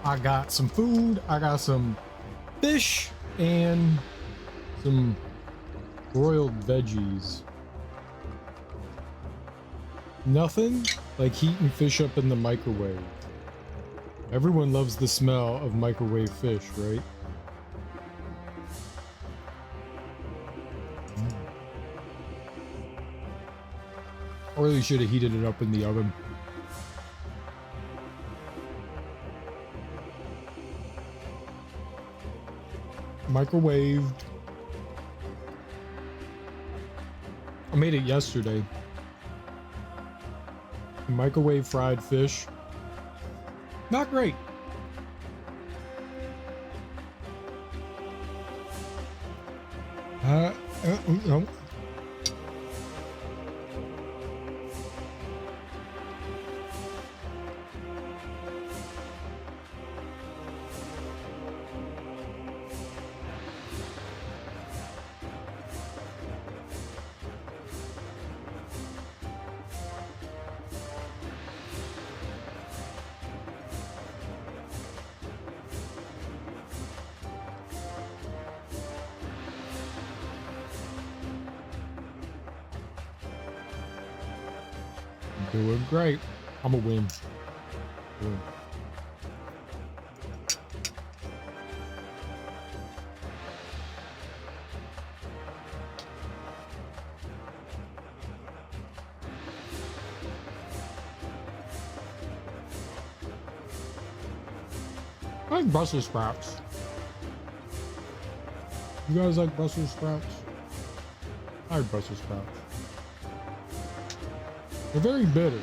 I got some food. I got some fish and some broiled veggies. Nothing like heating fish up in the microwave. Everyone loves the smell of microwave fish, right? I really should have heated it up in the oven. Microwaved. I made it yesterday. Microwave fried fish. Not great. No. Doing great. I'm gonna win. I like Brussels sprouts. You guys like Brussels sprouts? I like Brussels sprouts. They're very bitter.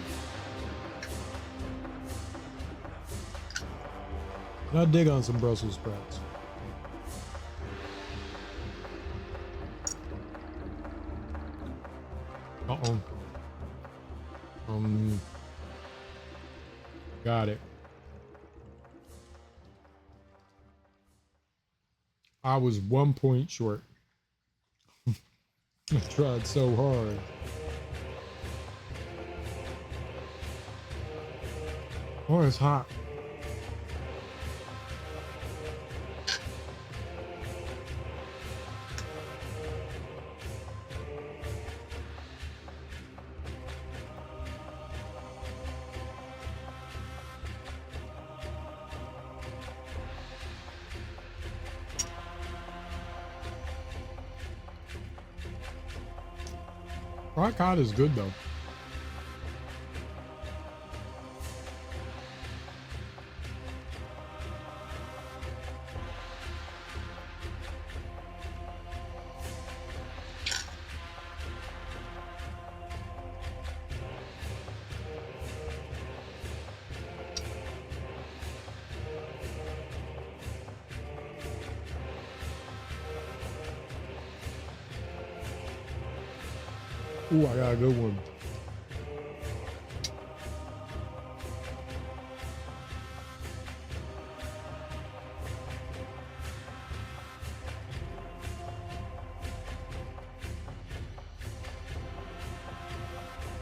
And I dig on some Brussels sprouts. Uh-oh. Got it. I was 1 point short. I tried so hard. Oh, it's hot. Fried cod is good though. Ooh, I got a good one.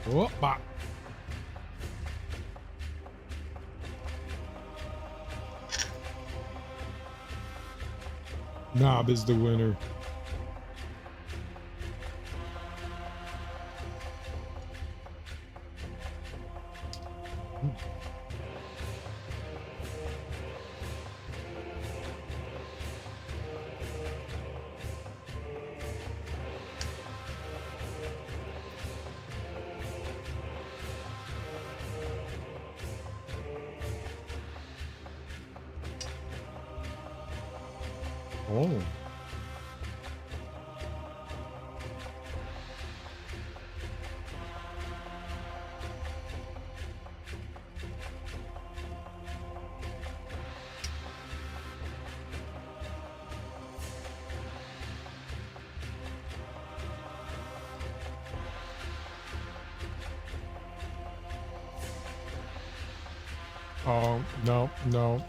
Oh, bop. Knob is the winner. Oh. Oh, no, no.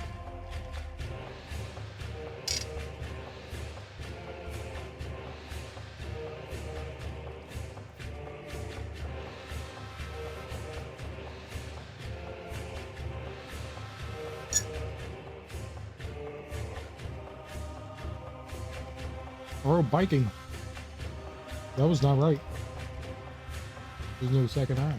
Or biking. That was not right. There's no second eye.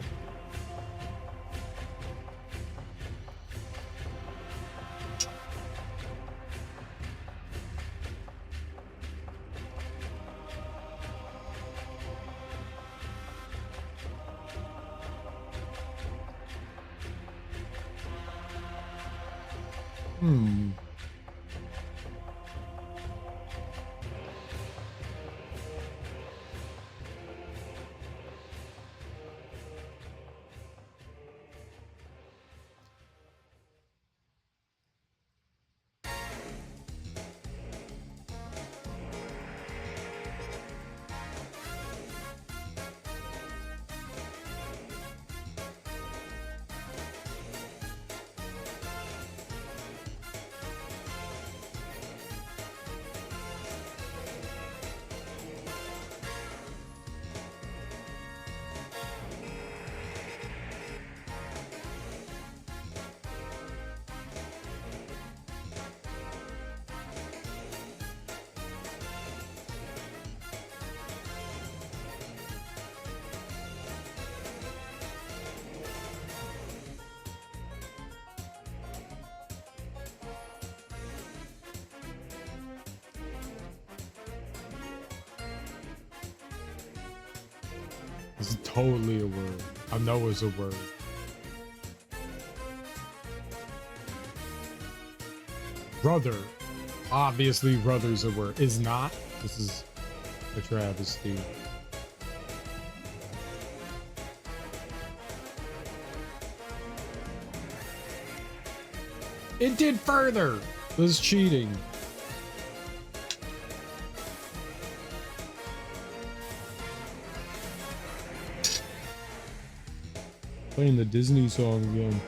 Hmm. This is totally a word. I know it's a word. Brother. Obviously, brother's a word. Is not. This is a travesty. It did further. This is cheating. Playing the Disney song again.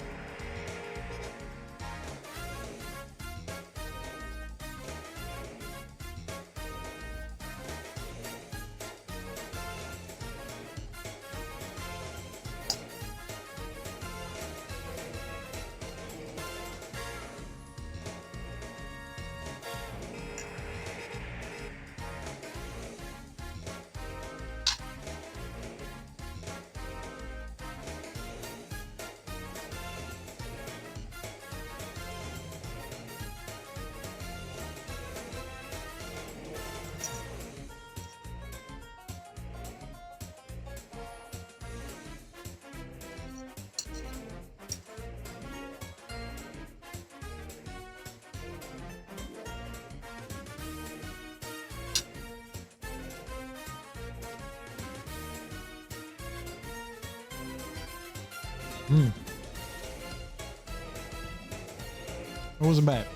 It wasn't bad.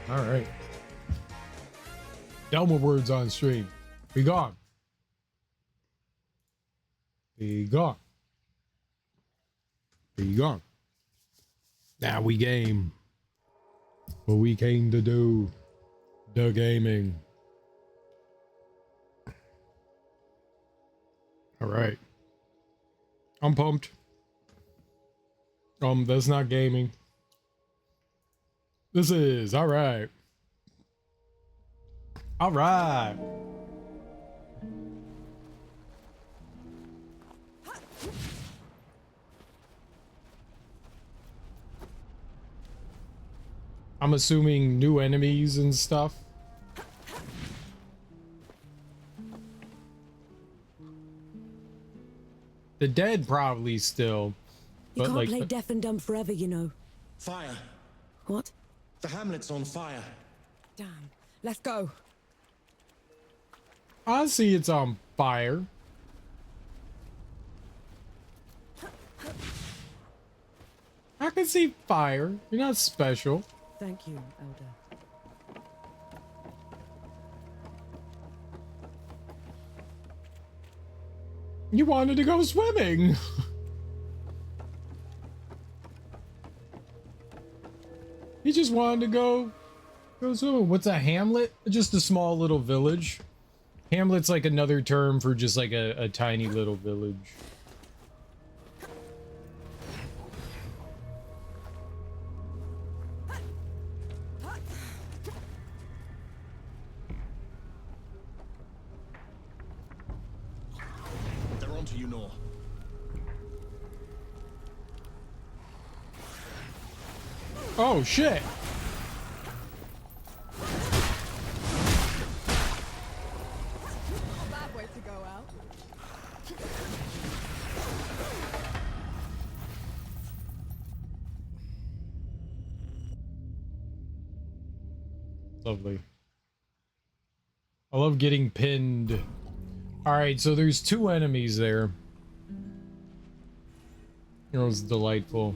All right. Delma words on stream. Be gone. Be gone. Be gone. Now we game. What we came to do. The gaming. All right. I'm pumped. That's not gaming. This is all right. All right. I'm assuming new enemies and stuff. The dead probably still. You But can't like, play deaf and dumb forever, you know. Fire. What? The hamlet's on fire. Damn. Let's go. I see it's on fire. I can see fire. You're not special. Thank you, Elder. You wanted to go swimming. He just just wanted to go swimming. What's a hamlet? Just a small little village. Hamlet's like another term for just like a tiny little village. They're onto you, Nor. Oh shit! Bad way to go out. Lovely. I love getting pinned. Alright, so there's 2 enemies there. It was delightful.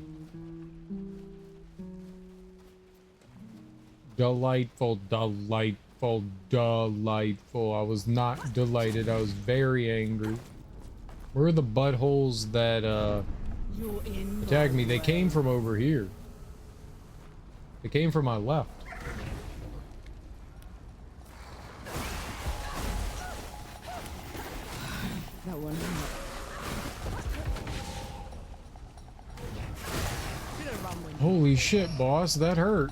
Delightful, delightful, delightful. I was not delighted. I was very angry. Where are the buttholes that attacked me? They came from over here. They came from my left. That one. Holy shit, boss, that hurt.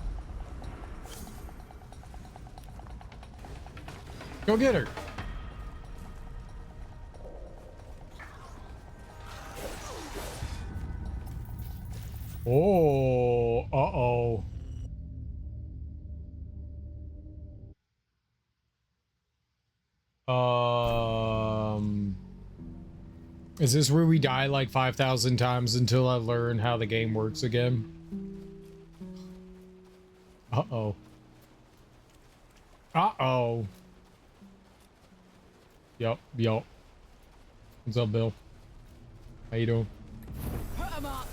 Go get her. Oh, uh-oh. Is this where we die like 5,000 times until I learn how the game works again? Uh-oh. Uh-oh. Yup, yup. What's up, Bill? How you doing? Put 'em up.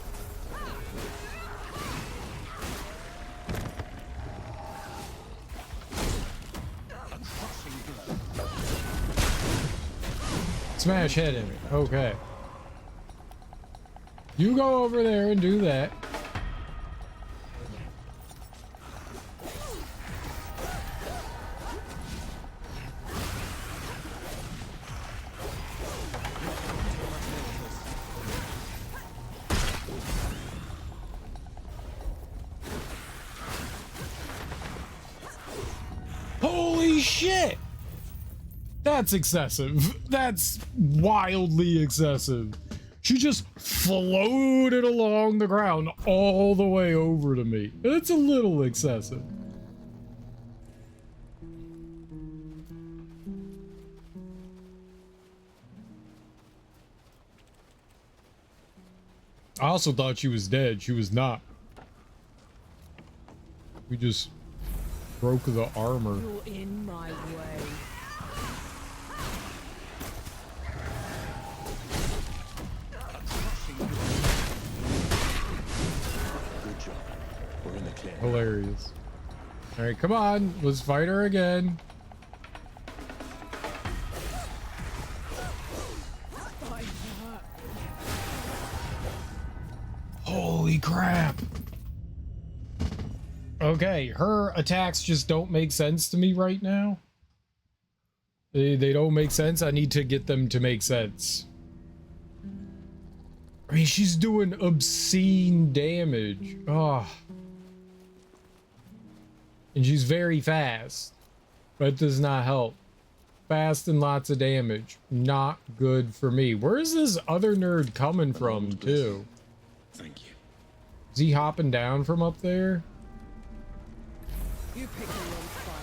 Smash head in it. Okay. You go over there and do that. Holy shit! That's excessive. That's wildly excessive. She just floated along the ground all the way over to me. It's a little excessive. I also thought she was dead. She was not. We just broke the armor. You're in my way. Good job. We're in the clear. Hilarious. All right, come on. Let's fight her again. Holy crap. Okay, her attacks just don't make sense to me right now. They don't make sense. I need to get them to make sense. I mean, she's doing obscene damage. Oh. And she's very fast. That does not help. Fast and lots of damage. Not good for me. Where is this other nerd coming from, too? Thank you. Is he hopping down from up there? You pick the wrong fight.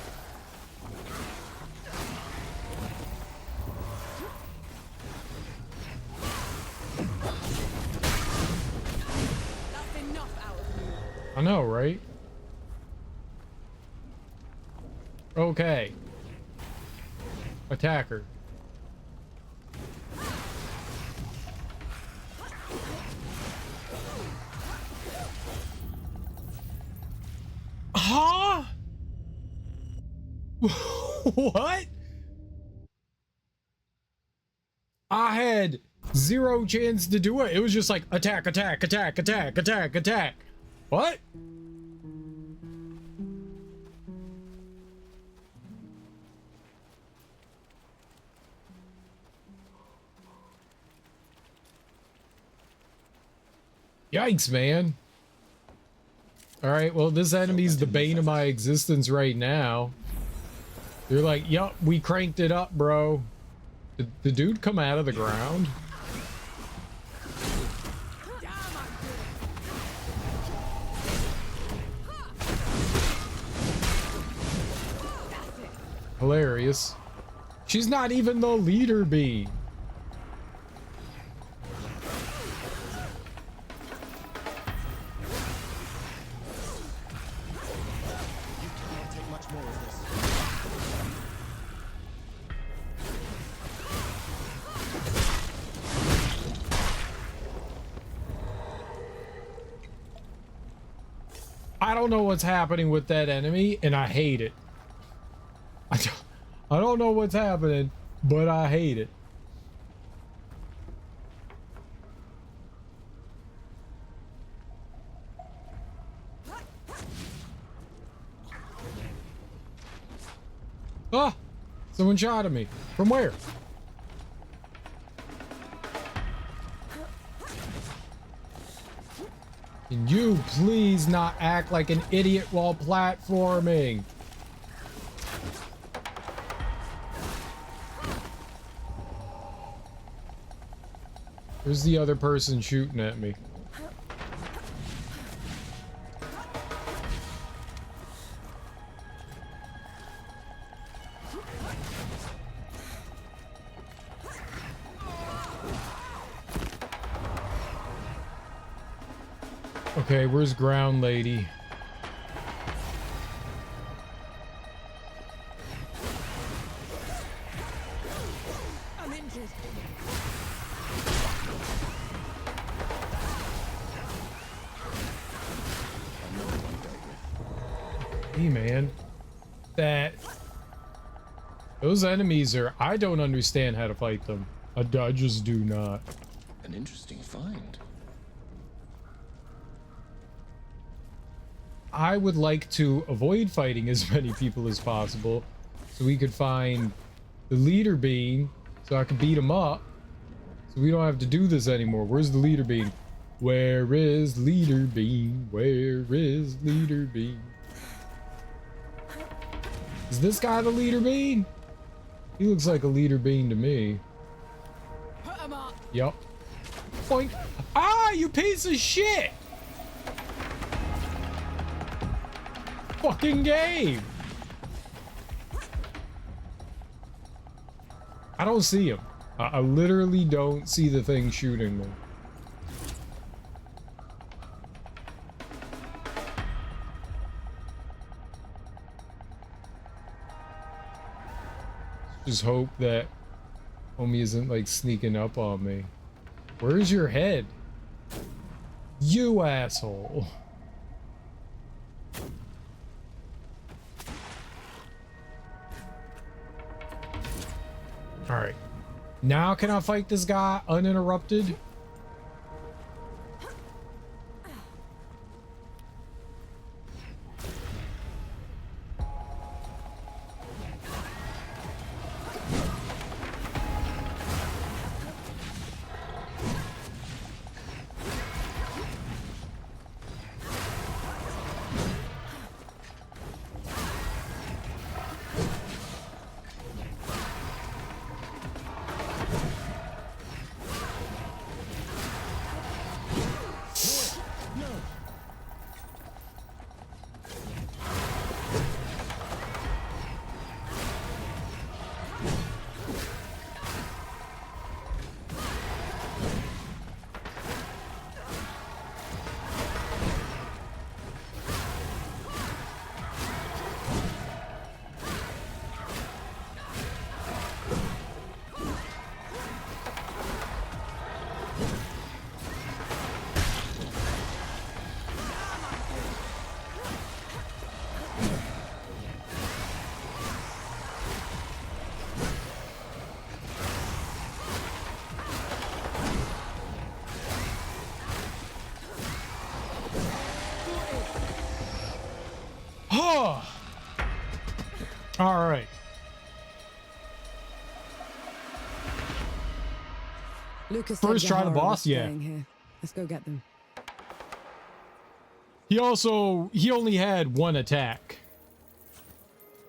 That's enough out of you. I know, right? Okay. Attacker. Huh? What? I had zero chance to do it. It was just like attack, attack, attack, attack, attack, attack. What? Yikes, man. Alright, well, this enemy's the bane of my existence right now. They're like, yup, we cranked it up, bro. Did the dude come out of the ground? Hilarious. She's not even the leader bee. I don't know what's happening with that enemy, and I hate it. I don't know what's happening, but I hate it. Ah! Someone shot at me. From where? Can you please not act like an idiot while platforming? Where's the other person shooting at me? Okay, where's Ground Lady? I'm injured. Hey, man. Those enemies are... I don't understand how to fight them. I just do not. An interesting find. I would like to avoid fighting as many people as possible so we could find the leader bean so I could beat him up so we don't have to do this anymore. Where's the leader bean? Where is leader bean? Where is leader bean? Is this guy the leader bean? He looks like a leader bean to me. Put 'em up. Yup. Boink. Ah, you piece of shit! Fucking game! I don't see him. I literally don't see the thing shooting me. Just hope that homie isn't like sneaking up on me. Where's your head? You asshole. All right. Now can I fight this guy uninterrupted? All right. Lucas First said try the Zahara boss, was yeah. staying here. Let's go get them. He only had one attack.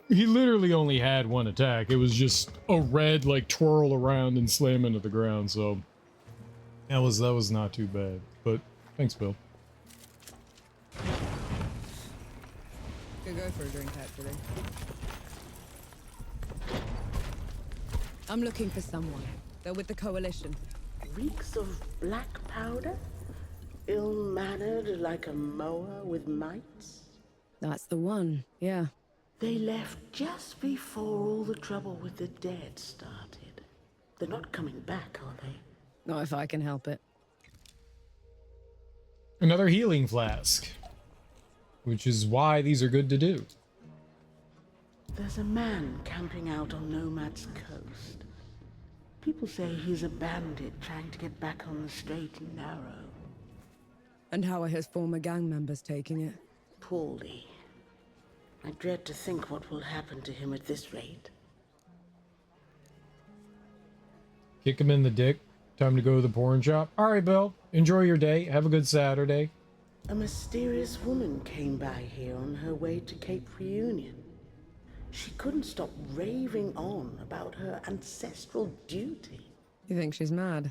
He literally only had one attack. It was just a red, like, twirl around and slam into the ground, so that was not too bad. But thanks, Bill. Could go for a drink, actually. I'm looking for someone. They're with the Coalition. Reeks of black powder? Ill-mannered like a mower with mites? That's the one, yeah. They left just before all the trouble with the dead started. They're not coming back, are they? Not if I can help it. Another healing flask. Which is why these are good to do. There's a man camping out on Nomad's coast. People say he's a bandit trying to get back on the straight and narrow. And how are his former gang members taking it? Poorly. I dread to think what will happen to him at this rate. Kick him in the dick. Time to go to the porn shop. All right, Bill. Enjoy your day. Have a good Saturday. A mysterious woman came by here on her way to Cape Reunion. She couldn't stop raving on about her ancestral duty. You think she's mad?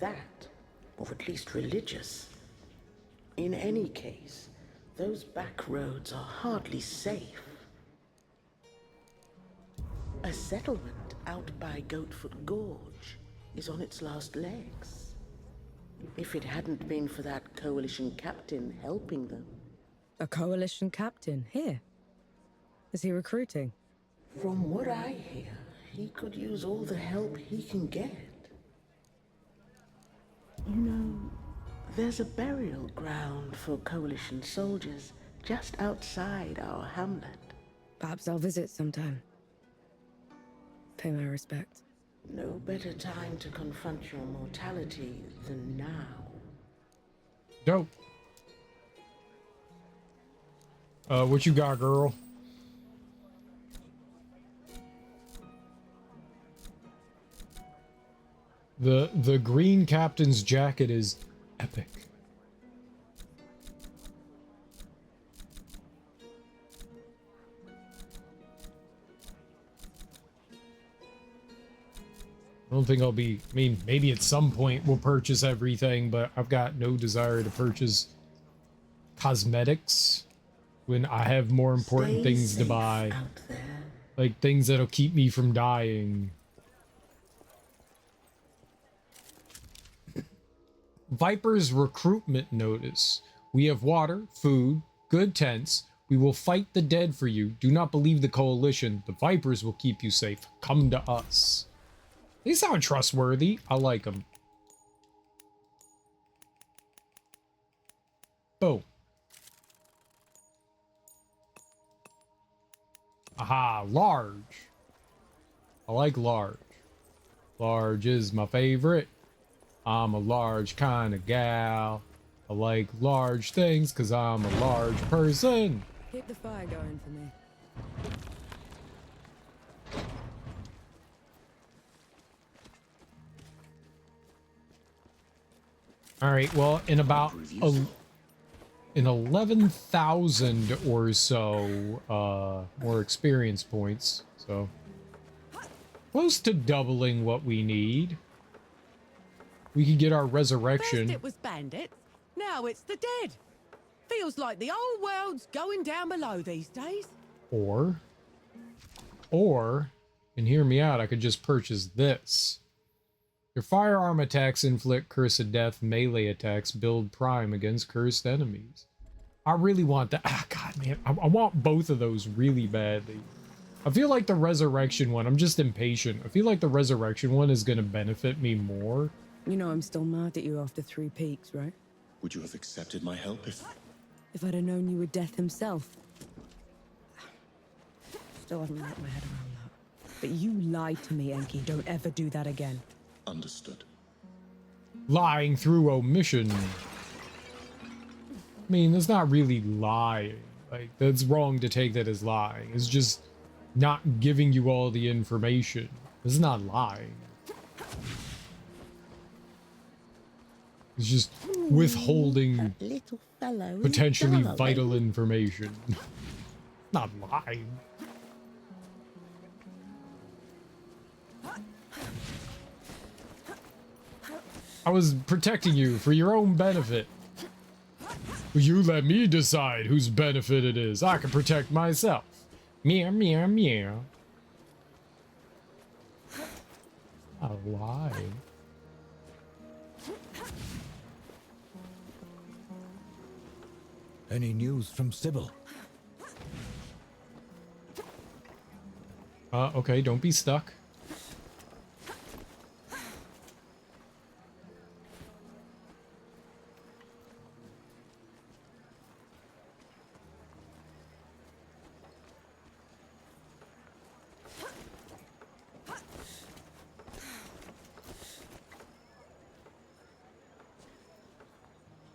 That, or at least religious. In any case, those back roads are hardly safe. A settlement out by Goatfoot Gorge is on its last legs. If it hadn't been for that Coalition captain helping them. A Coalition captain? Here? Is he recruiting? From what I hear, he could use all the help he can get. You know, there's a burial ground for Coalition soldiers just outside our hamlet. Perhaps I'll visit sometime. Pay my respects. No better time to confront your mortality than now. Dope. What you got, girl? The green captain's jacket is epic. I don't think I'll be, I mean, maybe at some point we'll purchase everything, but I've got no desire to purchase cosmetics when I have more important things to buy. Like things that'll keep me from dying. Viper's recruitment notice. We have water, food, good tents. We will fight the dead for you. Do not believe the Coalition. The Vipers will keep you safe. Come to us. They sound trustworthy. I like them. Oh. Aha, large. I like large. Large is my favorite. I'm a large kind of gal. I like large things because I'm a large person. Keep the fire going for me. All right, well, in about in 11,000 or so more experience points, so close to doubling what we need. We could get our resurrection. First it was bandits, now it's the dead. Feels like the whole world's going down below these days. Or, and hear me out, I could just purchase this. Your firearm attacks inflict cursed death, melee attacks build prime against cursed enemies. I really want that. Ah, God, man, I want both of those really badly. I feel like the resurrection one, I'm just impatient. I feel like the resurrection one is going to benefit me more. You know I'm still mad at you after 3 peaks, right? Would you have accepted my help if I'd have known you were Death himself. Still haven't wrapped my head around that. But you lied to me, Enki. Don't ever do that again. Understood. Lying through omission. I mean, that's not really lying. Like, that's wrong to take that as lying. It's just not giving you all the information. It's not lying. It's just withholding Little fellow is potentially darling. vital information. Not lying. I was protecting you for your own benefit. You let me decide whose benefit it is. I can protect myself. Meow, meow, meow. Not lying. Any news from Sybil? Okay, don't be stuck.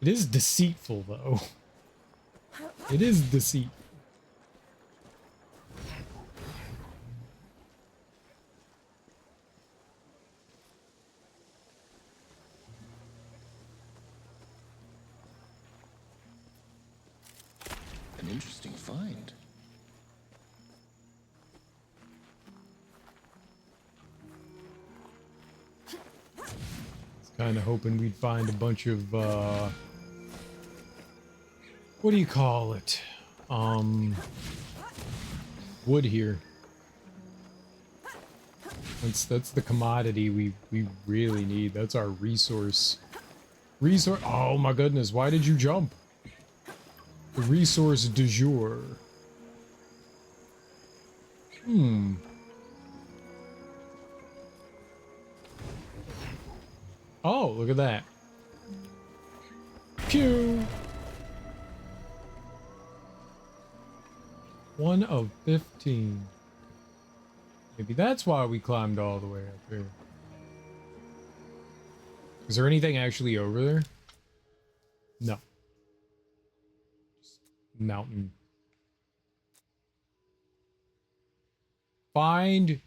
It is deceitful, though. It is deceit. An interesting find. Kind of hoping we'd find a bunch of, what do you call it? Wood here. That's the commodity we really need. That's our resource. Oh my goodness, why did you jump? The resource du jour. Oh, look at that. Pew! 1 of 15. Maybe that's why we climbed all the way up here. Is there anything actually over there? No. Just mountain. Find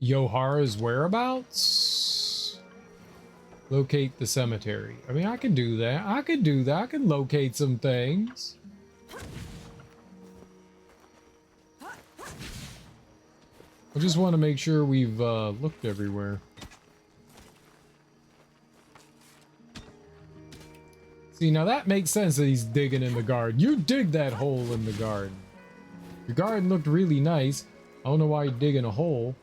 Yohara's whereabouts? Locate the cemetery. I mean, I can do that. I can do that. I can locate some things. I just want to make sure we've looked everywhere. See, now that makes sense that he's digging in the garden. You dig that hole in the garden. Your garden looked really nice. I don't know why you're digging a hole.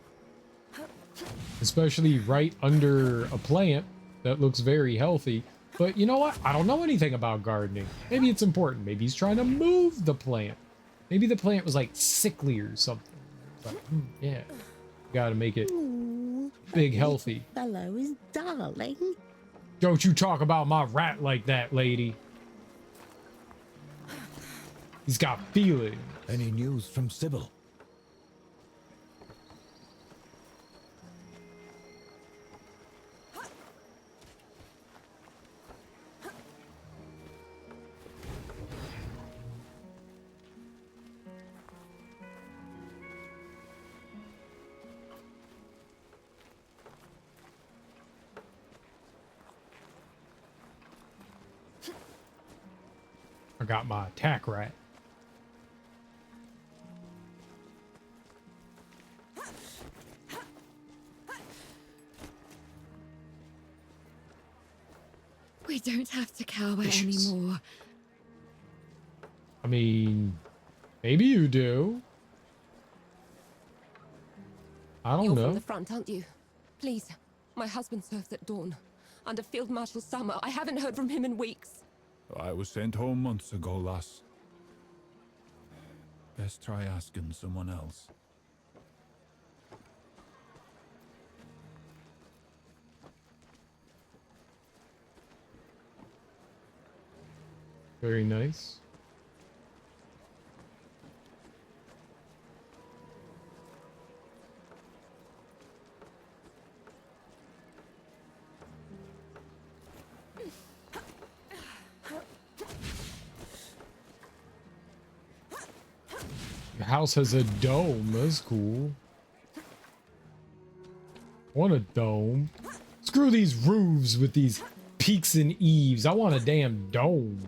Especially right under a plant that looks very healthy. But you know what? I don't know anything about gardening. Maybe it's important. Maybe he's trying to move the plant. Maybe the plant was like sickly or something. But, yeah. Gotta make it big, healthy. Fellow is darling. Don't you talk about my rat like that, lady. He's got feelings. Any news from Sybil? I got my attack rat. We don't have to cower anymore. I mean, maybe you do. I don't You're know. from the front, aren't you? Please, my husband serves at dawn. Under Field Marshal Summer. I haven't heard from him in weeks. I was sent home months ago, lass. Best try asking someone else. Very nice. Your house has a dome. That's cool. I want a dome. Screw these roofs with these peaks and eaves. I want a damn dome.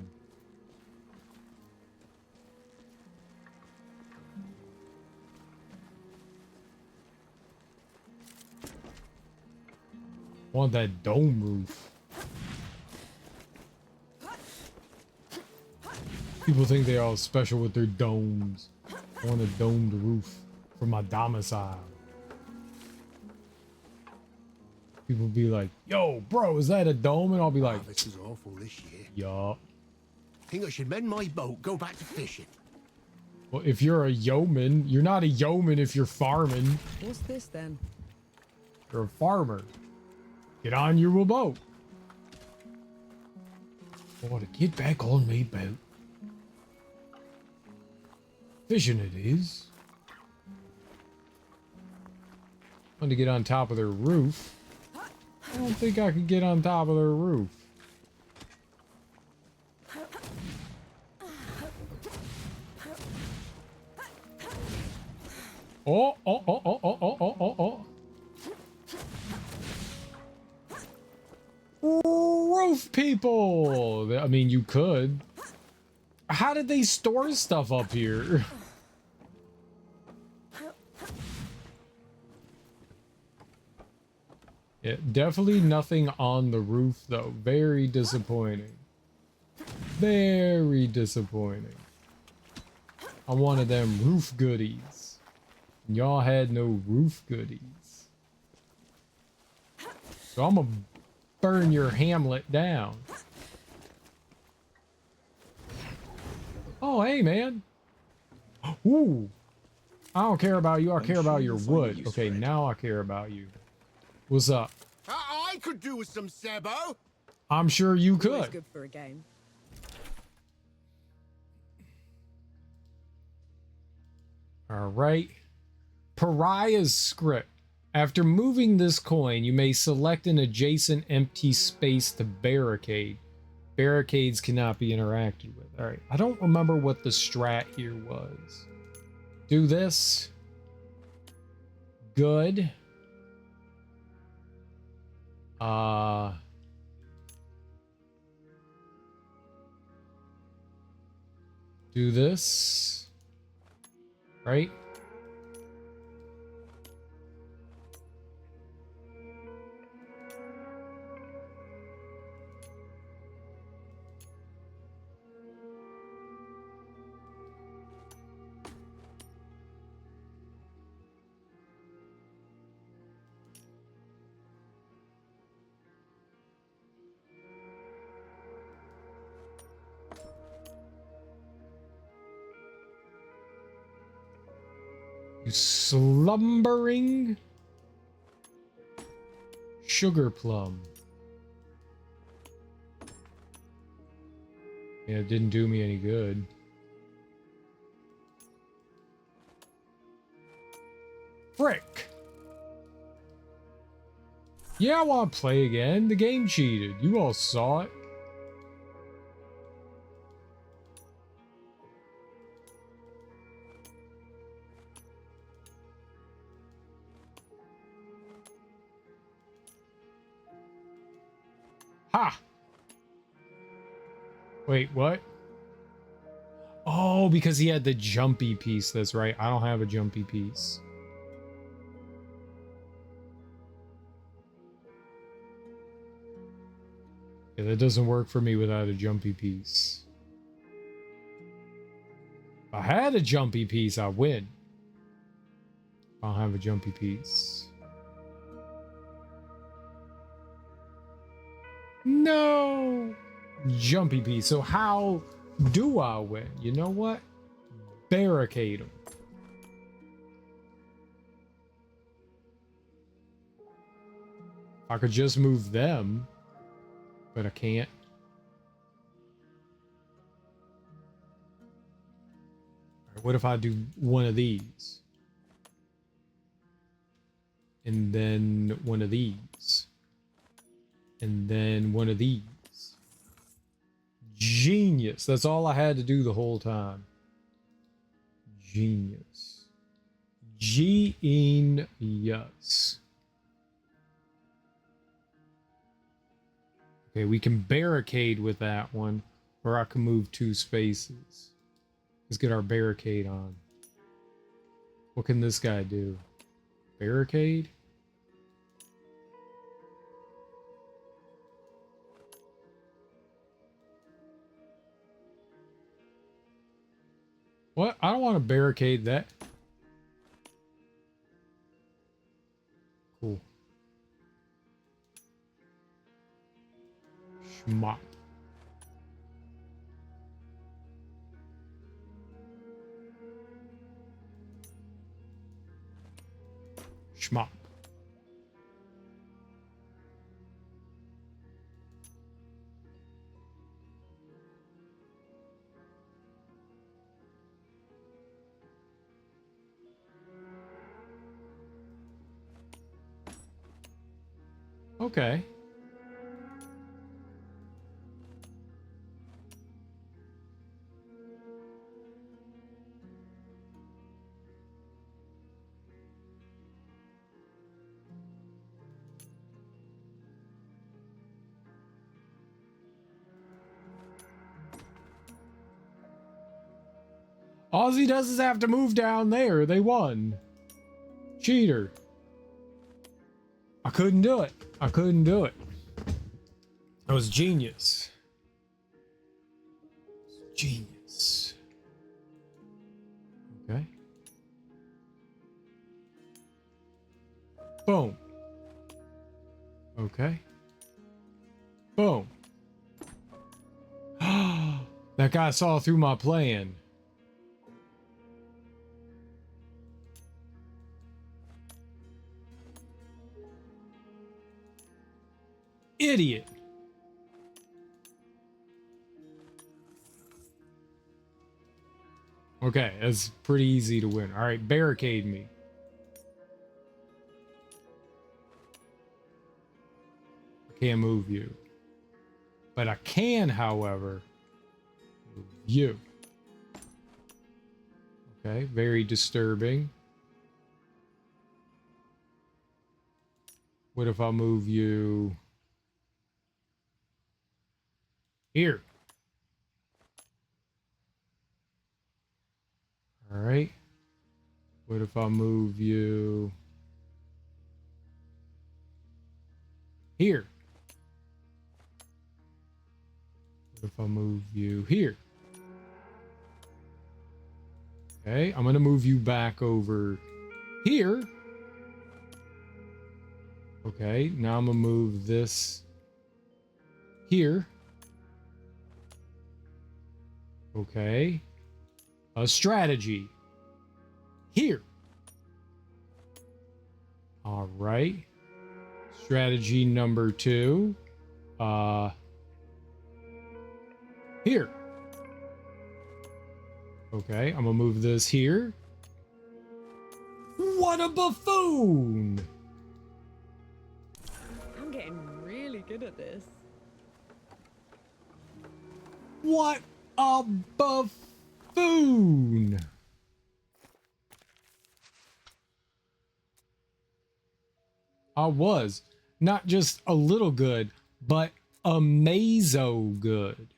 I want that dome roof. People think they're all special with their domes. I want a domed roof for my domicile. People be like, yo, bro, is that a dome? And I'll be like, this is awful this year. yup. Think I should mend my boat, go back to fishing. Well, if you're a yeoman, you're not a yeoman if you're farming. What's this then? You're a farmer. Get on your boat. I want to get back on my boat. Fishing it is. I want to get on top of their roof. I don't think I could get on top of their roof. Oh, oh, oh, oh, oh, oh, oh, oh, oh. Roof people! I mean, you could. How did they store stuff up here? Yeah, definitely nothing on the roof, though. Very disappointing. Very disappointing. I wanted them roof goodies. Y'all had no roof goodies. So I'm gonna burn your hamlet down. Oh, hey, man. Ooh. I don't care about you. I care about your wood. Okay, now I care about you. What's up? I could do with some sebo. I'm sure you Always could. good for a game. All right. Pariah's script. After moving this coin, you may select an adjacent empty space to barricade. Barricades cannot be interacted with. All right. I don't remember what the strat here was. Do this. Good. Do this. Right? You slumbering sugar plum. Yeah, it didn't do me any good. Frick. Yeah, I want to play again. The game cheated. You all saw it. Ha! Wait, what? Oh, because he had the jumpy piece. That's right. I don't have a jumpy piece. Yeah, that doesn't work for me without a jumpy piece. If I had a jumpy piece, I win. I don't have a jumpy piece. No! Jumpy piece. So how do I win? You know what? Barricade them. I could just move them, but I can't. All right, what if I do one of these? And then one of these. And then one of these. Genius. That's all I had to do the whole time. Genius. Genius. Okay, we can barricade with that one, or I can move 2 spaces. Let's get our barricade on. What can this guy do? Barricade? What? I don't want to barricade that. Cool. Schmop. Schmop. Okay. All he does is have to move down there. They won. Cheater. I couldn't do it. I couldn't do it. I was genius. Genius. Okay. Boom. Okay. Boom. That guy saw through my plan. Idiot. Okay, that's pretty easy to win. All right, barricade me. I can't move you. But I can, however, move you. Okay, very disturbing. What if I move you here? All right. What if I move you here? What if I move you here? Okay, I'm gonna move you back over here. Okay, now I'm gonna move this here. Okay. A strategy. Here. All right. Strategy number 2. Here. Okay, I'm gonna move this here. What a buffoon! I'm getting really good at this. What a buffoon! I was not just a little good, but amazo good.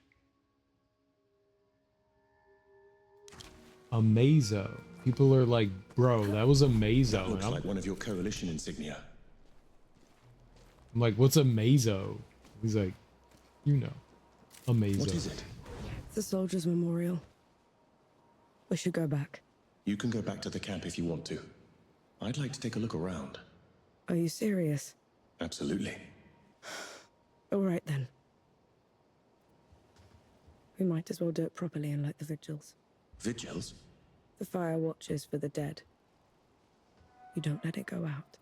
Amazo. People are like, bro, that was amazo. That looks like one of your coalition insignia. I'm like, what's amazo? He's like, you know, amazo. What is it? It's the soldiers' memorial. We should go back. You can go back to the camp if you want to. I'd like to take a look around. Are you serious? Absolutely. All right then. We might as well do it properly and like the vigils. Vigils? The fire watches for the dead. You don't let it go out.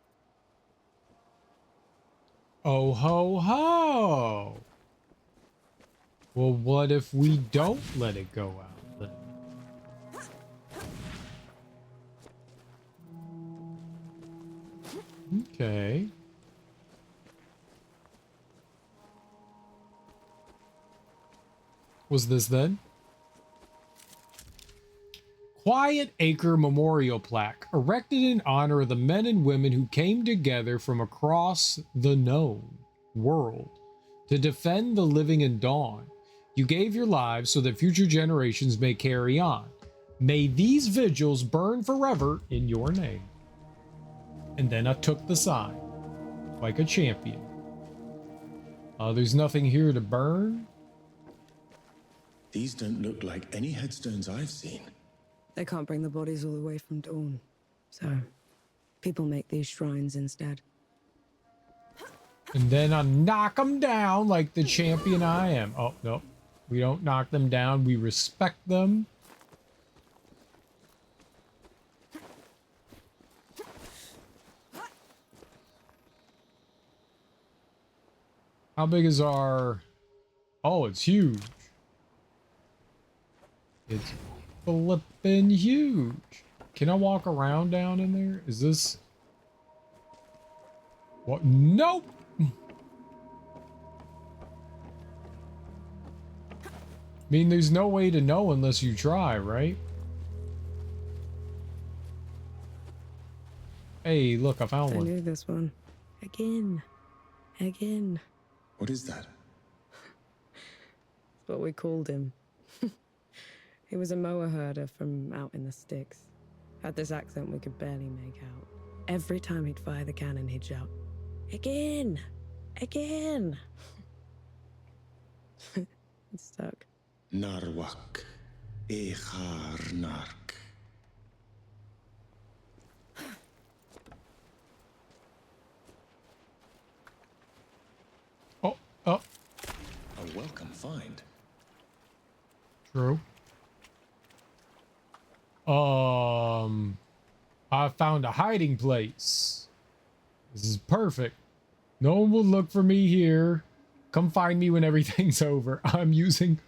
Oh ho ho! Well, what if we don't let it go out then? Okay. Was this then? Quiet Acre Memorial Plaque, erected in honor of the men and women who came together from across the known world to defend the living in Dawn. You gave your lives so that future generations may carry on. May these vigils burn forever in your name. And then I took the sign, like a champion. There's nothing here to burn. These don't look like any headstones I've seen. They can't bring the bodies all the way from Dawn, so people make these shrines instead. And then I knock them down like the champion I am. Oh, no. We don't knock them down. We respect them. How big is our... Oh, it's huge. It's flippin' huge. Can I walk around down in there? Is this... What? Nope! I mean, there's no way to know unless you try, right? Hey, look, I found one. I knew this one. Again. Again. What is that? That's what we called him. He was a mower herder from out in the sticks. Had this accent we could barely make out. Every time he'd fire the cannon, he'd shout, "Again! Again!" It stuck. Narwak. Echar Nark. Oh. A welcome find. True. I found a hiding place. This is perfect. No one will look for me here. Come find me when everything's over. I'm using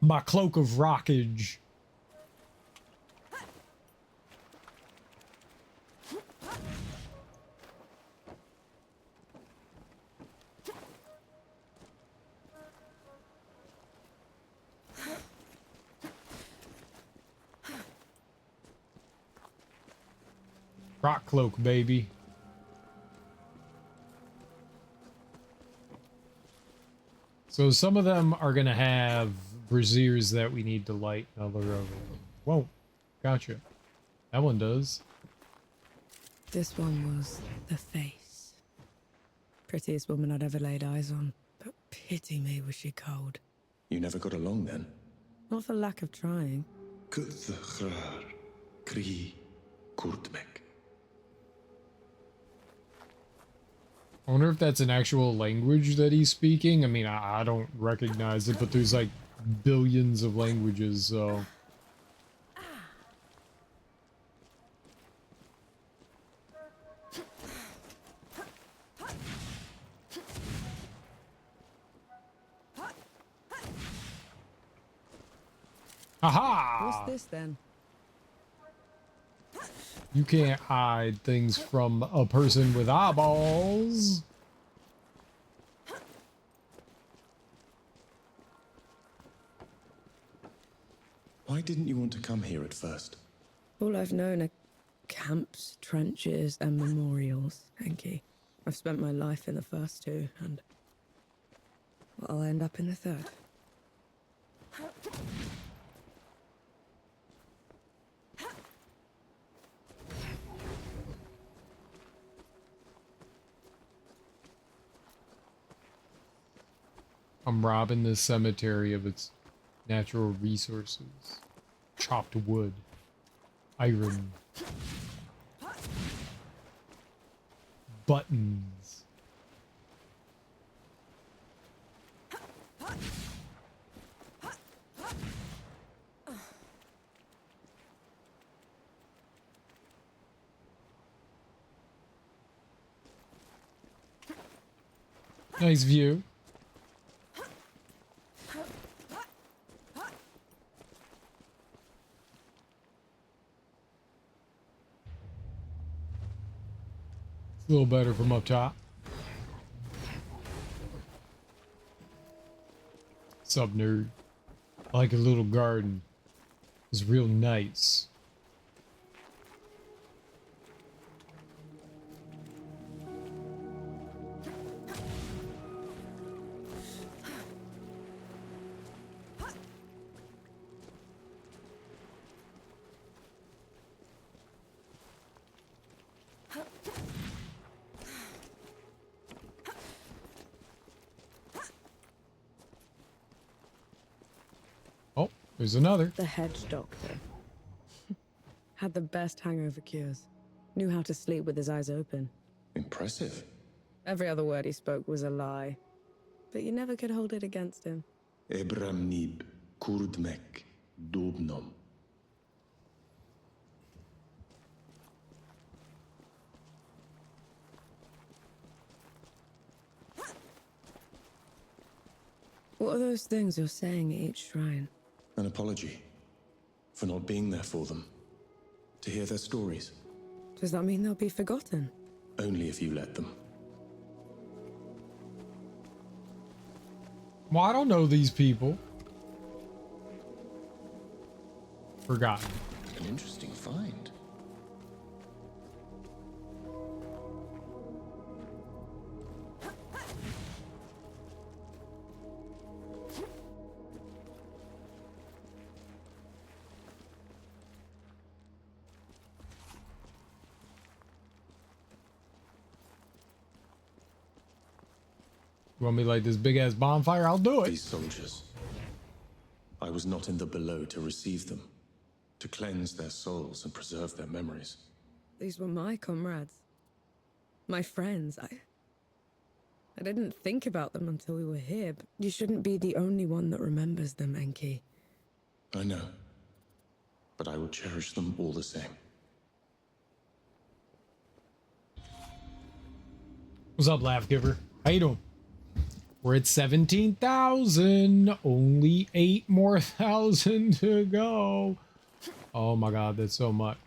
my cloak of rockage. Rock cloak, baby. So some of them are gonna have braziers that we need to light. Another over. Whoa, gotcha. That one does. This one was the face. Prettiest woman I'd ever laid eyes on. But pity me, was she cold. You never got along then? Not for lack of trying. Kuthchrar. Kri. Kurtmek. I wonder if that's an actual language that he's speaking. I mean, I don't recognize it, but there's like billions of languages, so... Aha! What's this then? You can't hide things from a person with eyeballs. Why didn't you want to come here at first? All I've known are camps, trenches, and memorials, Enki. I've spent my life in the first two, and well, I'll end up in the third. I'm robbing this cemetery of its natural resources. Chopped wood. Iron. Buttons. Nice view. It's a little better from up top. Sup, nerd? I like a little garden. It's real nice. There's another. The hedge doctor. Had the best hangover cures. Knew how to sleep with his eyes open. Impressive. Every other word he spoke was a lie. But you never could hold it against him. Ebram Nib, Kurdmek, Dobnom. What are those things you're saying at each shrine? An apology for not being there for them. To hear their stories. Does that mean they'll be forgotten? Only if you let them. Well, I don't know these people. Forgotten. An interesting find. You want me to light this big ass bonfire? I'll do it. These soldiers. I was not in the below to receive them, to cleanse their souls and preserve their memories. These were my comrades. My friends. I didn't think about them until we were here, but you shouldn't be the only one that remembers them, Enki. I know. But I will cherish them all the same. What's up, Laugh Giver? How you doing? We're at 17,000. Only 8 more thousand to go. Oh my god, that's so much.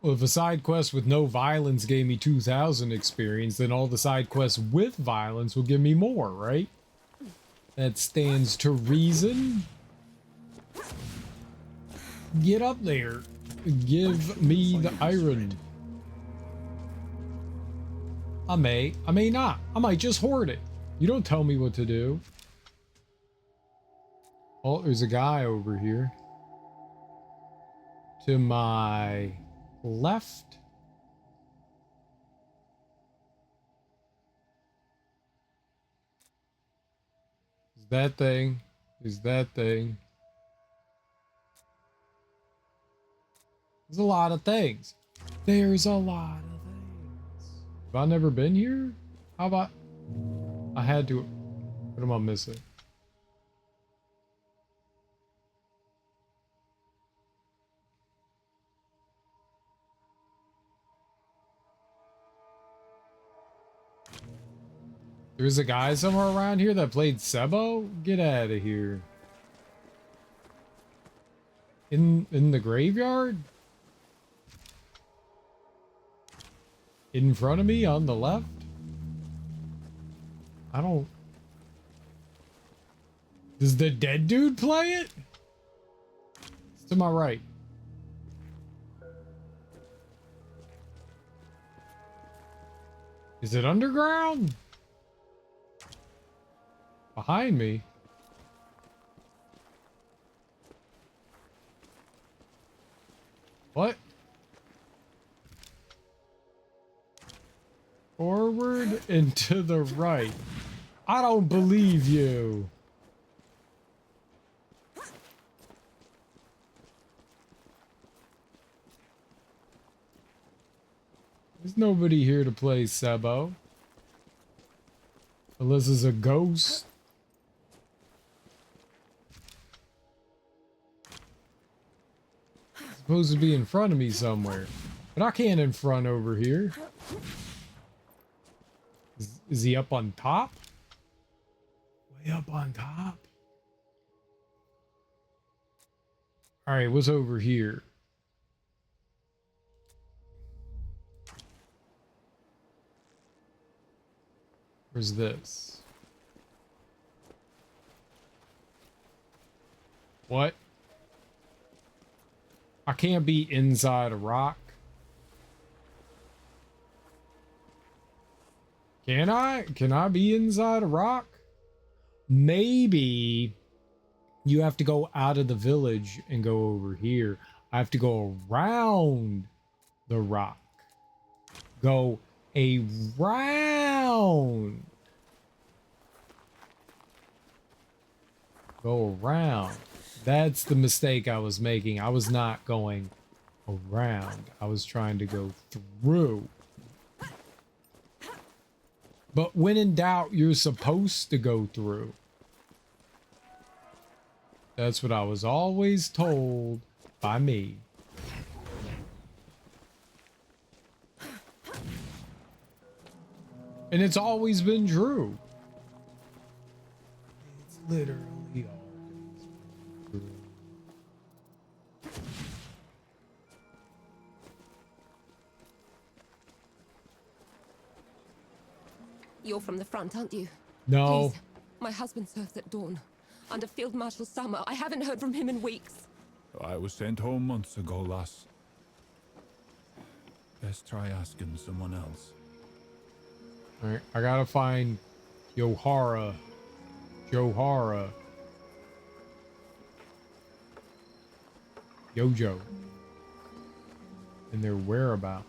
Well, if a side quest with no violence gave me 2,000 experience, then all the side quests with violence will give me more, right? That stands to reason. Get up there. Give me the iron. I may not. I might just hoard it. You don't tell me what to do. Oh, there's a guy over here. To my left. Is that thing? Is that thing? There's a lot of things. There's a lot of things. Have I never been here? How about I had to? What am I missing? There's a guy somewhere around here that played Sebo? Get out of here. In the graveyard? In front of me on the left? I don't... Does the dead dude play it? It's to my right. Is it underground? Behind me? What? Forward and to the right. I don't believe you. There's nobody here to play Sebo. Unless it's a ghost. It's supposed to be in front of me somewhere. But I can't in front over here. Is he up on top? Way up on top? Alright, what's over here? Where's this? What? I can't be inside a rock. Can I? Can I be inside a rock? maybe you have to go out of the village and go over here. I have to go around the rock. Go around. Go around. That's the mistake I was making. I was not going around. I was trying to go through. But when in doubt, you're supposed to go through. That's what I was always told by me. And it's always been true. It's literally always been true. You're from the front, aren't you? No. Please. My husband serves at dawn. Under Field Marshal Summer. I haven't heard from him in weeks. I was sent home months ago, lass. Best try asking someone else. Alright, I gotta find Johara. Johara. Yojo. And their whereabouts.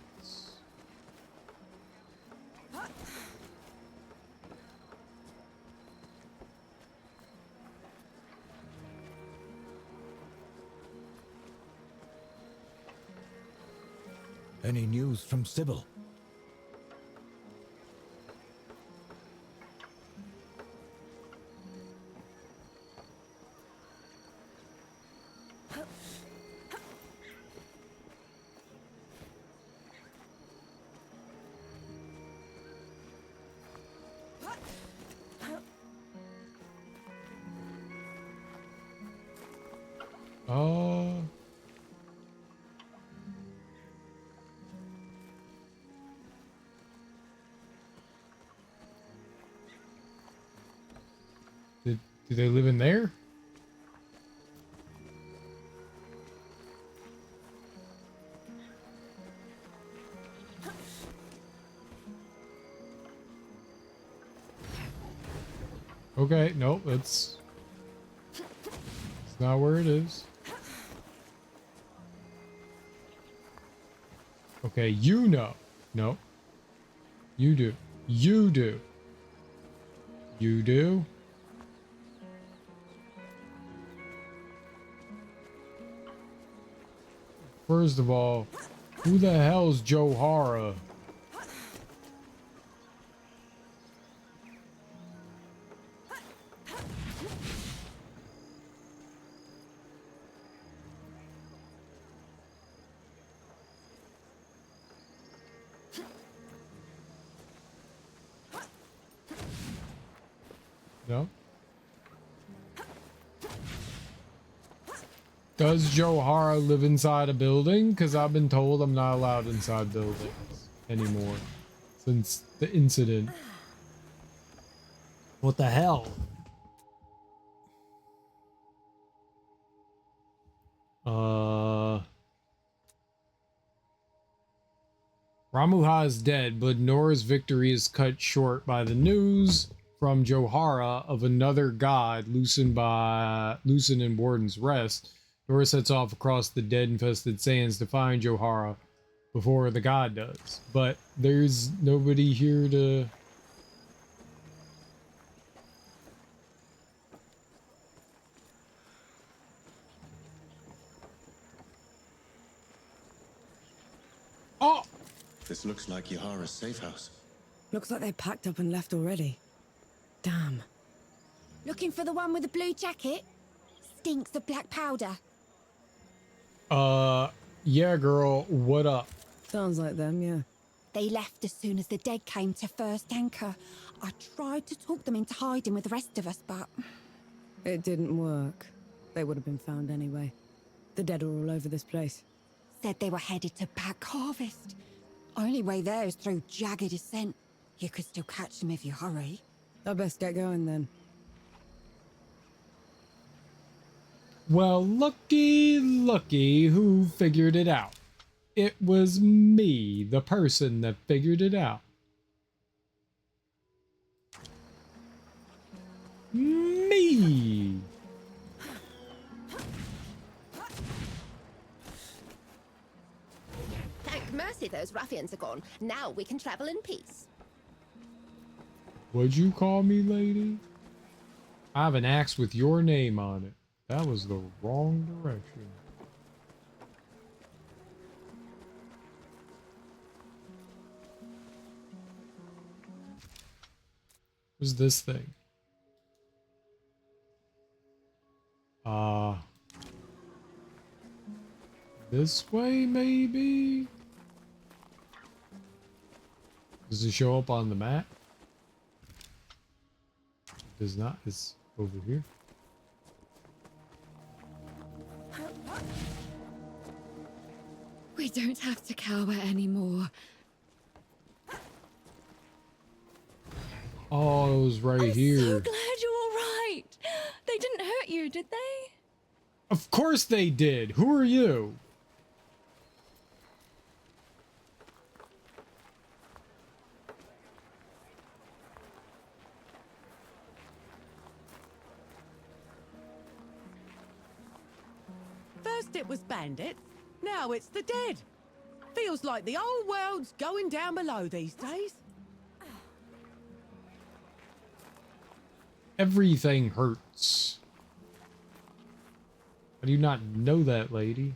Any news from Sybil? Oh. Do they live in there? Okay, no, it's not where it is. Okay, you know. No. You do. You do. You do. First of all, who the hell's Johara? No. Does Johara live inside a building? Because I've been told I'm not allowed inside buildings anymore since the incident. What the hell? Ramuha is dead, but Nora's victory is cut short by the news from Johara of another god loosened in Warden's Rest. Nora sets off across the dead-infested sands to find Johara before the god does. But there's nobody here to... Oh! This looks like Yahara's safe house. Looks like they packed up and left already. Damn. Looking for the one with the blue jacket? Stinks of black powder. Yeah, girl, what up? Sounds like them, yeah. They left as soon as the dead came to first anchor. I tried to talk them into hiding with the rest of us, but... It didn't work. They would have been found anyway. The dead are all over this place. Said they were headed to Back Harvest. Only way there is through jagged descent. You could still catch them if you hurry. I best get going then. Well, lucky who figured it out. It was me, the person that figured it out. Whee! Thank mercy those ruffians are gone. Now we can travel in peace. What'd you call me, lady? I have an axe with your name on it. That was the wrong direction. What's this thing? This way, maybe? Does it show up on the map? It does not. It's over here. We don't have to cower anymore. Oh, it was right here. So glad you're all right. They didn't hurt you, did they? Of course they did. Who are you? First it was bandits, now it's the dead. Feels like the whole world's going down below these days. Everything hurts. How do you not know that, lady?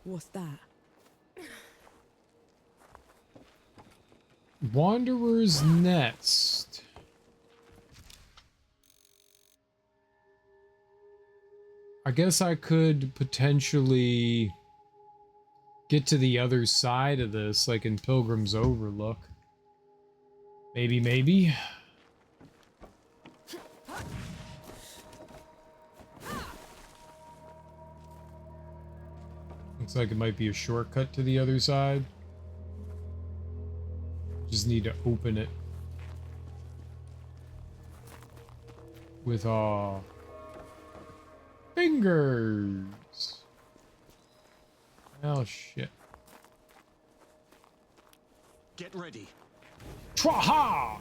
What's that? Wanderer's Nest. I guess I could potentially get to the other side of this, like in Pilgrim's Overlook. Maybe. Looks like it might be a shortcut to the other side. Just need to open it with fingers. Oh shit. Get ready. Twaha!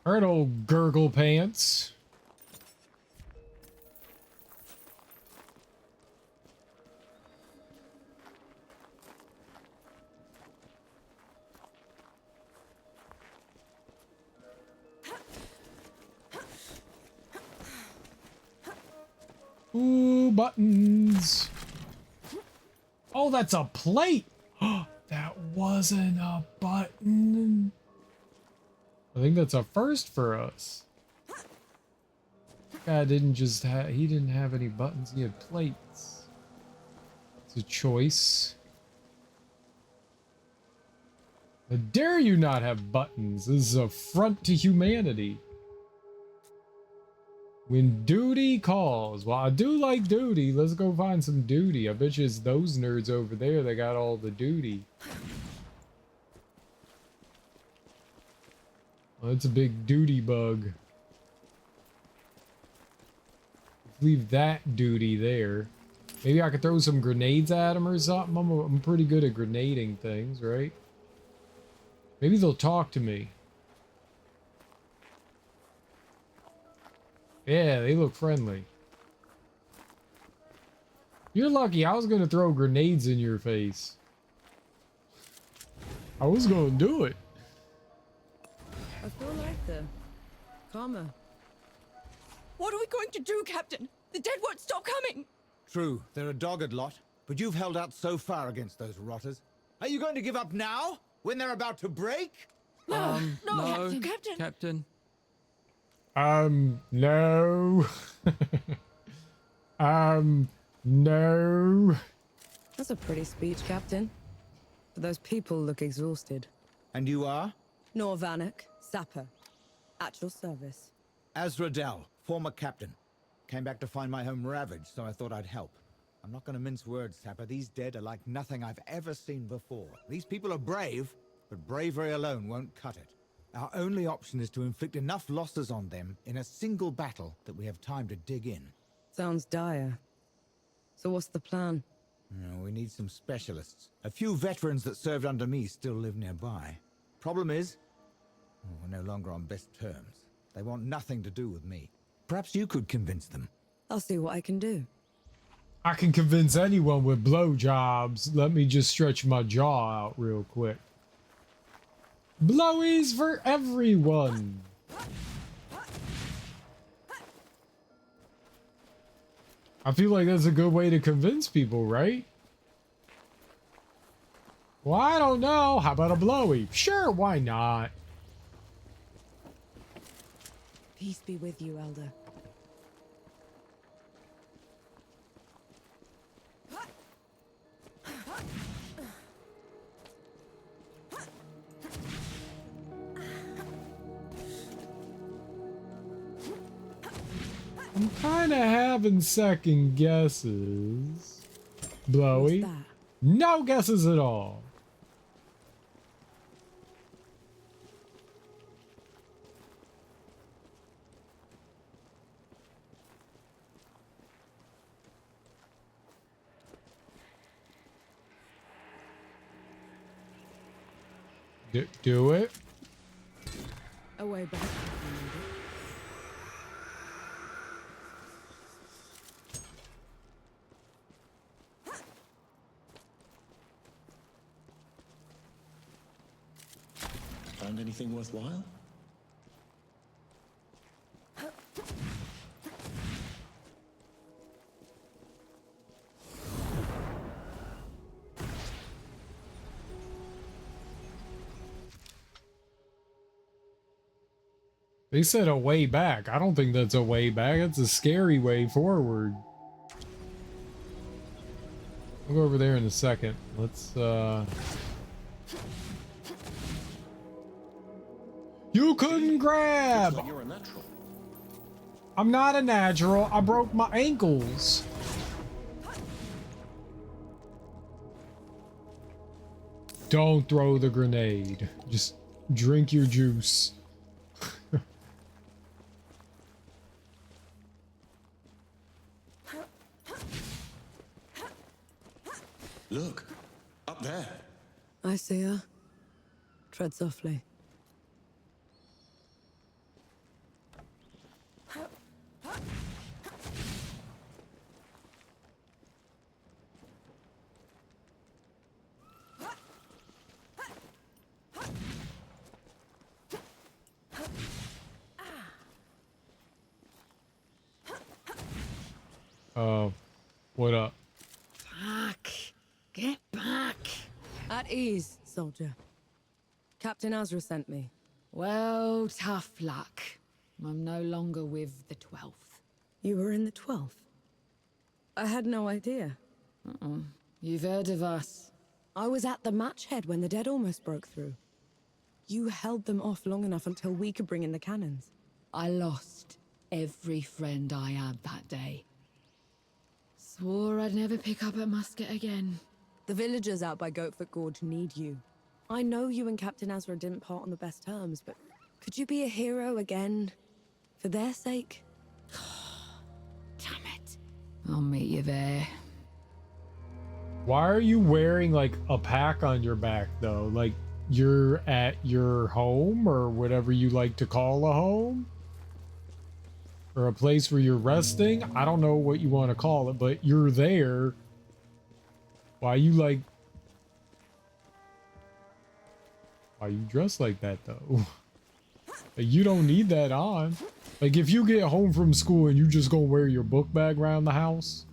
Alright, old gurgle pants. Ooh, buttons. Oh, that's a plate. That wasn't a button. I think that's a first for us. Guy didn't just have, he didn't have any buttons, he had plates. It's a choice. How dare you not have buttons? This is an affront to humanity. When duty calls. Well, I do like duty. Let's go find some duty. I bet you it's those nerds over there that got all the duty. Well, that's a big duty bug. Leave that duty there. Maybe I could throw some grenades at him or something. I'm pretty good at grenading things, right? Maybe they'll talk to me. Yeah, they look friendly. You're lucky. I was gonna throw grenades in your face. I was gonna do it. I feel like the karma. What are we going to do, Captain? The dead won't stop coming. True, they're a dogged lot, but you've held out so far against those rotters. Are you going to give up now, when they're about to break? No, No, Captain. Captain. No. No. That's a pretty speech, Captain. But those people look exhausted. And you are? Norvanek, sapper. At your service. Azradel, former captain. Came back to find my home ravaged, so I thought I'd help. I'm not gonna mince words, Sapper. These dead are like nothing I've ever seen before. These people are brave, but bravery alone won't cut it. Our only option is to inflict enough losses on them in a single battle that we have time to dig in. Sounds dire. So what's the plan? We need some specialists. A few veterans that served under me still live nearby. Problem is, we're no longer on best terms. They want nothing to do with me. Perhaps you could convince them. I'll see what I can do. I can convince anyone with blowjobs. Let me just stretch my jaw out real quick. Blowies for everyone. I feel like that's a good way to convince people, right? Well, I don't know. How about a blowy? Sure, why not? Peace be with you, Elder. I'm kind of having second guesses. Blowy. No guesses at all. Do it. Away back. Found anything worthwhile? They said a way back. I don't think that's a way back. It's a scary way forward. I'll go over there in a second. Let's, You couldn't grab! Like you're a natural. I'm not a natural. I broke my ankles. Don't throw the grenade. Just drink your juice. Look, up there. I see her. Tread softly. What up? Back. Get back. At ease, soldier. Captain Azra sent me. Well, tough luck. I'm no longer with the 12th. You were in the 12th? I had no idea. You've heard of us. I was at the match head when the dead almost broke through. You held them off long enough until we could bring in the cannons. I lost every friend I had that day. Swore I'd never pick up a musket again. The villagers out by Goatfoot Gorge need you. I know you and Captain Azra didn't part on the best terms, but could you be a hero again? For their sake? Damn it. I'll meet you there. Why are you wearing like a pack on your back though? Like you're at your home or whatever you like to call a home? Or a place where you're resting? I don't know what you want to call it, but you're there. Why you dressed like that though? Like, you don't need that on. Like if you get home from school and you just gonna wear your book bag around the house?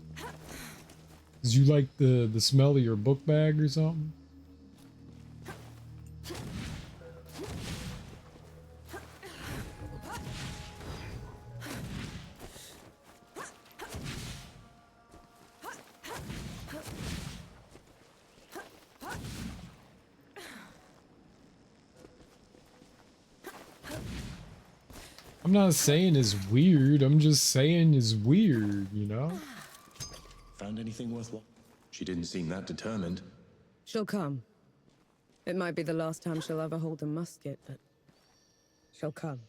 Cause you like the smell of your book bag or something? I'm not saying it's weird. I'm just saying it's weird, you know? Found anything worthwhile? She didn't seem that determined. She'll come. It might be the last time she'll ever hold a musket, but she'll come.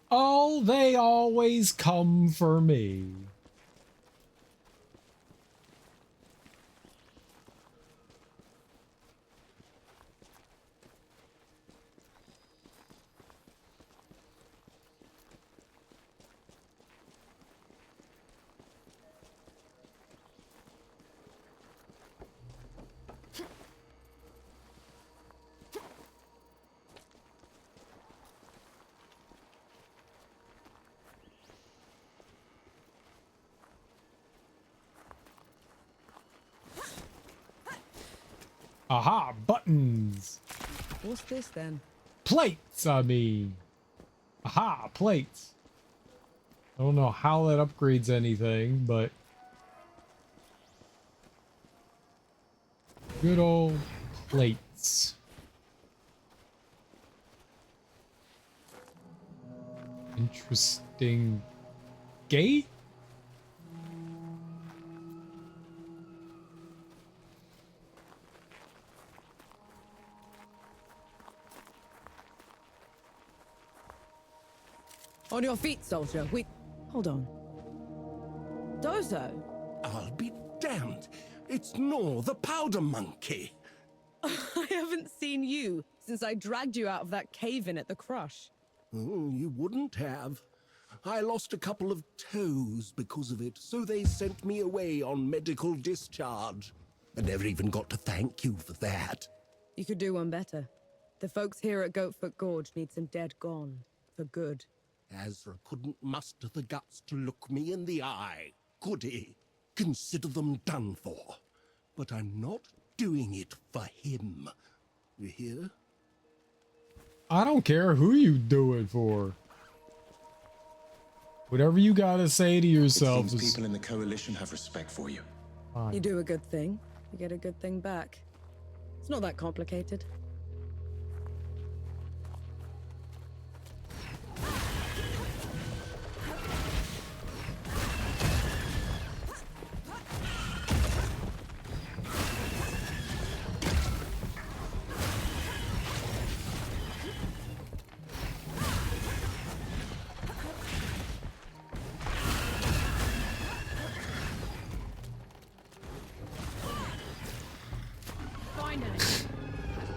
Oh, they always come for me. Aha, buttons. What's this then? Plates, I mean. Aha, plates. I don't know how that upgrades anything, but good old plates. Interesting gate? On your feet, soldier. Hold on. Dozo? I'll be damned. It's Nor, the powder monkey. I haven't seen you since I dragged you out of that cave-in at the Crush. You wouldn't have. I lost a couple of toes because of it, so they sent me away on medical discharge. I never even got to thank you for that. You could do one better. The folks here at Goatfoot Gorge need some dead gone. For good. Ezra couldn't muster the guts to look me in the eye, could he? Consider them done for. But I'm not doing it for him. You hear? I don't care who you do it for. Whatever you gotta say to yourself. It seems people in the Coalition have respect for you. Fine. You do a good thing, you get a good thing back. It's not that complicated.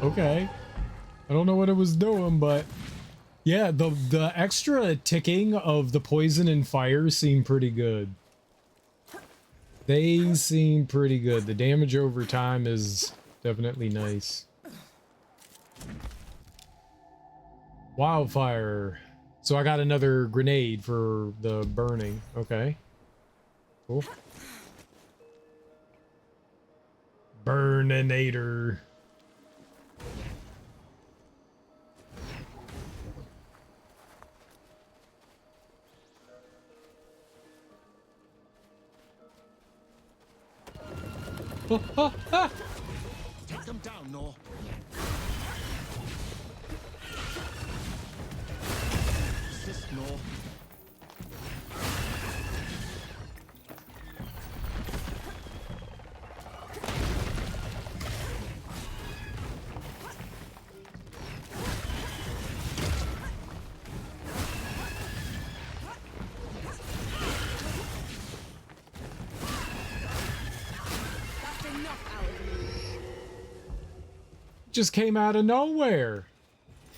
Okay. I don't know what it was doing, but yeah, the extra ticking of the poison and fire seemed pretty good. They seem pretty good. The damage over time is definitely nice. Wildfire. So I got another grenade for the burning. Okay. Cool. Burninator. Take them down, Nor. Assist, Nor. Just came out of nowhere.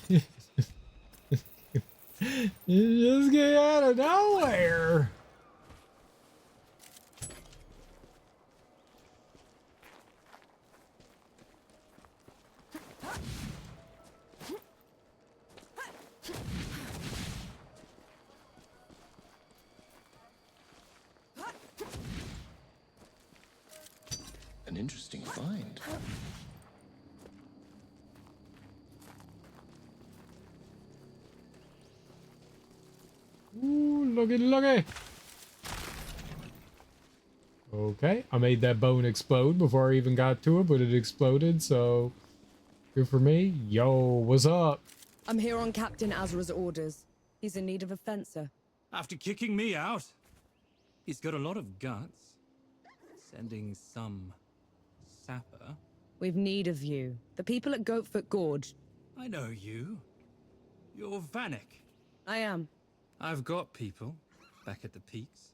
You just came out of nowhere. An interesting find. Ooh, looky. Okay, I made that bone explode before I even got to it, but it exploded, so Good for me. Yo, what's up? I'm here on Captain Azra's orders. He's in need of a fencer. After kicking me out? He's got a lot of guts. Sending some sapper. We've need of you. The people at Goatfoot Gorge. I know you. You're Vanek. I am. I've got people back at the peaks.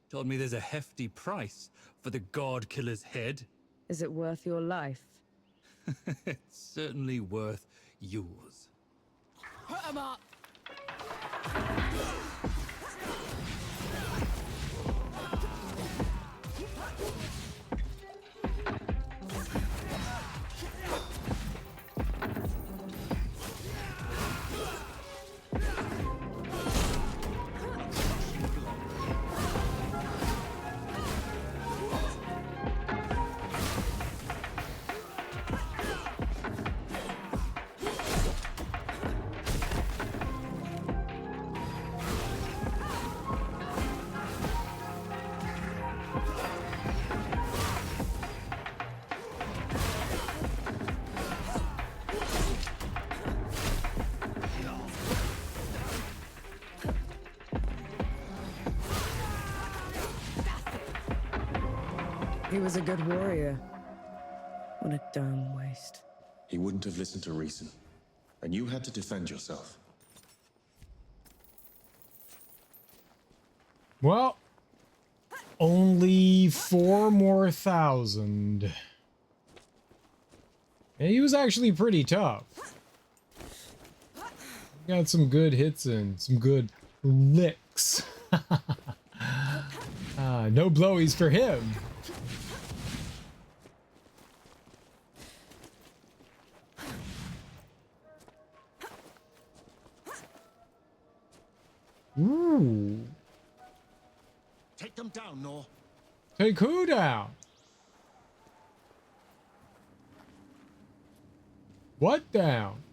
Told me there's a hefty price for the God Killer's head. Is it worth your life? It's certainly worth yours. Put him up! He was a good warrior. What a damn waste. He wouldn't have listened to reason. And you had to defend yourself. Well, only 4 more thousand. Yeah, he was actually pretty tough. Got some good hits in, some good licks. No blowies for him. Ooh. Take them down, Nor. Take who down? What down?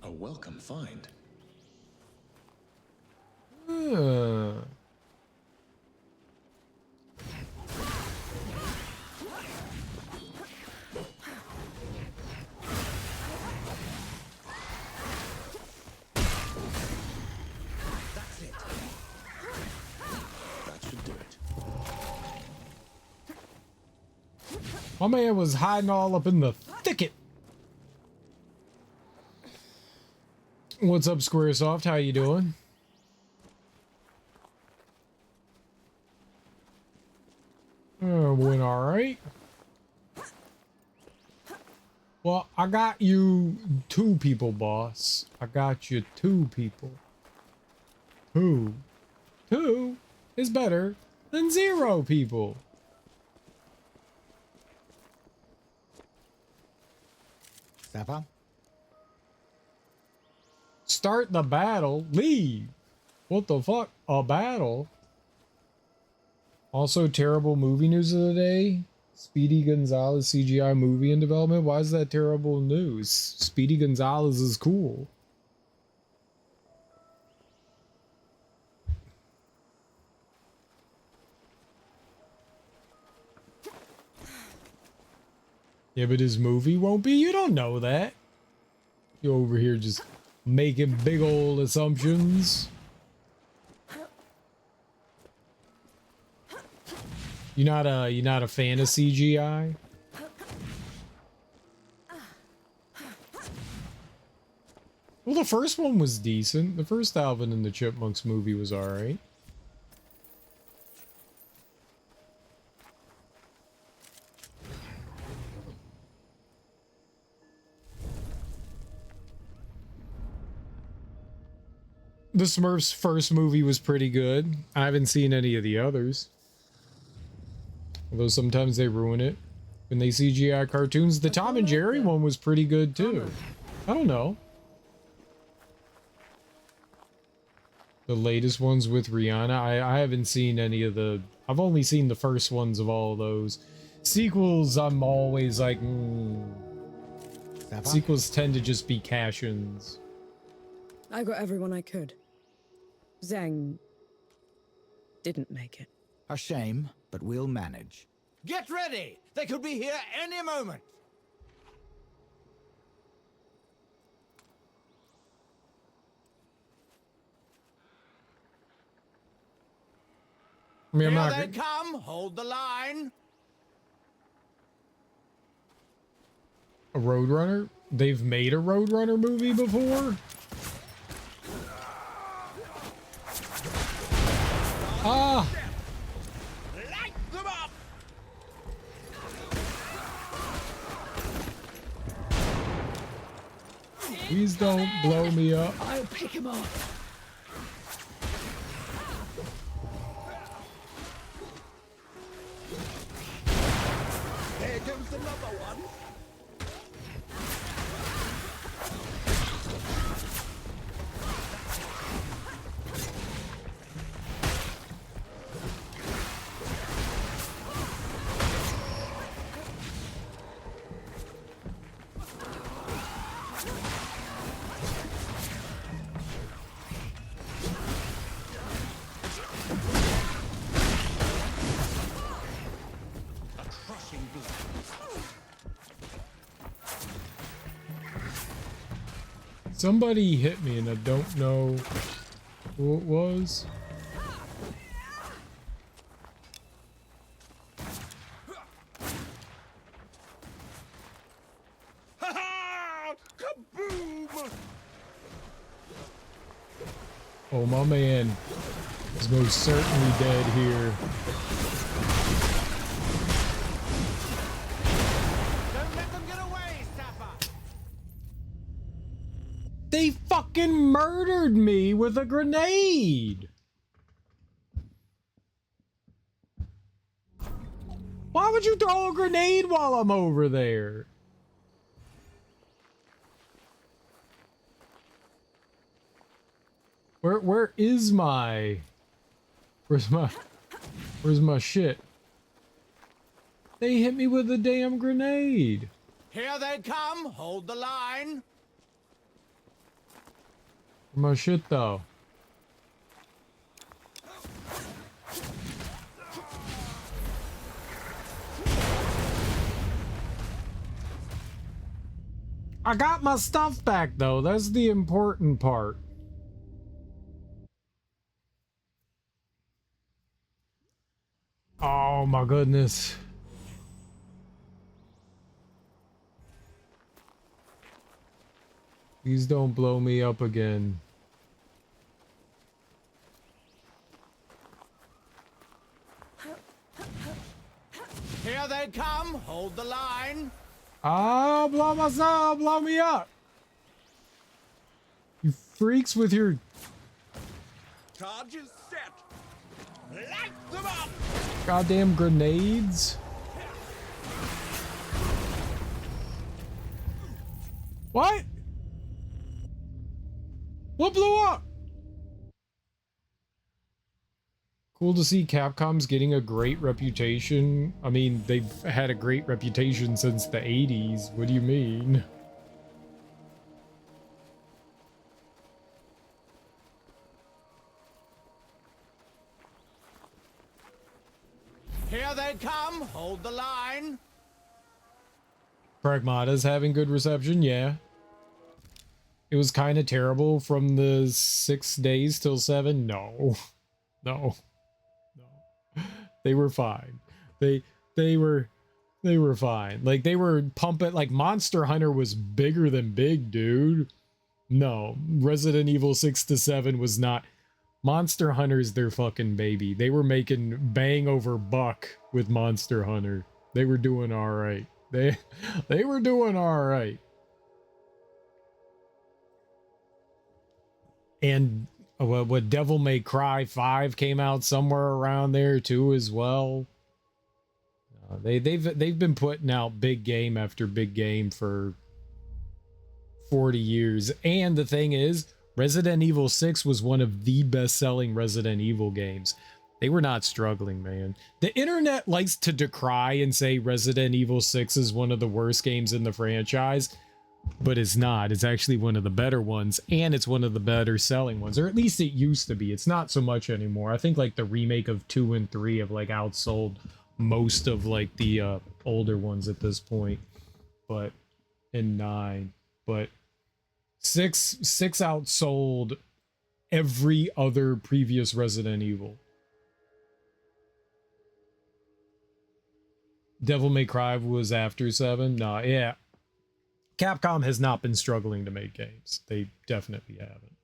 A welcome find. That's it. That should do it. My man was hiding all up in the thicket. What's up, Squaresoft? How you doing? Went all right. Well, I got you 2 people, boss. I got you 2 people. 2 is better than 0 people. Sapper? Start the battle. Leave. What the fuck? A battle? Also, terrible movie news of the day. Speedy Gonzalez CGI movie in development. Why is that terrible news? Speedy Gonzalez is cool. Yeah, but his movie won't be? You don't know that. You're over here just making big old assumptions. You're not a fan of CGI? Well, the first one was decent. The first Alvin and the Chipmunks movie was alright. The Smurfs' first movie was pretty good. I haven't seen any of the others. Although sometimes they ruin it when they CGI cartoons. The Tom and Jerry one was pretty good too. I don't know. The latest ones with Rihanna, I haven't seen any of the... I've only seen the first ones of all of those. Sequels, I'm always like... Sequels tend to just be cash-ins. I got everyone I could. Zhang didn't make it. A shame, but we'll manage. Get ready! They could be here any moment! I mean, I'm Here not. they come! Hold the line! A Roadrunner? They've made a Roadrunner movie before? Ah! Light them up! Please don't blow me up. I'll pick him up. There goes another one. A crushing blow. Somebody hit me and I don't know who it was. Ha ha! Kaboom! Oh, my man is most certainly dead here. Don't let them get away, Sapper! They fucking murdered me with a grenade! Why would you throw a grenade while I'm over there? Where's my shit? They hit me with a damn grenade. Here they come! Hold the line! Where's my shit though? I got my stuff back though. That's the important part. Oh my goodness. Please don't blow me up again. Here they come! Hold the line! Oh, blow myself, blow me up. You freaks with your Charges set. Light them up! goddamn grenades. What? What blew up? Cool to see Capcom's getting a great reputation. I mean, they've had a great reputation since the 80s. What do you mean? Here they come! Hold the line! Pragmata's having good reception, yeah. It was kind of terrible from the 6 days till 7. No. No. No. They were fine. They were fine. Like, they were pumping, like, Monster Hunter was bigger than big, dude. No. Resident Evil 6 to 7 was not. Monster Hunter's their fucking baby. They were making bang over buck with Monster Hunter. They were doing all right. They were doing all right. And what Devil May Cry 5 came out somewhere around there too as well. They've been putting out big game after big game for 40 years. And the thing is, Resident Evil 6 was one of the best-selling Resident Evil games. They were not struggling, man. The internet likes to decry and say Resident Evil 6 is one of the worst games in the franchise, but it's not. It's actually one of the better ones, and it's one of the better selling ones, or at least it used to be. It's not so much anymore. I think like the remake of 2 and 3 have like outsold most of like the older ones at this point, but in 9, but 6 outsold every other previous Resident Evil. Devil May Cry was after 7. No, yeah. Capcom has not been struggling to make games. They definitely haven't.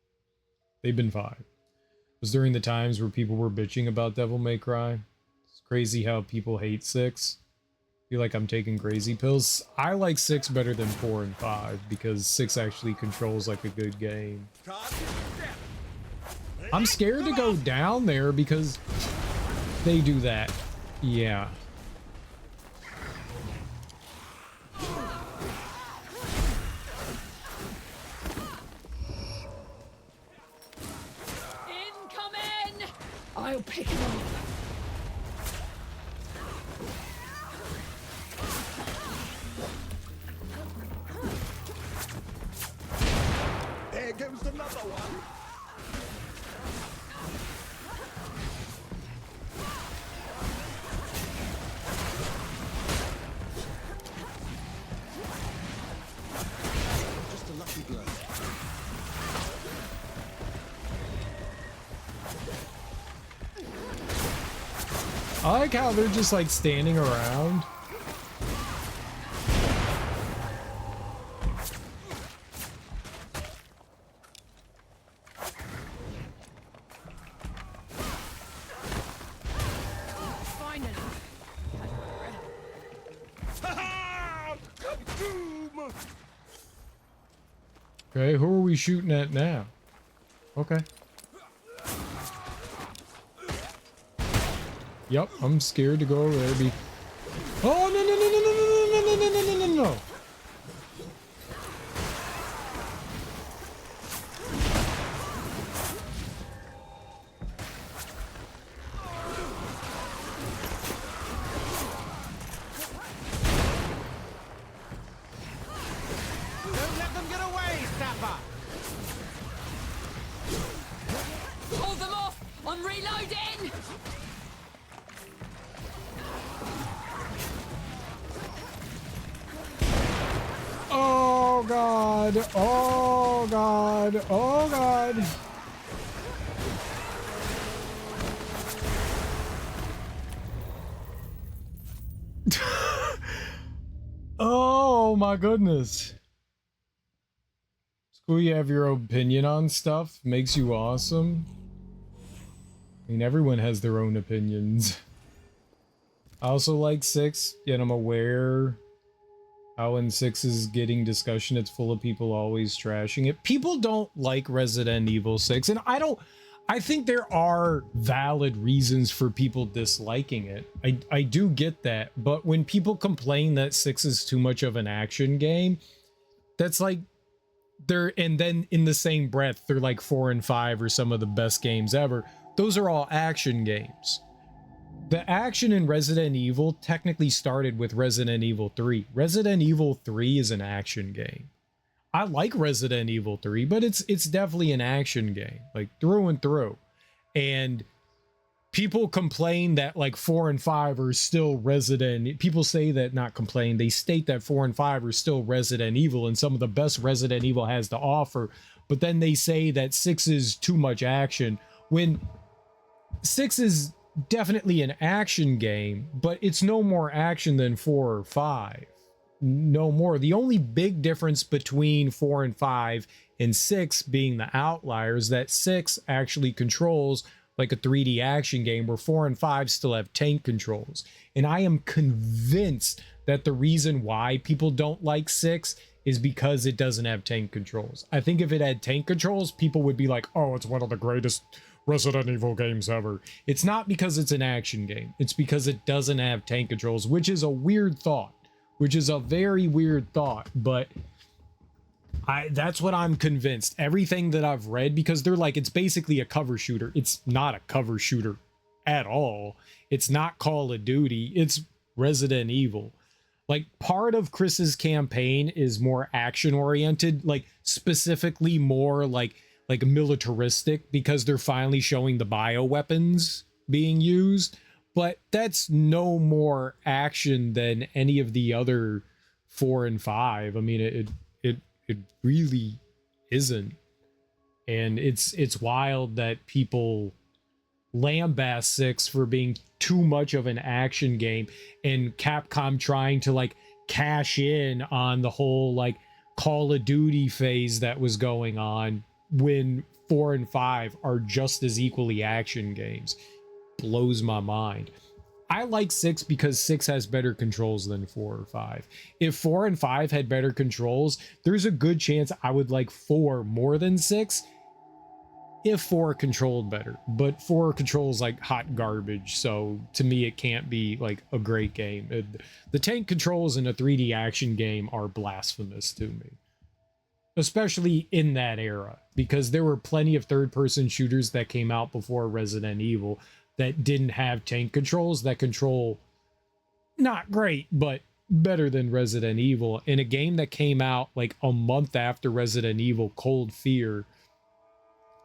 They've been fine. It was during the times where people were bitching about Devil May Cry. It's crazy how people hate 6. I feel like I'm taking crazy pills. I like 6 better than 4 and 5 because 6 actually controls like a good game. I'm scared to go down there because they do that. Yeah. Incoming! I'll pick him up. There goes another one. Just a lucky blow. I like how they're just like standing around. Finally. Okay, who are we shooting at now? Okay. Yep, I'm scared to go over there. Oh, no, no, no, no, no, no, no, no, no, no, no, no. Don't let them get away, Sapper! Hold them off! I'm reloading! Oh god, oh god, oh god. Oh my goodness. It's cool you have your opinion on stuff. Makes you awesome. I mean, everyone has their own opinions. I also like 6, yet I'm aware how when 6 is getting discussion, it's full of people always trashing it. People don't like Resident Evil 6, and I think there are valid reasons for people disliking it. I do get that, but when people complain that 6 is too much of an action game, that's like and then in the same breath, they're like 4 and 5 are some of the best games ever. Those are all action games. The action in Resident Evil technically started with Resident Evil 3. Resident Evil 3 is an action game. I like Resident Evil 3, but it's definitely an action game, like through and through. And people complain that like 4 and 5 are still Resident. People say that, not complain, they state that 4 and 5 are still Resident Evil and some of the best Resident Evil has to offer. But then they say that 6 is too much action when 6 is definitely an action game, but it's no more action than 4 or 5. No more. The only big difference between 4 and 5 and 6 being the outliers, that 6 actually controls like a 3D action game where 4 and 5 still have tank controls. And I am convinced that the reason why people don't like 6 is because it doesn't have tank controls. I think if it had tank controls, people would be like, oh, it's one of the greatest Resident Evil games ever. It's not because it's an action game. It's because it doesn't have tank controls, which is a weird thought. Which is a very weird thought, but that's what I'm convinced. Everything that I've read, because they're like, it's basically a cover shooter. It's not a cover shooter at all. It's not Call of Duty. It's Resident Evil. Like, part of Chris's campaign is more action oriented, like specifically more like militaristic, because they're finally showing the bioweapons being used. But that's no more action than any of the other 4 and 5. I mean, it really isn't. And it's wild that people lambast 6 for being too much of an action game, and Capcom trying to like cash in on the whole like Call of Duty phase that was going on, when 4 and 5 are just as equally action games. Blows my mind. I like 6 because 6 has better controls than 4 or 5. If 4 and 5 had better controls, there's a good chance I would like 4 more than 6 if 4 controlled better. But 4 controls like hot garbage, so to me it can't be like a great game. The tank controls in a 3D action game are blasphemous to me. Especially in that era, because there were plenty of third-person shooters that came out before Resident Evil that didn't have tank controls that control not great, but better than Resident Evil. In a game that came out like a month after Resident Evil, Cold Fear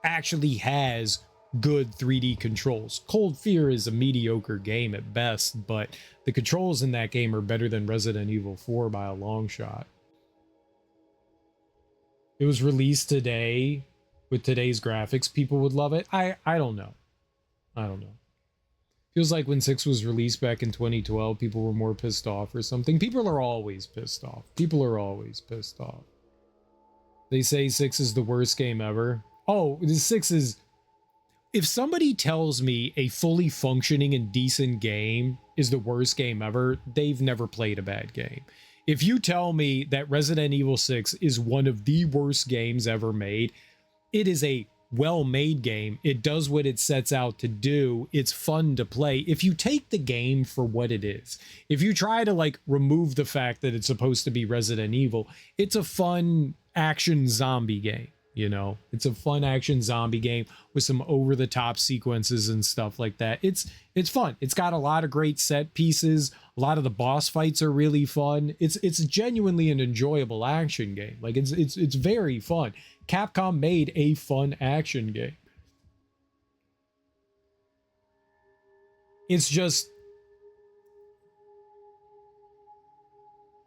actually has good 3D controls. Cold Fear is a mediocre game at best, but the controls in that game are better than Resident Evil 4 by a long shot. It was released today with today's graphics. People would love it. I don't know. I don't know. Feels like when 6 was released back in 2012, people were more pissed off or something. People are always pissed off. People are always pissed off. They say 6 is the worst game ever. Oh, 6 is... If somebody tells me a fully functioning and decent game is the worst game ever, they've never played a bad game. If you tell me that Resident Evil 6 is one of the worst games ever made, it is a well-made game. It does what it sets out to do. It's fun to play. If you take the game for what it is, if you try to like remove the fact that it's supposed to be Resident Evil, it's a fun action zombie game. You know, it's a fun action zombie game with some over-the-top sequences and stuff like that. It's fun. It's got a lot of great set pieces. A lot of the boss fights are really fun. It's genuinely an enjoyable action game. Like it's very fun. Capcom made a fun action game. It's just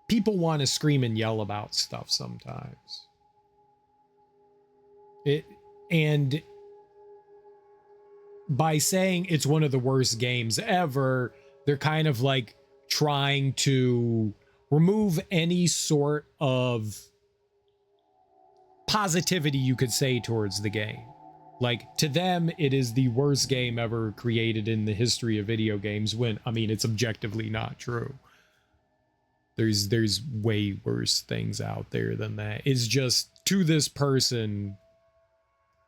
people want to scream and yell about stuff sometimes. And by saying it's one of the worst games ever, they're kind of like trying to remove any sort of positivity, you could say, towards the game. Like, to them, it is the worst game ever created in the history of video games, when, I mean, it's objectively not true. There's way worse things out there than that. It's just, to this person,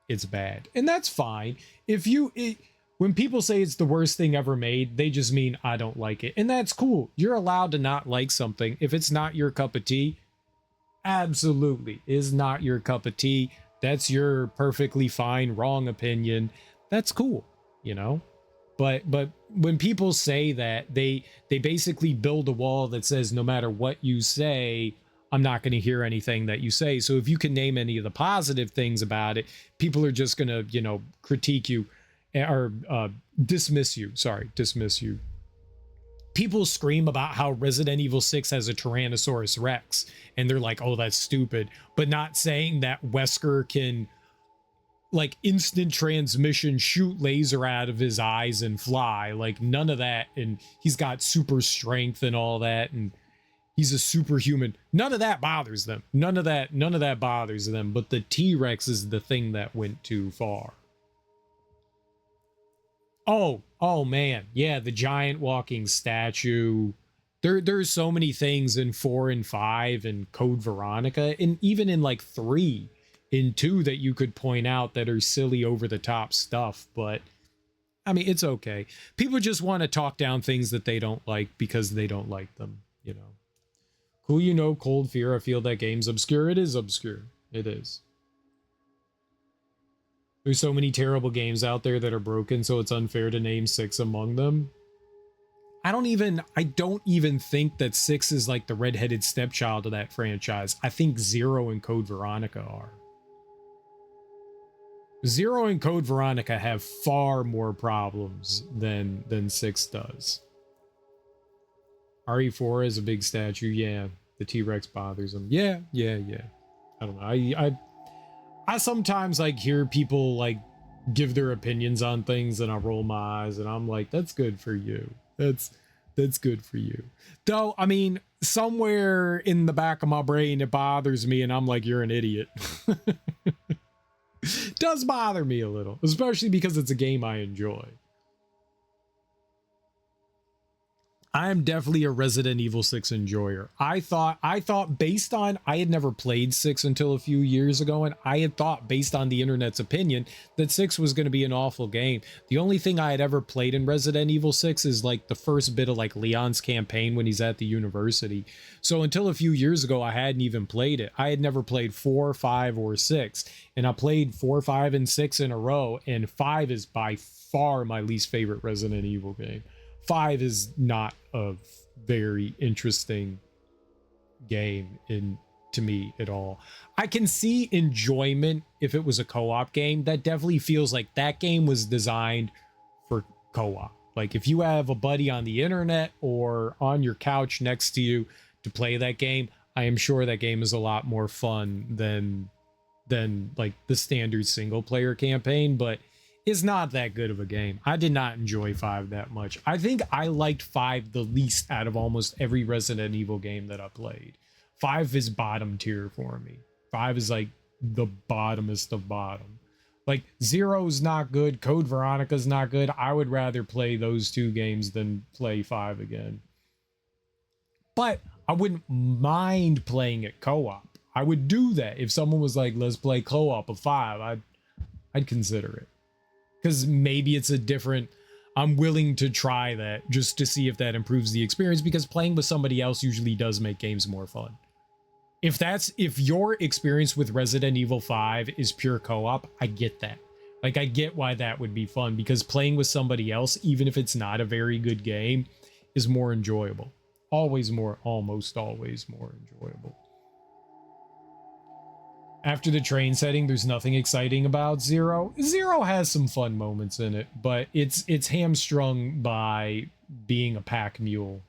it's bad. And that's fine. When people say it's the worst thing ever made, they just mean I don't like it. And that's cool. You're allowed to not like something. If it's not your cup of tea, absolutely is not your cup of tea. That's your perfectly fine wrong opinion. That's cool, you know? But when people say that, they basically build a wall that says no matter what you say, I'm not going to hear anything that you say. So if you can name any of the positive things about it, people are just going to, you know, critique you or dismiss you. Sorry, dismiss you. People scream about how Resident Evil 6 has a Tyrannosaurus Rex, and they're like, oh, that's stupid. But not saying that Wesker can, like, instant transmission shoot laser out of his eyes and fly. Like, none of that. And he's got super strength and all that. And he's a superhuman. None of that bothers them. None of that bothers them. But the T-Rex is the thing that went too far. Oh man. Yeah, the giant walking statue. There's so many things in 4 and 5 and Code Veronica, and even in like 3 and 2 that you could point out that are silly over the top stuff. But I mean, it's okay. People just want to talk down things that they don't like because they don't like them, you know. Cool, you know, Cold Fear, I feel that game's obscure. It is obscure. It is. There's so many terrible games out there that are broken, so it's unfair to name 6 among them. I don't even think that 6 is like the redheaded stepchild of that franchise. I think 0 and Code Veronica are. 0 and Code Veronica have far more problems than 6 does. RE4 is a big statue. Yeah, the T-Rex bothers him. Yeah. I don't know. I sometimes like hear people like give their opinions on things, and I roll my eyes, and I'm like, that's good for you. That's good for you. Though, I mean, somewhere in the back of my brain, it bothers me, and I'm like, you're an idiot. Does bother me a little, especially because it's a game I enjoy. I am definitely a Resident Evil 6 enjoyer. I thought based on, I had never played 6 until a few years ago, and I had thought based on the internet's opinion that 6 was going to be an awful game. The only thing I had ever played in Resident Evil 6 is like the first bit of like Leon's campaign when he's at the university. So until a few years ago, I hadn't even played it. I had never played 4, 5, or 6, and I played 4, 5, and 6 in a row, and 5 is by far my least favorite Resident Evil game. 5 is not a very interesting game to me at all. I can see enjoyment if it was a co-op game. That definitely feels like that game was designed for co-op. Like if you have a buddy on the internet or on your couch next to you to play that game, I am sure that game is a lot more fun than like the standard single player campaign, but it's not that good of a game. I did not enjoy 5 that much. I think I liked 5 the least out of almost every Resident Evil game that I played. 5 is bottom tier for me. 5 is like the bottomest of bottom. Like 0's not good. Code Veronica's not good. I would rather play those 2 games than play 5 again. But I wouldn't mind playing it co-op. I would do that. If someone was like, let's play co-op of 5, I'd consider it. Because maybe it's a different, I'm willing to try that just to see if that improves the experience, because playing with somebody else usually does make games more fun. If your experience with Resident Evil 5 is pure co-op, I get that. Like, I get why that would be fun, because playing with somebody else, even if it's not a very good game, is more enjoyable. Almost always more enjoyable. After the train setting, there's nothing exciting about 0. 0 has some fun moments in it, but it's hamstrung by being a pack mule.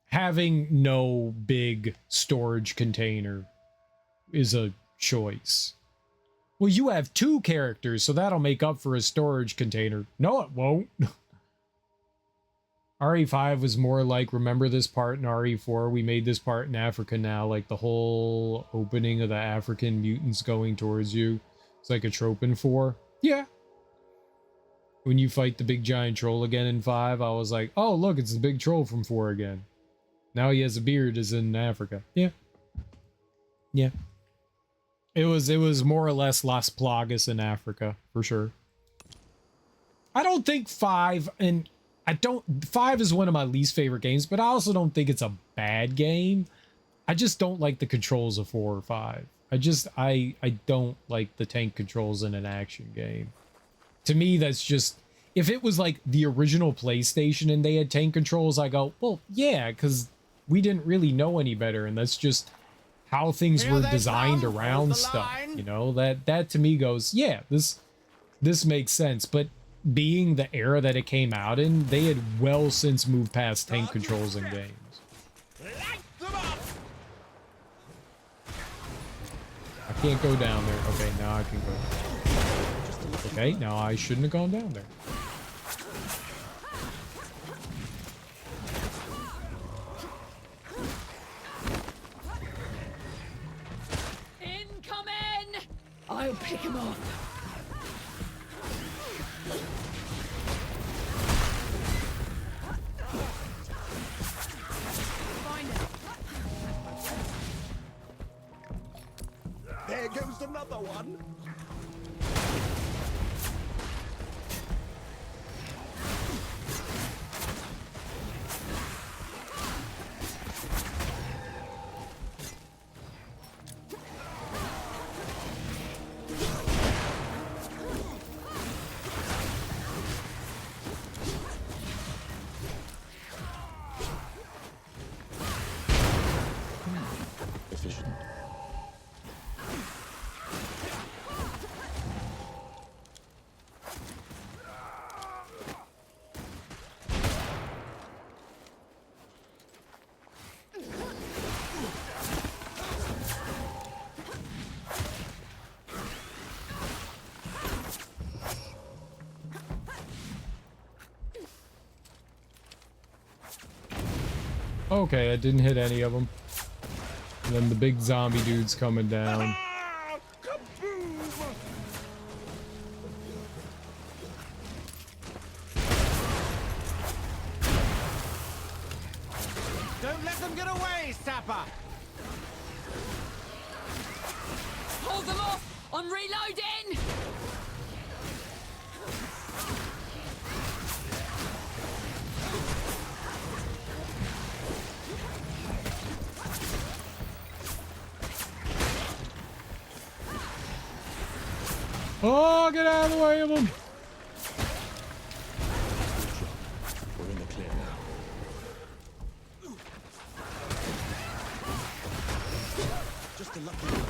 Having no big storage container is a choice. Well, you have 2 characters, so that'll make up for a storage container. No, it won't. RE5 was more like, remember this part in RE4? We made this part in Africa now, like the whole opening of the African mutants going towards you. It's like a trope in 4. Yeah. When you fight the big giant troll again in 5, I was like, oh, look, it's the big troll from 4 again. Now he has a beard, is in Africa. Yeah. Yeah. It was more or less Las Plagas in Africa, for sure. I don't think 5 is one of my least favorite games, but I also don't think it's a bad game. I just don't like the controls of 4 or 5. I don't like the tank controls in an action game. To me, that's just, if it was like the original PlayStation and they had tank controls, I go, well, yeah, because we didn't really know any better, and that's just how things were designed around stuff. You know, that to me goes, yeah, this makes sense. But being the era that it came out in, they had well since moved past tank controls in games. I can't go down there. Okay, now I can go. Okay, now I shouldn't have gone down there. Incoming! I'll pick him off. There goes another one. Efficient. Okay, I didn't hit any of them. And then the big zombie dude's coming down. Don't let them get away, Sapper! Hold them off! I'm reloading! Oh, get out of the way of him! We're in the clear now. Just a lucky one.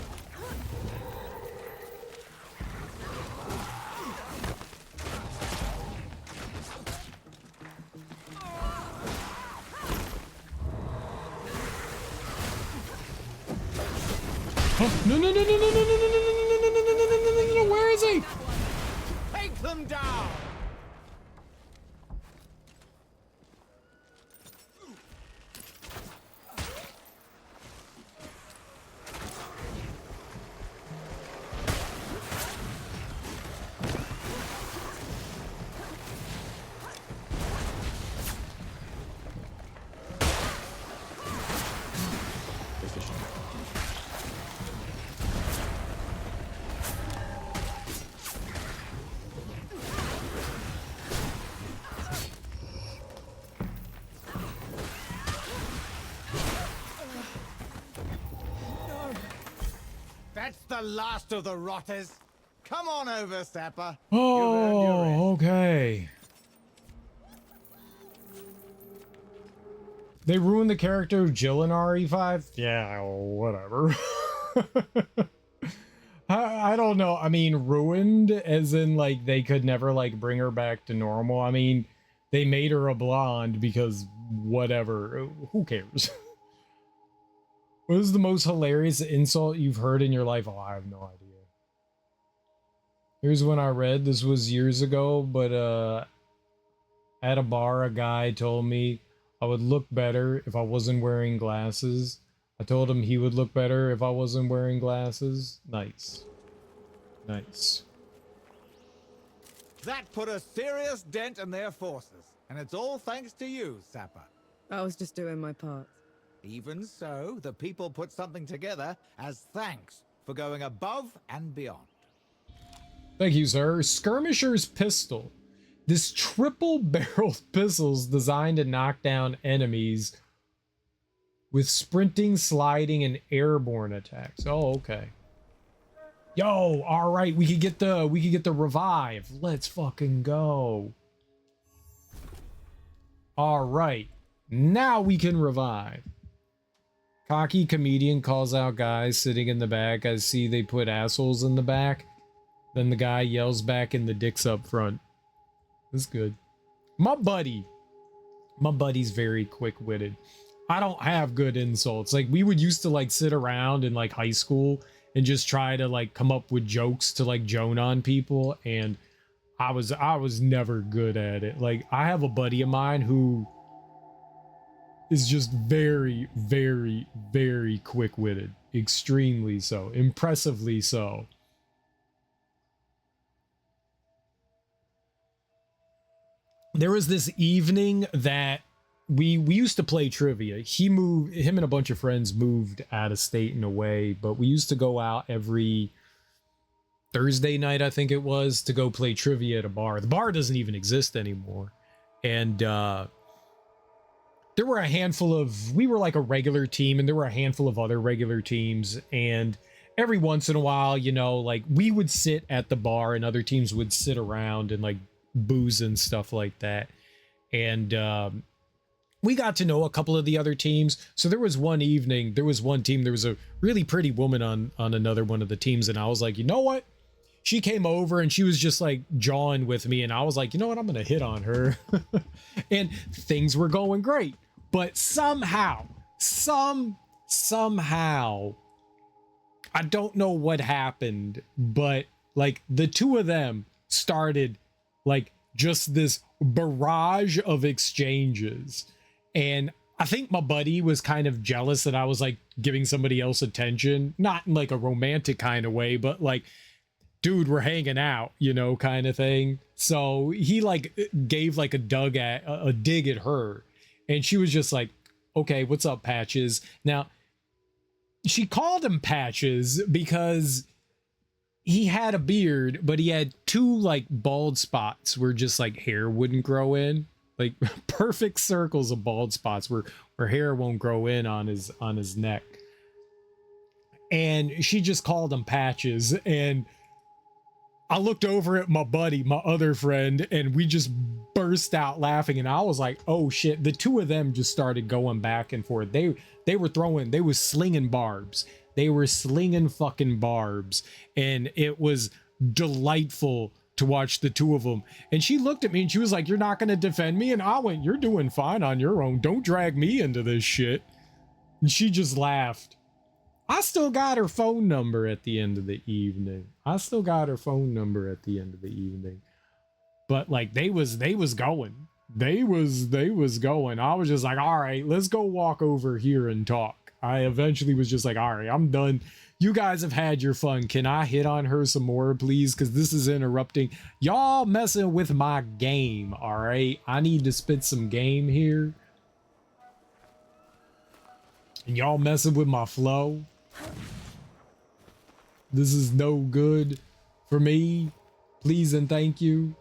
Oh, no, no, no, no, no, no, no, no, no, no, no, no, no, no, where is he? Take them down! That's the last of the rotters. Come on over, Sapper. Oh, okay. They ruined the character of Jill in RE5? Yeah, whatever. I don't know. I mean, ruined as in, like, they could never, like, bring her back to normal. I mean, they made her a blonde because whatever. Who cares? What is the most hilarious insult you've heard in your life? Oh, I have no idea. Here's one I read. This was years ago, but at a bar, a guy told me I would look better if I wasn't wearing glasses. I told him he would look better if I wasn't wearing glasses. Nice. Nice. That put a serious dent in their forces, and it's all thanks to you, Sapper. I was just doing my part. Even so, the people put something together as thanks for going above and beyond. Thank you, sir. Skirmisher's Pistol. This triple-barreled pistol's designed to knock down enemies with sprinting, sliding, and airborne attacks. Oh, okay. Yo, all right, we could get the revive. Let's fucking go. All right, now we can revive. Cocky comedian calls out guys sitting in the back. I see they put assholes in the back. Then the guy yells back and the dick's up front. That's good. My buddy's very quick-witted. I don't have good insults. Like, we would used to, like, sit around in, like, high school and just try to, like, come up with jokes to, like, joan on people, and I was never good at it. Like, I have a buddy of mine who is just very, very, very quick-witted. Extremely so. Impressively so. There was this evening that we used to play trivia. Him and a bunch of friends moved out of state and away, but we used to go out every Thursday night, I think it was, to go play trivia at a bar. The bar doesn't even exist anymore. And there were a handful of, we were like a regular team, and there were a handful of other regular teams. And every once in a while, you know, like, we would sit at the bar and other teams would sit around and, like, booze and stuff like that. And we got to know a couple of the other teams. So there was one evening, there was one team, there was a really pretty woman on another one of the teams, and I was like, you know what? She came over and she was just like jawing with me, and I was like, you know what? I'm gonna hit on her. And things were going great. But somehow, I don't know what happened, but like the two of them started like just this barrage of exchanges, and I think my buddy was kind of jealous that I was like giving somebody else attention, not in like a romantic kind of way, but like, dude, we're hanging out, you know, kind of thing. So he like gave like a dig at her, and she was just like, okay, what's up, Patches? Now, she called him Patches because he had a beard, but he had two like bald spots where just like hair wouldn't grow in, like perfect circles of bald spots where hair won't grow in on his neck. And she just called him Patches, and I looked over at my buddy, my other friend, and we just burst out laughing. And I was like, oh shit. The two of them just started going back and forth. They were slinging barbs. They were slinging fucking barbs. And it was delightful to watch the two of them. And she looked at me and she was like, you're not going to defend me? And I went, you're doing fine on your own. Don't drag me into this shit. And she just laughed. I still got her phone number at the end of the evening. But like they was going. They was going. I was just like, all right, let's go walk over here and talk. I eventually was just like, all right, I'm done. You guys have had your fun. Can I hit on her some more, please? Because this is interrupting. Y'all messing with my game, all right? I need to spit some game here. And y'all messing with my flow. This is no good for me. Please and thank you.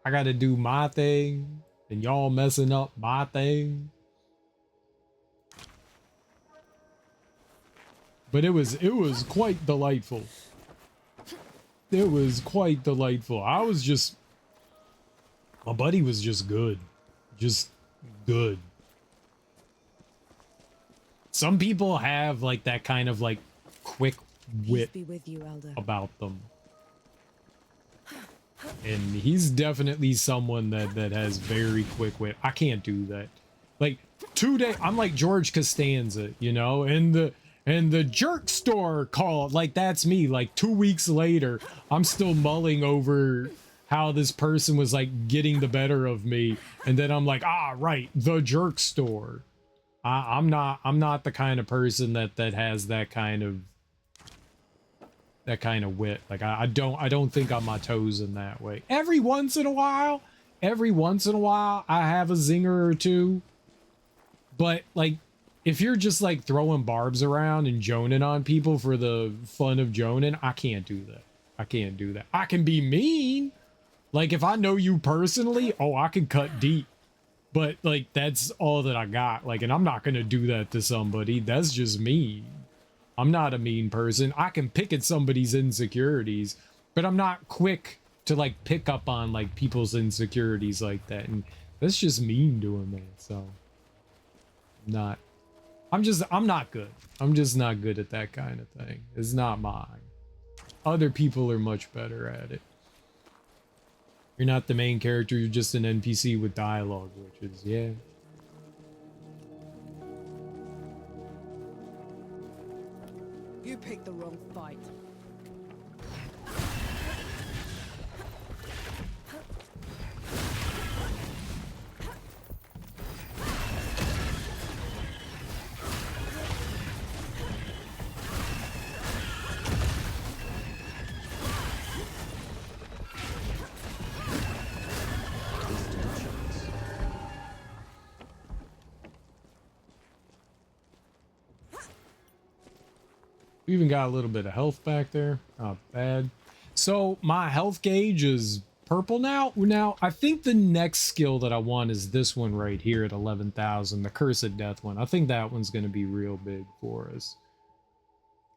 I gotta do my thing, and y'all messing up my thing. But it was quite delightful. It was quite delightful. My buddy was just good. Just good. Some people have like that kind of like quick wit Peace be with you, Elder. about them. And he's definitely someone that has very quick wit. I can't do that. Like 2 days, I'm like George Costanza, you know, and the jerk store called, like that's me. Like 2 weeks later, I'm still mulling over how this person was like getting the better of me, and then I'm like, right, the jerk store. I'm not the kind of person that has that kind of wit. Like I don't think on my toes in that way. Every once in a while I have a zinger or two. But like if you're just like throwing barbs around and joning on people for the fun of joning, I can't do that. I can be mean. Like if I know you personally, I can cut deep. But like that's all that I got. Like, and I'm not gonna do that to somebody. That's just me. I'm not a mean person. I can pick at somebody's insecurities, but I'm not quick to like pick up on like people's insecurities like that. And that's just mean doing that. So I'm not good. I'm just not good at that kind of thing. It's not mine. Other people are much better at it. You're not the main character, you're just an NPC with dialogue, which is, yeah. You picked the wrong fight. We even got a little bit of health back there. Not bad. So my health gauge is purple now. Now, I think the next skill that I want is this one right here at 11,000, the Cursed Death one. I think that one's going to be real big for us.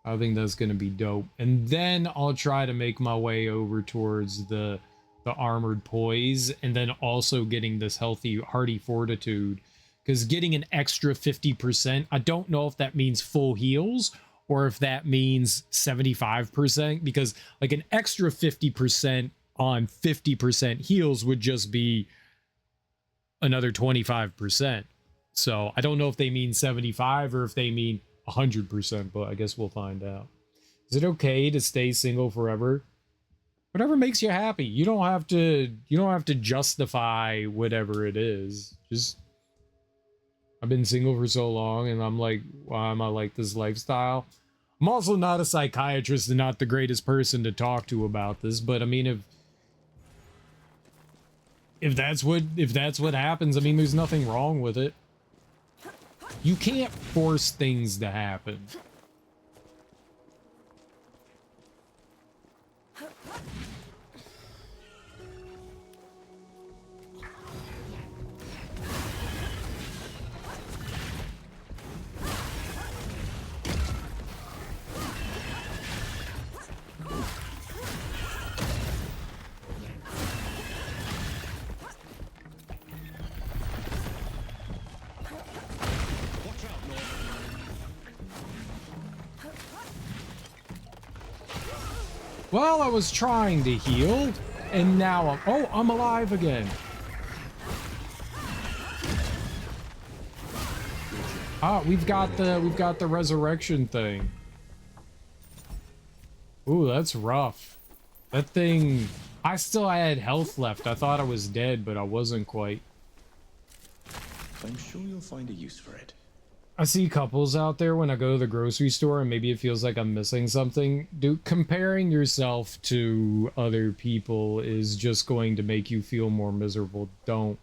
I think that's going to be dope. And then I'll try to make my way over towards the Armored Poise, and then also getting this Hardy Fortitude. Because getting an extra 50%, I don't know if that means full heals, or if that means 75%, because like an extra 50% on 50% heals would just be another 25%. So I don't know if they mean 75 or if they mean 100%, but I guess we'll find out. Is it okay to stay single forever? Whatever makes you happy. You don't have to justify whatever it is. Just, I've been single for so long and I'm like, why am I like this lifestyle? I'm also not a psychiatrist and not the greatest person to talk to about this, but I mean, if that's what happens, I mean, there's nothing wrong with it. You can't force things to happen. Well, I was trying to heal, and now I'm alive again. Ah, we've got the resurrection thing. Ooh, that's rough. That thing, I still had health left. I thought I was dead, but I wasn't quite. I'm sure you'll find a use for it. I see couples out there when I go to the grocery store and maybe it feels like I'm missing something. Dude, comparing yourself to other people is just going to make you feel more miserable. Don't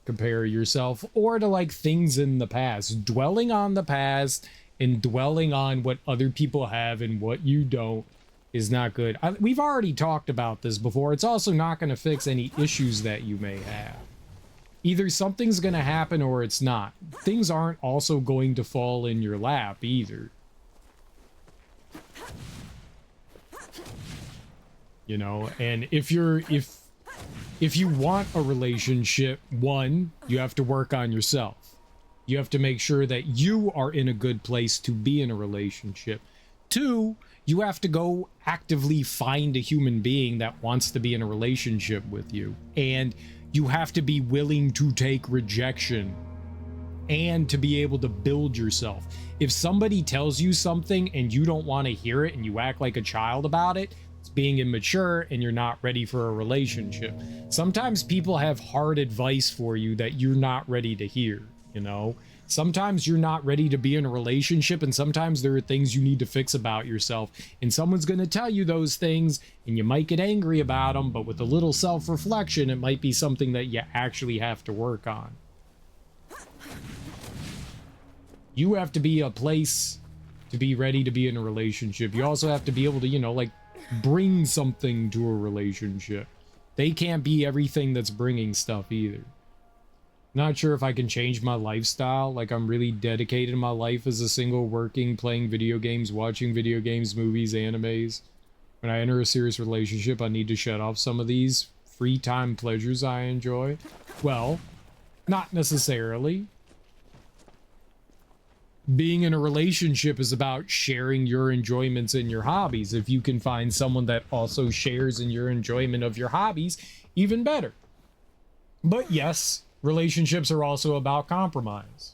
compare yourself, or to like things in the past. Dwelling on the past and dwelling on what other people have and what you don't is not good. We've already talked about this before. It's also not going to fix any issues that you may have. Either something's going to happen or it's not. Things aren't also going to fall in your lap either. You know, and if you want a relationship, one, you have to work on yourself. You have to make sure that you are in a good place to be in a relationship. Two, you have to go actively find a human being that wants to be in a relationship with you. And you have to be willing to take rejection and to be able to build yourself. If somebody tells you something and you don't want to hear it and you act like a child about it, it's being immature and you're not ready for a relationship. Sometimes people have hard advice for you that you're not ready to hear, you know? Sometimes you're not ready to be in a relationship, and sometimes there are things you need to fix about yourself, and someone's going to tell you those things and you might get angry about them, but with a little self-reflection, it might be something that you actually have to work on. You have to be a place to be ready to be in a relationship. You also have to be able to, you know, like bring something to a relationship. They can't be everything that's bringing stuff either. Not sure if I can change my lifestyle. Like, I'm really dedicated in my life as a single, working, playing video games, watching video games, movies, animes. When I enter a serious relationship, I need to shut off some of these free time pleasures I enjoy. Well, not necessarily. Being in a relationship is about sharing your enjoyments and your hobbies. If you can find someone that also shares in your enjoyment of your hobbies, even better. But yes, relationships are also about compromise.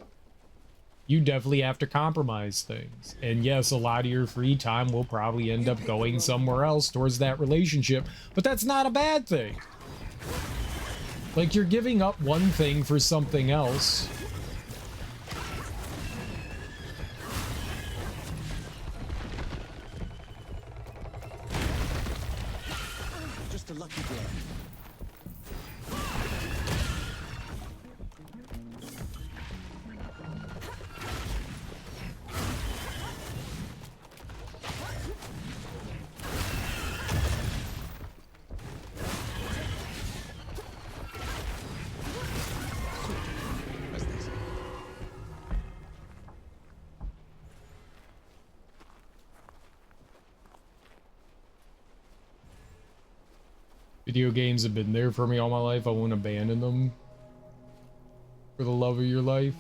You definitely have to compromise things. And yes, a lot of your free time will probably end up going somewhere else towards that relationship, but that's not a bad thing. Like, you're giving up one thing for something else. Just a lucky blow. Video games have been there for me all my life. I won't abandon them for the love of your life.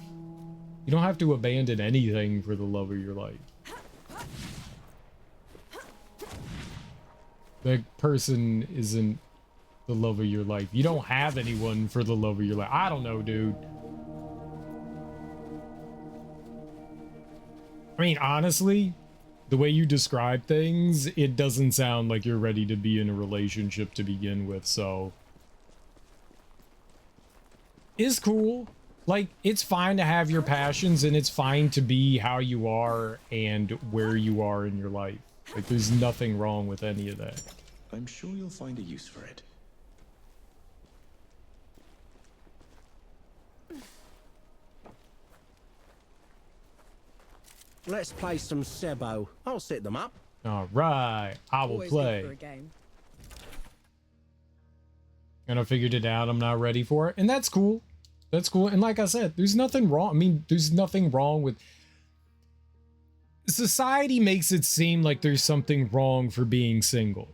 You don't have to abandon anything for the love of your life. That person isn't the love of your life. You don't have anyone for the love of your life. I don't know, dude. I mean, honestly, The way you describe things, it doesn't sound like you're ready to be in a relationship to begin with, so is cool. Like, it's fine to have your passions, and it's fine to be how you are and where you are in your life. Like, there's nothing wrong with any of that. I'm sure you'll find a use for it. Let's play some Sebo. I'll set them up. All right, I will Always good play. for a game. And I figured it out. I'm not ready for it. And that's cool. That's cool. And like I said, there's nothing wrong. I mean, there's nothing wrong with... Society makes it seem like there's something wrong for being single.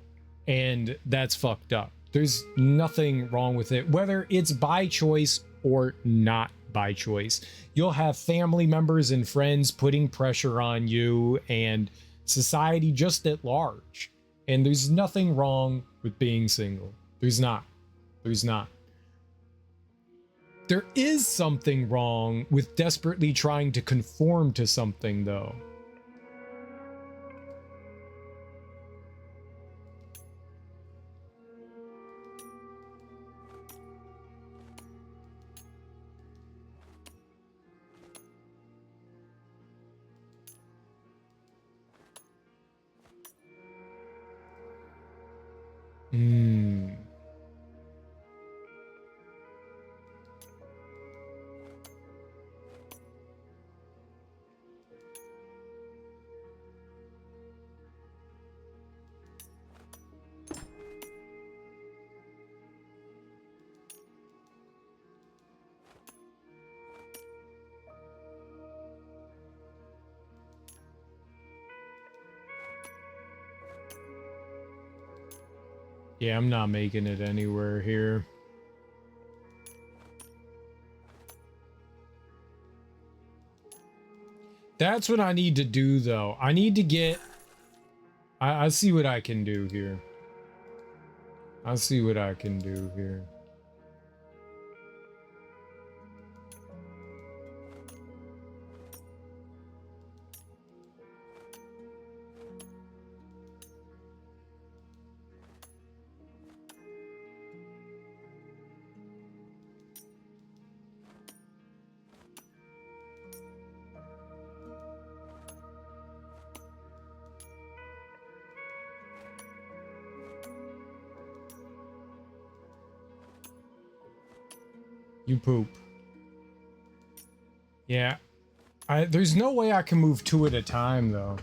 And that's fucked up. There's nothing wrong with it, whether it's by choice or not by choice. You'll have family members and friends putting pressure on you and society just at large. And there's nothing wrong with being single. There's not. There's not. There is something wrong with desperately trying to conform to something, though. Hmm. Yeah, I'm not making it anywhere here. That's what I need to do, though. I need to get... I see what I can do here. I see what I can do here. You poop. Yeah. There's no way I can move two at a time, though.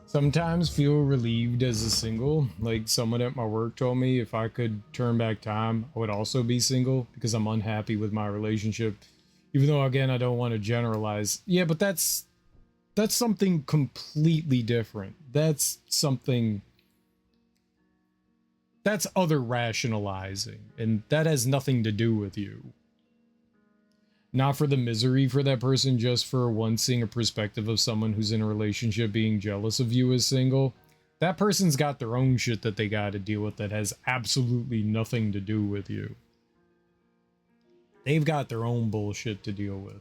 Sometimes feel relieved as a single. Like someone at my work told me if I could turn back time, I would also be single because I'm unhappy with my relationship. Even though, again, I don't want to generalize. Yeah, but that's something completely different. That's something... That's other rationalizing, and that has nothing to do with you. Not for the misery for that person, just for once seeing a perspective of someone who's in a relationship being jealous of you as single. That person's got their own shit that they got to deal with that has absolutely nothing to do with you. They've got their own bullshit to deal with.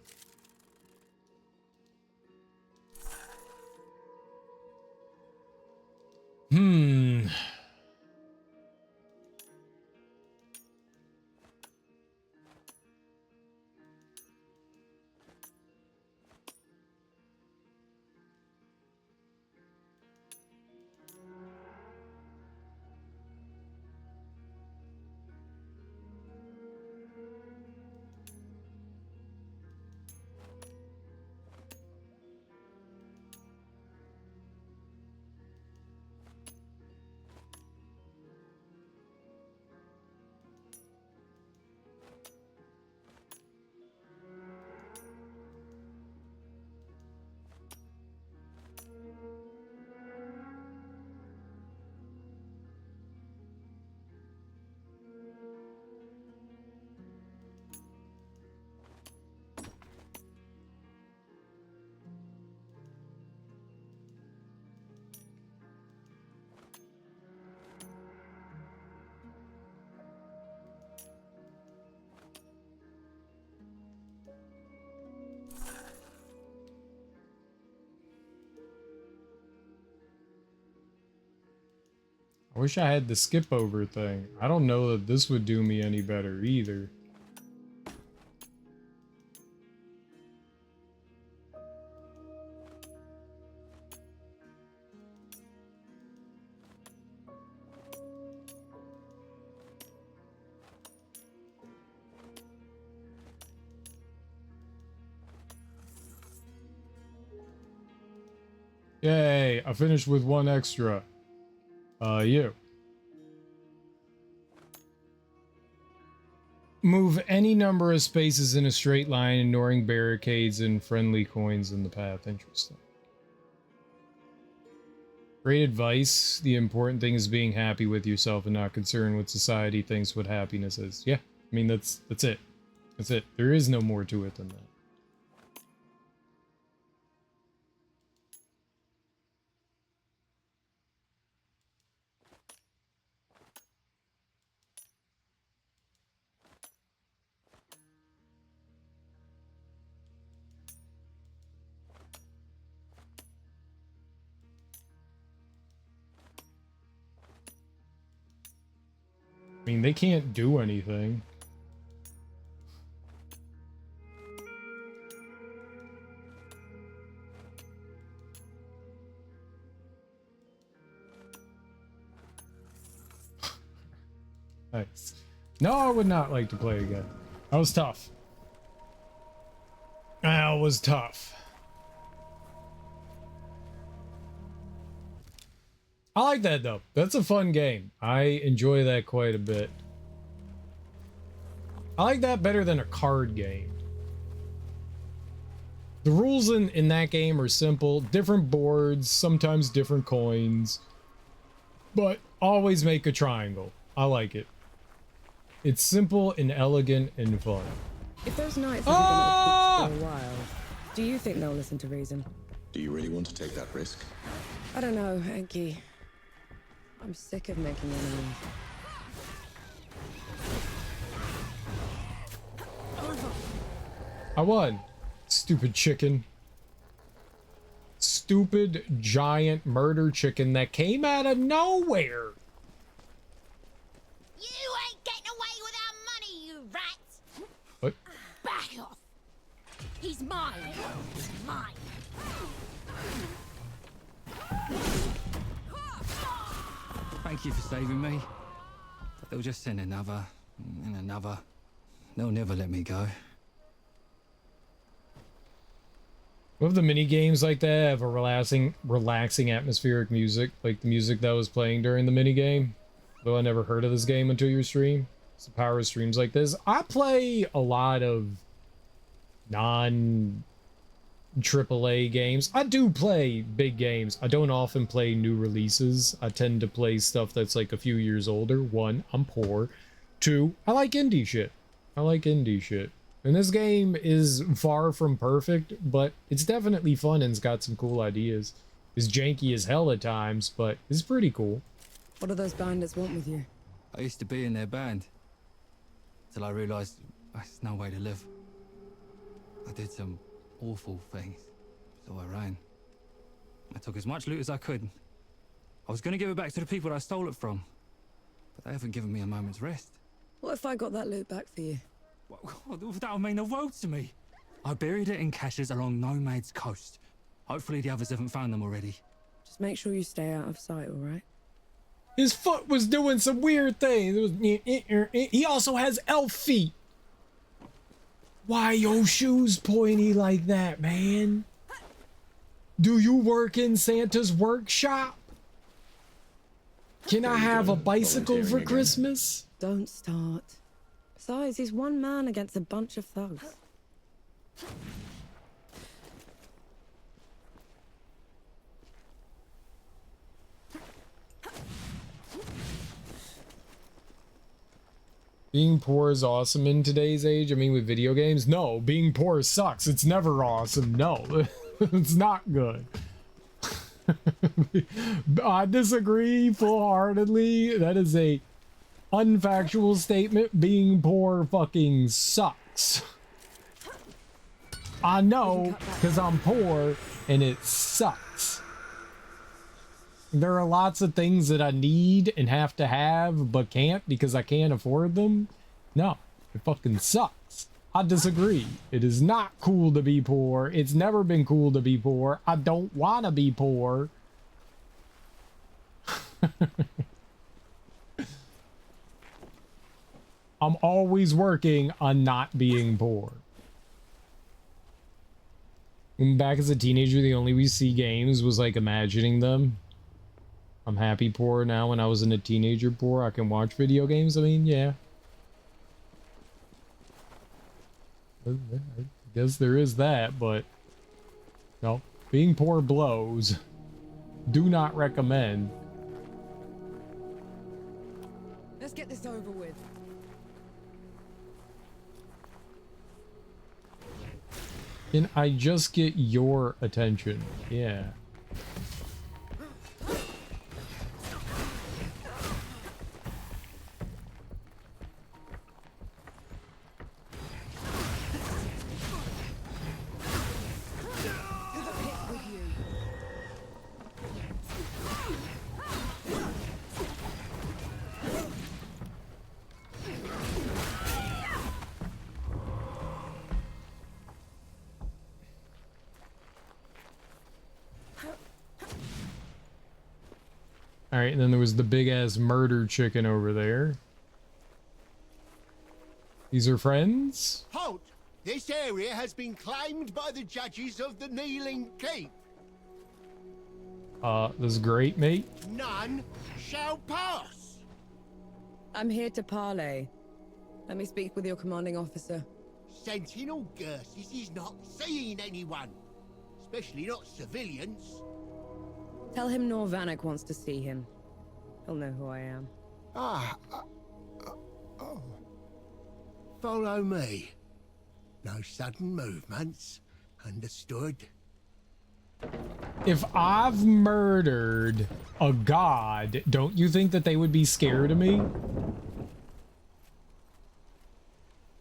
wish I had the skip over thing. I don't know that this would do me any better either. Yay, I finished with one extra. You. Move any number of spaces in a straight line, ignoring barricades and friendly coins in the path. Interesting. Great advice. The important thing is being happy with yourself and not concerned what society thinks what happiness is. Yeah, I mean, that's it. That's it. There is no more to it than that. I mean, they can't do anything. Nice. No, I would not like to play again. That was tough. That was tough. I like that though. That's a fun game. I enjoy that quite a bit. I like that better than a card game. The rules in that game are simple. Different boards, sometimes different coins. But always make a triangle. I like it. It's simple and elegant and fun. If those knights have been at the peaks for a while, do you think they'll listen to reason? Do you really want to take that risk? I don't know, Enki. I'm sick of making enemies. I won. Stupid chicken. Stupid giant murder chicken that came out of nowhere. You ain't getting away with our money, you rats! What? Back off! He's mine! He's mine! Thank you for saving me. But they'll just send another and another. They'll never let me go. Love the mini games like that have a relaxing atmospheric music, like the music that was playing during the mini game. Though I never heard of this game until your stream. It's the power of streams like this. I play a lot of non AAA games. I do play big games. I don't often play new releases. I tend to play stuff that's like a few years older. One, I'm poor. Two, I like indie shit. I like indie shit. And this game is far from perfect, but it's definitely fun and it's got some cool ideas. It's janky as hell at times, but it's pretty cool. What do those bandits want with you? I used to be in their band. Till I realized there's no way to live. I did some awful things, so I ran. I took as much loot as I could. I was gonna give it back to the people I stole it from, but they haven't given me a moment's rest. What if I got that loot back for you? That would mean the world to me. I buried it in caches along Nomad's coast. Hopefully the others haven't found them already. Just make sure you stay out of sight, alright? His foot was doing some weird things. He also has elf feet. Why your shoes pointy like that, man? Do you work in Santa's workshop? Can I have a bicycle for Christmas? Don't start. Besides, he's one man against a bunch of thugs. Being poor is awesome in today's age. I mean, with video games? No, being poor sucks. It's never awesome. No, it's not good. I disagree full-heartedly. That is a unfactual statement. Being poor fucking sucks. I know, because I'm poor, and it sucks. there are lots of things that I need and have to have, but can't because I can't afford them. No, it fucking sucks. I disagree. It is not cool to be poor. It's never been cool to be poor. I don't want to be poor. I'm always working on not being poor. When back as a teenager, the only we see games was like imagining them. I'm happy poor now. When I was in a teenager poor, I can watch video games. I mean, yeah. I guess there is that, but no, being poor blows. Do not recommend. Let's get this over with. Can I just get your attention? Yeah. Alright, and then there was the big-ass murder chicken over there. These are friends? Halt! This area has been claimed by the judges of the Kneeling Keep. This is great, mate. None shall pass. I'm here to parley. Let me speak with your commanding officer. Sentinel Gersis is not seeing anyone, especially not civilians. Tell him Norvanek wants to see him. He'll know who I am. Oh. Follow me. No sudden movements. Understood? If I've murdered a god, don't you think that they would be scared of me?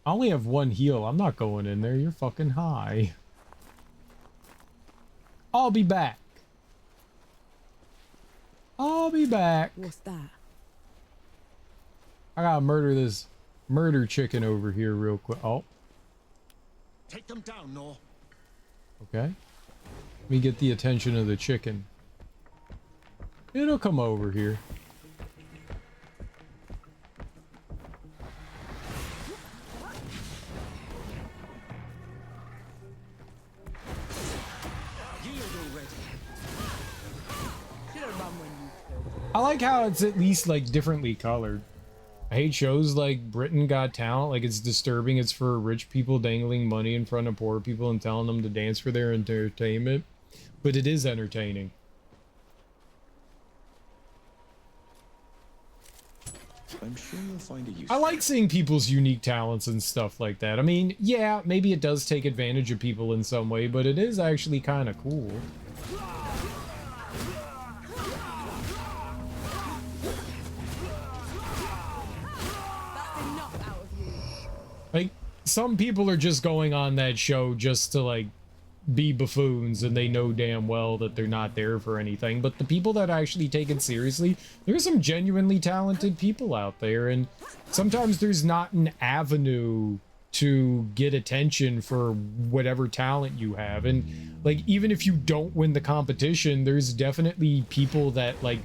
I only have one heal. I'm not going in there. You're fucking high. I'll be back. I'll be back. What's that? I gotta murder this murder chicken over here real quick. Oh. Take them down, Nor. Okay. Let me get the attention of the chicken. It'll come over here. I like how it's at least like differently colored. I hate shows like Britain Got Talent. Like, it's disturbing. It's for rich people dangling money in front of poor people and telling them to dance for their entertainment. But it is entertaining. I'm sure you'll find a use. I like seeing people's unique talents and stuff like that. I mean, yeah, maybe it does take advantage of people in some way, but it is actually kind of cool. Like, some people are just going on that show just to, like, be buffoons, and they know damn well that they're not there for anything. But the people that actually take it seriously, there's some genuinely talented people out there, and sometimes there's not an avenue to get attention for whatever talent you have. And, like, even if you don't win the competition, there's definitely people that, like,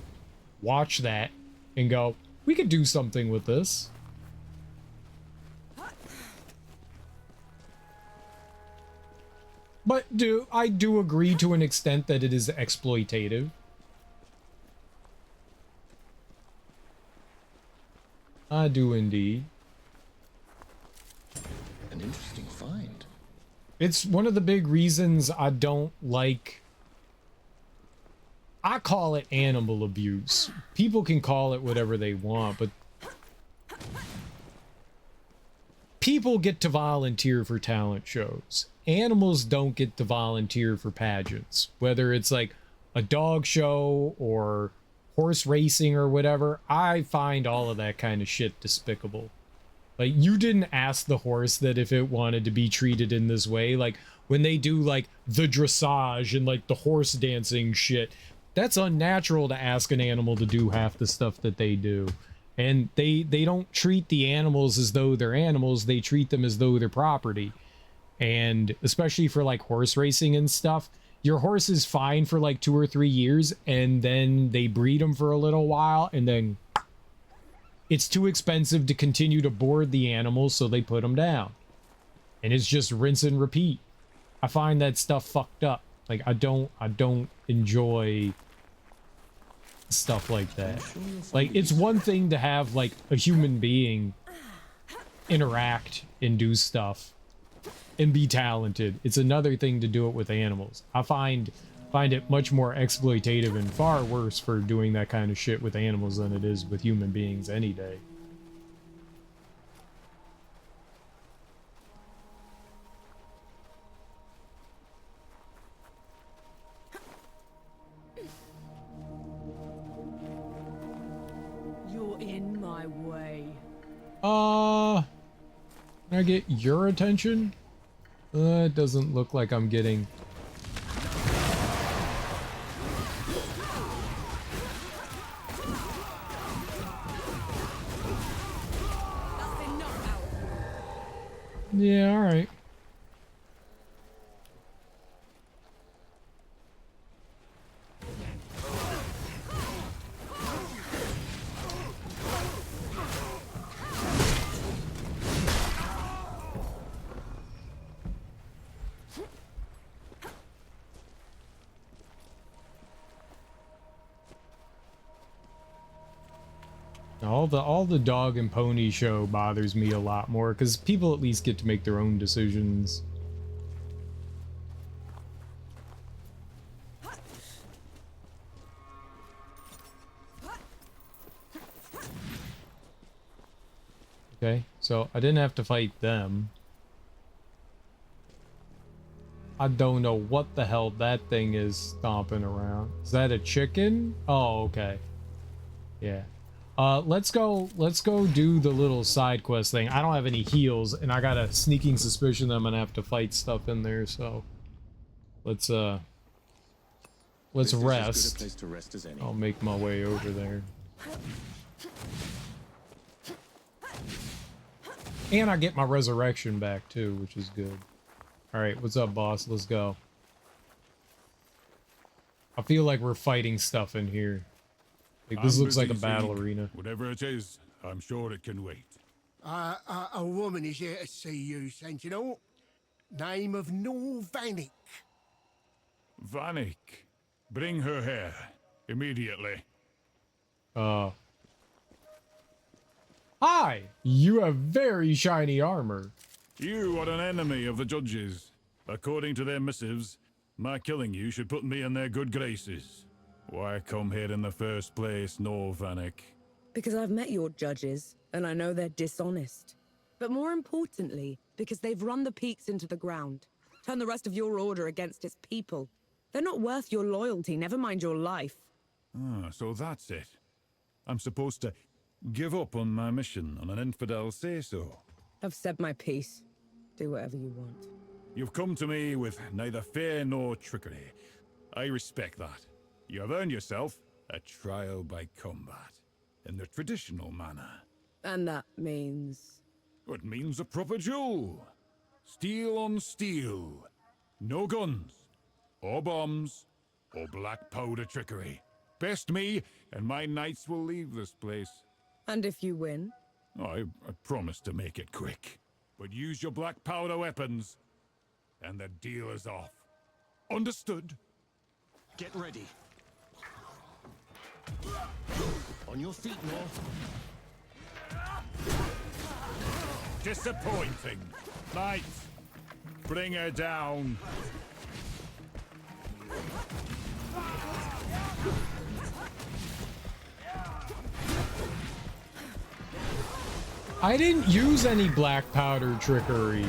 watch that and go, we could do something with this. But I do agree to an extent that it is exploitative. I do indeed. An interesting find. It's one of the big reasons I don't like... I call it animal abuse. People can call it whatever they want, but... people get to volunteer for talent shows. Animals don't get to volunteer for pageants, whether it's like a dog show or horse racing or whatever. I find all of that kind of shit despicable. Like, you didn't ask the horse that if it wanted to be treated in this way. Like, when they do like the dressage and like the horse dancing shit, that's unnatural to ask an animal to do half the stuff that they do. And they don't treat the animals as though they're animals, they treat them as though they're property. And especially for like horse racing and stuff, your horse is fine for like 2 or 3 years, and then they breed them for a little while, and then it's too expensive to continue to board the animals, so they put them down. And it's just rinse and repeat. I find that stuff fucked up. Like, I don't enjoy stuff like that. Like, it's one thing to have like a human being interact and do stuff and be talented. It's another thing to do it with animals. I find it much more exploitative and far worse for doing that kind of shit with animals than it is with human beings any day. You're in my way. Can I get your attention? It doesn't look like I'm getting... Yeah, alright. All the dog and pony show bothers me a lot more, because people at least get to make their own decisions. Okay, so I didn't have to fight them. I don't know what the hell that thing is stomping around. Is that a chicken? Oh, okay. Yeah. Let's go do the little side quest thing. I don't have any heals, and I got a sneaking suspicion that I'm gonna have to fight stuff in there, so let's This is as good a rest. place to rest as any. I'll make my way over there. And I get my resurrection back too, which is good. Alright, what's up, boss? Let's go. I feel like we're fighting stuff in here. Like, this I'm looks like a busy, battle Zeke. arena. Whatever it is, I'm sure it can wait. A woman is here to see you, Sentinel. Name of No Vanek. Vanek, bring her here immediately. Hi! You have very shiny armor. You are an enemy of the judges. According to their missives, my killing you should put me in their good graces. Why come here in the first place, no Vanek? Because I've met your judges, and I know they're dishonest. But more importantly, because they've run the peaks into the ground. Turned the rest of your order against its people. They're not worth your loyalty, never mind your life. Ah, so that's it. I'm supposed to give up on my mission on an infidel say-so. I've said my piece. Do whatever you want. You've come to me with neither fear nor trickery. I respect that. You have earned yourself a trial by combat, in the traditional manner. And that means... It means a proper duel. Steel on steel. No guns, or bombs, or black powder trickery. Best me, and my knights will leave this place. And if you win? I promise to make it quick. But use your black powder weapons, and the deal is off. Understood? Get ready. On your feet, Nor. Disappointing. Knights, bring her down. I didn't use any black powder trickery.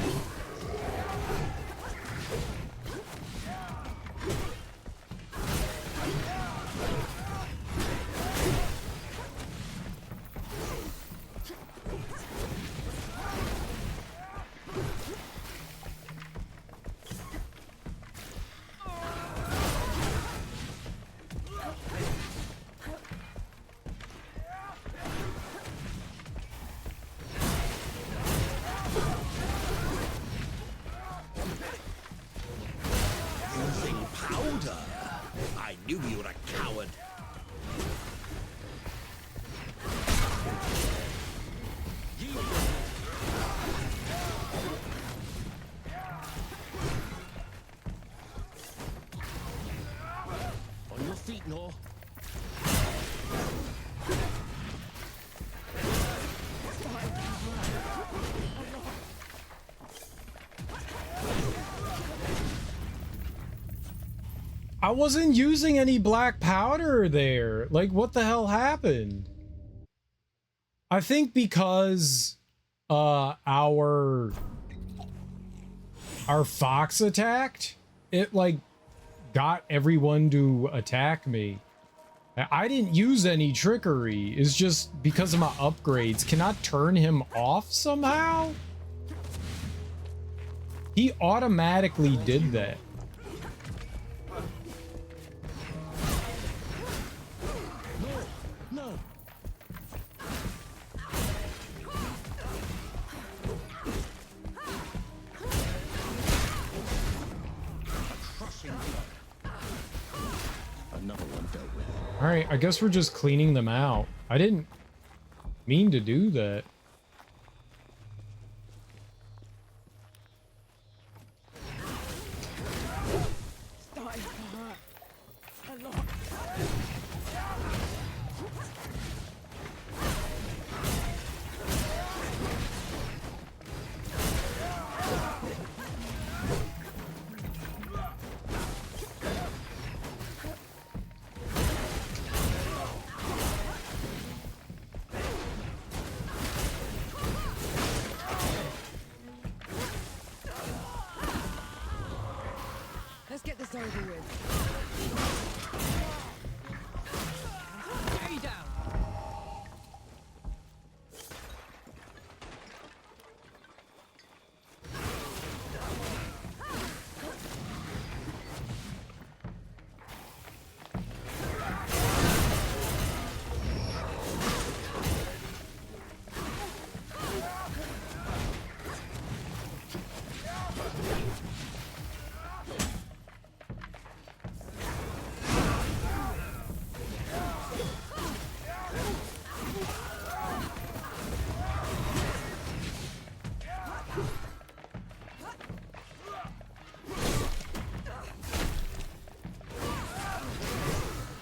I wasn't using any black powder there. Like, what the hell happened? I think because our fox attacked, it like got everyone to attack me. I didn't use any trickery. It's just because of my upgrades. Can I turn him off somehow? He automatically did that. No. Another one dealt with. All right, I guess we're just cleaning them out. I didn't mean to do that. Starting to hurt a lot. Let's get this over with. Stay down.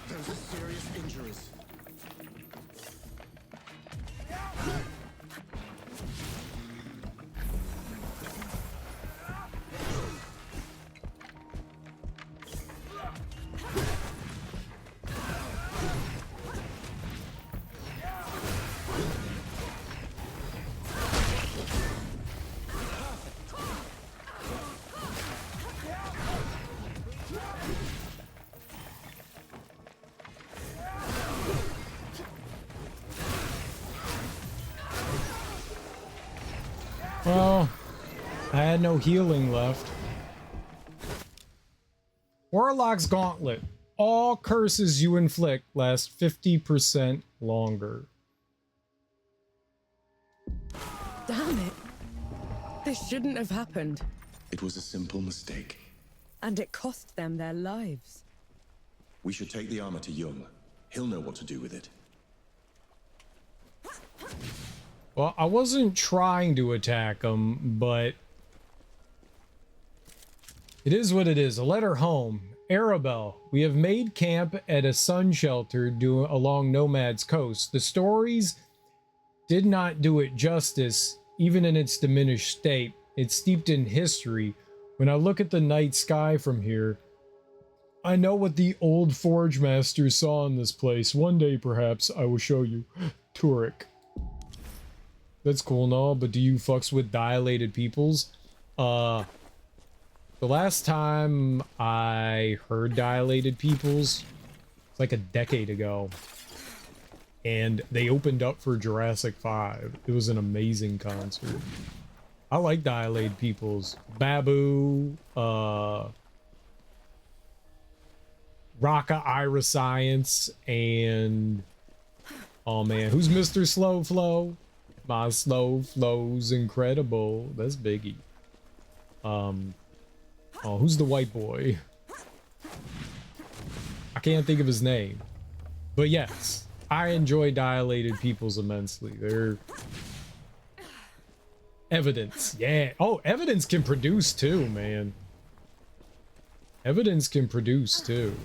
Those are serious injuries. Well, I had no healing left. Warlock's Gauntlet. All curses you inflict last 50% longer. Damn it. This shouldn't have happened. It was a simple mistake. And it cost them their lives. We should take the armor to Jung. He'll know what to do with it. Well, I wasn't trying to attack him, but it is what it is. A letter home. Arabelle, we have made camp at a sun shelter along Nomad's coast. The stories did not do it justice, even in its diminished state. It's steeped in history. When I look at the night sky from here, I know what the old Forge Master saw in this place. One day, perhaps, I will show you. Turek. That's cool and all, but do you fucks with dilated peoples? The last time I heard dilated peoples, it's like a decade ago. And they opened up for Jurassic 5. It was an amazing concert. I like dilated peoples. Babu, Raka Ira Science, and oh man, who's Mr. Slow Flow? My slow flow's incredible. That's Biggie. Oh, who's the white boy? I can't think of his name. But yes, I enjoy dilated peoples immensely. They're Evidence. Yeah. Oh, Evidence can produce too, man. Evidence can produce too.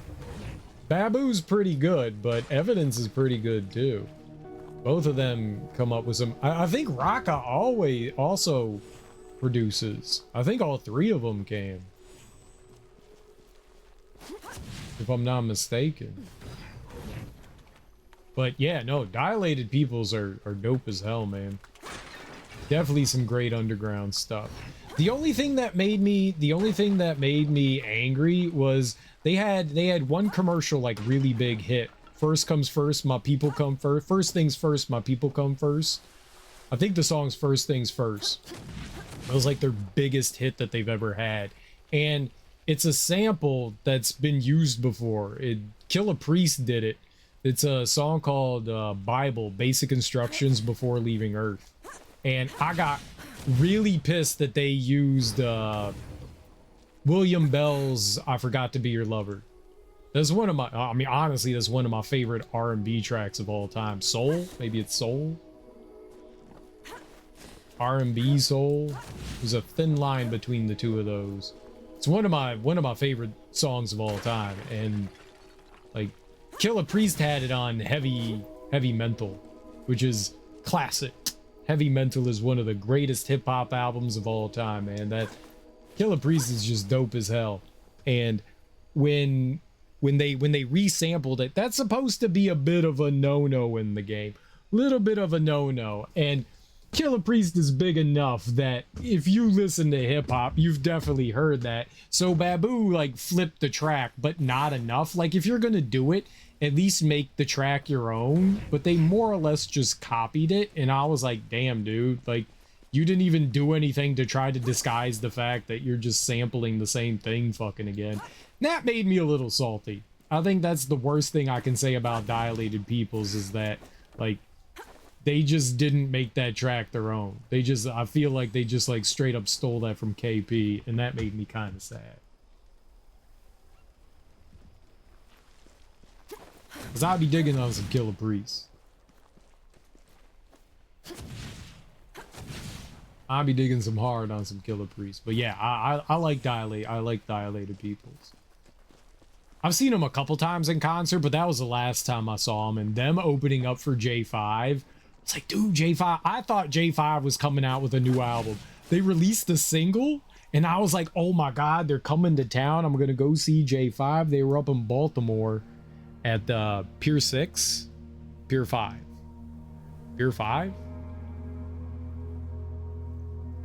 Babu's pretty good, but Evidence is pretty good too. Both of them come up with some. I think Raka always also produces. I think all three of them can. if I'm not mistaken. But yeah, no, Dilated Peoples are dope as hell, man. Definitely some great underground stuff. The only thing that made me angry was they had one commercial like really big hit. First comes first, my people come first. First things first, my people come first. I think the song's First Things First. It was like their biggest hit that they've ever had. And it's a sample that's been used before. Kill Priest did it. It's a song called Bible, Basic Instructions Before Leaving Earth. And I got really pissed that they used William Bell's I Forgot to Be Your Lover. That's one of my, I mean, honestly, that's one of my favorite R&B tracks of all time. Soul? Maybe it's Soul? R&B Soul? There's a thin line between the two of those. It's one of my favorite songs of all time. And like, Killer Priest had it on Heavy Mental, which is classic. Heavy Mental is one of the greatest hip-hop albums of all time, man. That Killer Priest is just dope as hell. And when they resampled it, that's supposed to be a bit of a no-no in the game. Little bit of a no-no. And Killer Priest is big enough that if you listen to hip-hop, you've definitely heard that. So Babu like flipped the track, but not enough. Like if you're gonna do it, at least make the track your own. But they more or less just copied it, and I was like, damn, dude, like you didn't even do anything to try to disguise the fact that you're just sampling the same thing fucking again. That made me a little salty. I think that's the worst thing I can say about Dilated Peoples is that like they just didn't make that track their own. I feel like they just like straight up stole that from KP, and that made me kind of sad. Cause I'd be digging on some Killer Priest. I'd be digging some hard on some Killer Priest. But yeah, I like Dilated Peoples. I've seen them a couple times in concert, but that was the last time I saw them. And them opening up for J5, it's like, dude, J5. I thought J5 was coming out with a new album. They released the single, and I was like, oh my god, they're coming to town. I'm gonna go see J5. They were up in Baltimore at Pier 6, Pier 5, Pier 5,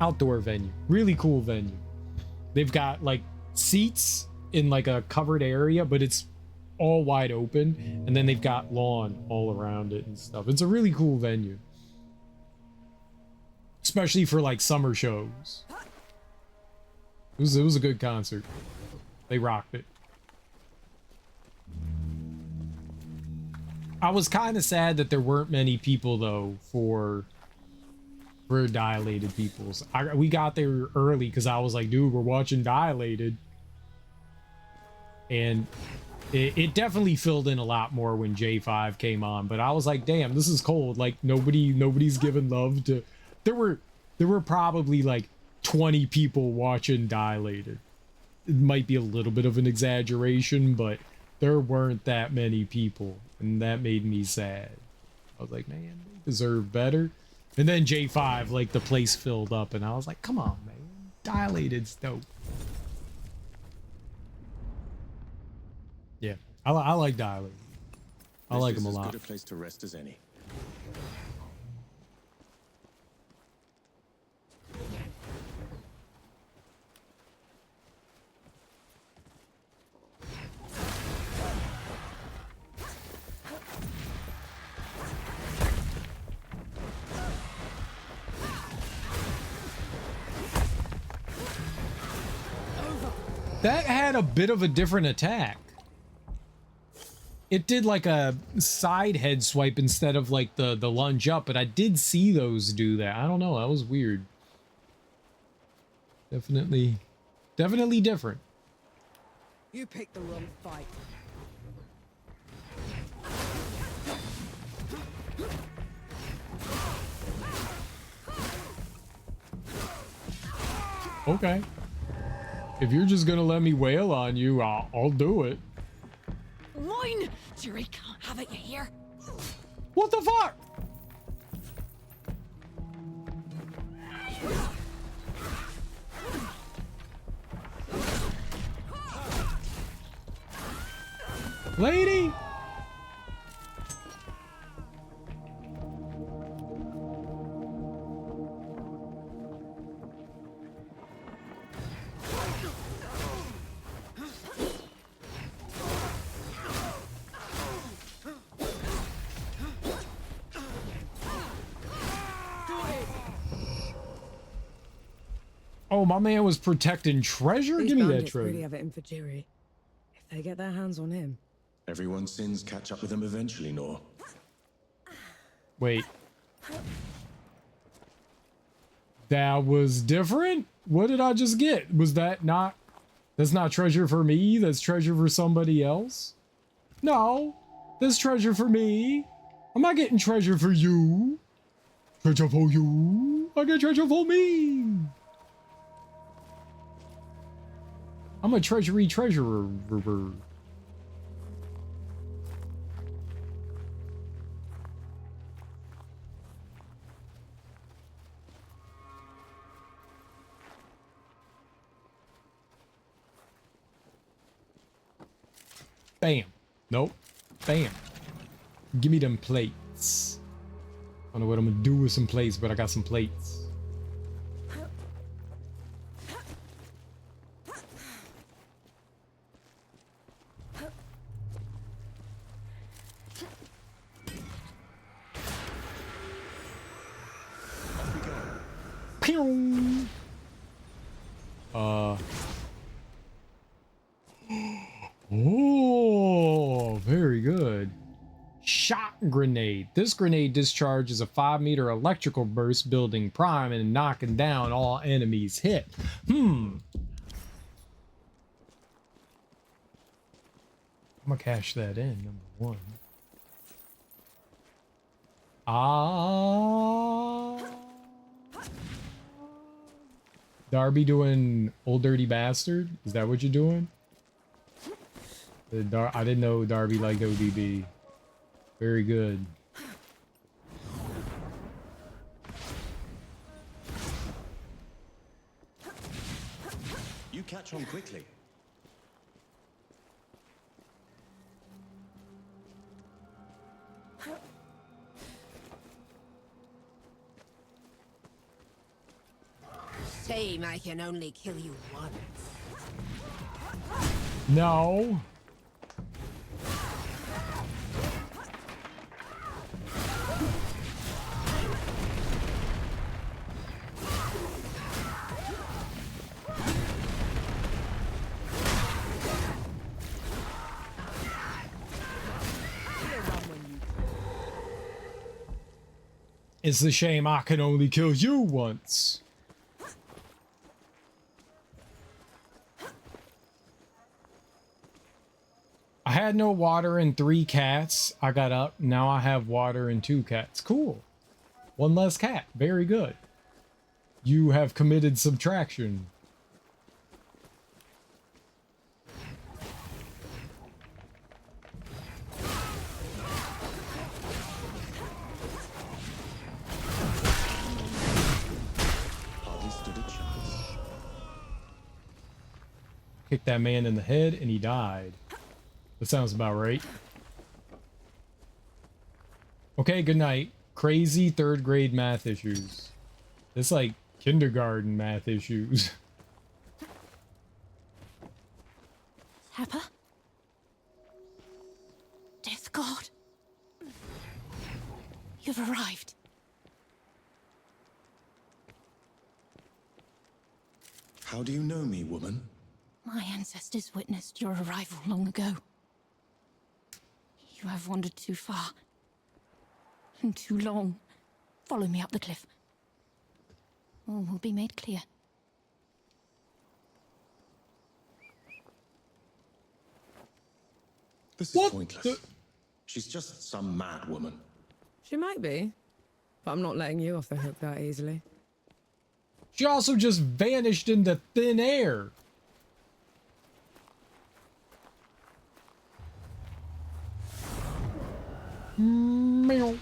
outdoor venue, really cool venue. They've got like seats in like a covered area, but it's all wide open, and then they've got lawn all around it and stuff. It's a really cool venue, especially for like summer shows. It was a good concert. They rocked it. I was kind of sad that there weren't many people though for Dilated Peoples. We got there early because I was like, dude, we're watching Dilated, and it definitely filled in a lot more when J5 came on. But I was like, damn, this is cold. Like nobody's giving love to. There were probably like 20 people watching Dilated. It might be a little bit of an exaggeration, but there weren't that many people, and that made me sad. I was like, man, they deserve better. And then J5, like the place filled up, and I was like, come on, man, Dilated's dope. Yeah, I like Dilated. I like them a lot. This is as good a place to rest as any. That had a bit of a different attack. It did like a side head swipe instead of like the lunge up, but I did see those do that. I don't know, that was weird. Definitely different. You picked the wrong fight. Okay. If you're just gonna let me wail on you, I'll do it. Mine! Jerry can't have it, you hear? What the fuck? Lady! Oh, my man was protecting treasure? These Give me that bandits treasure. really have it in for Jiri. If they get their hands on him. Everyone's sins catch up with them eventually, Nor. Wait. That was different? What did I just get? Was that not... That's not treasure for me? That's treasure for somebody else? No. That's treasure for me. I'm not getting treasure for you. Treasure for you. I get treasure for me. I'm a treasurer. Bam. Nope. Bam. Give me them plates. I don't know what I'm gonna do with some plates, but I got some plates. Pew. Oh, very good. Shot grenade. This grenade discharges a 5-meter electrical burst, building prime and knocking down all enemies hit. I'm gonna cash that in, number one. Darby doing Old Dirty Bastard? Is that what you're doing? I didn't know Darby liked ODB. Very good. You catch on quickly. Shame I can only kill you once. No. It's a shame I can only kill you once. I had no water and 3 cats. I got up. Now I have water and 2 cats. Cool. 1 less cat. Very good. You have committed subtraction. Hardly stood a chance. Kicked that man in the head and he died. That sounds about right. Okay, good night. Crazy 3rd grade math issues. It's like kindergarten math issues. Happer? Death God? You've arrived. How do you know me, woman? My ancestors witnessed your arrival long ago. You have wandered too far. And too long. Follow me up the cliff. All will be made clear. This is pointless. She's just some mad woman. She might be, but I'm not letting you off the hook that easily. She also just vanished into thin air. Meow.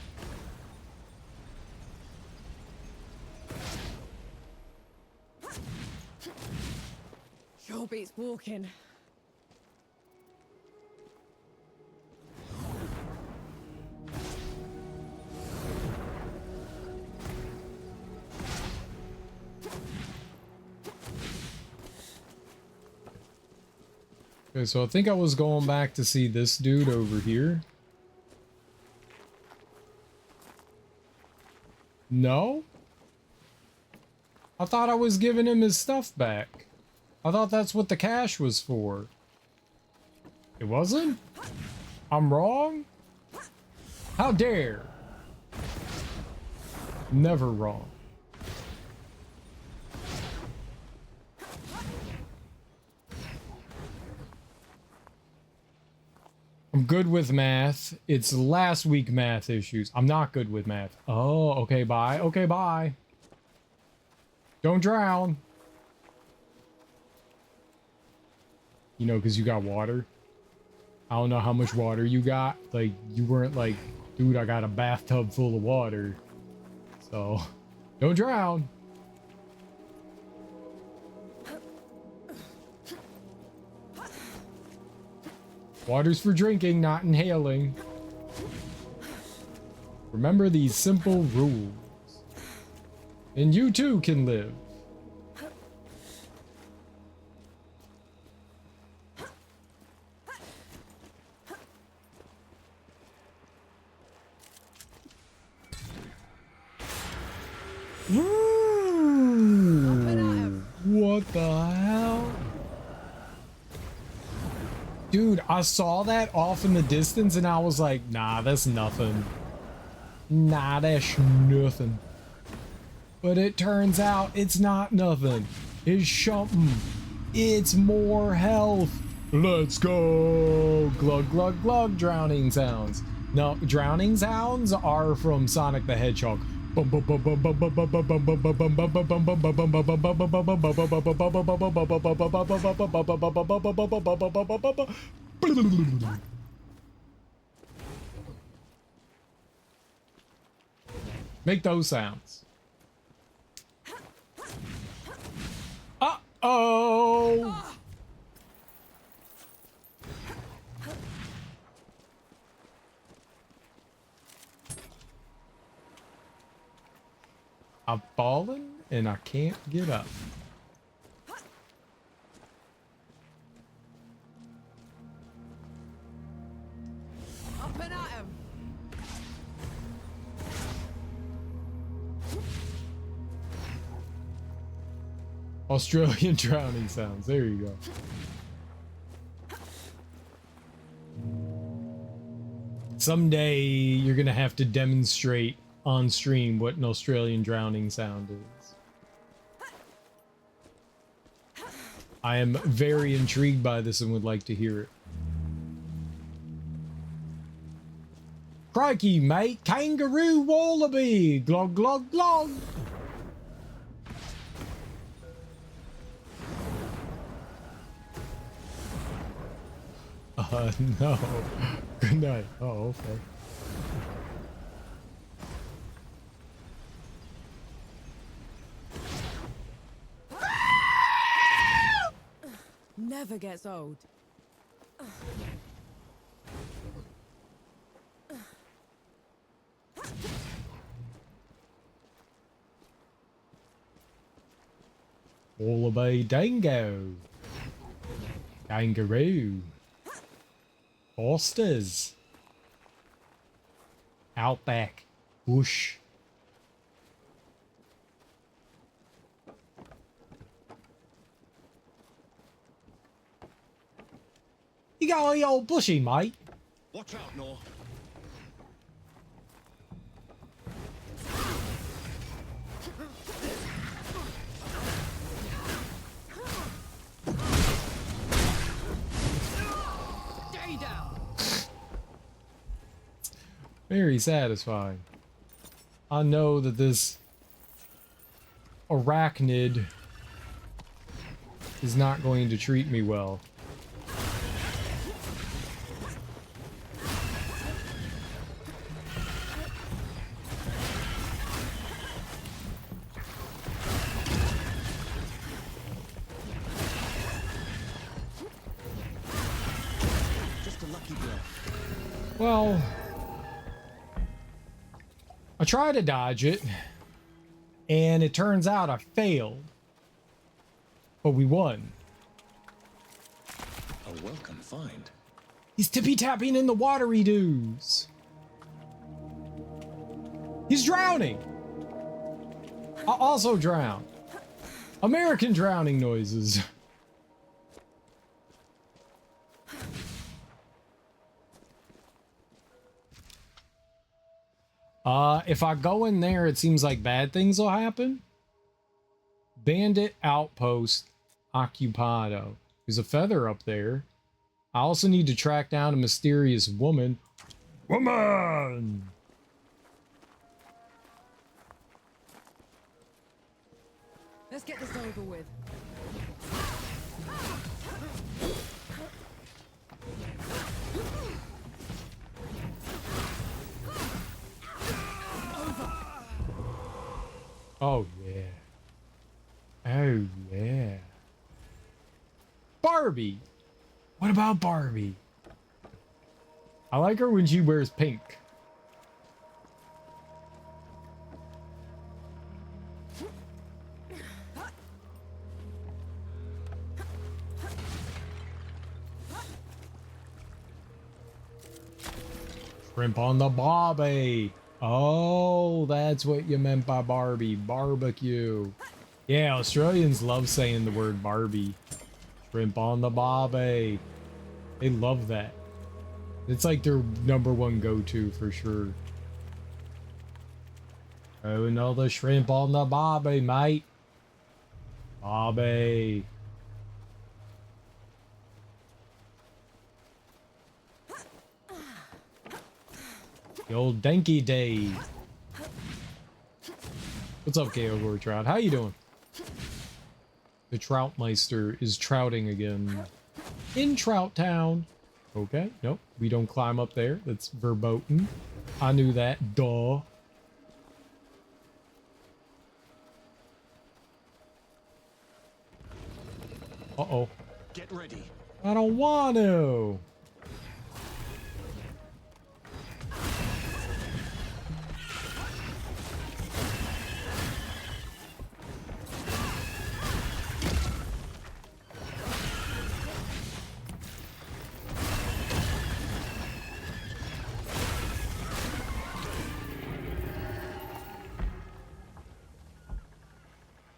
Sure beats walking. Okay, so I think I was going back to see this dude over here. No? I thought I was giving him his stuff back. I thought that's what the cash was for. It wasn't? I'm wrong? How dare? Never wrong. I'm good with math. It's last week math issues. I'm not good with math. Oh, okay, bye. Okay, bye. Don't drown. You know, because you got water. I don't know how much water you got. Like, you weren't like, dude, I got a bathtub full of water. So, don't drown. Water's for drinking, not inhaling. Remember these simple rules. And you too can live. Ooh, what the hell? Dude, I saw that off in the distance and I was like, nah, that's nothing. Nah, that's nothing. But it turns out it's not nothing. It's something. It's more health. Let's go. Glug, glug, glug. Drowning sounds. No, drowning sounds are from Sonic the Hedgehog. Make those sounds. Uh-oh! I've fallen and I can't get up. Up and at 'em. Australian drowning sounds. There you go. Someday you're gonna have to demonstrate on stream what an Australian drowning sound is. I am very intrigued by this and would like to hear it. Crikey, mate! Kangaroo wallaby! Glog, glog, glog! No. Good night. Oh, okay. Never gets old. Wallaby dango. Kangaroo. Oysters. Outback. Bush. You got all your old bushy, mate. Watch out, Nor. Stay down. Very satisfying. I know that this arachnid is not going to treat me well. Well, I tried to dodge it, and it turns out I failed. But we won. A welcome find. He's tippy-tapping in the watery dews. He's drowning. I also drowned. American drowning noises. If I go in there, it seems like bad things will happen. Bandit outpost occupado. There's a feather up there. I also need to track down a mysterious woman. Woman! Let's get this over with. Oh, yeah. Oh, yeah. Barbie! What about Barbie? I like her when she wears pink. Shrimp on the barbie. Oh, that's what you meant by Barbie. Barbecue. Yeah, Australians love saying the word Barbie. Shrimp on the barbie. They love that. It's like their #1 go-to for sure. Oh, another shrimp on the barbie, mate. Barbie. The old Danky Day. What's up, KO Trout? How you doing? The Troutmeister is trouting again. In Trout Town. Okay, nope. We don't climb up there. That's verboten. I knew that. Duh. Uh-oh. Get ready. I don't want to.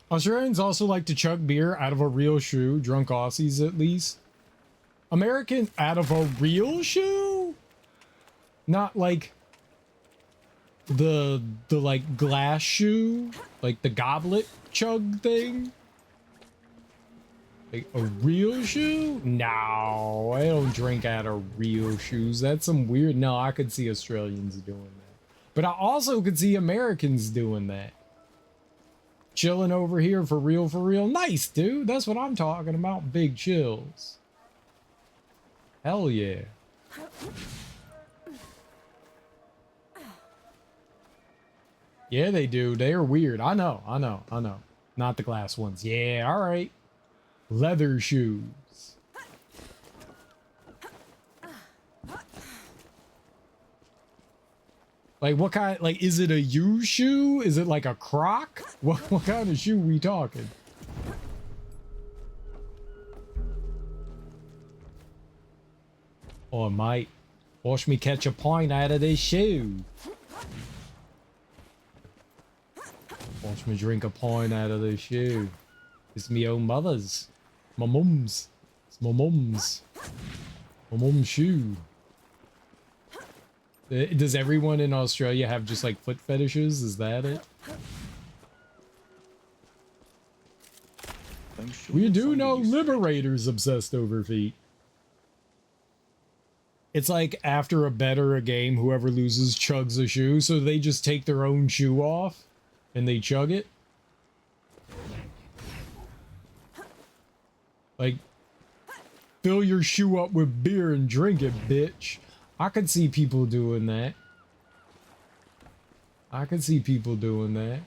Australians also like to chug beer out of a real shoe, drunk Aussies at least. American out of a real shoe? Not like the like glass shoe, like the goblet chug thing. Like a real shoe? No, I don't drink out of real shoes. That's some weird. No, I could see Australians doing that. But I also could see Americans doing that. Chilling over here for real, for real. Nice, dude. That's what I'm talking about. Big chills. Hell yeah. Yeah, they do. They are weird. I know. Not the glass ones. Yeah, all right. Leather shoes. Like what kind, like is it a U shoe? Is it like a Croc? What kind of shoe we talking? Oh mate, watch me catch a pint out of this shoe. Watch me drink a pint out of this shoe. It's me own mother's. My mum's. It's my mum's. My mum's shoe. Does everyone in Australia have just like foot fetishes? Is that it? We do know Liberators obsessed over feet. It's like after a bet or a game, whoever loses chugs a shoe, so they just take their own shoe off and they chug it. Like, fill your shoe up with beer and drink it, bitch. I could see people doing that. I could see people doing that.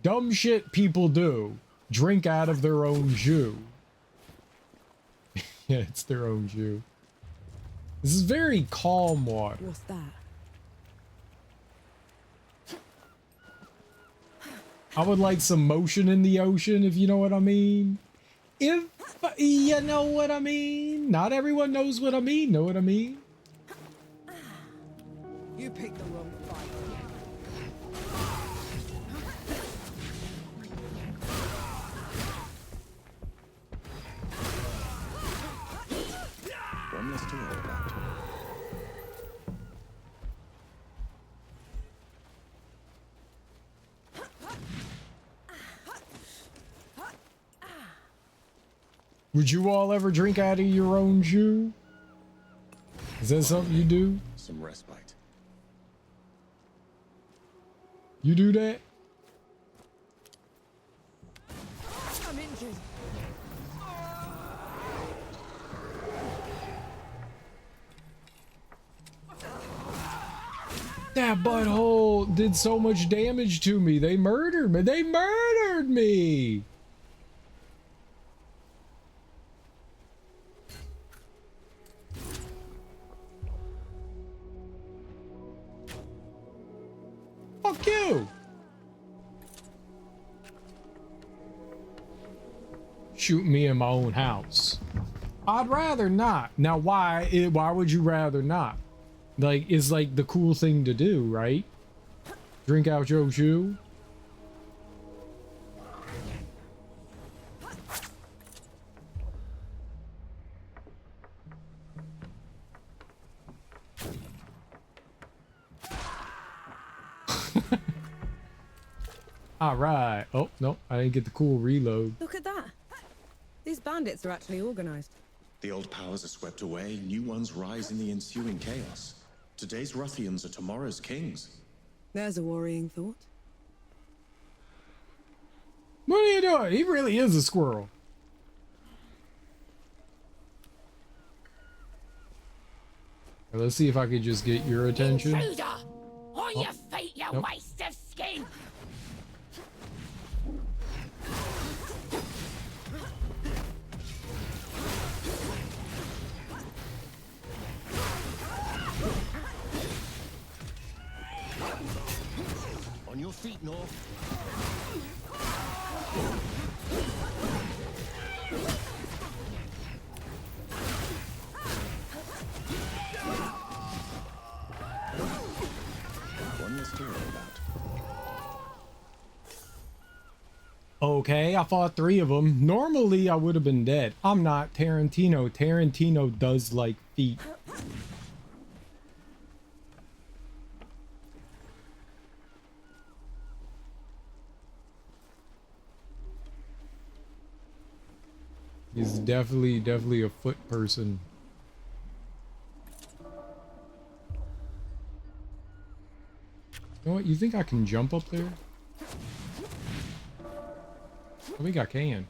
Dumb shit people do. Drink out of their own shoe. Yeah, it's their own shoe. This is very calm water. What's that? I would like some motion in the ocean, if you know what I mean. If you know what I mean. Not everyone knows what I mean. Know what I mean? You picked the wrong fight. One less to worry about. Would you all ever drink out of your own shoe? Is that something you do? Some respite. You do that? I'm injured. That butthole did so much damage to me. They murdered me. They murdered me. Fuck you. Shoot me in my own house. I'd rather not. Now, why would you rather not? Like, it's like the cool thing to do, right? Drink out your shoe. All right. Oh, no, I didn't get the cool reload. Look at that. These bandits are actually organized. The old powers are swept away, new ones rise in the ensuing chaos. Today's ruffians are tomorrow's kings. There's a worrying thought. What are you doing? He really is a squirrel. Let's see if I could just get your attention. Intruder! On your feet, you Nope. waste of skin! On your feet, North. One less to worry about. Okay, I fought 3 of them. Normally, I would have been dead. I'm not Tarantino. Tarantino does like feet. He's definitely a foot person. You know what? You think I can jump up there? I think I can.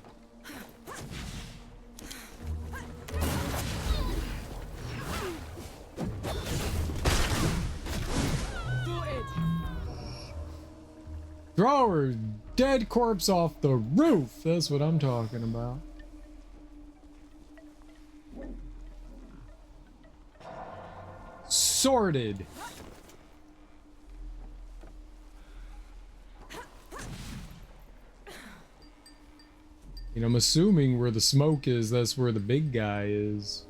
Throw her dead corpse off the roof. That's what I'm talking about. Sorted. And I'm assuming where the smoke is, that's where the big guy is.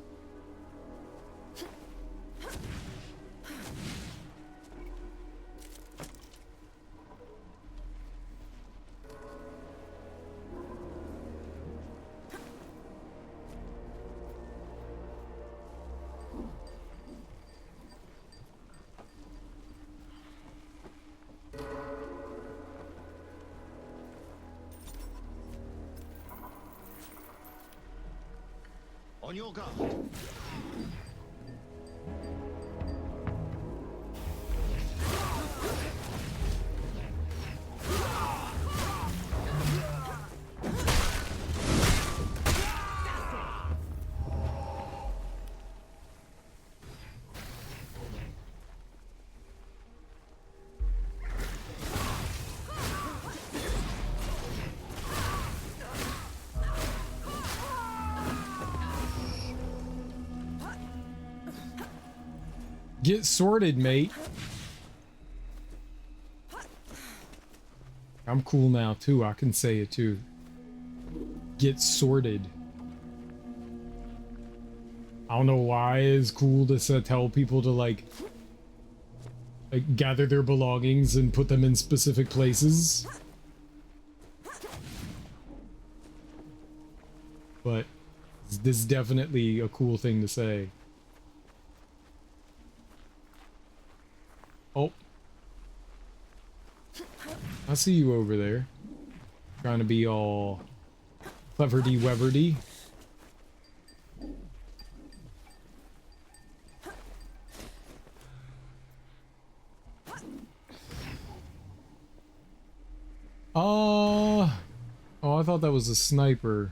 On your guard. Get sorted, mate. I'm cool now too. I can say it too. Get sorted. I don't know why it's cool to tell people to like gather their belongings and put them in specific places. But this is definitely a cool thing to say. Oh. I see you over there. Trying to be all cleverty-weverty. Oh, I thought that was a sniper.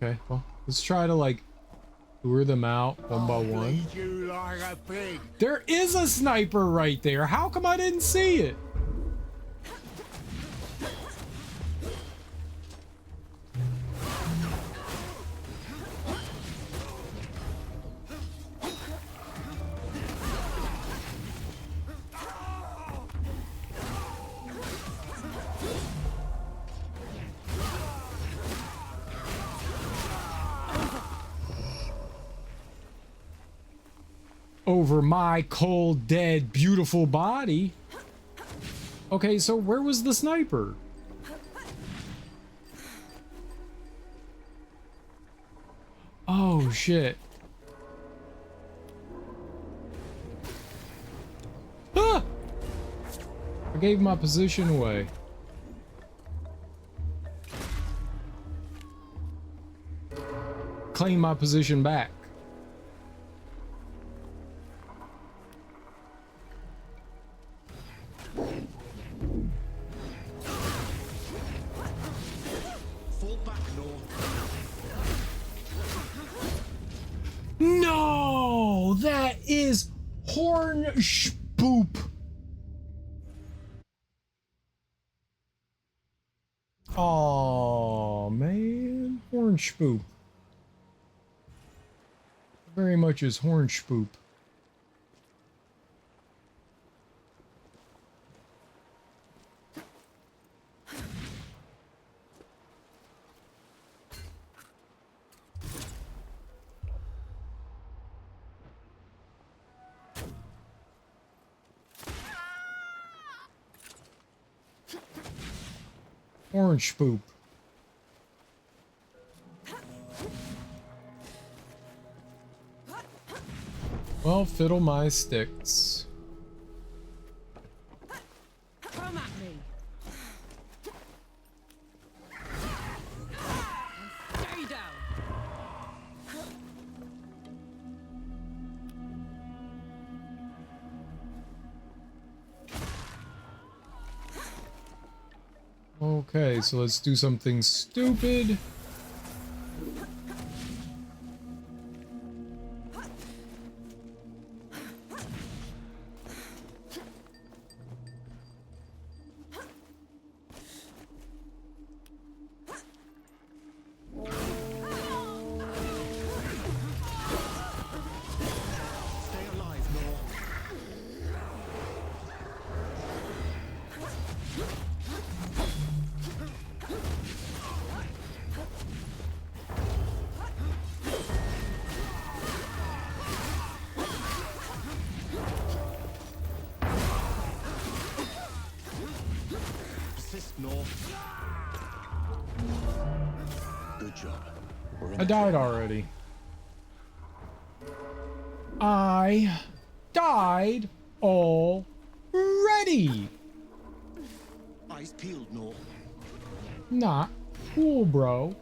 Okay, well, let's try to like lure them out one by one. There is a sniper right there. How come I didn't see it? Over my cold, dead, beautiful body. Okay, so where was the sniper? Oh, shit. Ah! I gave my position away. Claim my position back. No, that is horn spoop. Oh man, horn spoop. Very much is horn spoop. Orange spoop. Well, fiddle my sticks. Come at me. Stay down. Okay, so let's do something stupid. Good job. We're in I died already. I died already. Eyes peeled, Nor. Not cool, bro.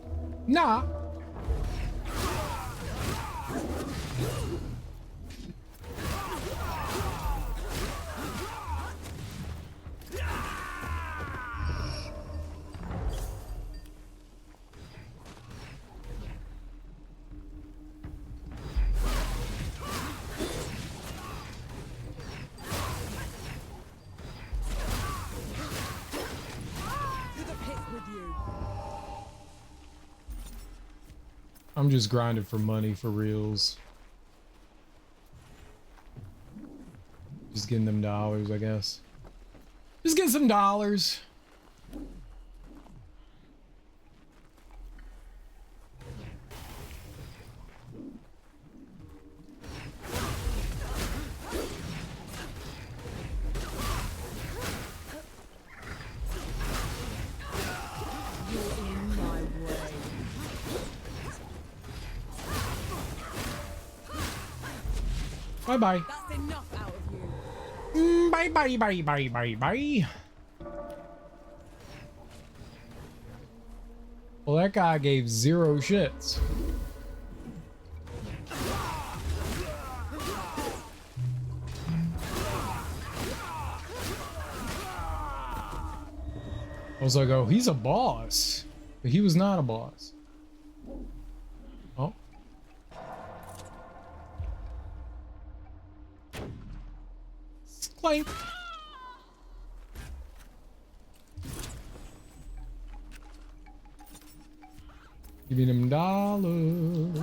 Not. I'm just grinding for money for reals. Just getting them dollars, I guess. Just get some dollars. Bye-bye. That's enough out of you. Bye. Well, that guy gave 0 shits. I was like, oh, he's a boss. But he was not a boss. Oh. Clank. Give me them dollars.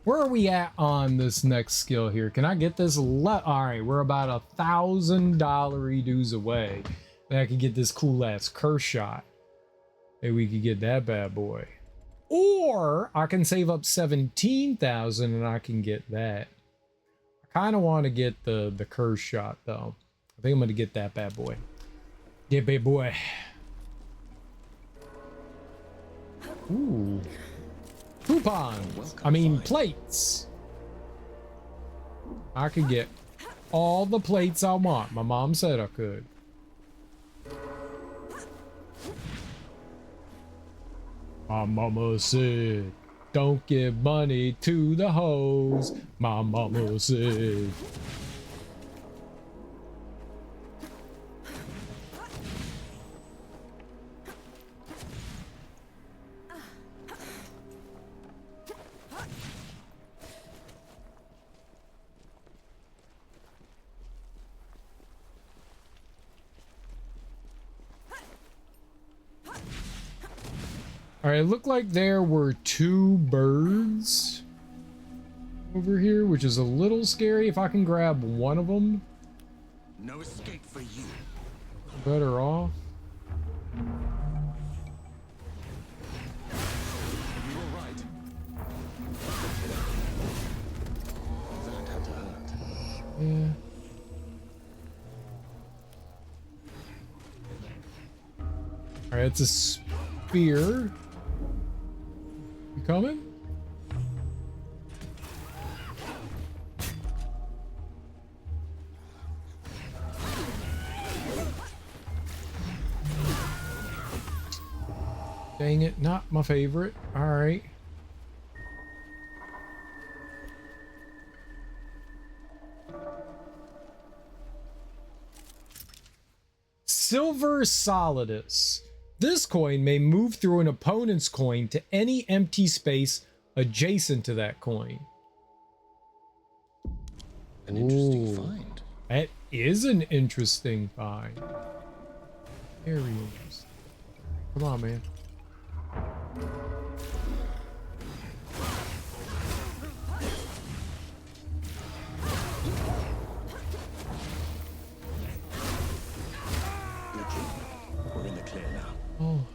Where are we at on this next skill here? Can I get this? All right, we're about $1,000 redos away. Then I could get this cool ass curse shot. Maybe we could get that bad boy. Or I can save up 17,000 and I can get that. I kind of want to get the curse shot though. I think I'm gonna get that bad boy. Get bad boy. Ooh. Coupons. I mean plates. I could get all the plates I want. My mom said I could. My mama said, don't give money to the hoes. My mama said. All right, it looked like there were 2 birds over here, which is a little scary. If I can grab one of them, no escape for you. Better off. You were right. That had to hurt. Yeah. All right, it's a spear. You coming? Dang it, not my favorite. All right. Silver Solidus. This coin may move through an opponent's coin to any empty space adjacent to that coin. An interesting find. That is an interesting find. Very interesting. Come on, man. We're in the clear now. Oh.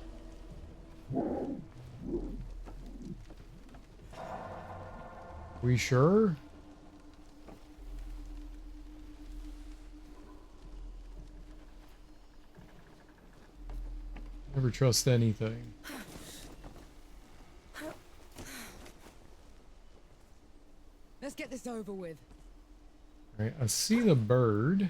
We sure? Never trust anything. Let's get this over with. All right, I see the bird.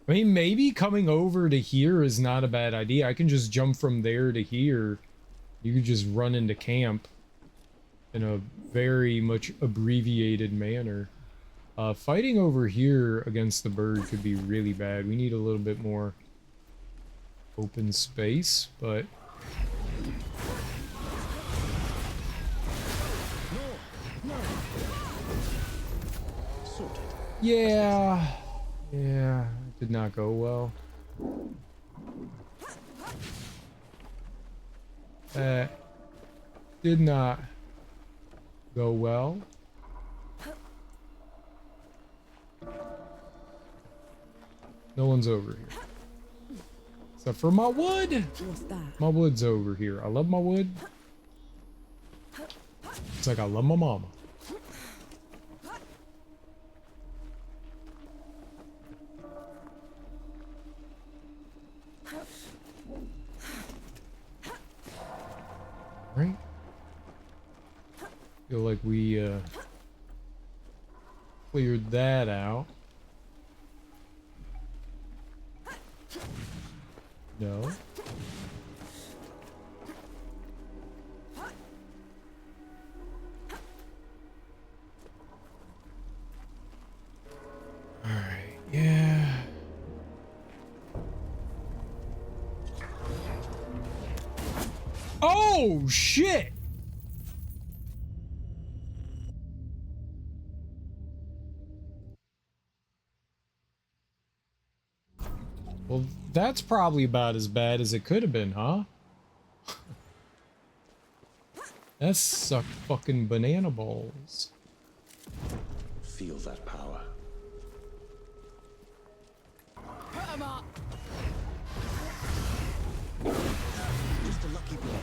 I mean, maybe coming over to here is not a bad idea. I can just jump from there to here. You could just run into camp in a very much abbreviated manner. Fighting over here against the bird could be really bad. We need a little bit more open space, but... Yeah, it did not go well. That did not go well. No one's over here. Except for my wood. What's that? My wood's over here. I love my wood. It's like I love my mama. Right? Feel like we cleared that out. No. Alright, yeah. Oh, shit! Well, that's probably about as bad as it could have been, huh? That sucked fucking banana balls. Feel that power. Put 'em up. Just a lucky blow.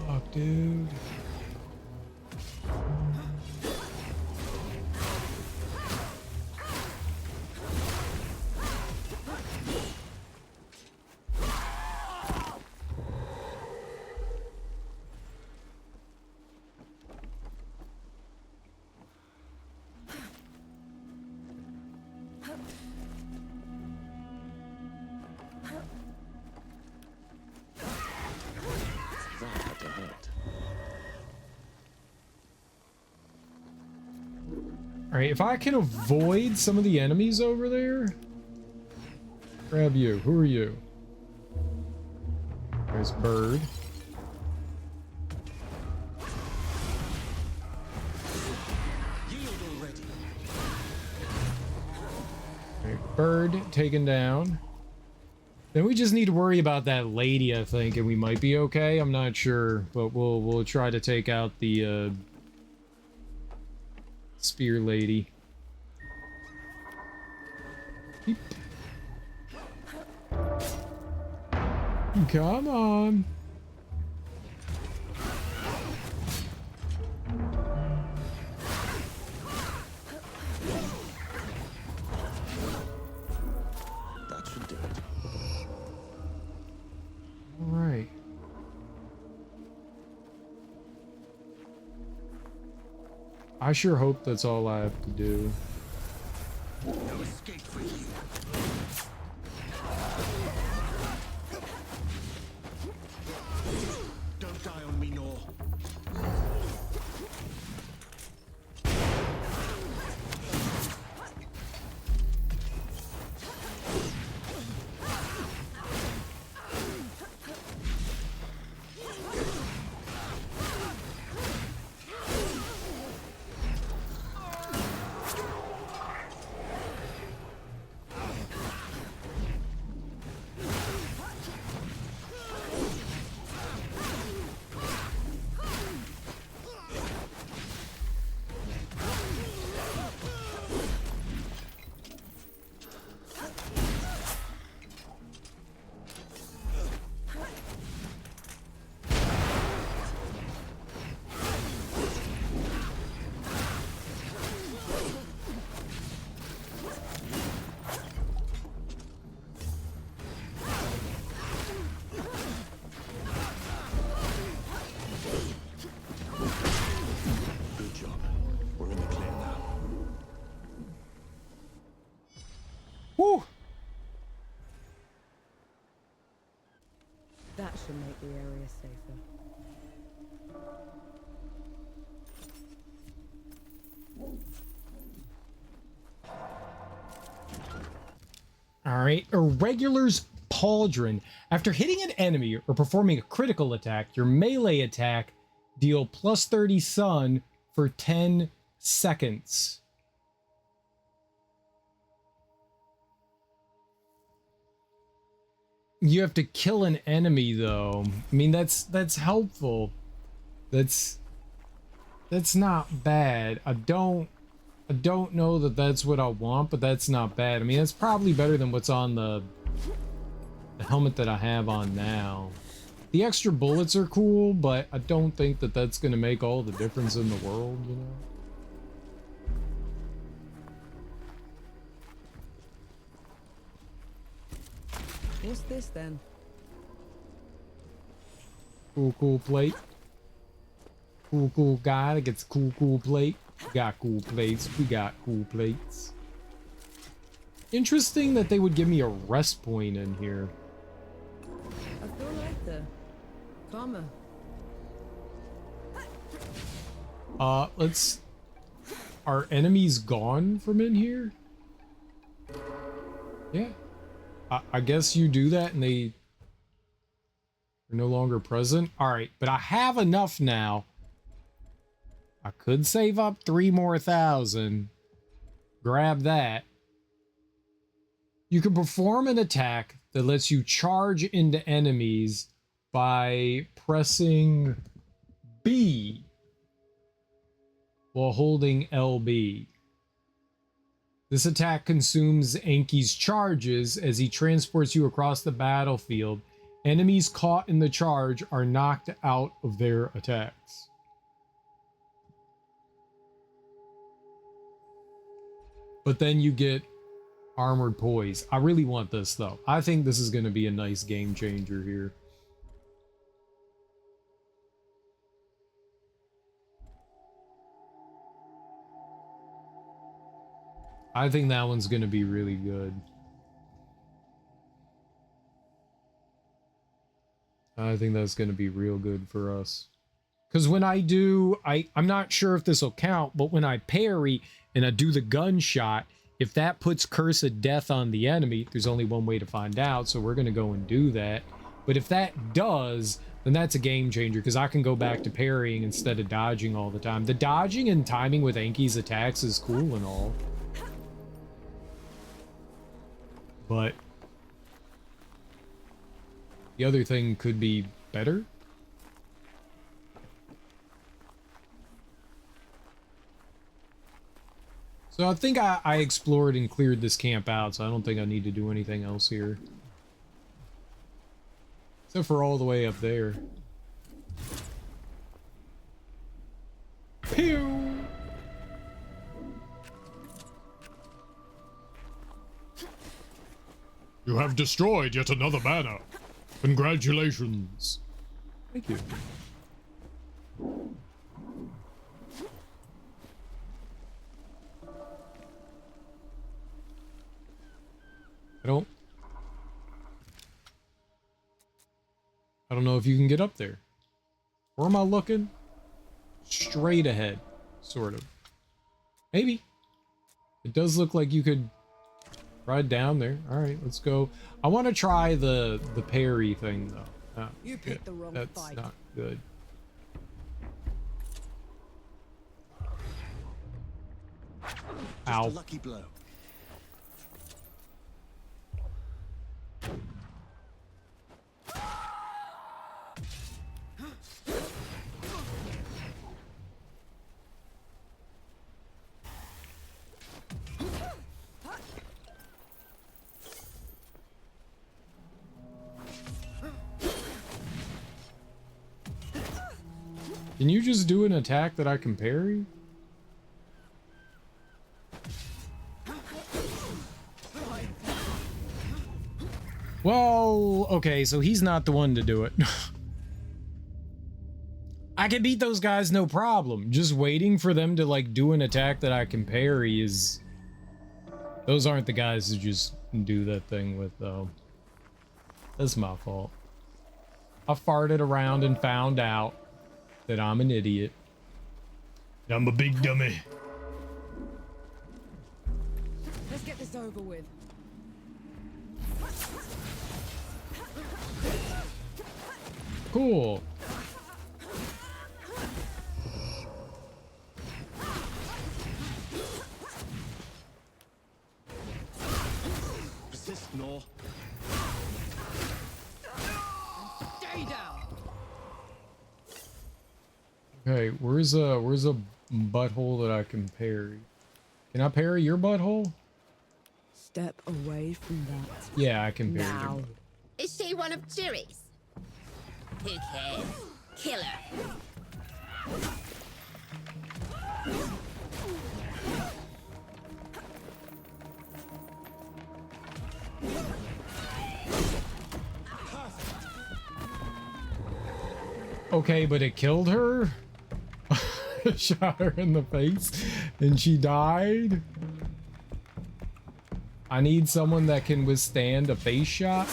Oh, dude. That had to hurt. Alright, if I can avoid some of the enemies over there. Grab you. Who are you? There's Bird. Yield already. Alright, Bird taken down. Then we just need to worry about that lady, I think, and we might be okay. I'm not sure, but we'll try to take out the spear lady. Beep. Come on. That should do it. All right. I sure hope that's all I have to do. No escape for you. Don't die on me, Nor. Good job. We're in the clear now. Woo! That should make the area safer. Alright, Irregular's Pauldron. After hitting an enemy or performing a critical attack, your melee attack deal plus 30 sun for 10 seconds. you have to kill an enemy though. I mean, that's helpful. That's not bad. I don't know that that's what I want, but that's not bad. I mean, that's probably better than what's on the helmet that I have on now. The extra bullets are cool, but I don't think that that's going to make all the difference in the world, you know? What's this then? Cool plate. Cool guy that gets cool plate. We got cool plates. We got cool plates. Interesting that they would give me a rest point in here. I feel lighter. Calmer. Let's... Are enemies gone from in here? Yeah. I guess you do that and they are no longer present. All right, but I have enough now. I could save up 3 more thousand. Grab that. You can perform an attack that lets you charge into enemies by pressing B while holding LB. This attack consumes Enki's charges as he transports you across the battlefield. Enemies caught in the charge are knocked out of their attacks. But then you get armored poise. I really want this though. I think this is going to be a nice game changer here. I think that one's going to be really good. I think that's going to be real good for us. Because when I do, I'm not sure if this will count, but when I parry and I do the gunshot, if that puts Curse of Death on the enemy, there's only one way to find out, so we're going to go and do that. But if that does, then that's a game changer, because I can go back to parrying instead of dodging all the time. The dodging and timing with Enki's attacks is cool and all. But the other thing could be better. So I think I explored and cleared this camp out, so I don't think I need to do anything else here. Except for all the way up there. Pew! You have destroyed yet another banner. Congratulations. Thank you. I don't know if you can get up there. Where am I looking? Straight ahead, sort of. Maybe. It does look like you could ride down there. All right, let's go. I want to try the parry thing though. Oh, you picked the wrong That's fight. not good. Just Ow. a lucky blow. Can you just do an attack that I can parry? Well, okay, so he's not the one to do it. I can beat those guys no problem. Just waiting for them to like do an attack that I can parry is... Those aren't the guys to just do that thing with though. That's my fault. I farted around and found out that I'm an idiot. I'm a big dummy. Let's get this over with. Cool. Persist, Nor. Okay, where's a butthole that I can parry? Can I parry your butthole? Step away from that. Yeah, I can parry your Now. butt. Is she one of Jerry's? Who cares? Kill her. Okay, but it killed her? Shot her in the face and she died? I need someone that can withstand a face shot.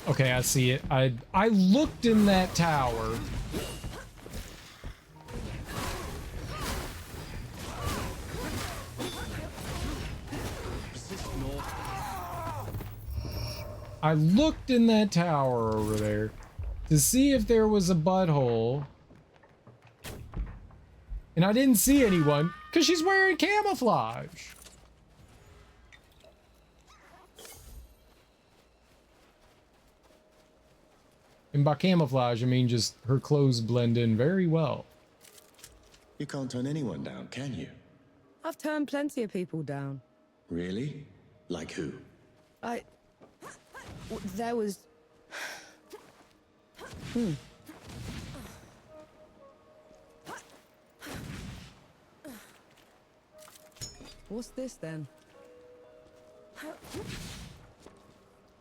Okay, I see it. I looked in that tower. I looked in that tower over there to see if there was a butthole. And I didn't see anyone because she's wearing camouflage. And by camouflage, I mean just her clothes blend in very well. You can't turn anyone down, can you? I've turned plenty of people down. Really? Like who? There was... What's this then?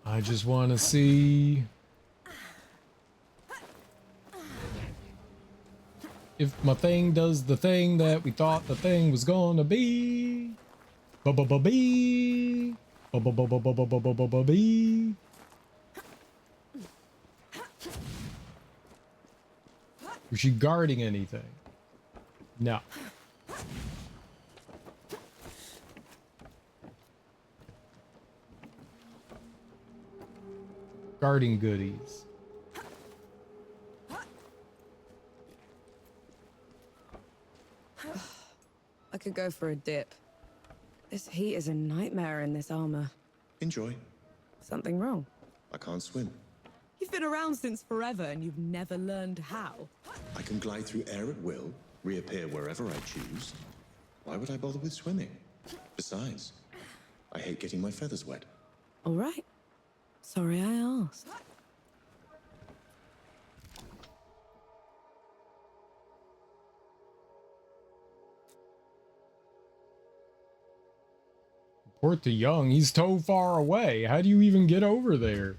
I just want to see if my thing does the thing that we thought the thing was gonna be. Ba-ba-ba-bee. Ba-ba-ba-ba-ba-ba-ba-ba-bee. Was she guarding anything? No. Guarding goodies. I could go for a dip. This heat is a nightmare in this armor. Enjoy. Something wrong? I can't swim. You've been around since forever and you've never learned how. I can glide through air at will, reappear wherever I choose. Why would I bother with swimming? Besides, I hate getting my feathers wet. All right. Sorry I asked. Report to Young. He's so far away. How do you even get over there?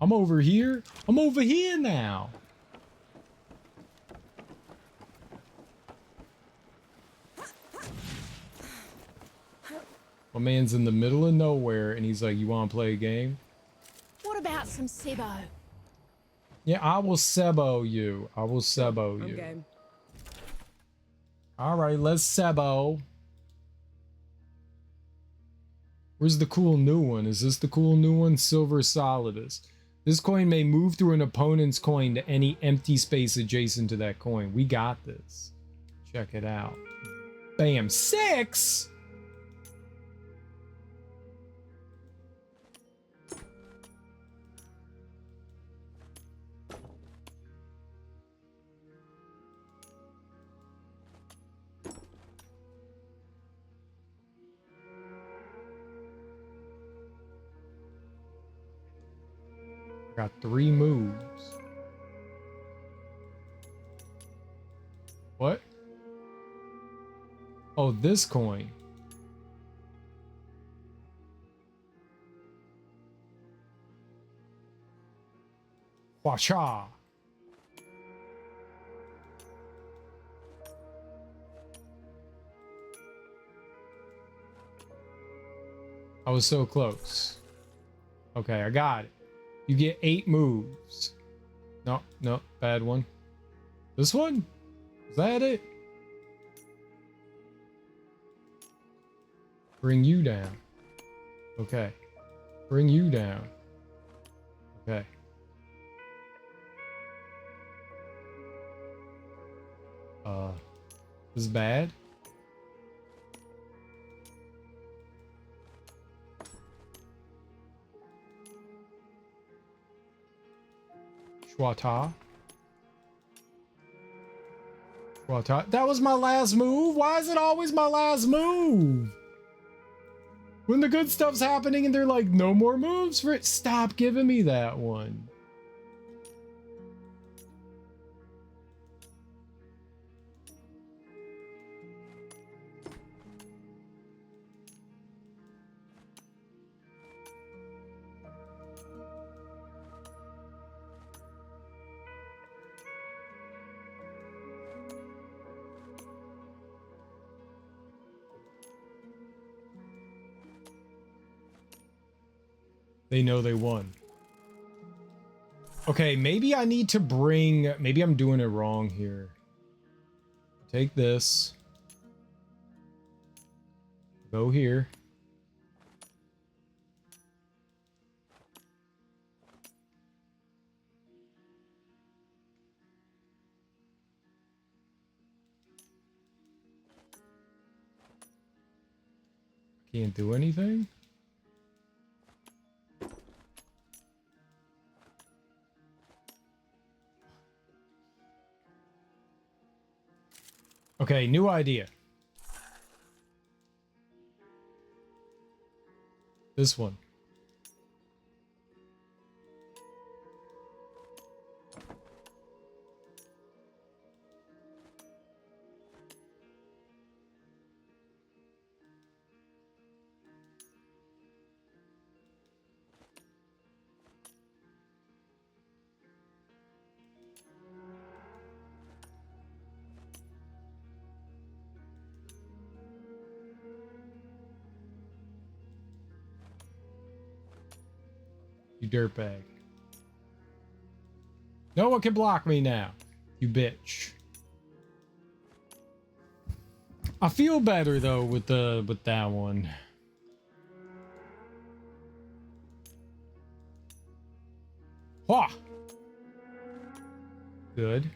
I'm over here. I'm over here now. My man's in the middle of nowhere and he's like, you want to play a game? What about some Sebo? Yeah, I will Sebo you. I will Sebo you. Okay. All right, let's Sebo. Where's the cool new one? Is this the cool new one? Silver Solidus. This coin may move through an opponent's coin to any empty space adjacent to that coin. We got this. Check it out. Bam. 6? Got 3 moves. What? Oh, this coin. Wacha. I was so close. Okay, I got it. You get 8 moves. No, no, bad one. This one? Is that it? Bring you down. Okay. Bring you down. Okay. This is bad. Schwata. Schwata. That was my last move? Why is it always my last move? When the good stuff's happening and they're like, no more moves for it. Stop giving me that one. They know they won. Okay, maybe I need to bring... Maybe I'm doing it wrong here. Take this. Go here. Can't do anything? Okay, new idea. This one. You dirtbag. No one can block me now. You bitch. I feel better though with that one. Wah! Good.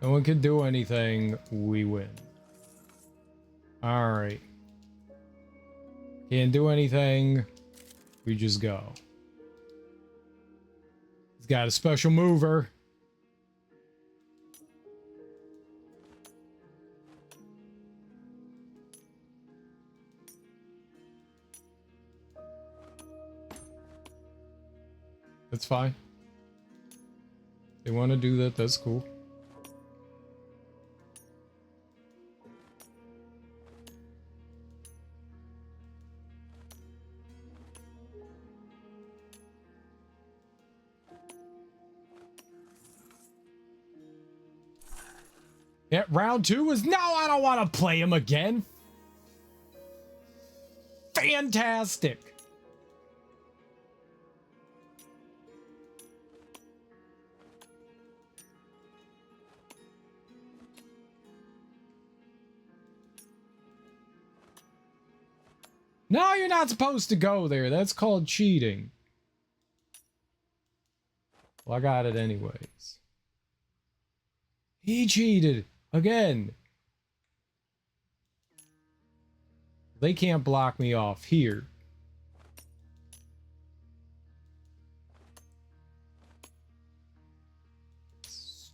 No one can do anything. We win. All right. Can't do anything. We just go. He's got a special mover. That's fine. They want to do that. That's cool. Yeah, round two is... No, I don't want to play him again. Fantastic. No, you're not supposed to go there. That's called cheating. Well, I got it anyways. He cheated again. They can't block me off here.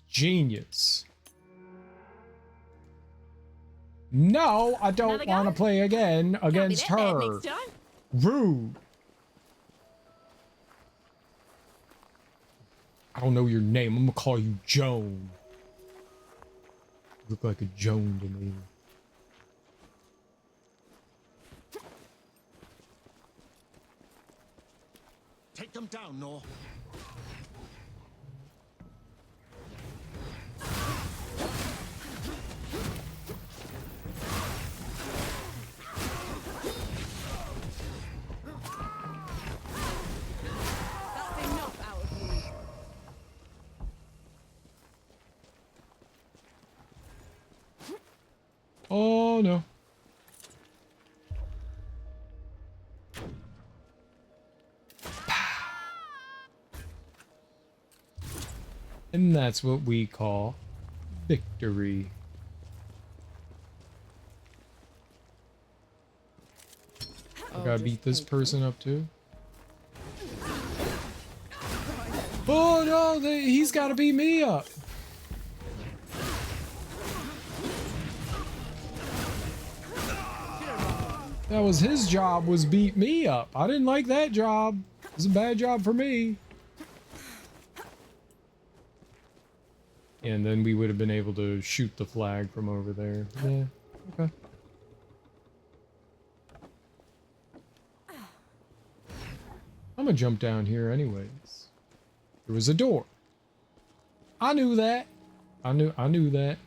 Genius. No, I don't want to play again against her. Rude. I don't know your name. I'm gonna call you Joan. You look like a Joan to me. Take them down, Nor. Oh no. And that's what we call victory. I gotta beat this person up too. Oh no, he's gotta beat me up. That was his job, was beat me up. I didn't like that job. It was a bad job for me. And then we would have been able to shoot the flag from over there. Yeah, okay. I'm gonna jump down here anyways. There was a door. I knew that. I knew that.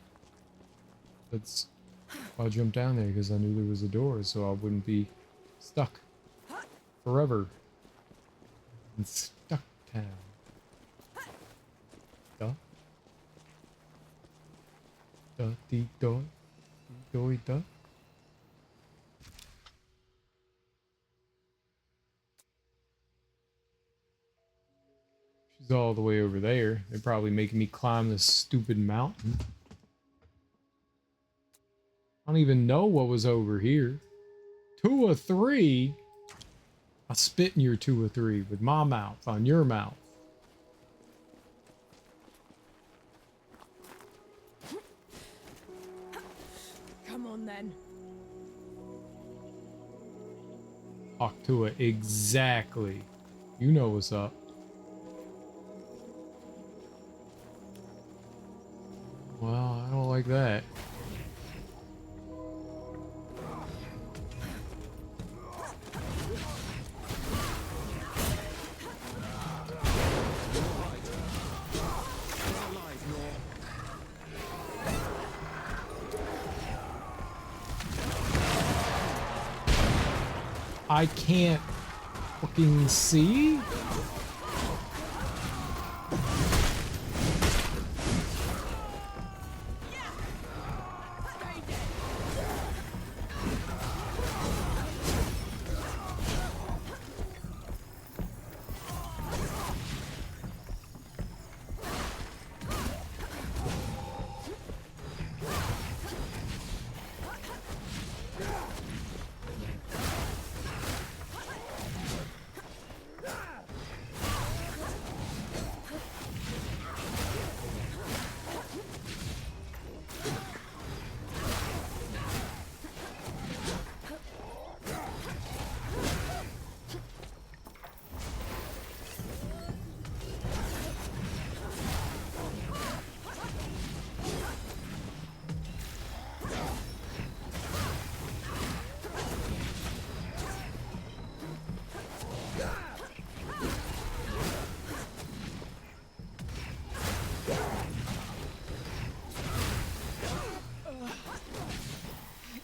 That's why I jumped down there, because I knew there was a door, so I wouldn't be stuck forever in Stuck Town. Duh. Duh dee doy. Doy duh. She's all the way over there. They're probably making me climb this stupid mountain. I don't even know what was over here. 2 or 3. I'll spit in your 2 or 3 with my mouth on your mouth. Come on then. Talk to it exactly. You know what's up. Well, I don't like that. I can't fucking see.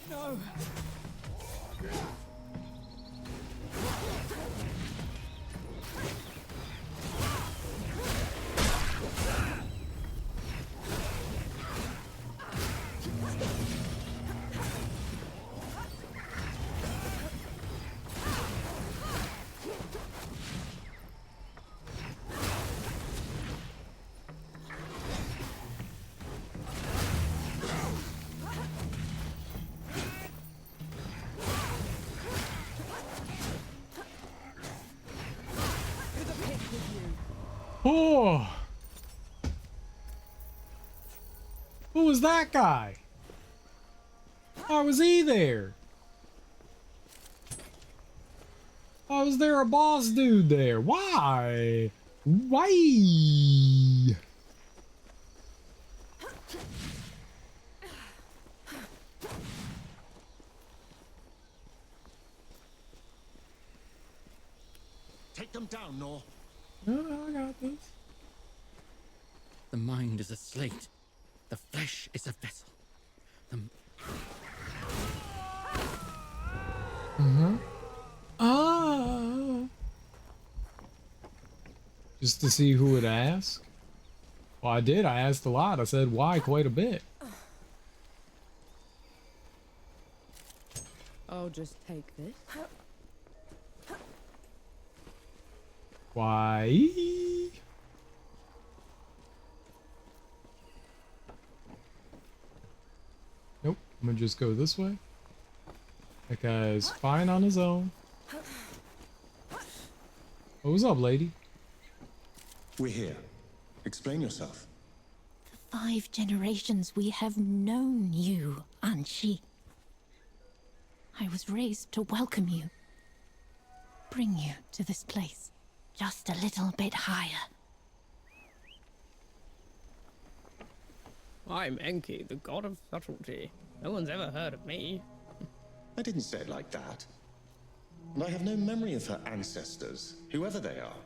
No. Oh, who was that guy? Why was he there? Why was there a boss dude there? Why? Why? Take them down, Nor. No, I got this. The mind is a slate. The flesh is a vessel. Just to see who would ask? Well, I did. I asked a lot. I said why quite a bit. I'll just take this. Why? I'm gonna just go this way. That guy's fine on his own. Oh, what's up, lady? We're here. Explain yourself. 5 generations we have known you, Anshi. I was raised to welcome you. Bring you to this place. Just a little bit higher. I'm Enki, the god of subtlety. No one's ever heard of me. I didn't say it like that. And I have no memory of her ancestors, whoever they are.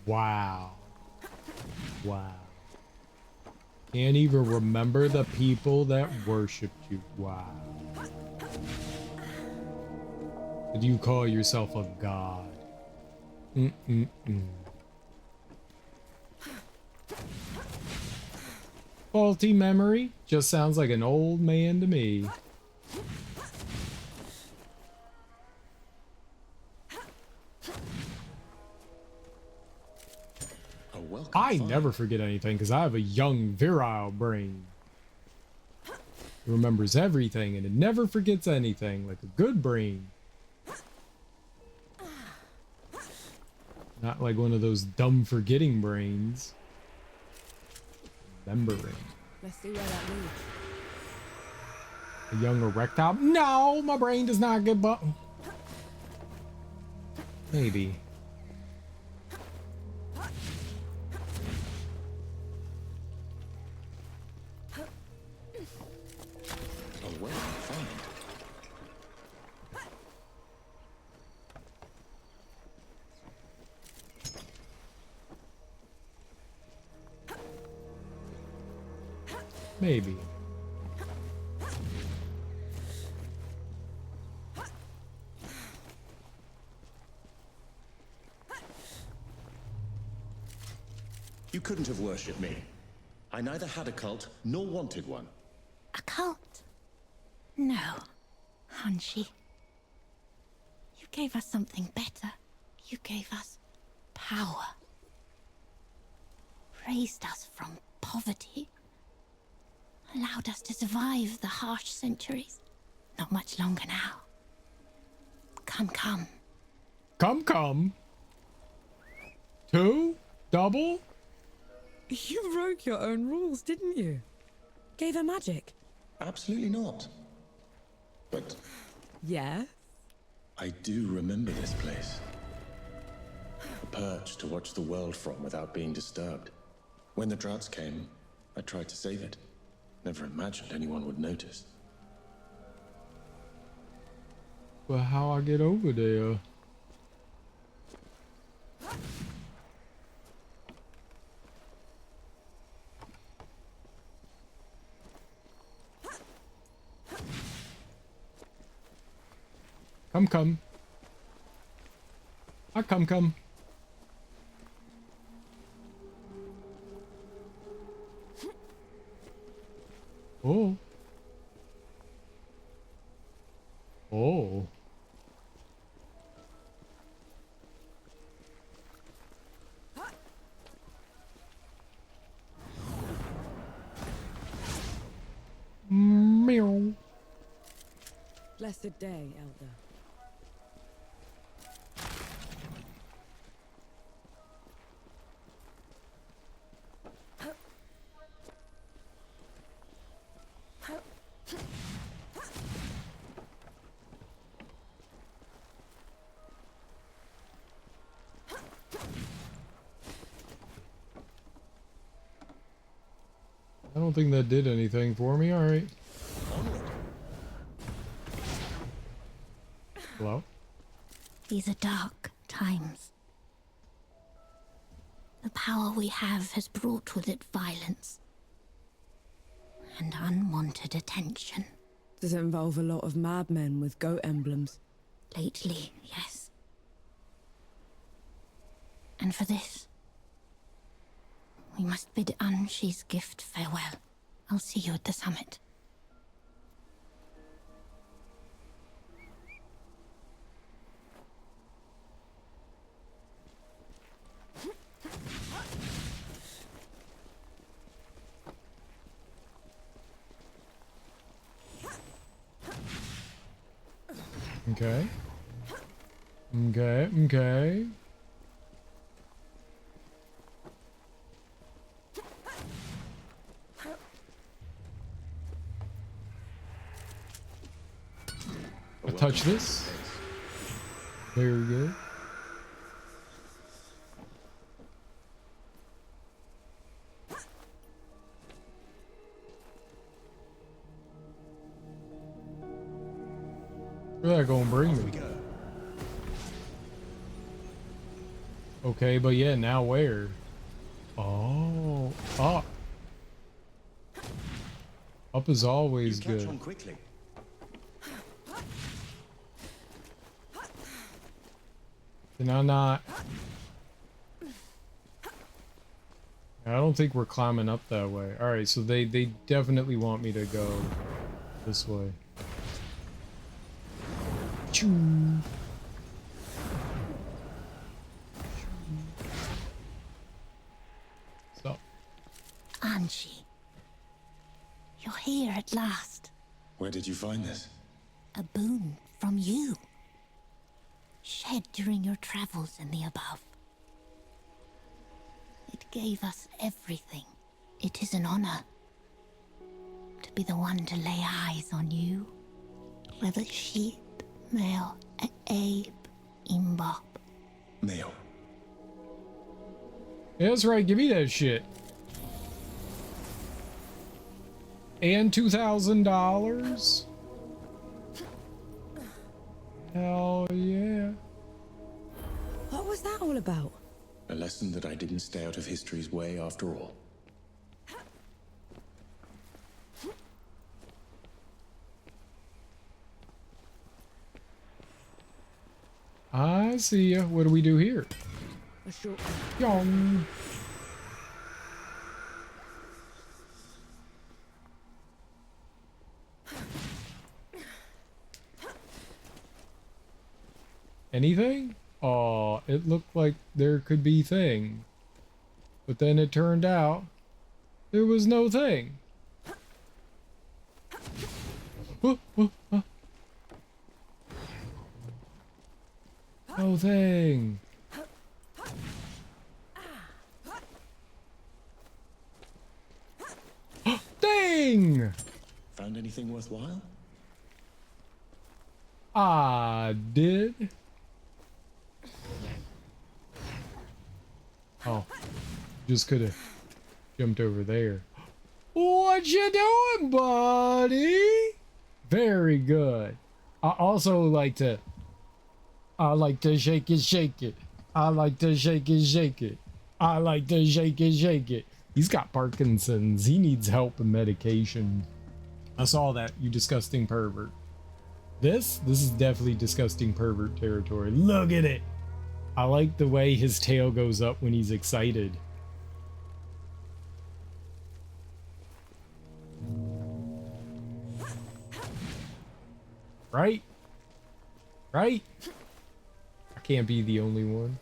Wow. Wow. Can't even remember the people that worshipped you. Wow. Did you call yourself a god? Faulty memory? Just sounds like an old man to me. I never forget anything because I have a young, virile brain. It remembers everything and it never forgets anything, like a good brain. Not like one of those dumb forgetting brains. Remembering. Let's see where that leads. A young erectile? No, my brain does not get maybe. Maybe. You couldn't have worshipped me. I neither had a cult nor wanted one. A cult? No, Hanshi. You gave us something better. You gave us power. Raised us from poverty. Allowed us to survive the harsh centuries. Not much longer now. Come, come. Come, come. 2? Double? You broke your own rules, didn't you? Gave her magic. Absolutely not. But Yeah? I do remember this place. A perch to watch the world from without being disturbed. When the droughts came, I tried to save it. Never imagined anyone would notice. Well, how I get over there? Come, come. I come, come. Oh. Oh. Meow. Blessed day, Elder. I don't think that did anything for me. All right. Hello? These are dark times. The power we have has brought with it violence. And unwanted attention. Does it involve a lot of madmen with goat emblems? Lately, yes. And for this, we must bid Anshi's gift farewell. I'll see you at the summit. Okay. Okay, okay. I'll touch this. Very good. Where's that gonna bring me? Okay, but yeah, now where? Oh, up. Up is always You catch good. on quickly. Can I not? I don't think we're climbing up that way. Alright, so they definitely want me to go this way. Choo. So. Angie, you're here at last. Where did you find this? A boon from you. Shed during your travels in the above. It gave us everything. It is an honor to be the one to lay eyes on you. Whether sheep, male, abe, imbop. Male. Yeah, that's right, give me that shit. And $2,000? Hell yeah. What was that all about? A lesson that I didn't stay out of history's way after all. I see ya. What do we do here? A short. Yum. Anything? Oh, it looked like there could be thing. But then it turned out there was no thing. No thing. Thing! Found anything worthwhile? I did. Oh, just could have jumped over there. What you doing, buddy? Very good. I also like to shake it, shake it. I like to shake it, shake it. I like to shake it, shake it. He's got Parkinson's. He needs help and medication. I saw that, you disgusting pervert. This is definitely disgusting pervert territory. Look at it. I like the way his tail goes up when he's excited. Right? Right? I can't be the only one.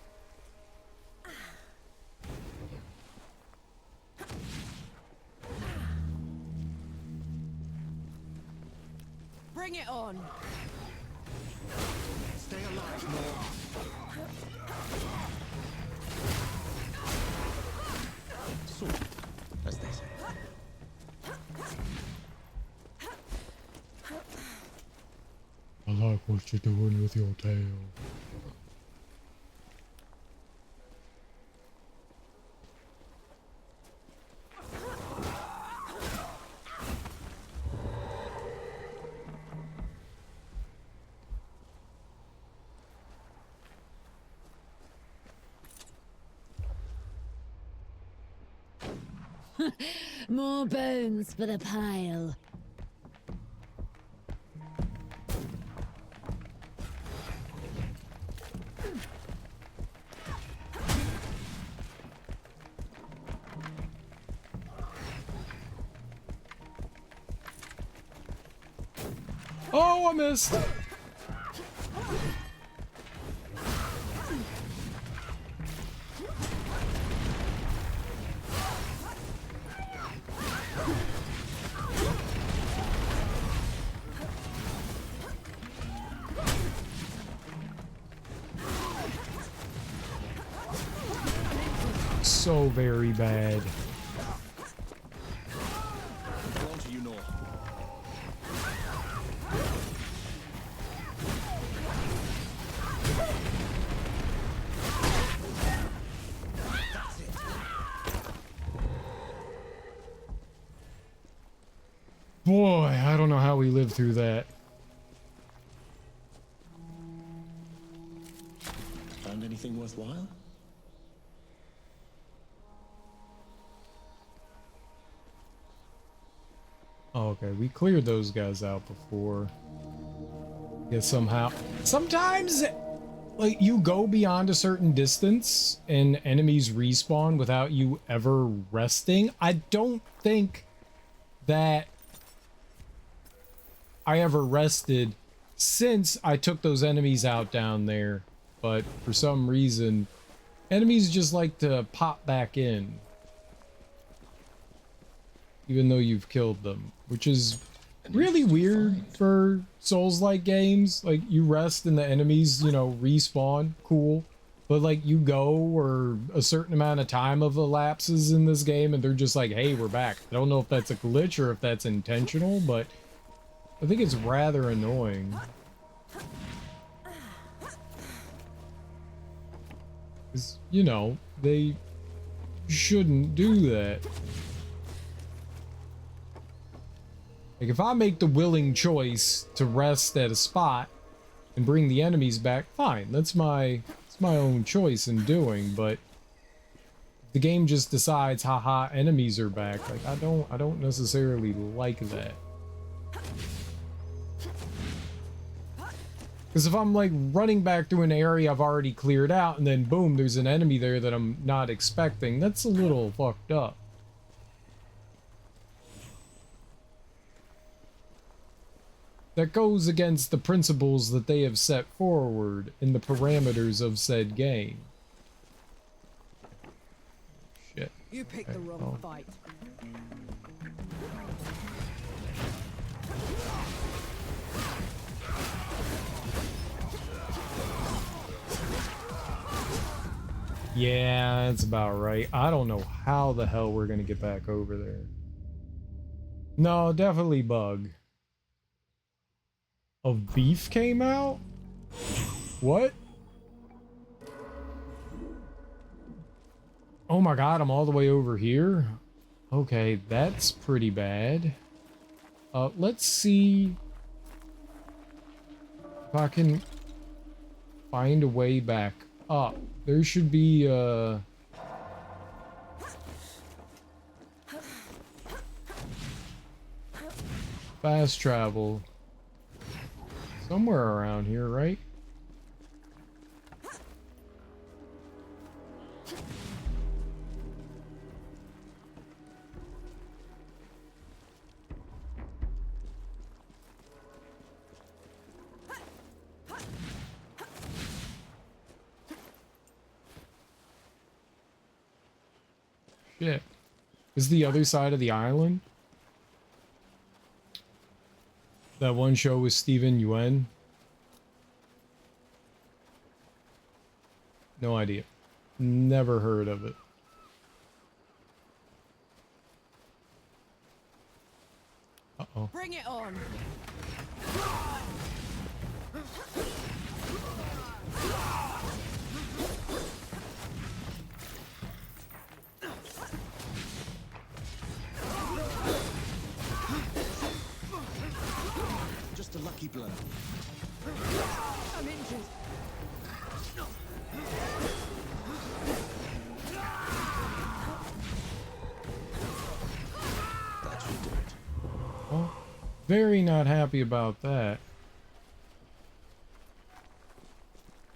Bring it on. Stay alive, more. So, as they say. I like what you're doing with your tail. More bones for the pile. Oh, I missed. so very bad. Boy, I don't know how we lived through that. Found anything worthwhile? Oh, okay, we cleared those guys out before. Yeah, somehow. Sometimes, like, you go beyond a certain distance and enemies respawn without you ever resting. I don't think that I ever rested since I took those enemies out down there. But for some reason, enemies just like to pop back in. Even though you've killed them, which is really weird for Souls-like games. Like, you rest and the enemies, you know, respawn, cool. But like, you go or a certain amount of time of elapses in this game and they're just like, hey, we're back. I don't know if that's a glitch or if that's intentional, but I think it's rather annoying. Because, you know, they shouldn't do that. Like, if I make the willing choice to rest at a spot and bring the enemies back, fine. That's my own choice in doing, but the game just decides, haha, enemies are back. Like, I don't necessarily like that. Because if I'm like running back through an area I've already cleared out and then boom, there's an enemy there that I'm not expecting, that's a little fucked up. That goes against the principles that they have set forward in the parameters of said game. Shit. You picked the wrong fight. Yeah, that's about right. I don't know how the hell we're gonna get back over there. No, definitely bug. Of beef came out? What? Oh my god, I'm all the way over here? Okay, that's pretty bad. Let's see if I can find a way back up. There should be, fast travel somewhere around here, right? Shit. Is the other side of the island? That one show with Steven Yeun? No idea. Never heard of it. Uh-oh. Bring it on. Just a lucky blow. I'm injured. That should do it. Well, very not happy about that.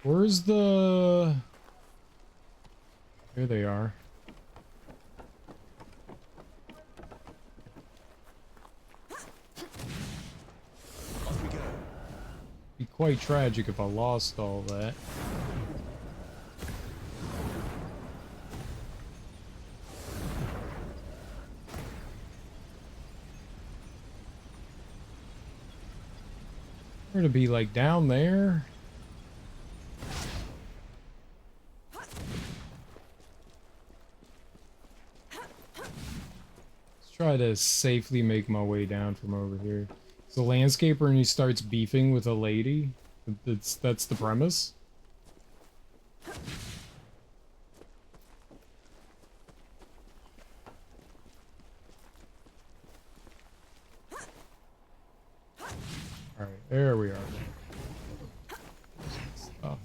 Where's the... Here they are. Off we go. Be quite tragic if I lost all that. Where to be, like, down there? try to safely make my way down from over here. It's a landscaper and he starts beefing with a lady. That's the premise. Alright, there we are. Stuff.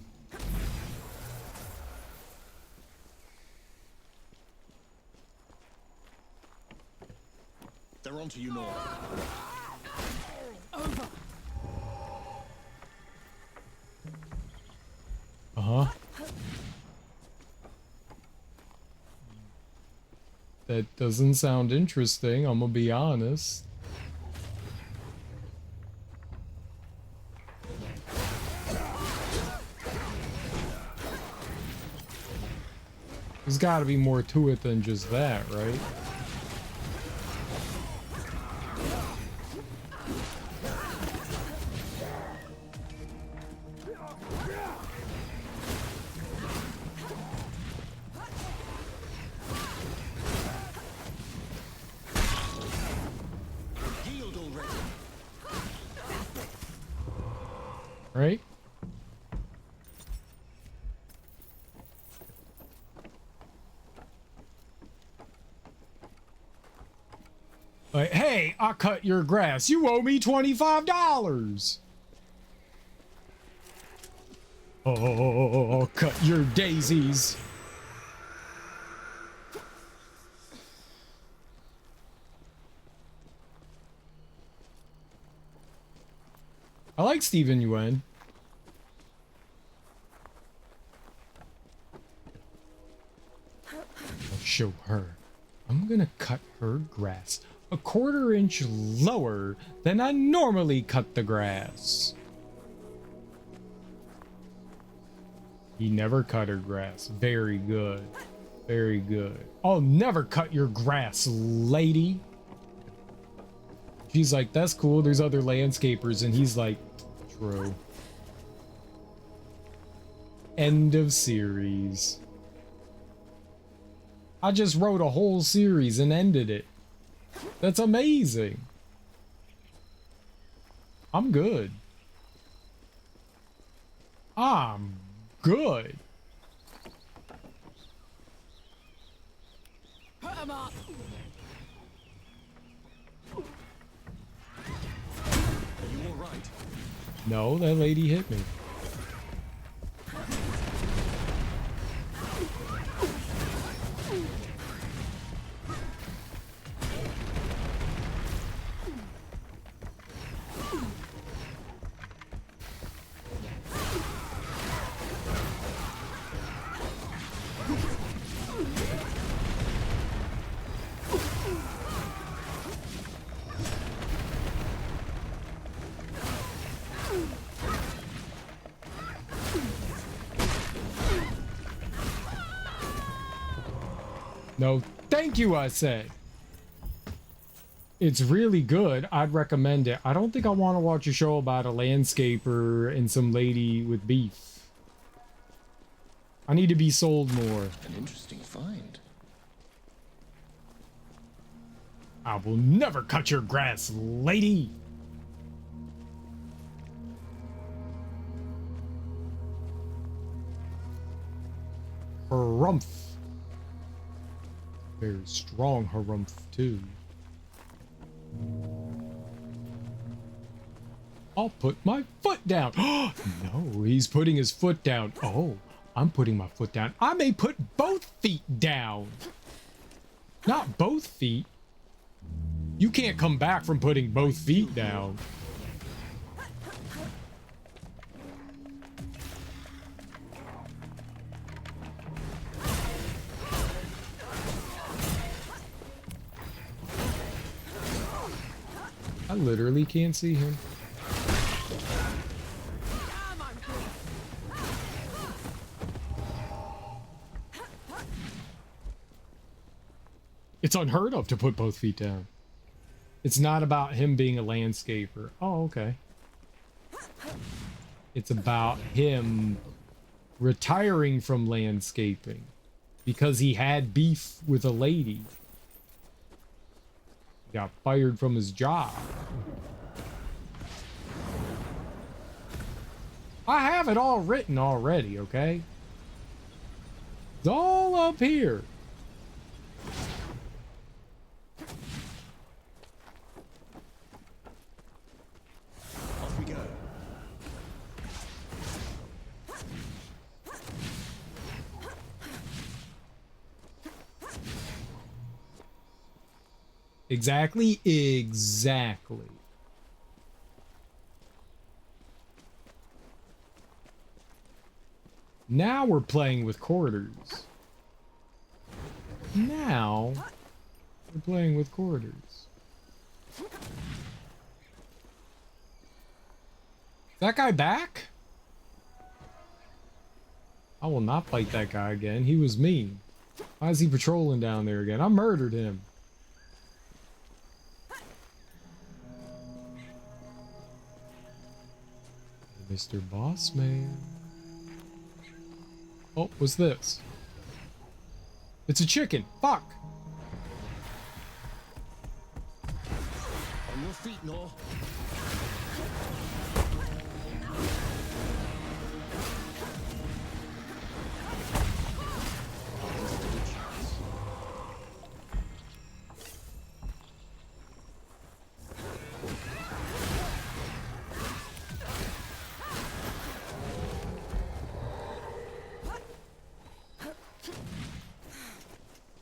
They're onto you, Nora. Over. Uh-huh. That doesn't sound interesting, I'm gonna be honest. There's gotta be more to it than just that, right? Right? Like, hey, I cut your grass. You owe me $25. Oh, cut your daisies. I like Steven Yeun. I'll show her. I'm gonna cut her grass a 1/4 inch lower than I normally cut the grass. He never cut her grass. Very good. Very good. I'll never cut your grass, lady. She's like, that's cool. There's other landscapers. And he's like, true. End of series. I just wrote a whole series and ended it. That's amazing. I'm good. I'm good. Put 'em up. Are you all right? No, that lady hit me. No, thank you, I say. It's really good. I'd recommend it. I don't think I want to watch a show about a landscaper and some lady with beef. I need to be sold more. An interesting find. I will never cut your grass, lady. Harumph. Very strong harumph, too. I'll put my foot down. No, he's putting his foot down. Oh, I'm putting my foot down. I may put both feet down. Not both feet. You can't come back from putting both feet down. I literally can't see him. It's unheard of to put both feet down. It's not about him being a landscaper. Oh, okay. It's about him retiring from landscaping because he had beef with a lady. Got fired from his job. I have it all written already, okay? It's all up here. Off we go. Exactly, exactly. Now we're playing with quarters. Now we're playing with quarters. Is that guy back? I will not fight that guy again. He was mean. Why is he patrolling down there again? I murdered him. Mr. Bossman. Oh, what's this? It's a chicken. Fuck. On your feet, no.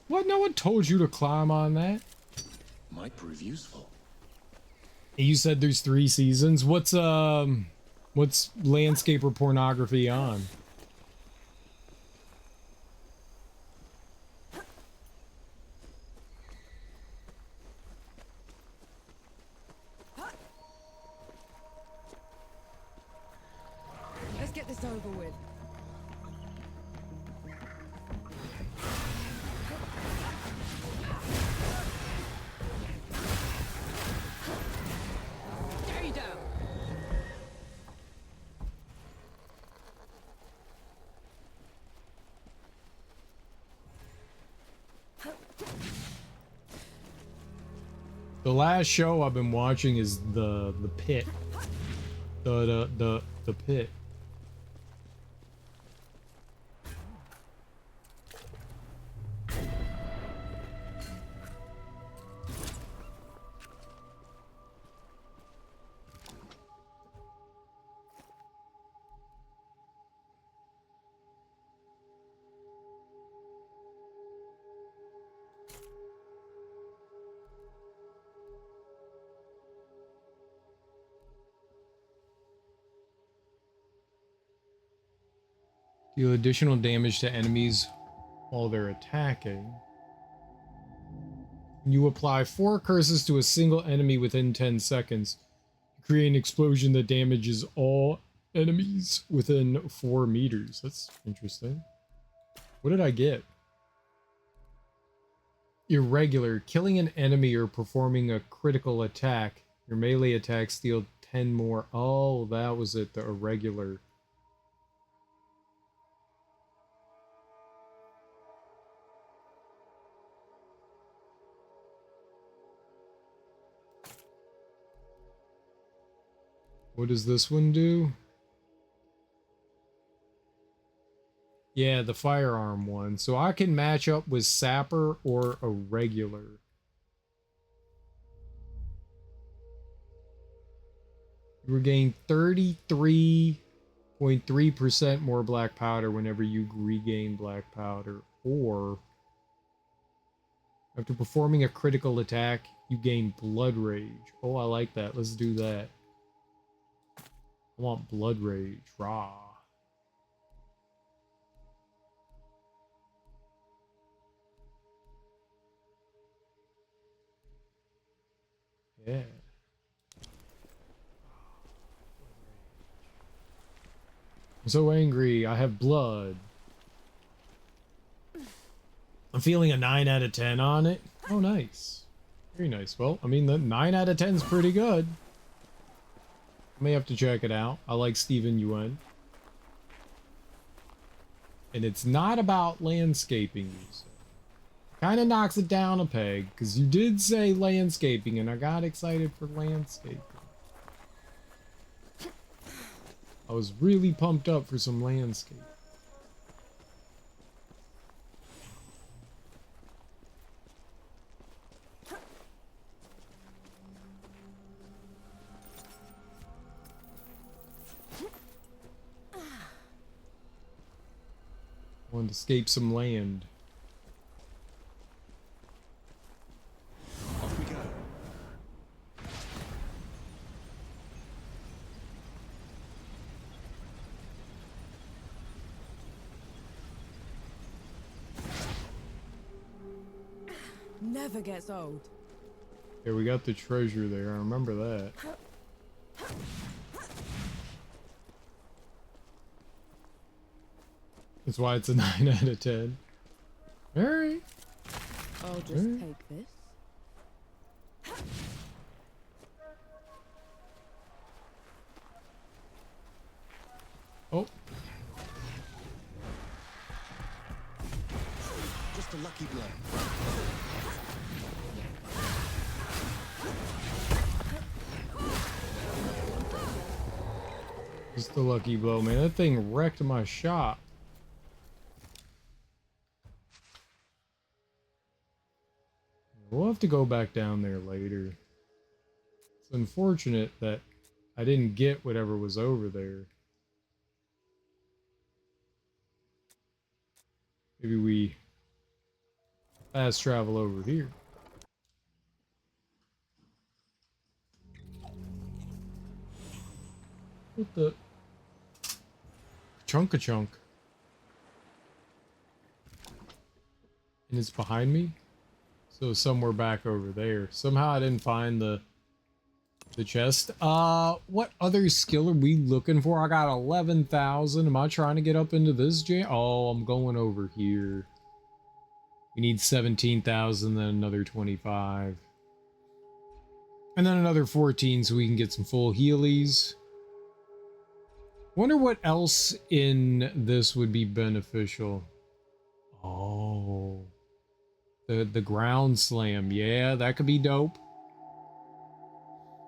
What? No one told you to climb on that? Might prove useful. You said there's 3 seasons. What's landscaper pornography on? Let's get this over with. Stay down. The last show I've been watching is the pit. The pit. Deal additional damage to enemies while they're attacking. You apply 4 curses to a single enemy within 10 seconds. You create an explosion that damages all enemies within 4 meters. That's interesting. What did I get? Irregular. Killing an enemy or performing a critical attack. Your melee attacks deal 10 more. Oh, that was it. The irregular. What does this one do? Yeah, the firearm one. So I can match up with Sapper or a regular. You regain 33.3% more black powder whenever you regain black powder. Or after performing a critical attack, you gain blood rage. Oh, I like that. Let's do that. I want blood rage. Raw. Yeah. I'm so angry. I have blood. I'm feeling a 9 out of 10 on it. Oh, nice. Very nice. Well, I mean, the 9 out of 10 is pretty good. I may have to check it out. I like Steven Yeun. And it's not about landscaping, you said. Kind of knocks it down a peg, because you did say landscaping, and I got excited for landscaping. I was really pumped up for some landscape. I wanted to escape some land. Off we go. Never gets old. Yeah, we got the treasure there. I remember that. That's why it's a 9 out of 10. Alright. I'll just take this. Oh. Just a lucky blow. Just a lucky blow, man. That thing wrecked my shop. We'll have to go back down there later. It's unfortunate that I didn't get whatever was over there. Maybe we fast travel over here. What the? Chunk-a-chunk. And it's behind me? So somewhere back over there. Somehow I didn't find the chest. What other skill are we looking for? I got 11,000. Am I trying to get up into this jam? Oh, I'm going over here. We need 17,000, then another 25. And then another 14 so we can get some full healies. Wonder what else in this would be beneficial. Oh. The ground slam. Yeah, that could be dope.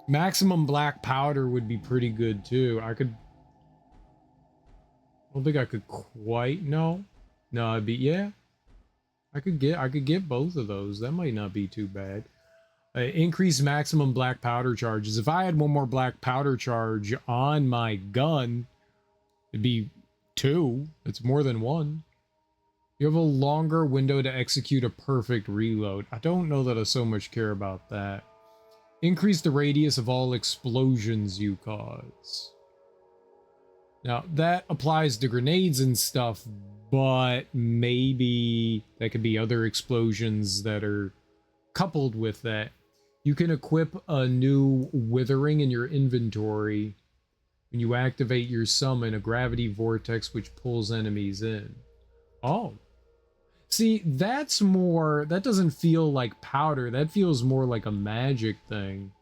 Maximum black powder would be pretty good too. I don't think I could quite. No, it'd be, yeah. I could get both of those. That might not be too bad. Increase maximum black powder charges. If I had one more black powder charge on my gun, it'd be 2. It's more than 1. You have a longer window to execute a perfect reload. I don't know that I so much care about that. Increase the radius of all explosions you cause. Now, that applies to grenades and stuff, but maybe there could be other explosions that are coupled with that. You can equip a new withering in your inventory when you activate your summon, a gravity vortex which pulls enemies in. Oh. See, that's more, that doesn't feel like powder. That feels more like a magic thing.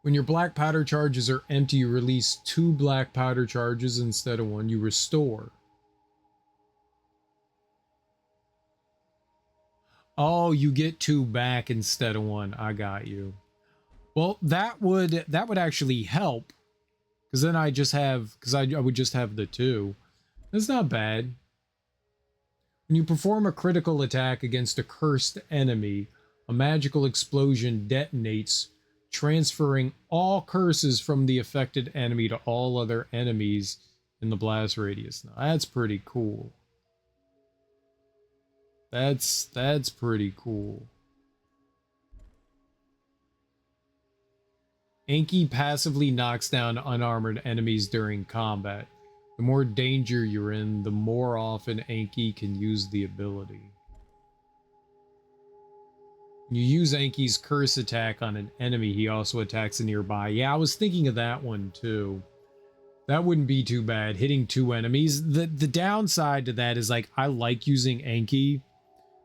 When your black powder charges are empty, you release 2 black powder charges instead of 1. You restore. Oh, you get 2 back instead of 1. I got you. Well, that would actually help. Because then I just have, because I would just have the 2. That's not bad. When you perform a critical attack against a cursed enemy, a magical explosion detonates, transferring all curses from the affected enemy to all other enemies in the blast radius. Now, that's pretty cool. That's pretty cool. Anki passively knocks down unarmored enemies during combat. The more danger you're in, the more often Anki can use the ability. When you use Anki's curse attack on an enemy, he also attacks a nearby. Yeah, I was thinking of that one too. That wouldn't be too bad, hitting 2 enemies. The downside to that is, like, I like using Anki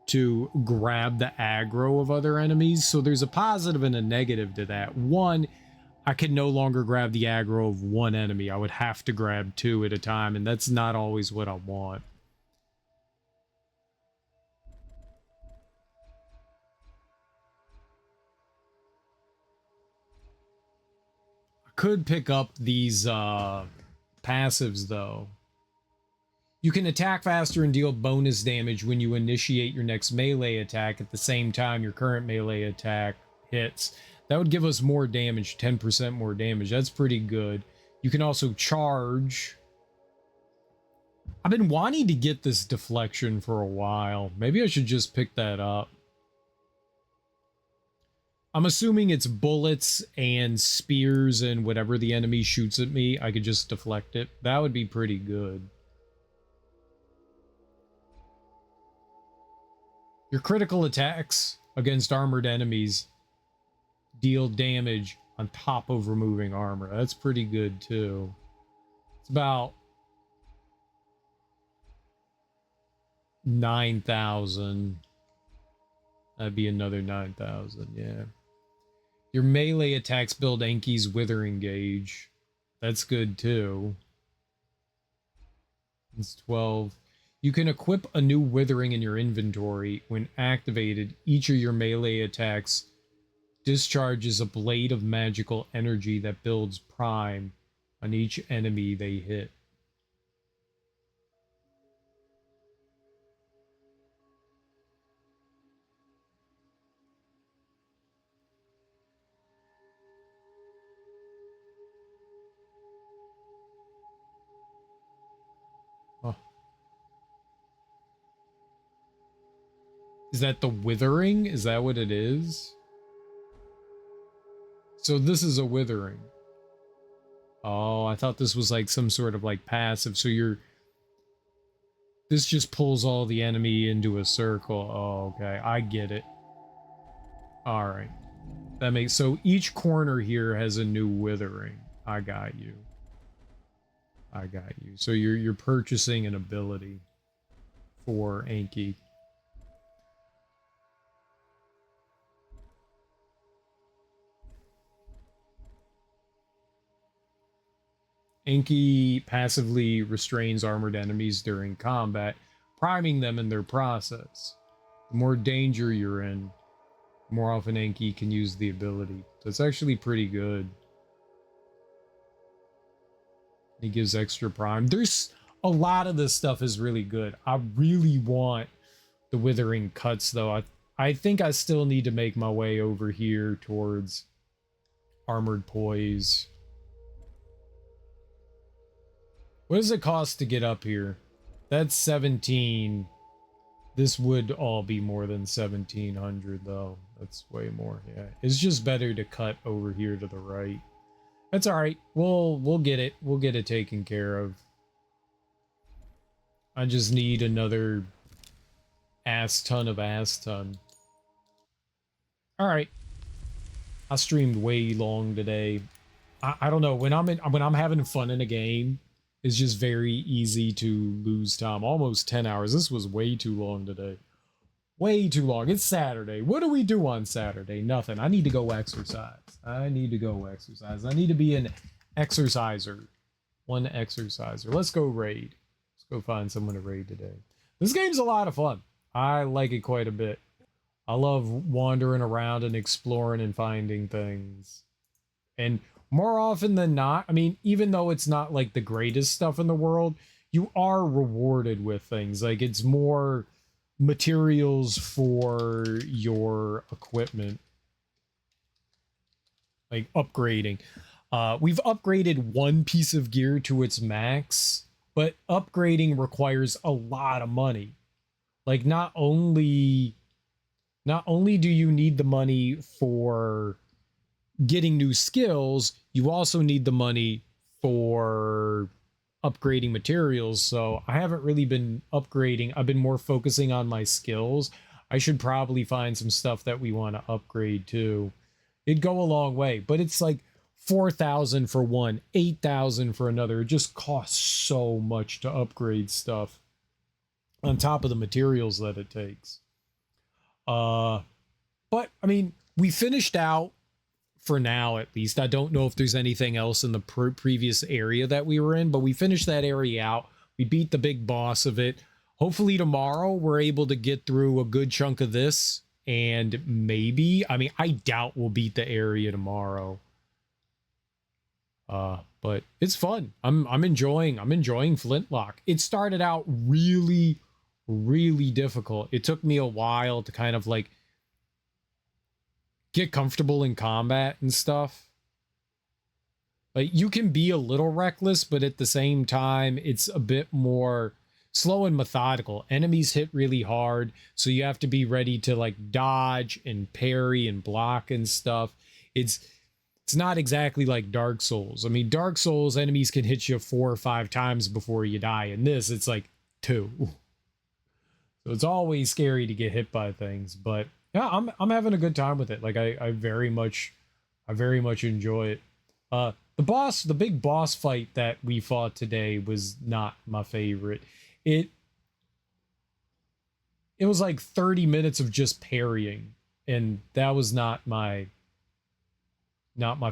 to grab the aggro of other enemies, so there's a positive and a negative to that. One, I can no longer grab the aggro of 1 enemy. I would have to grab 2 at a time, and that's not always what I want. Could pick up these passives though. You can attack faster and deal bonus damage when you initiate your next melee attack at the same time your current melee attack hits. That would give us more damage, 10% more damage. That's pretty good. You can also charge. I've been wanting to get this deflection for a while. Maybe I should just pick that up. I'm assuming it's bullets and spears and whatever the enemy shoots at me, I could just deflect it. That would be pretty good. Your critical attacks against armored enemies deal damage on top of removing armor. That's pretty good too. It's about 9,000. That'd be another 9,000, yeah. Your melee attacks build Enki's Withering Gauge. That's good too. It's 12. You can equip a new Withering in your inventory. When activated, each of your melee attacks discharges a blade of magical energy that builds Prime on each enemy they hit. Oh. Is that the Withering? Is that what it is? So this is a Withering. Oh, I thought this was like some sort of like passive. So this just pulls all the enemy into a circle. Oh, okay. I get it. All right. That makes, so each corner here has a new Withering. I got you. I got you. So you're purchasing an ability for Enki. Enki passively restrains armored enemies during combat, priming them in their process. The more danger you're in, the more often Enki can use the ability. So it's actually pretty good. He gives extra prime. There's a lot of this stuff is really good. I really want the Withering Cuts though. I think I still need to make my way over here towards Armored Poise. What does it cost to get up here? That's 17. This would all be more than 1,700 though. That's way more. Yeah, it's just better to cut over here to the right. That's all right. We'll get it. We'll get it taken care of. I just need another ass ton. All right. I streamed way long today. I don't know, when I'm having fun in a game, it's just very easy to lose time. Almost 10 hours. This was way too long today. Way too long. It's Saturday. What do we do on Saturday? Nothing. I need to go exercise. I need to be an exerciser. One exerciser. Let's go raid. Let's go find someone to raid today. This game's a lot of fun. I like it quite a bit. I love wandering around and exploring and finding things. And more often than not, I mean, even though it's not like the greatest stuff in the world, you are rewarded with things. Like, it's more materials for your equipment. Like upgrading. We've upgraded one piece of gear to its max, but upgrading requires a lot of money. Like, not only do you need the money for getting new skills, you also need the money for upgrading materials. So I haven't really been upgrading. I've been more focusing on my skills. I should probably find some stuff that we want to upgrade too. It'd go a long way, but it's like 4,000 for one, 8,000 for another. It just costs so much to upgrade stuff on top of the materials that it takes. But I mean, we finished out for now, at least. I don't know if there's anything else in the previous area that we were in, but we finished that area out. We beat the big boss of it. Hopefully tomorrow we're able to get through a good chunk of this, and maybe, I mean, I doubt we'll beat the area tomorrow. But it's fun. I'm enjoying Flintlock. It started out really, really difficult. It took me a while to kind of like get comfortable in combat and stuff. Like, you can be a little reckless, but at the same time, it's a bit more slow and methodical. Enemies hit really hard, so you have to be ready to like dodge and parry and block and stuff. It's not exactly like Dark Souls. I mean, Dark Souls enemies can hit you 4 or 5 times before you die. In this, it's like 2. So it's always scary to get hit by things, but yeah, I'm having a good time with it. Like I very much enjoy it. The big boss fight that we fought today was not my favorite. It was like 30 minutes of just parrying, and that was not my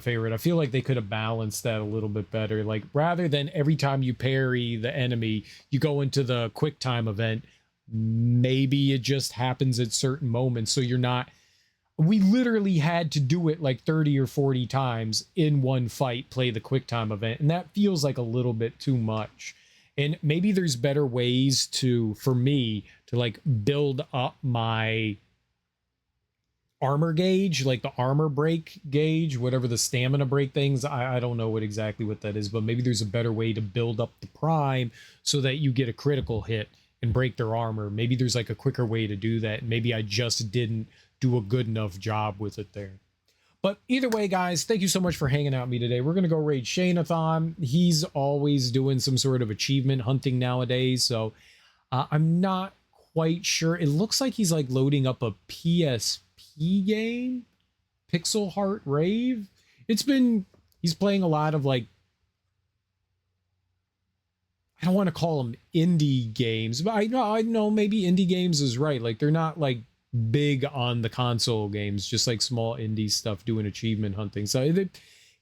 favorite. I feel like they could have balanced that a little bit better. Like, rather than every time you parry the enemy, you go into the quick time event, maybe it just happens at certain moments. So you're not, we literally had to do it like 30 or 40 times in one fight, play the quick time event. And that feels like a little bit too much. And maybe there's better ways for me to like build up my armor gauge, like the armor break gauge, whatever the stamina break things. I don't know exactly what that is, but maybe there's a better way to build up the prime so that you get a critical hit and break their armor. Maybe there's like a quicker way to do that. Maybe I just didn't do a good enough job with it there. But either way, guys, thank you so much for hanging out with me today. We're going to go raid Shanathon. He's always doing some sort of achievement hunting nowadays, so I'm not quite sure. It looks like he's like loading up a PSP game, Pixel Heart Rave. He's playing a lot of like, I don't want to call them indie games, but I know maybe indie games is right. Like, they're not like big on the console games, just like small indie stuff doing achievement hunting. So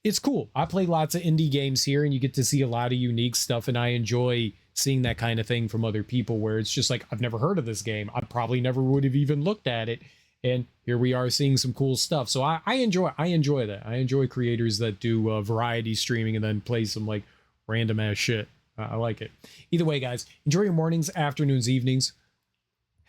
it's cool. I play lots of indie games here, and you get to see a lot of unique stuff, and I enjoy seeing that kind of thing from other people where it's just like, I've never heard of this game. I probably never would have even looked at it. And here we are seeing some cool stuff. So I enjoy that. I enjoy creators that do variety streaming and then play some like random ass shit. I like it. Either way, guys, enjoy your mornings, afternoons, evenings.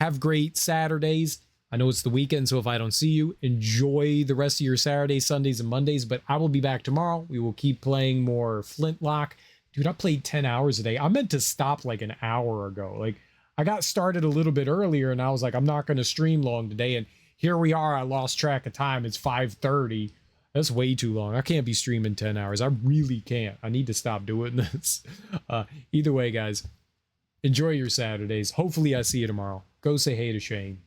Have great Saturdays. I know it's the weekend, so if I don't see you, enjoy the rest of your Saturdays, Sundays, and Mondays, but I will be back tomorrow. We will keep playing more Flintlock. Dude, I played 10 hours a day. I meant to stop like an hour ago. Like, I got started a little bit earlier, and I was like, I'm not going to stream long today, and here we are. I lost track of time. It's 5:30. That's way too long. I can't be streaming 10 hours. I really can't. I need to stop doing this. Either way, guys, enjoy your Saturdays. Hopefully I see you tomorrow. Go say hey to Shane.